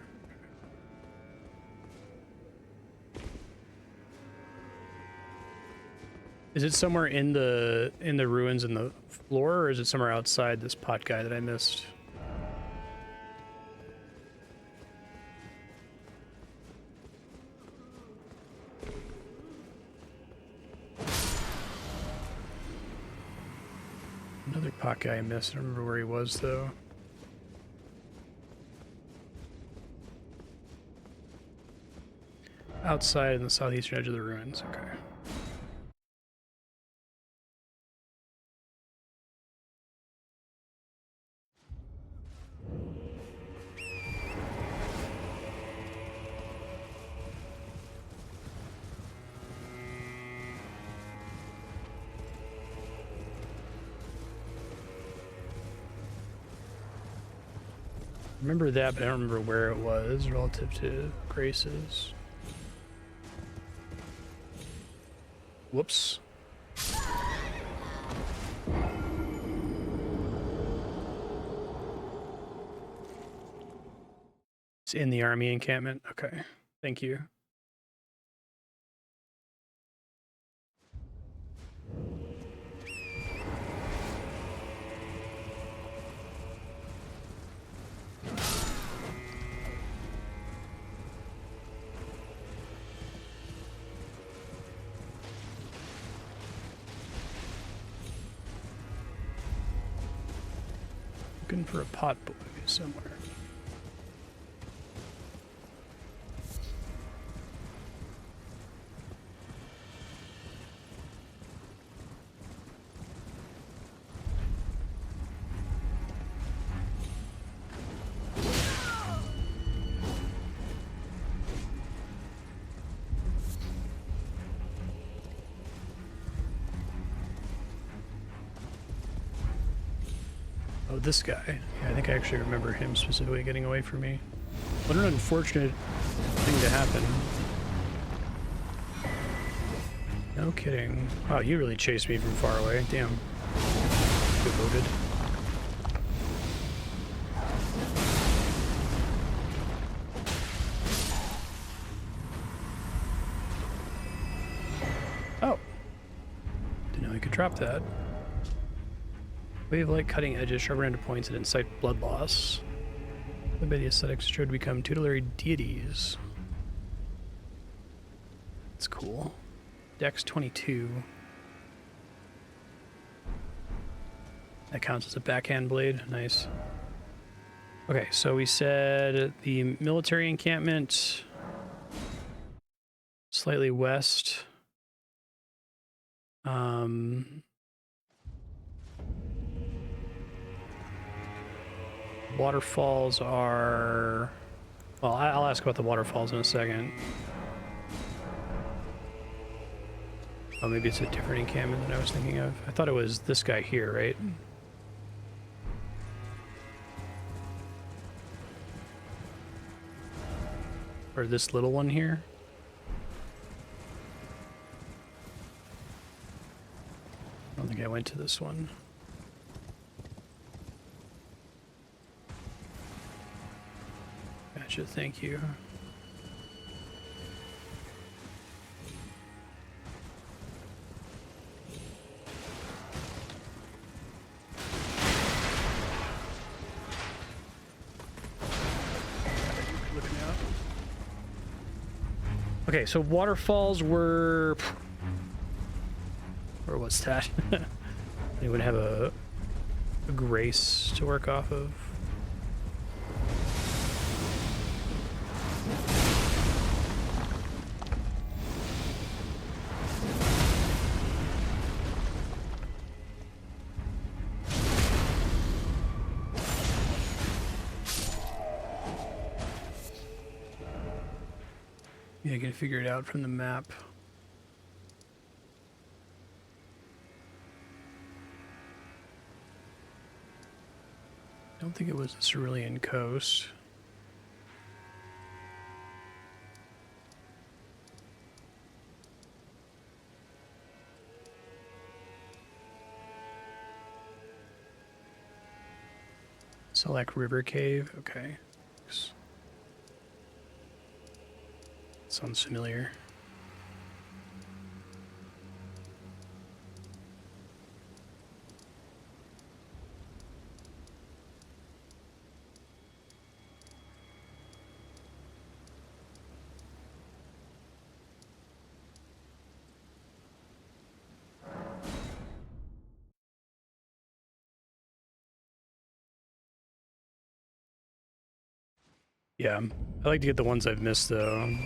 Is it somewhere in the ruins in the floor, or is it somewhere outside this pot guy that I missed? Another pot guy I missed. I don't remember where he was though. Outside in the southeastern edge of the ruins. Okay. Remember that, but I don't remember where it was relative to Grace's. Whoops. It's in the army encampment. Okay. Thank you. Looking for a pot boy somewhere. Oh, this guy. Yeah, I think I actually remember him specifically getting away from me. What an unfortunate thing to happen. No kidding. Wow, you really chased me from far away. Damn. Devoted. Oh. Didn't know you could drop that. Wave light cutting edges, sharp random points, and incite blood loss. By the aesthetics showed to become tutelary deities. That's cool. Dex 22. That counts as a backhand blade. Nice. Okay, so we said the military encampment slightly west. Waterfalls are... Well, I'll ask about the waterfalls in a second. Oh, maybe it's a different encampment than I was thinking of. I thought it was this guy here, right? Or this little one here? I don't think I went to this one. Gotcha, thank you. Okay, so waterfalls were... Or what's that? Anyone have a grace to work off of? Yeah, I can figure it out from the map. I don't think it was the Cerulean Coast. Select River Cave, okay. Sounds familiar. Yeah, I like to get the ones I've missed though.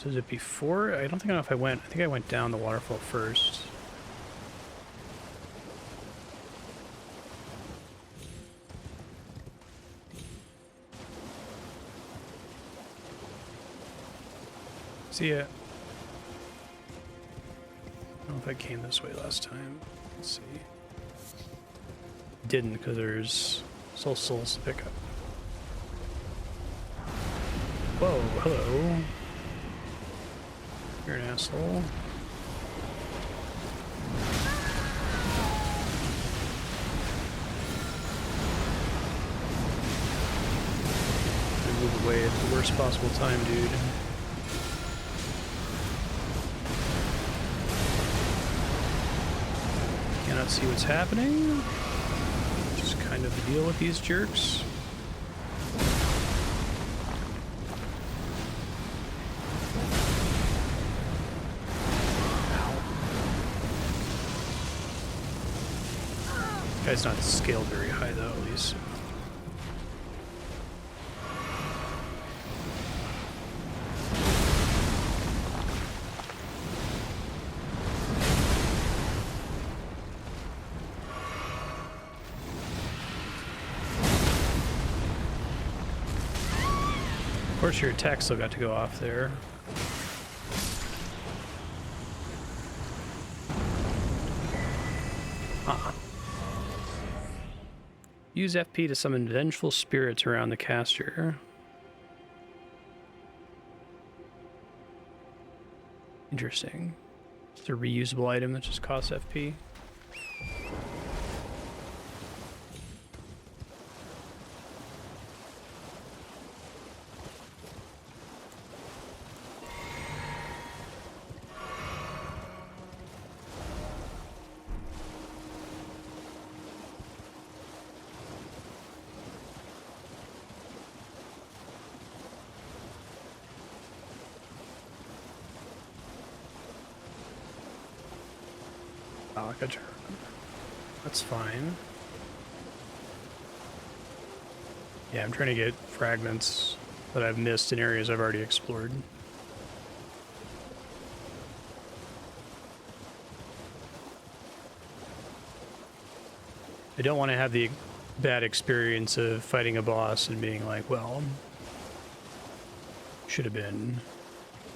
So is it before? I don't know if I went. I think I went down the waterfall first. See ya. I don't know if I came this way last time. Let's see. Didn't, because there's soul souls to pick up. Whoa, hello. You're an asshole. Move away at the worst possible time, dude. Cannot see what's happening. Just kind of deal with these jerks. Guy's not scaled very high though, at least. Of course, your attack still got to go off there. Use FP to summon vengeful spirits around the caster. Interesting. It's a reusable item that just costs FP. Scadutree. That's fine. Yeah, I'm trying to get fragments that I've missed in areas I've already explored. I don't want to have the bad experience of fighting a boss and being like, well, should have been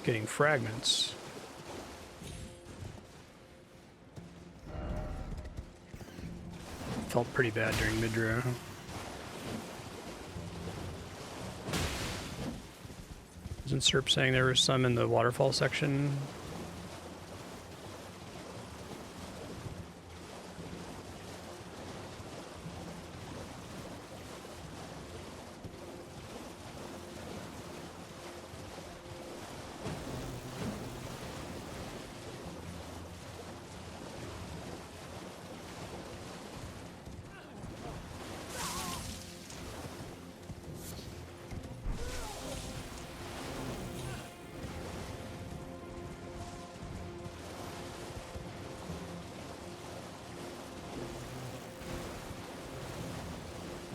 getting fragments. Felt pretty bad during Midra. Isn't Serp saying there were some in the waterfall section?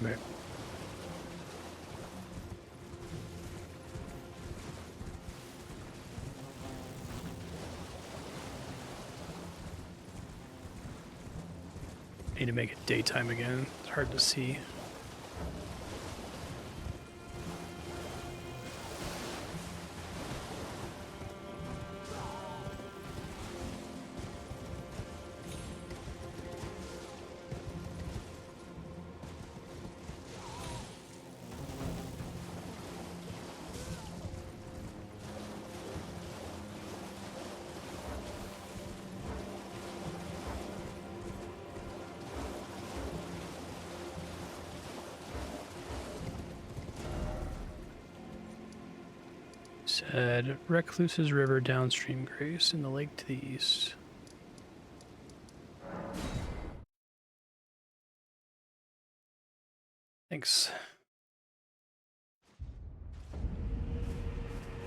Right. Need to make it daytime again. It's hard to see. said Recluse's River downstream, Grace, in the lake to the east. Thanks.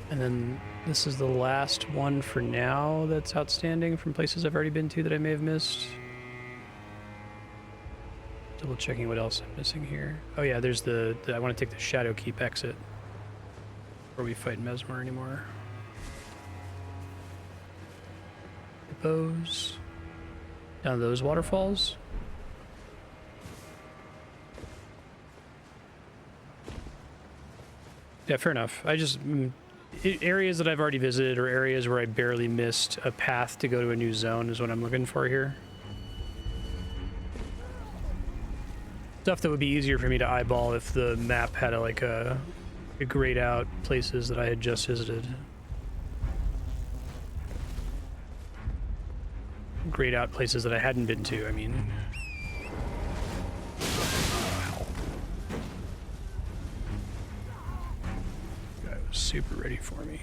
And then this is the last one for now that's outstanding from places I've already been to that I may have missed. Double checking what else I'm missing here. Oh yeah, there's the I want to take the Shadow Keep exit before we fight Mesmer anymore. Hippos. Down those waterfalls. Yeah, fair enough. I just areas that I've already visited or areas where I barely missed a path to go to a new zone is what I'm looking for here. Stuff that would be easier for me to eyeball if the map had a grayed out places that I had just visited. Grayed out places that I hadn't been to, I mean. Guy was super ready for me.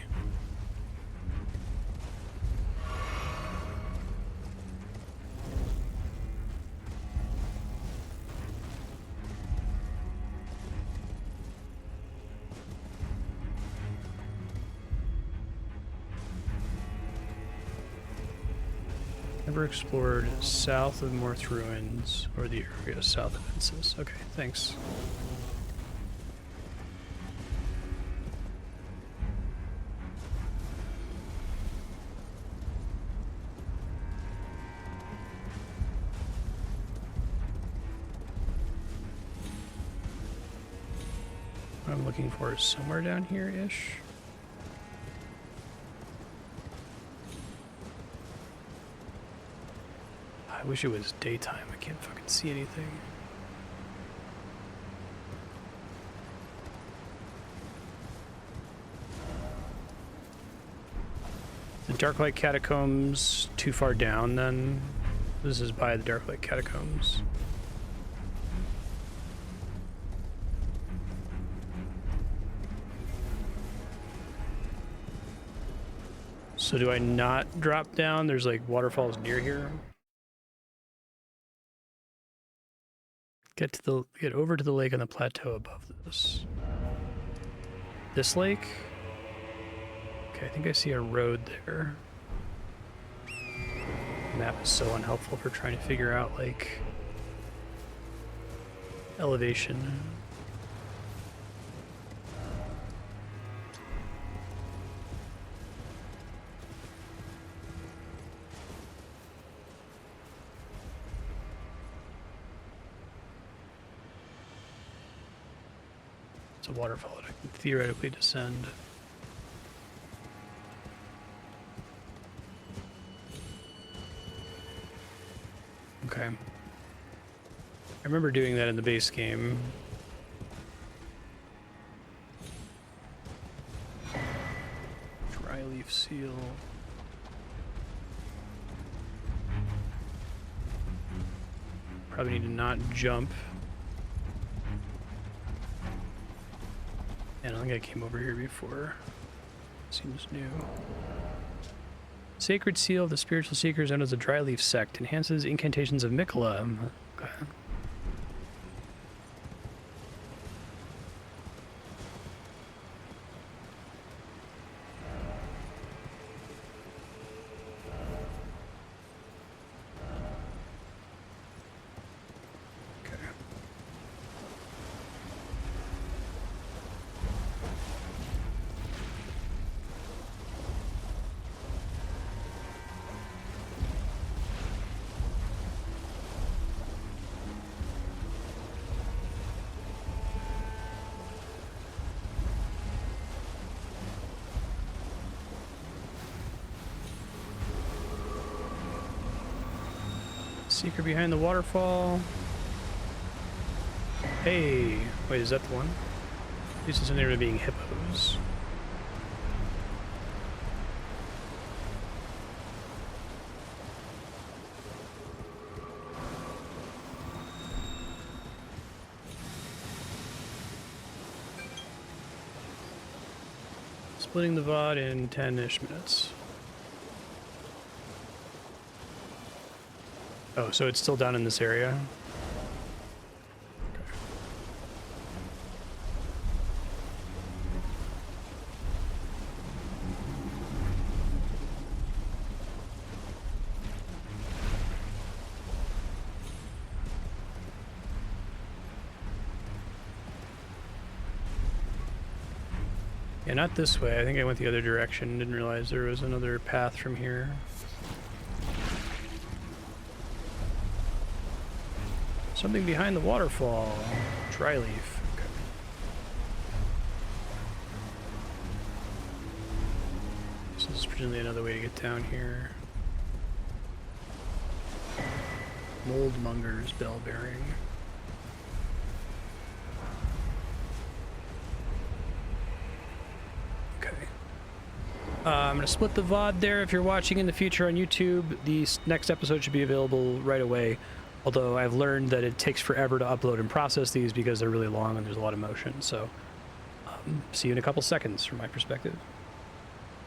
Never explored south of Morth Ruins or the area south of Ensis. Okay, thanks. What I'm looking for is somewhere down here-ish. I wish it was daytime. I can't fucking see anything. The Darklight Catacombs too far down then? This is by the Darklight Catacombs. So do I not drop down? There's like waterfalls near here. Get over to the lake on the plateau above this. This lake? Okay, I think I see a road there. The map is so unhelpful for trying to figure out like elevation. It's a waterfall that I can theoretically descend. Okay. I remember doing that in the base game. Dry leaf seal. Probably need to not jump. I don't think I came over here before. Seems new. Sacred Seal of the Spiritual Seekers known as the Dryleaf Sect enhances incantations of Mikola. Okay. Seeker behind the waterfall. Hey, wait, is that the one? This is an area being hippos. This Splitting the VOD in 10-ish minutes. Oh, so it's still down in this area? Yeah, not this way. I think I went the other direction. Didn't realize there was another path from here. Something behind the waterfall. Dry leaf. Okay. So this is presumably another way to get down here. Moldmonger's bell bearing. I'm going to split the VOD there. If you're watching in the future on YouTube, the next episode should be available right away. Although I've learned that it takes forever to upload and process these because they're really long and there's a lot of motion. So see you in a couple seconds from my perspective.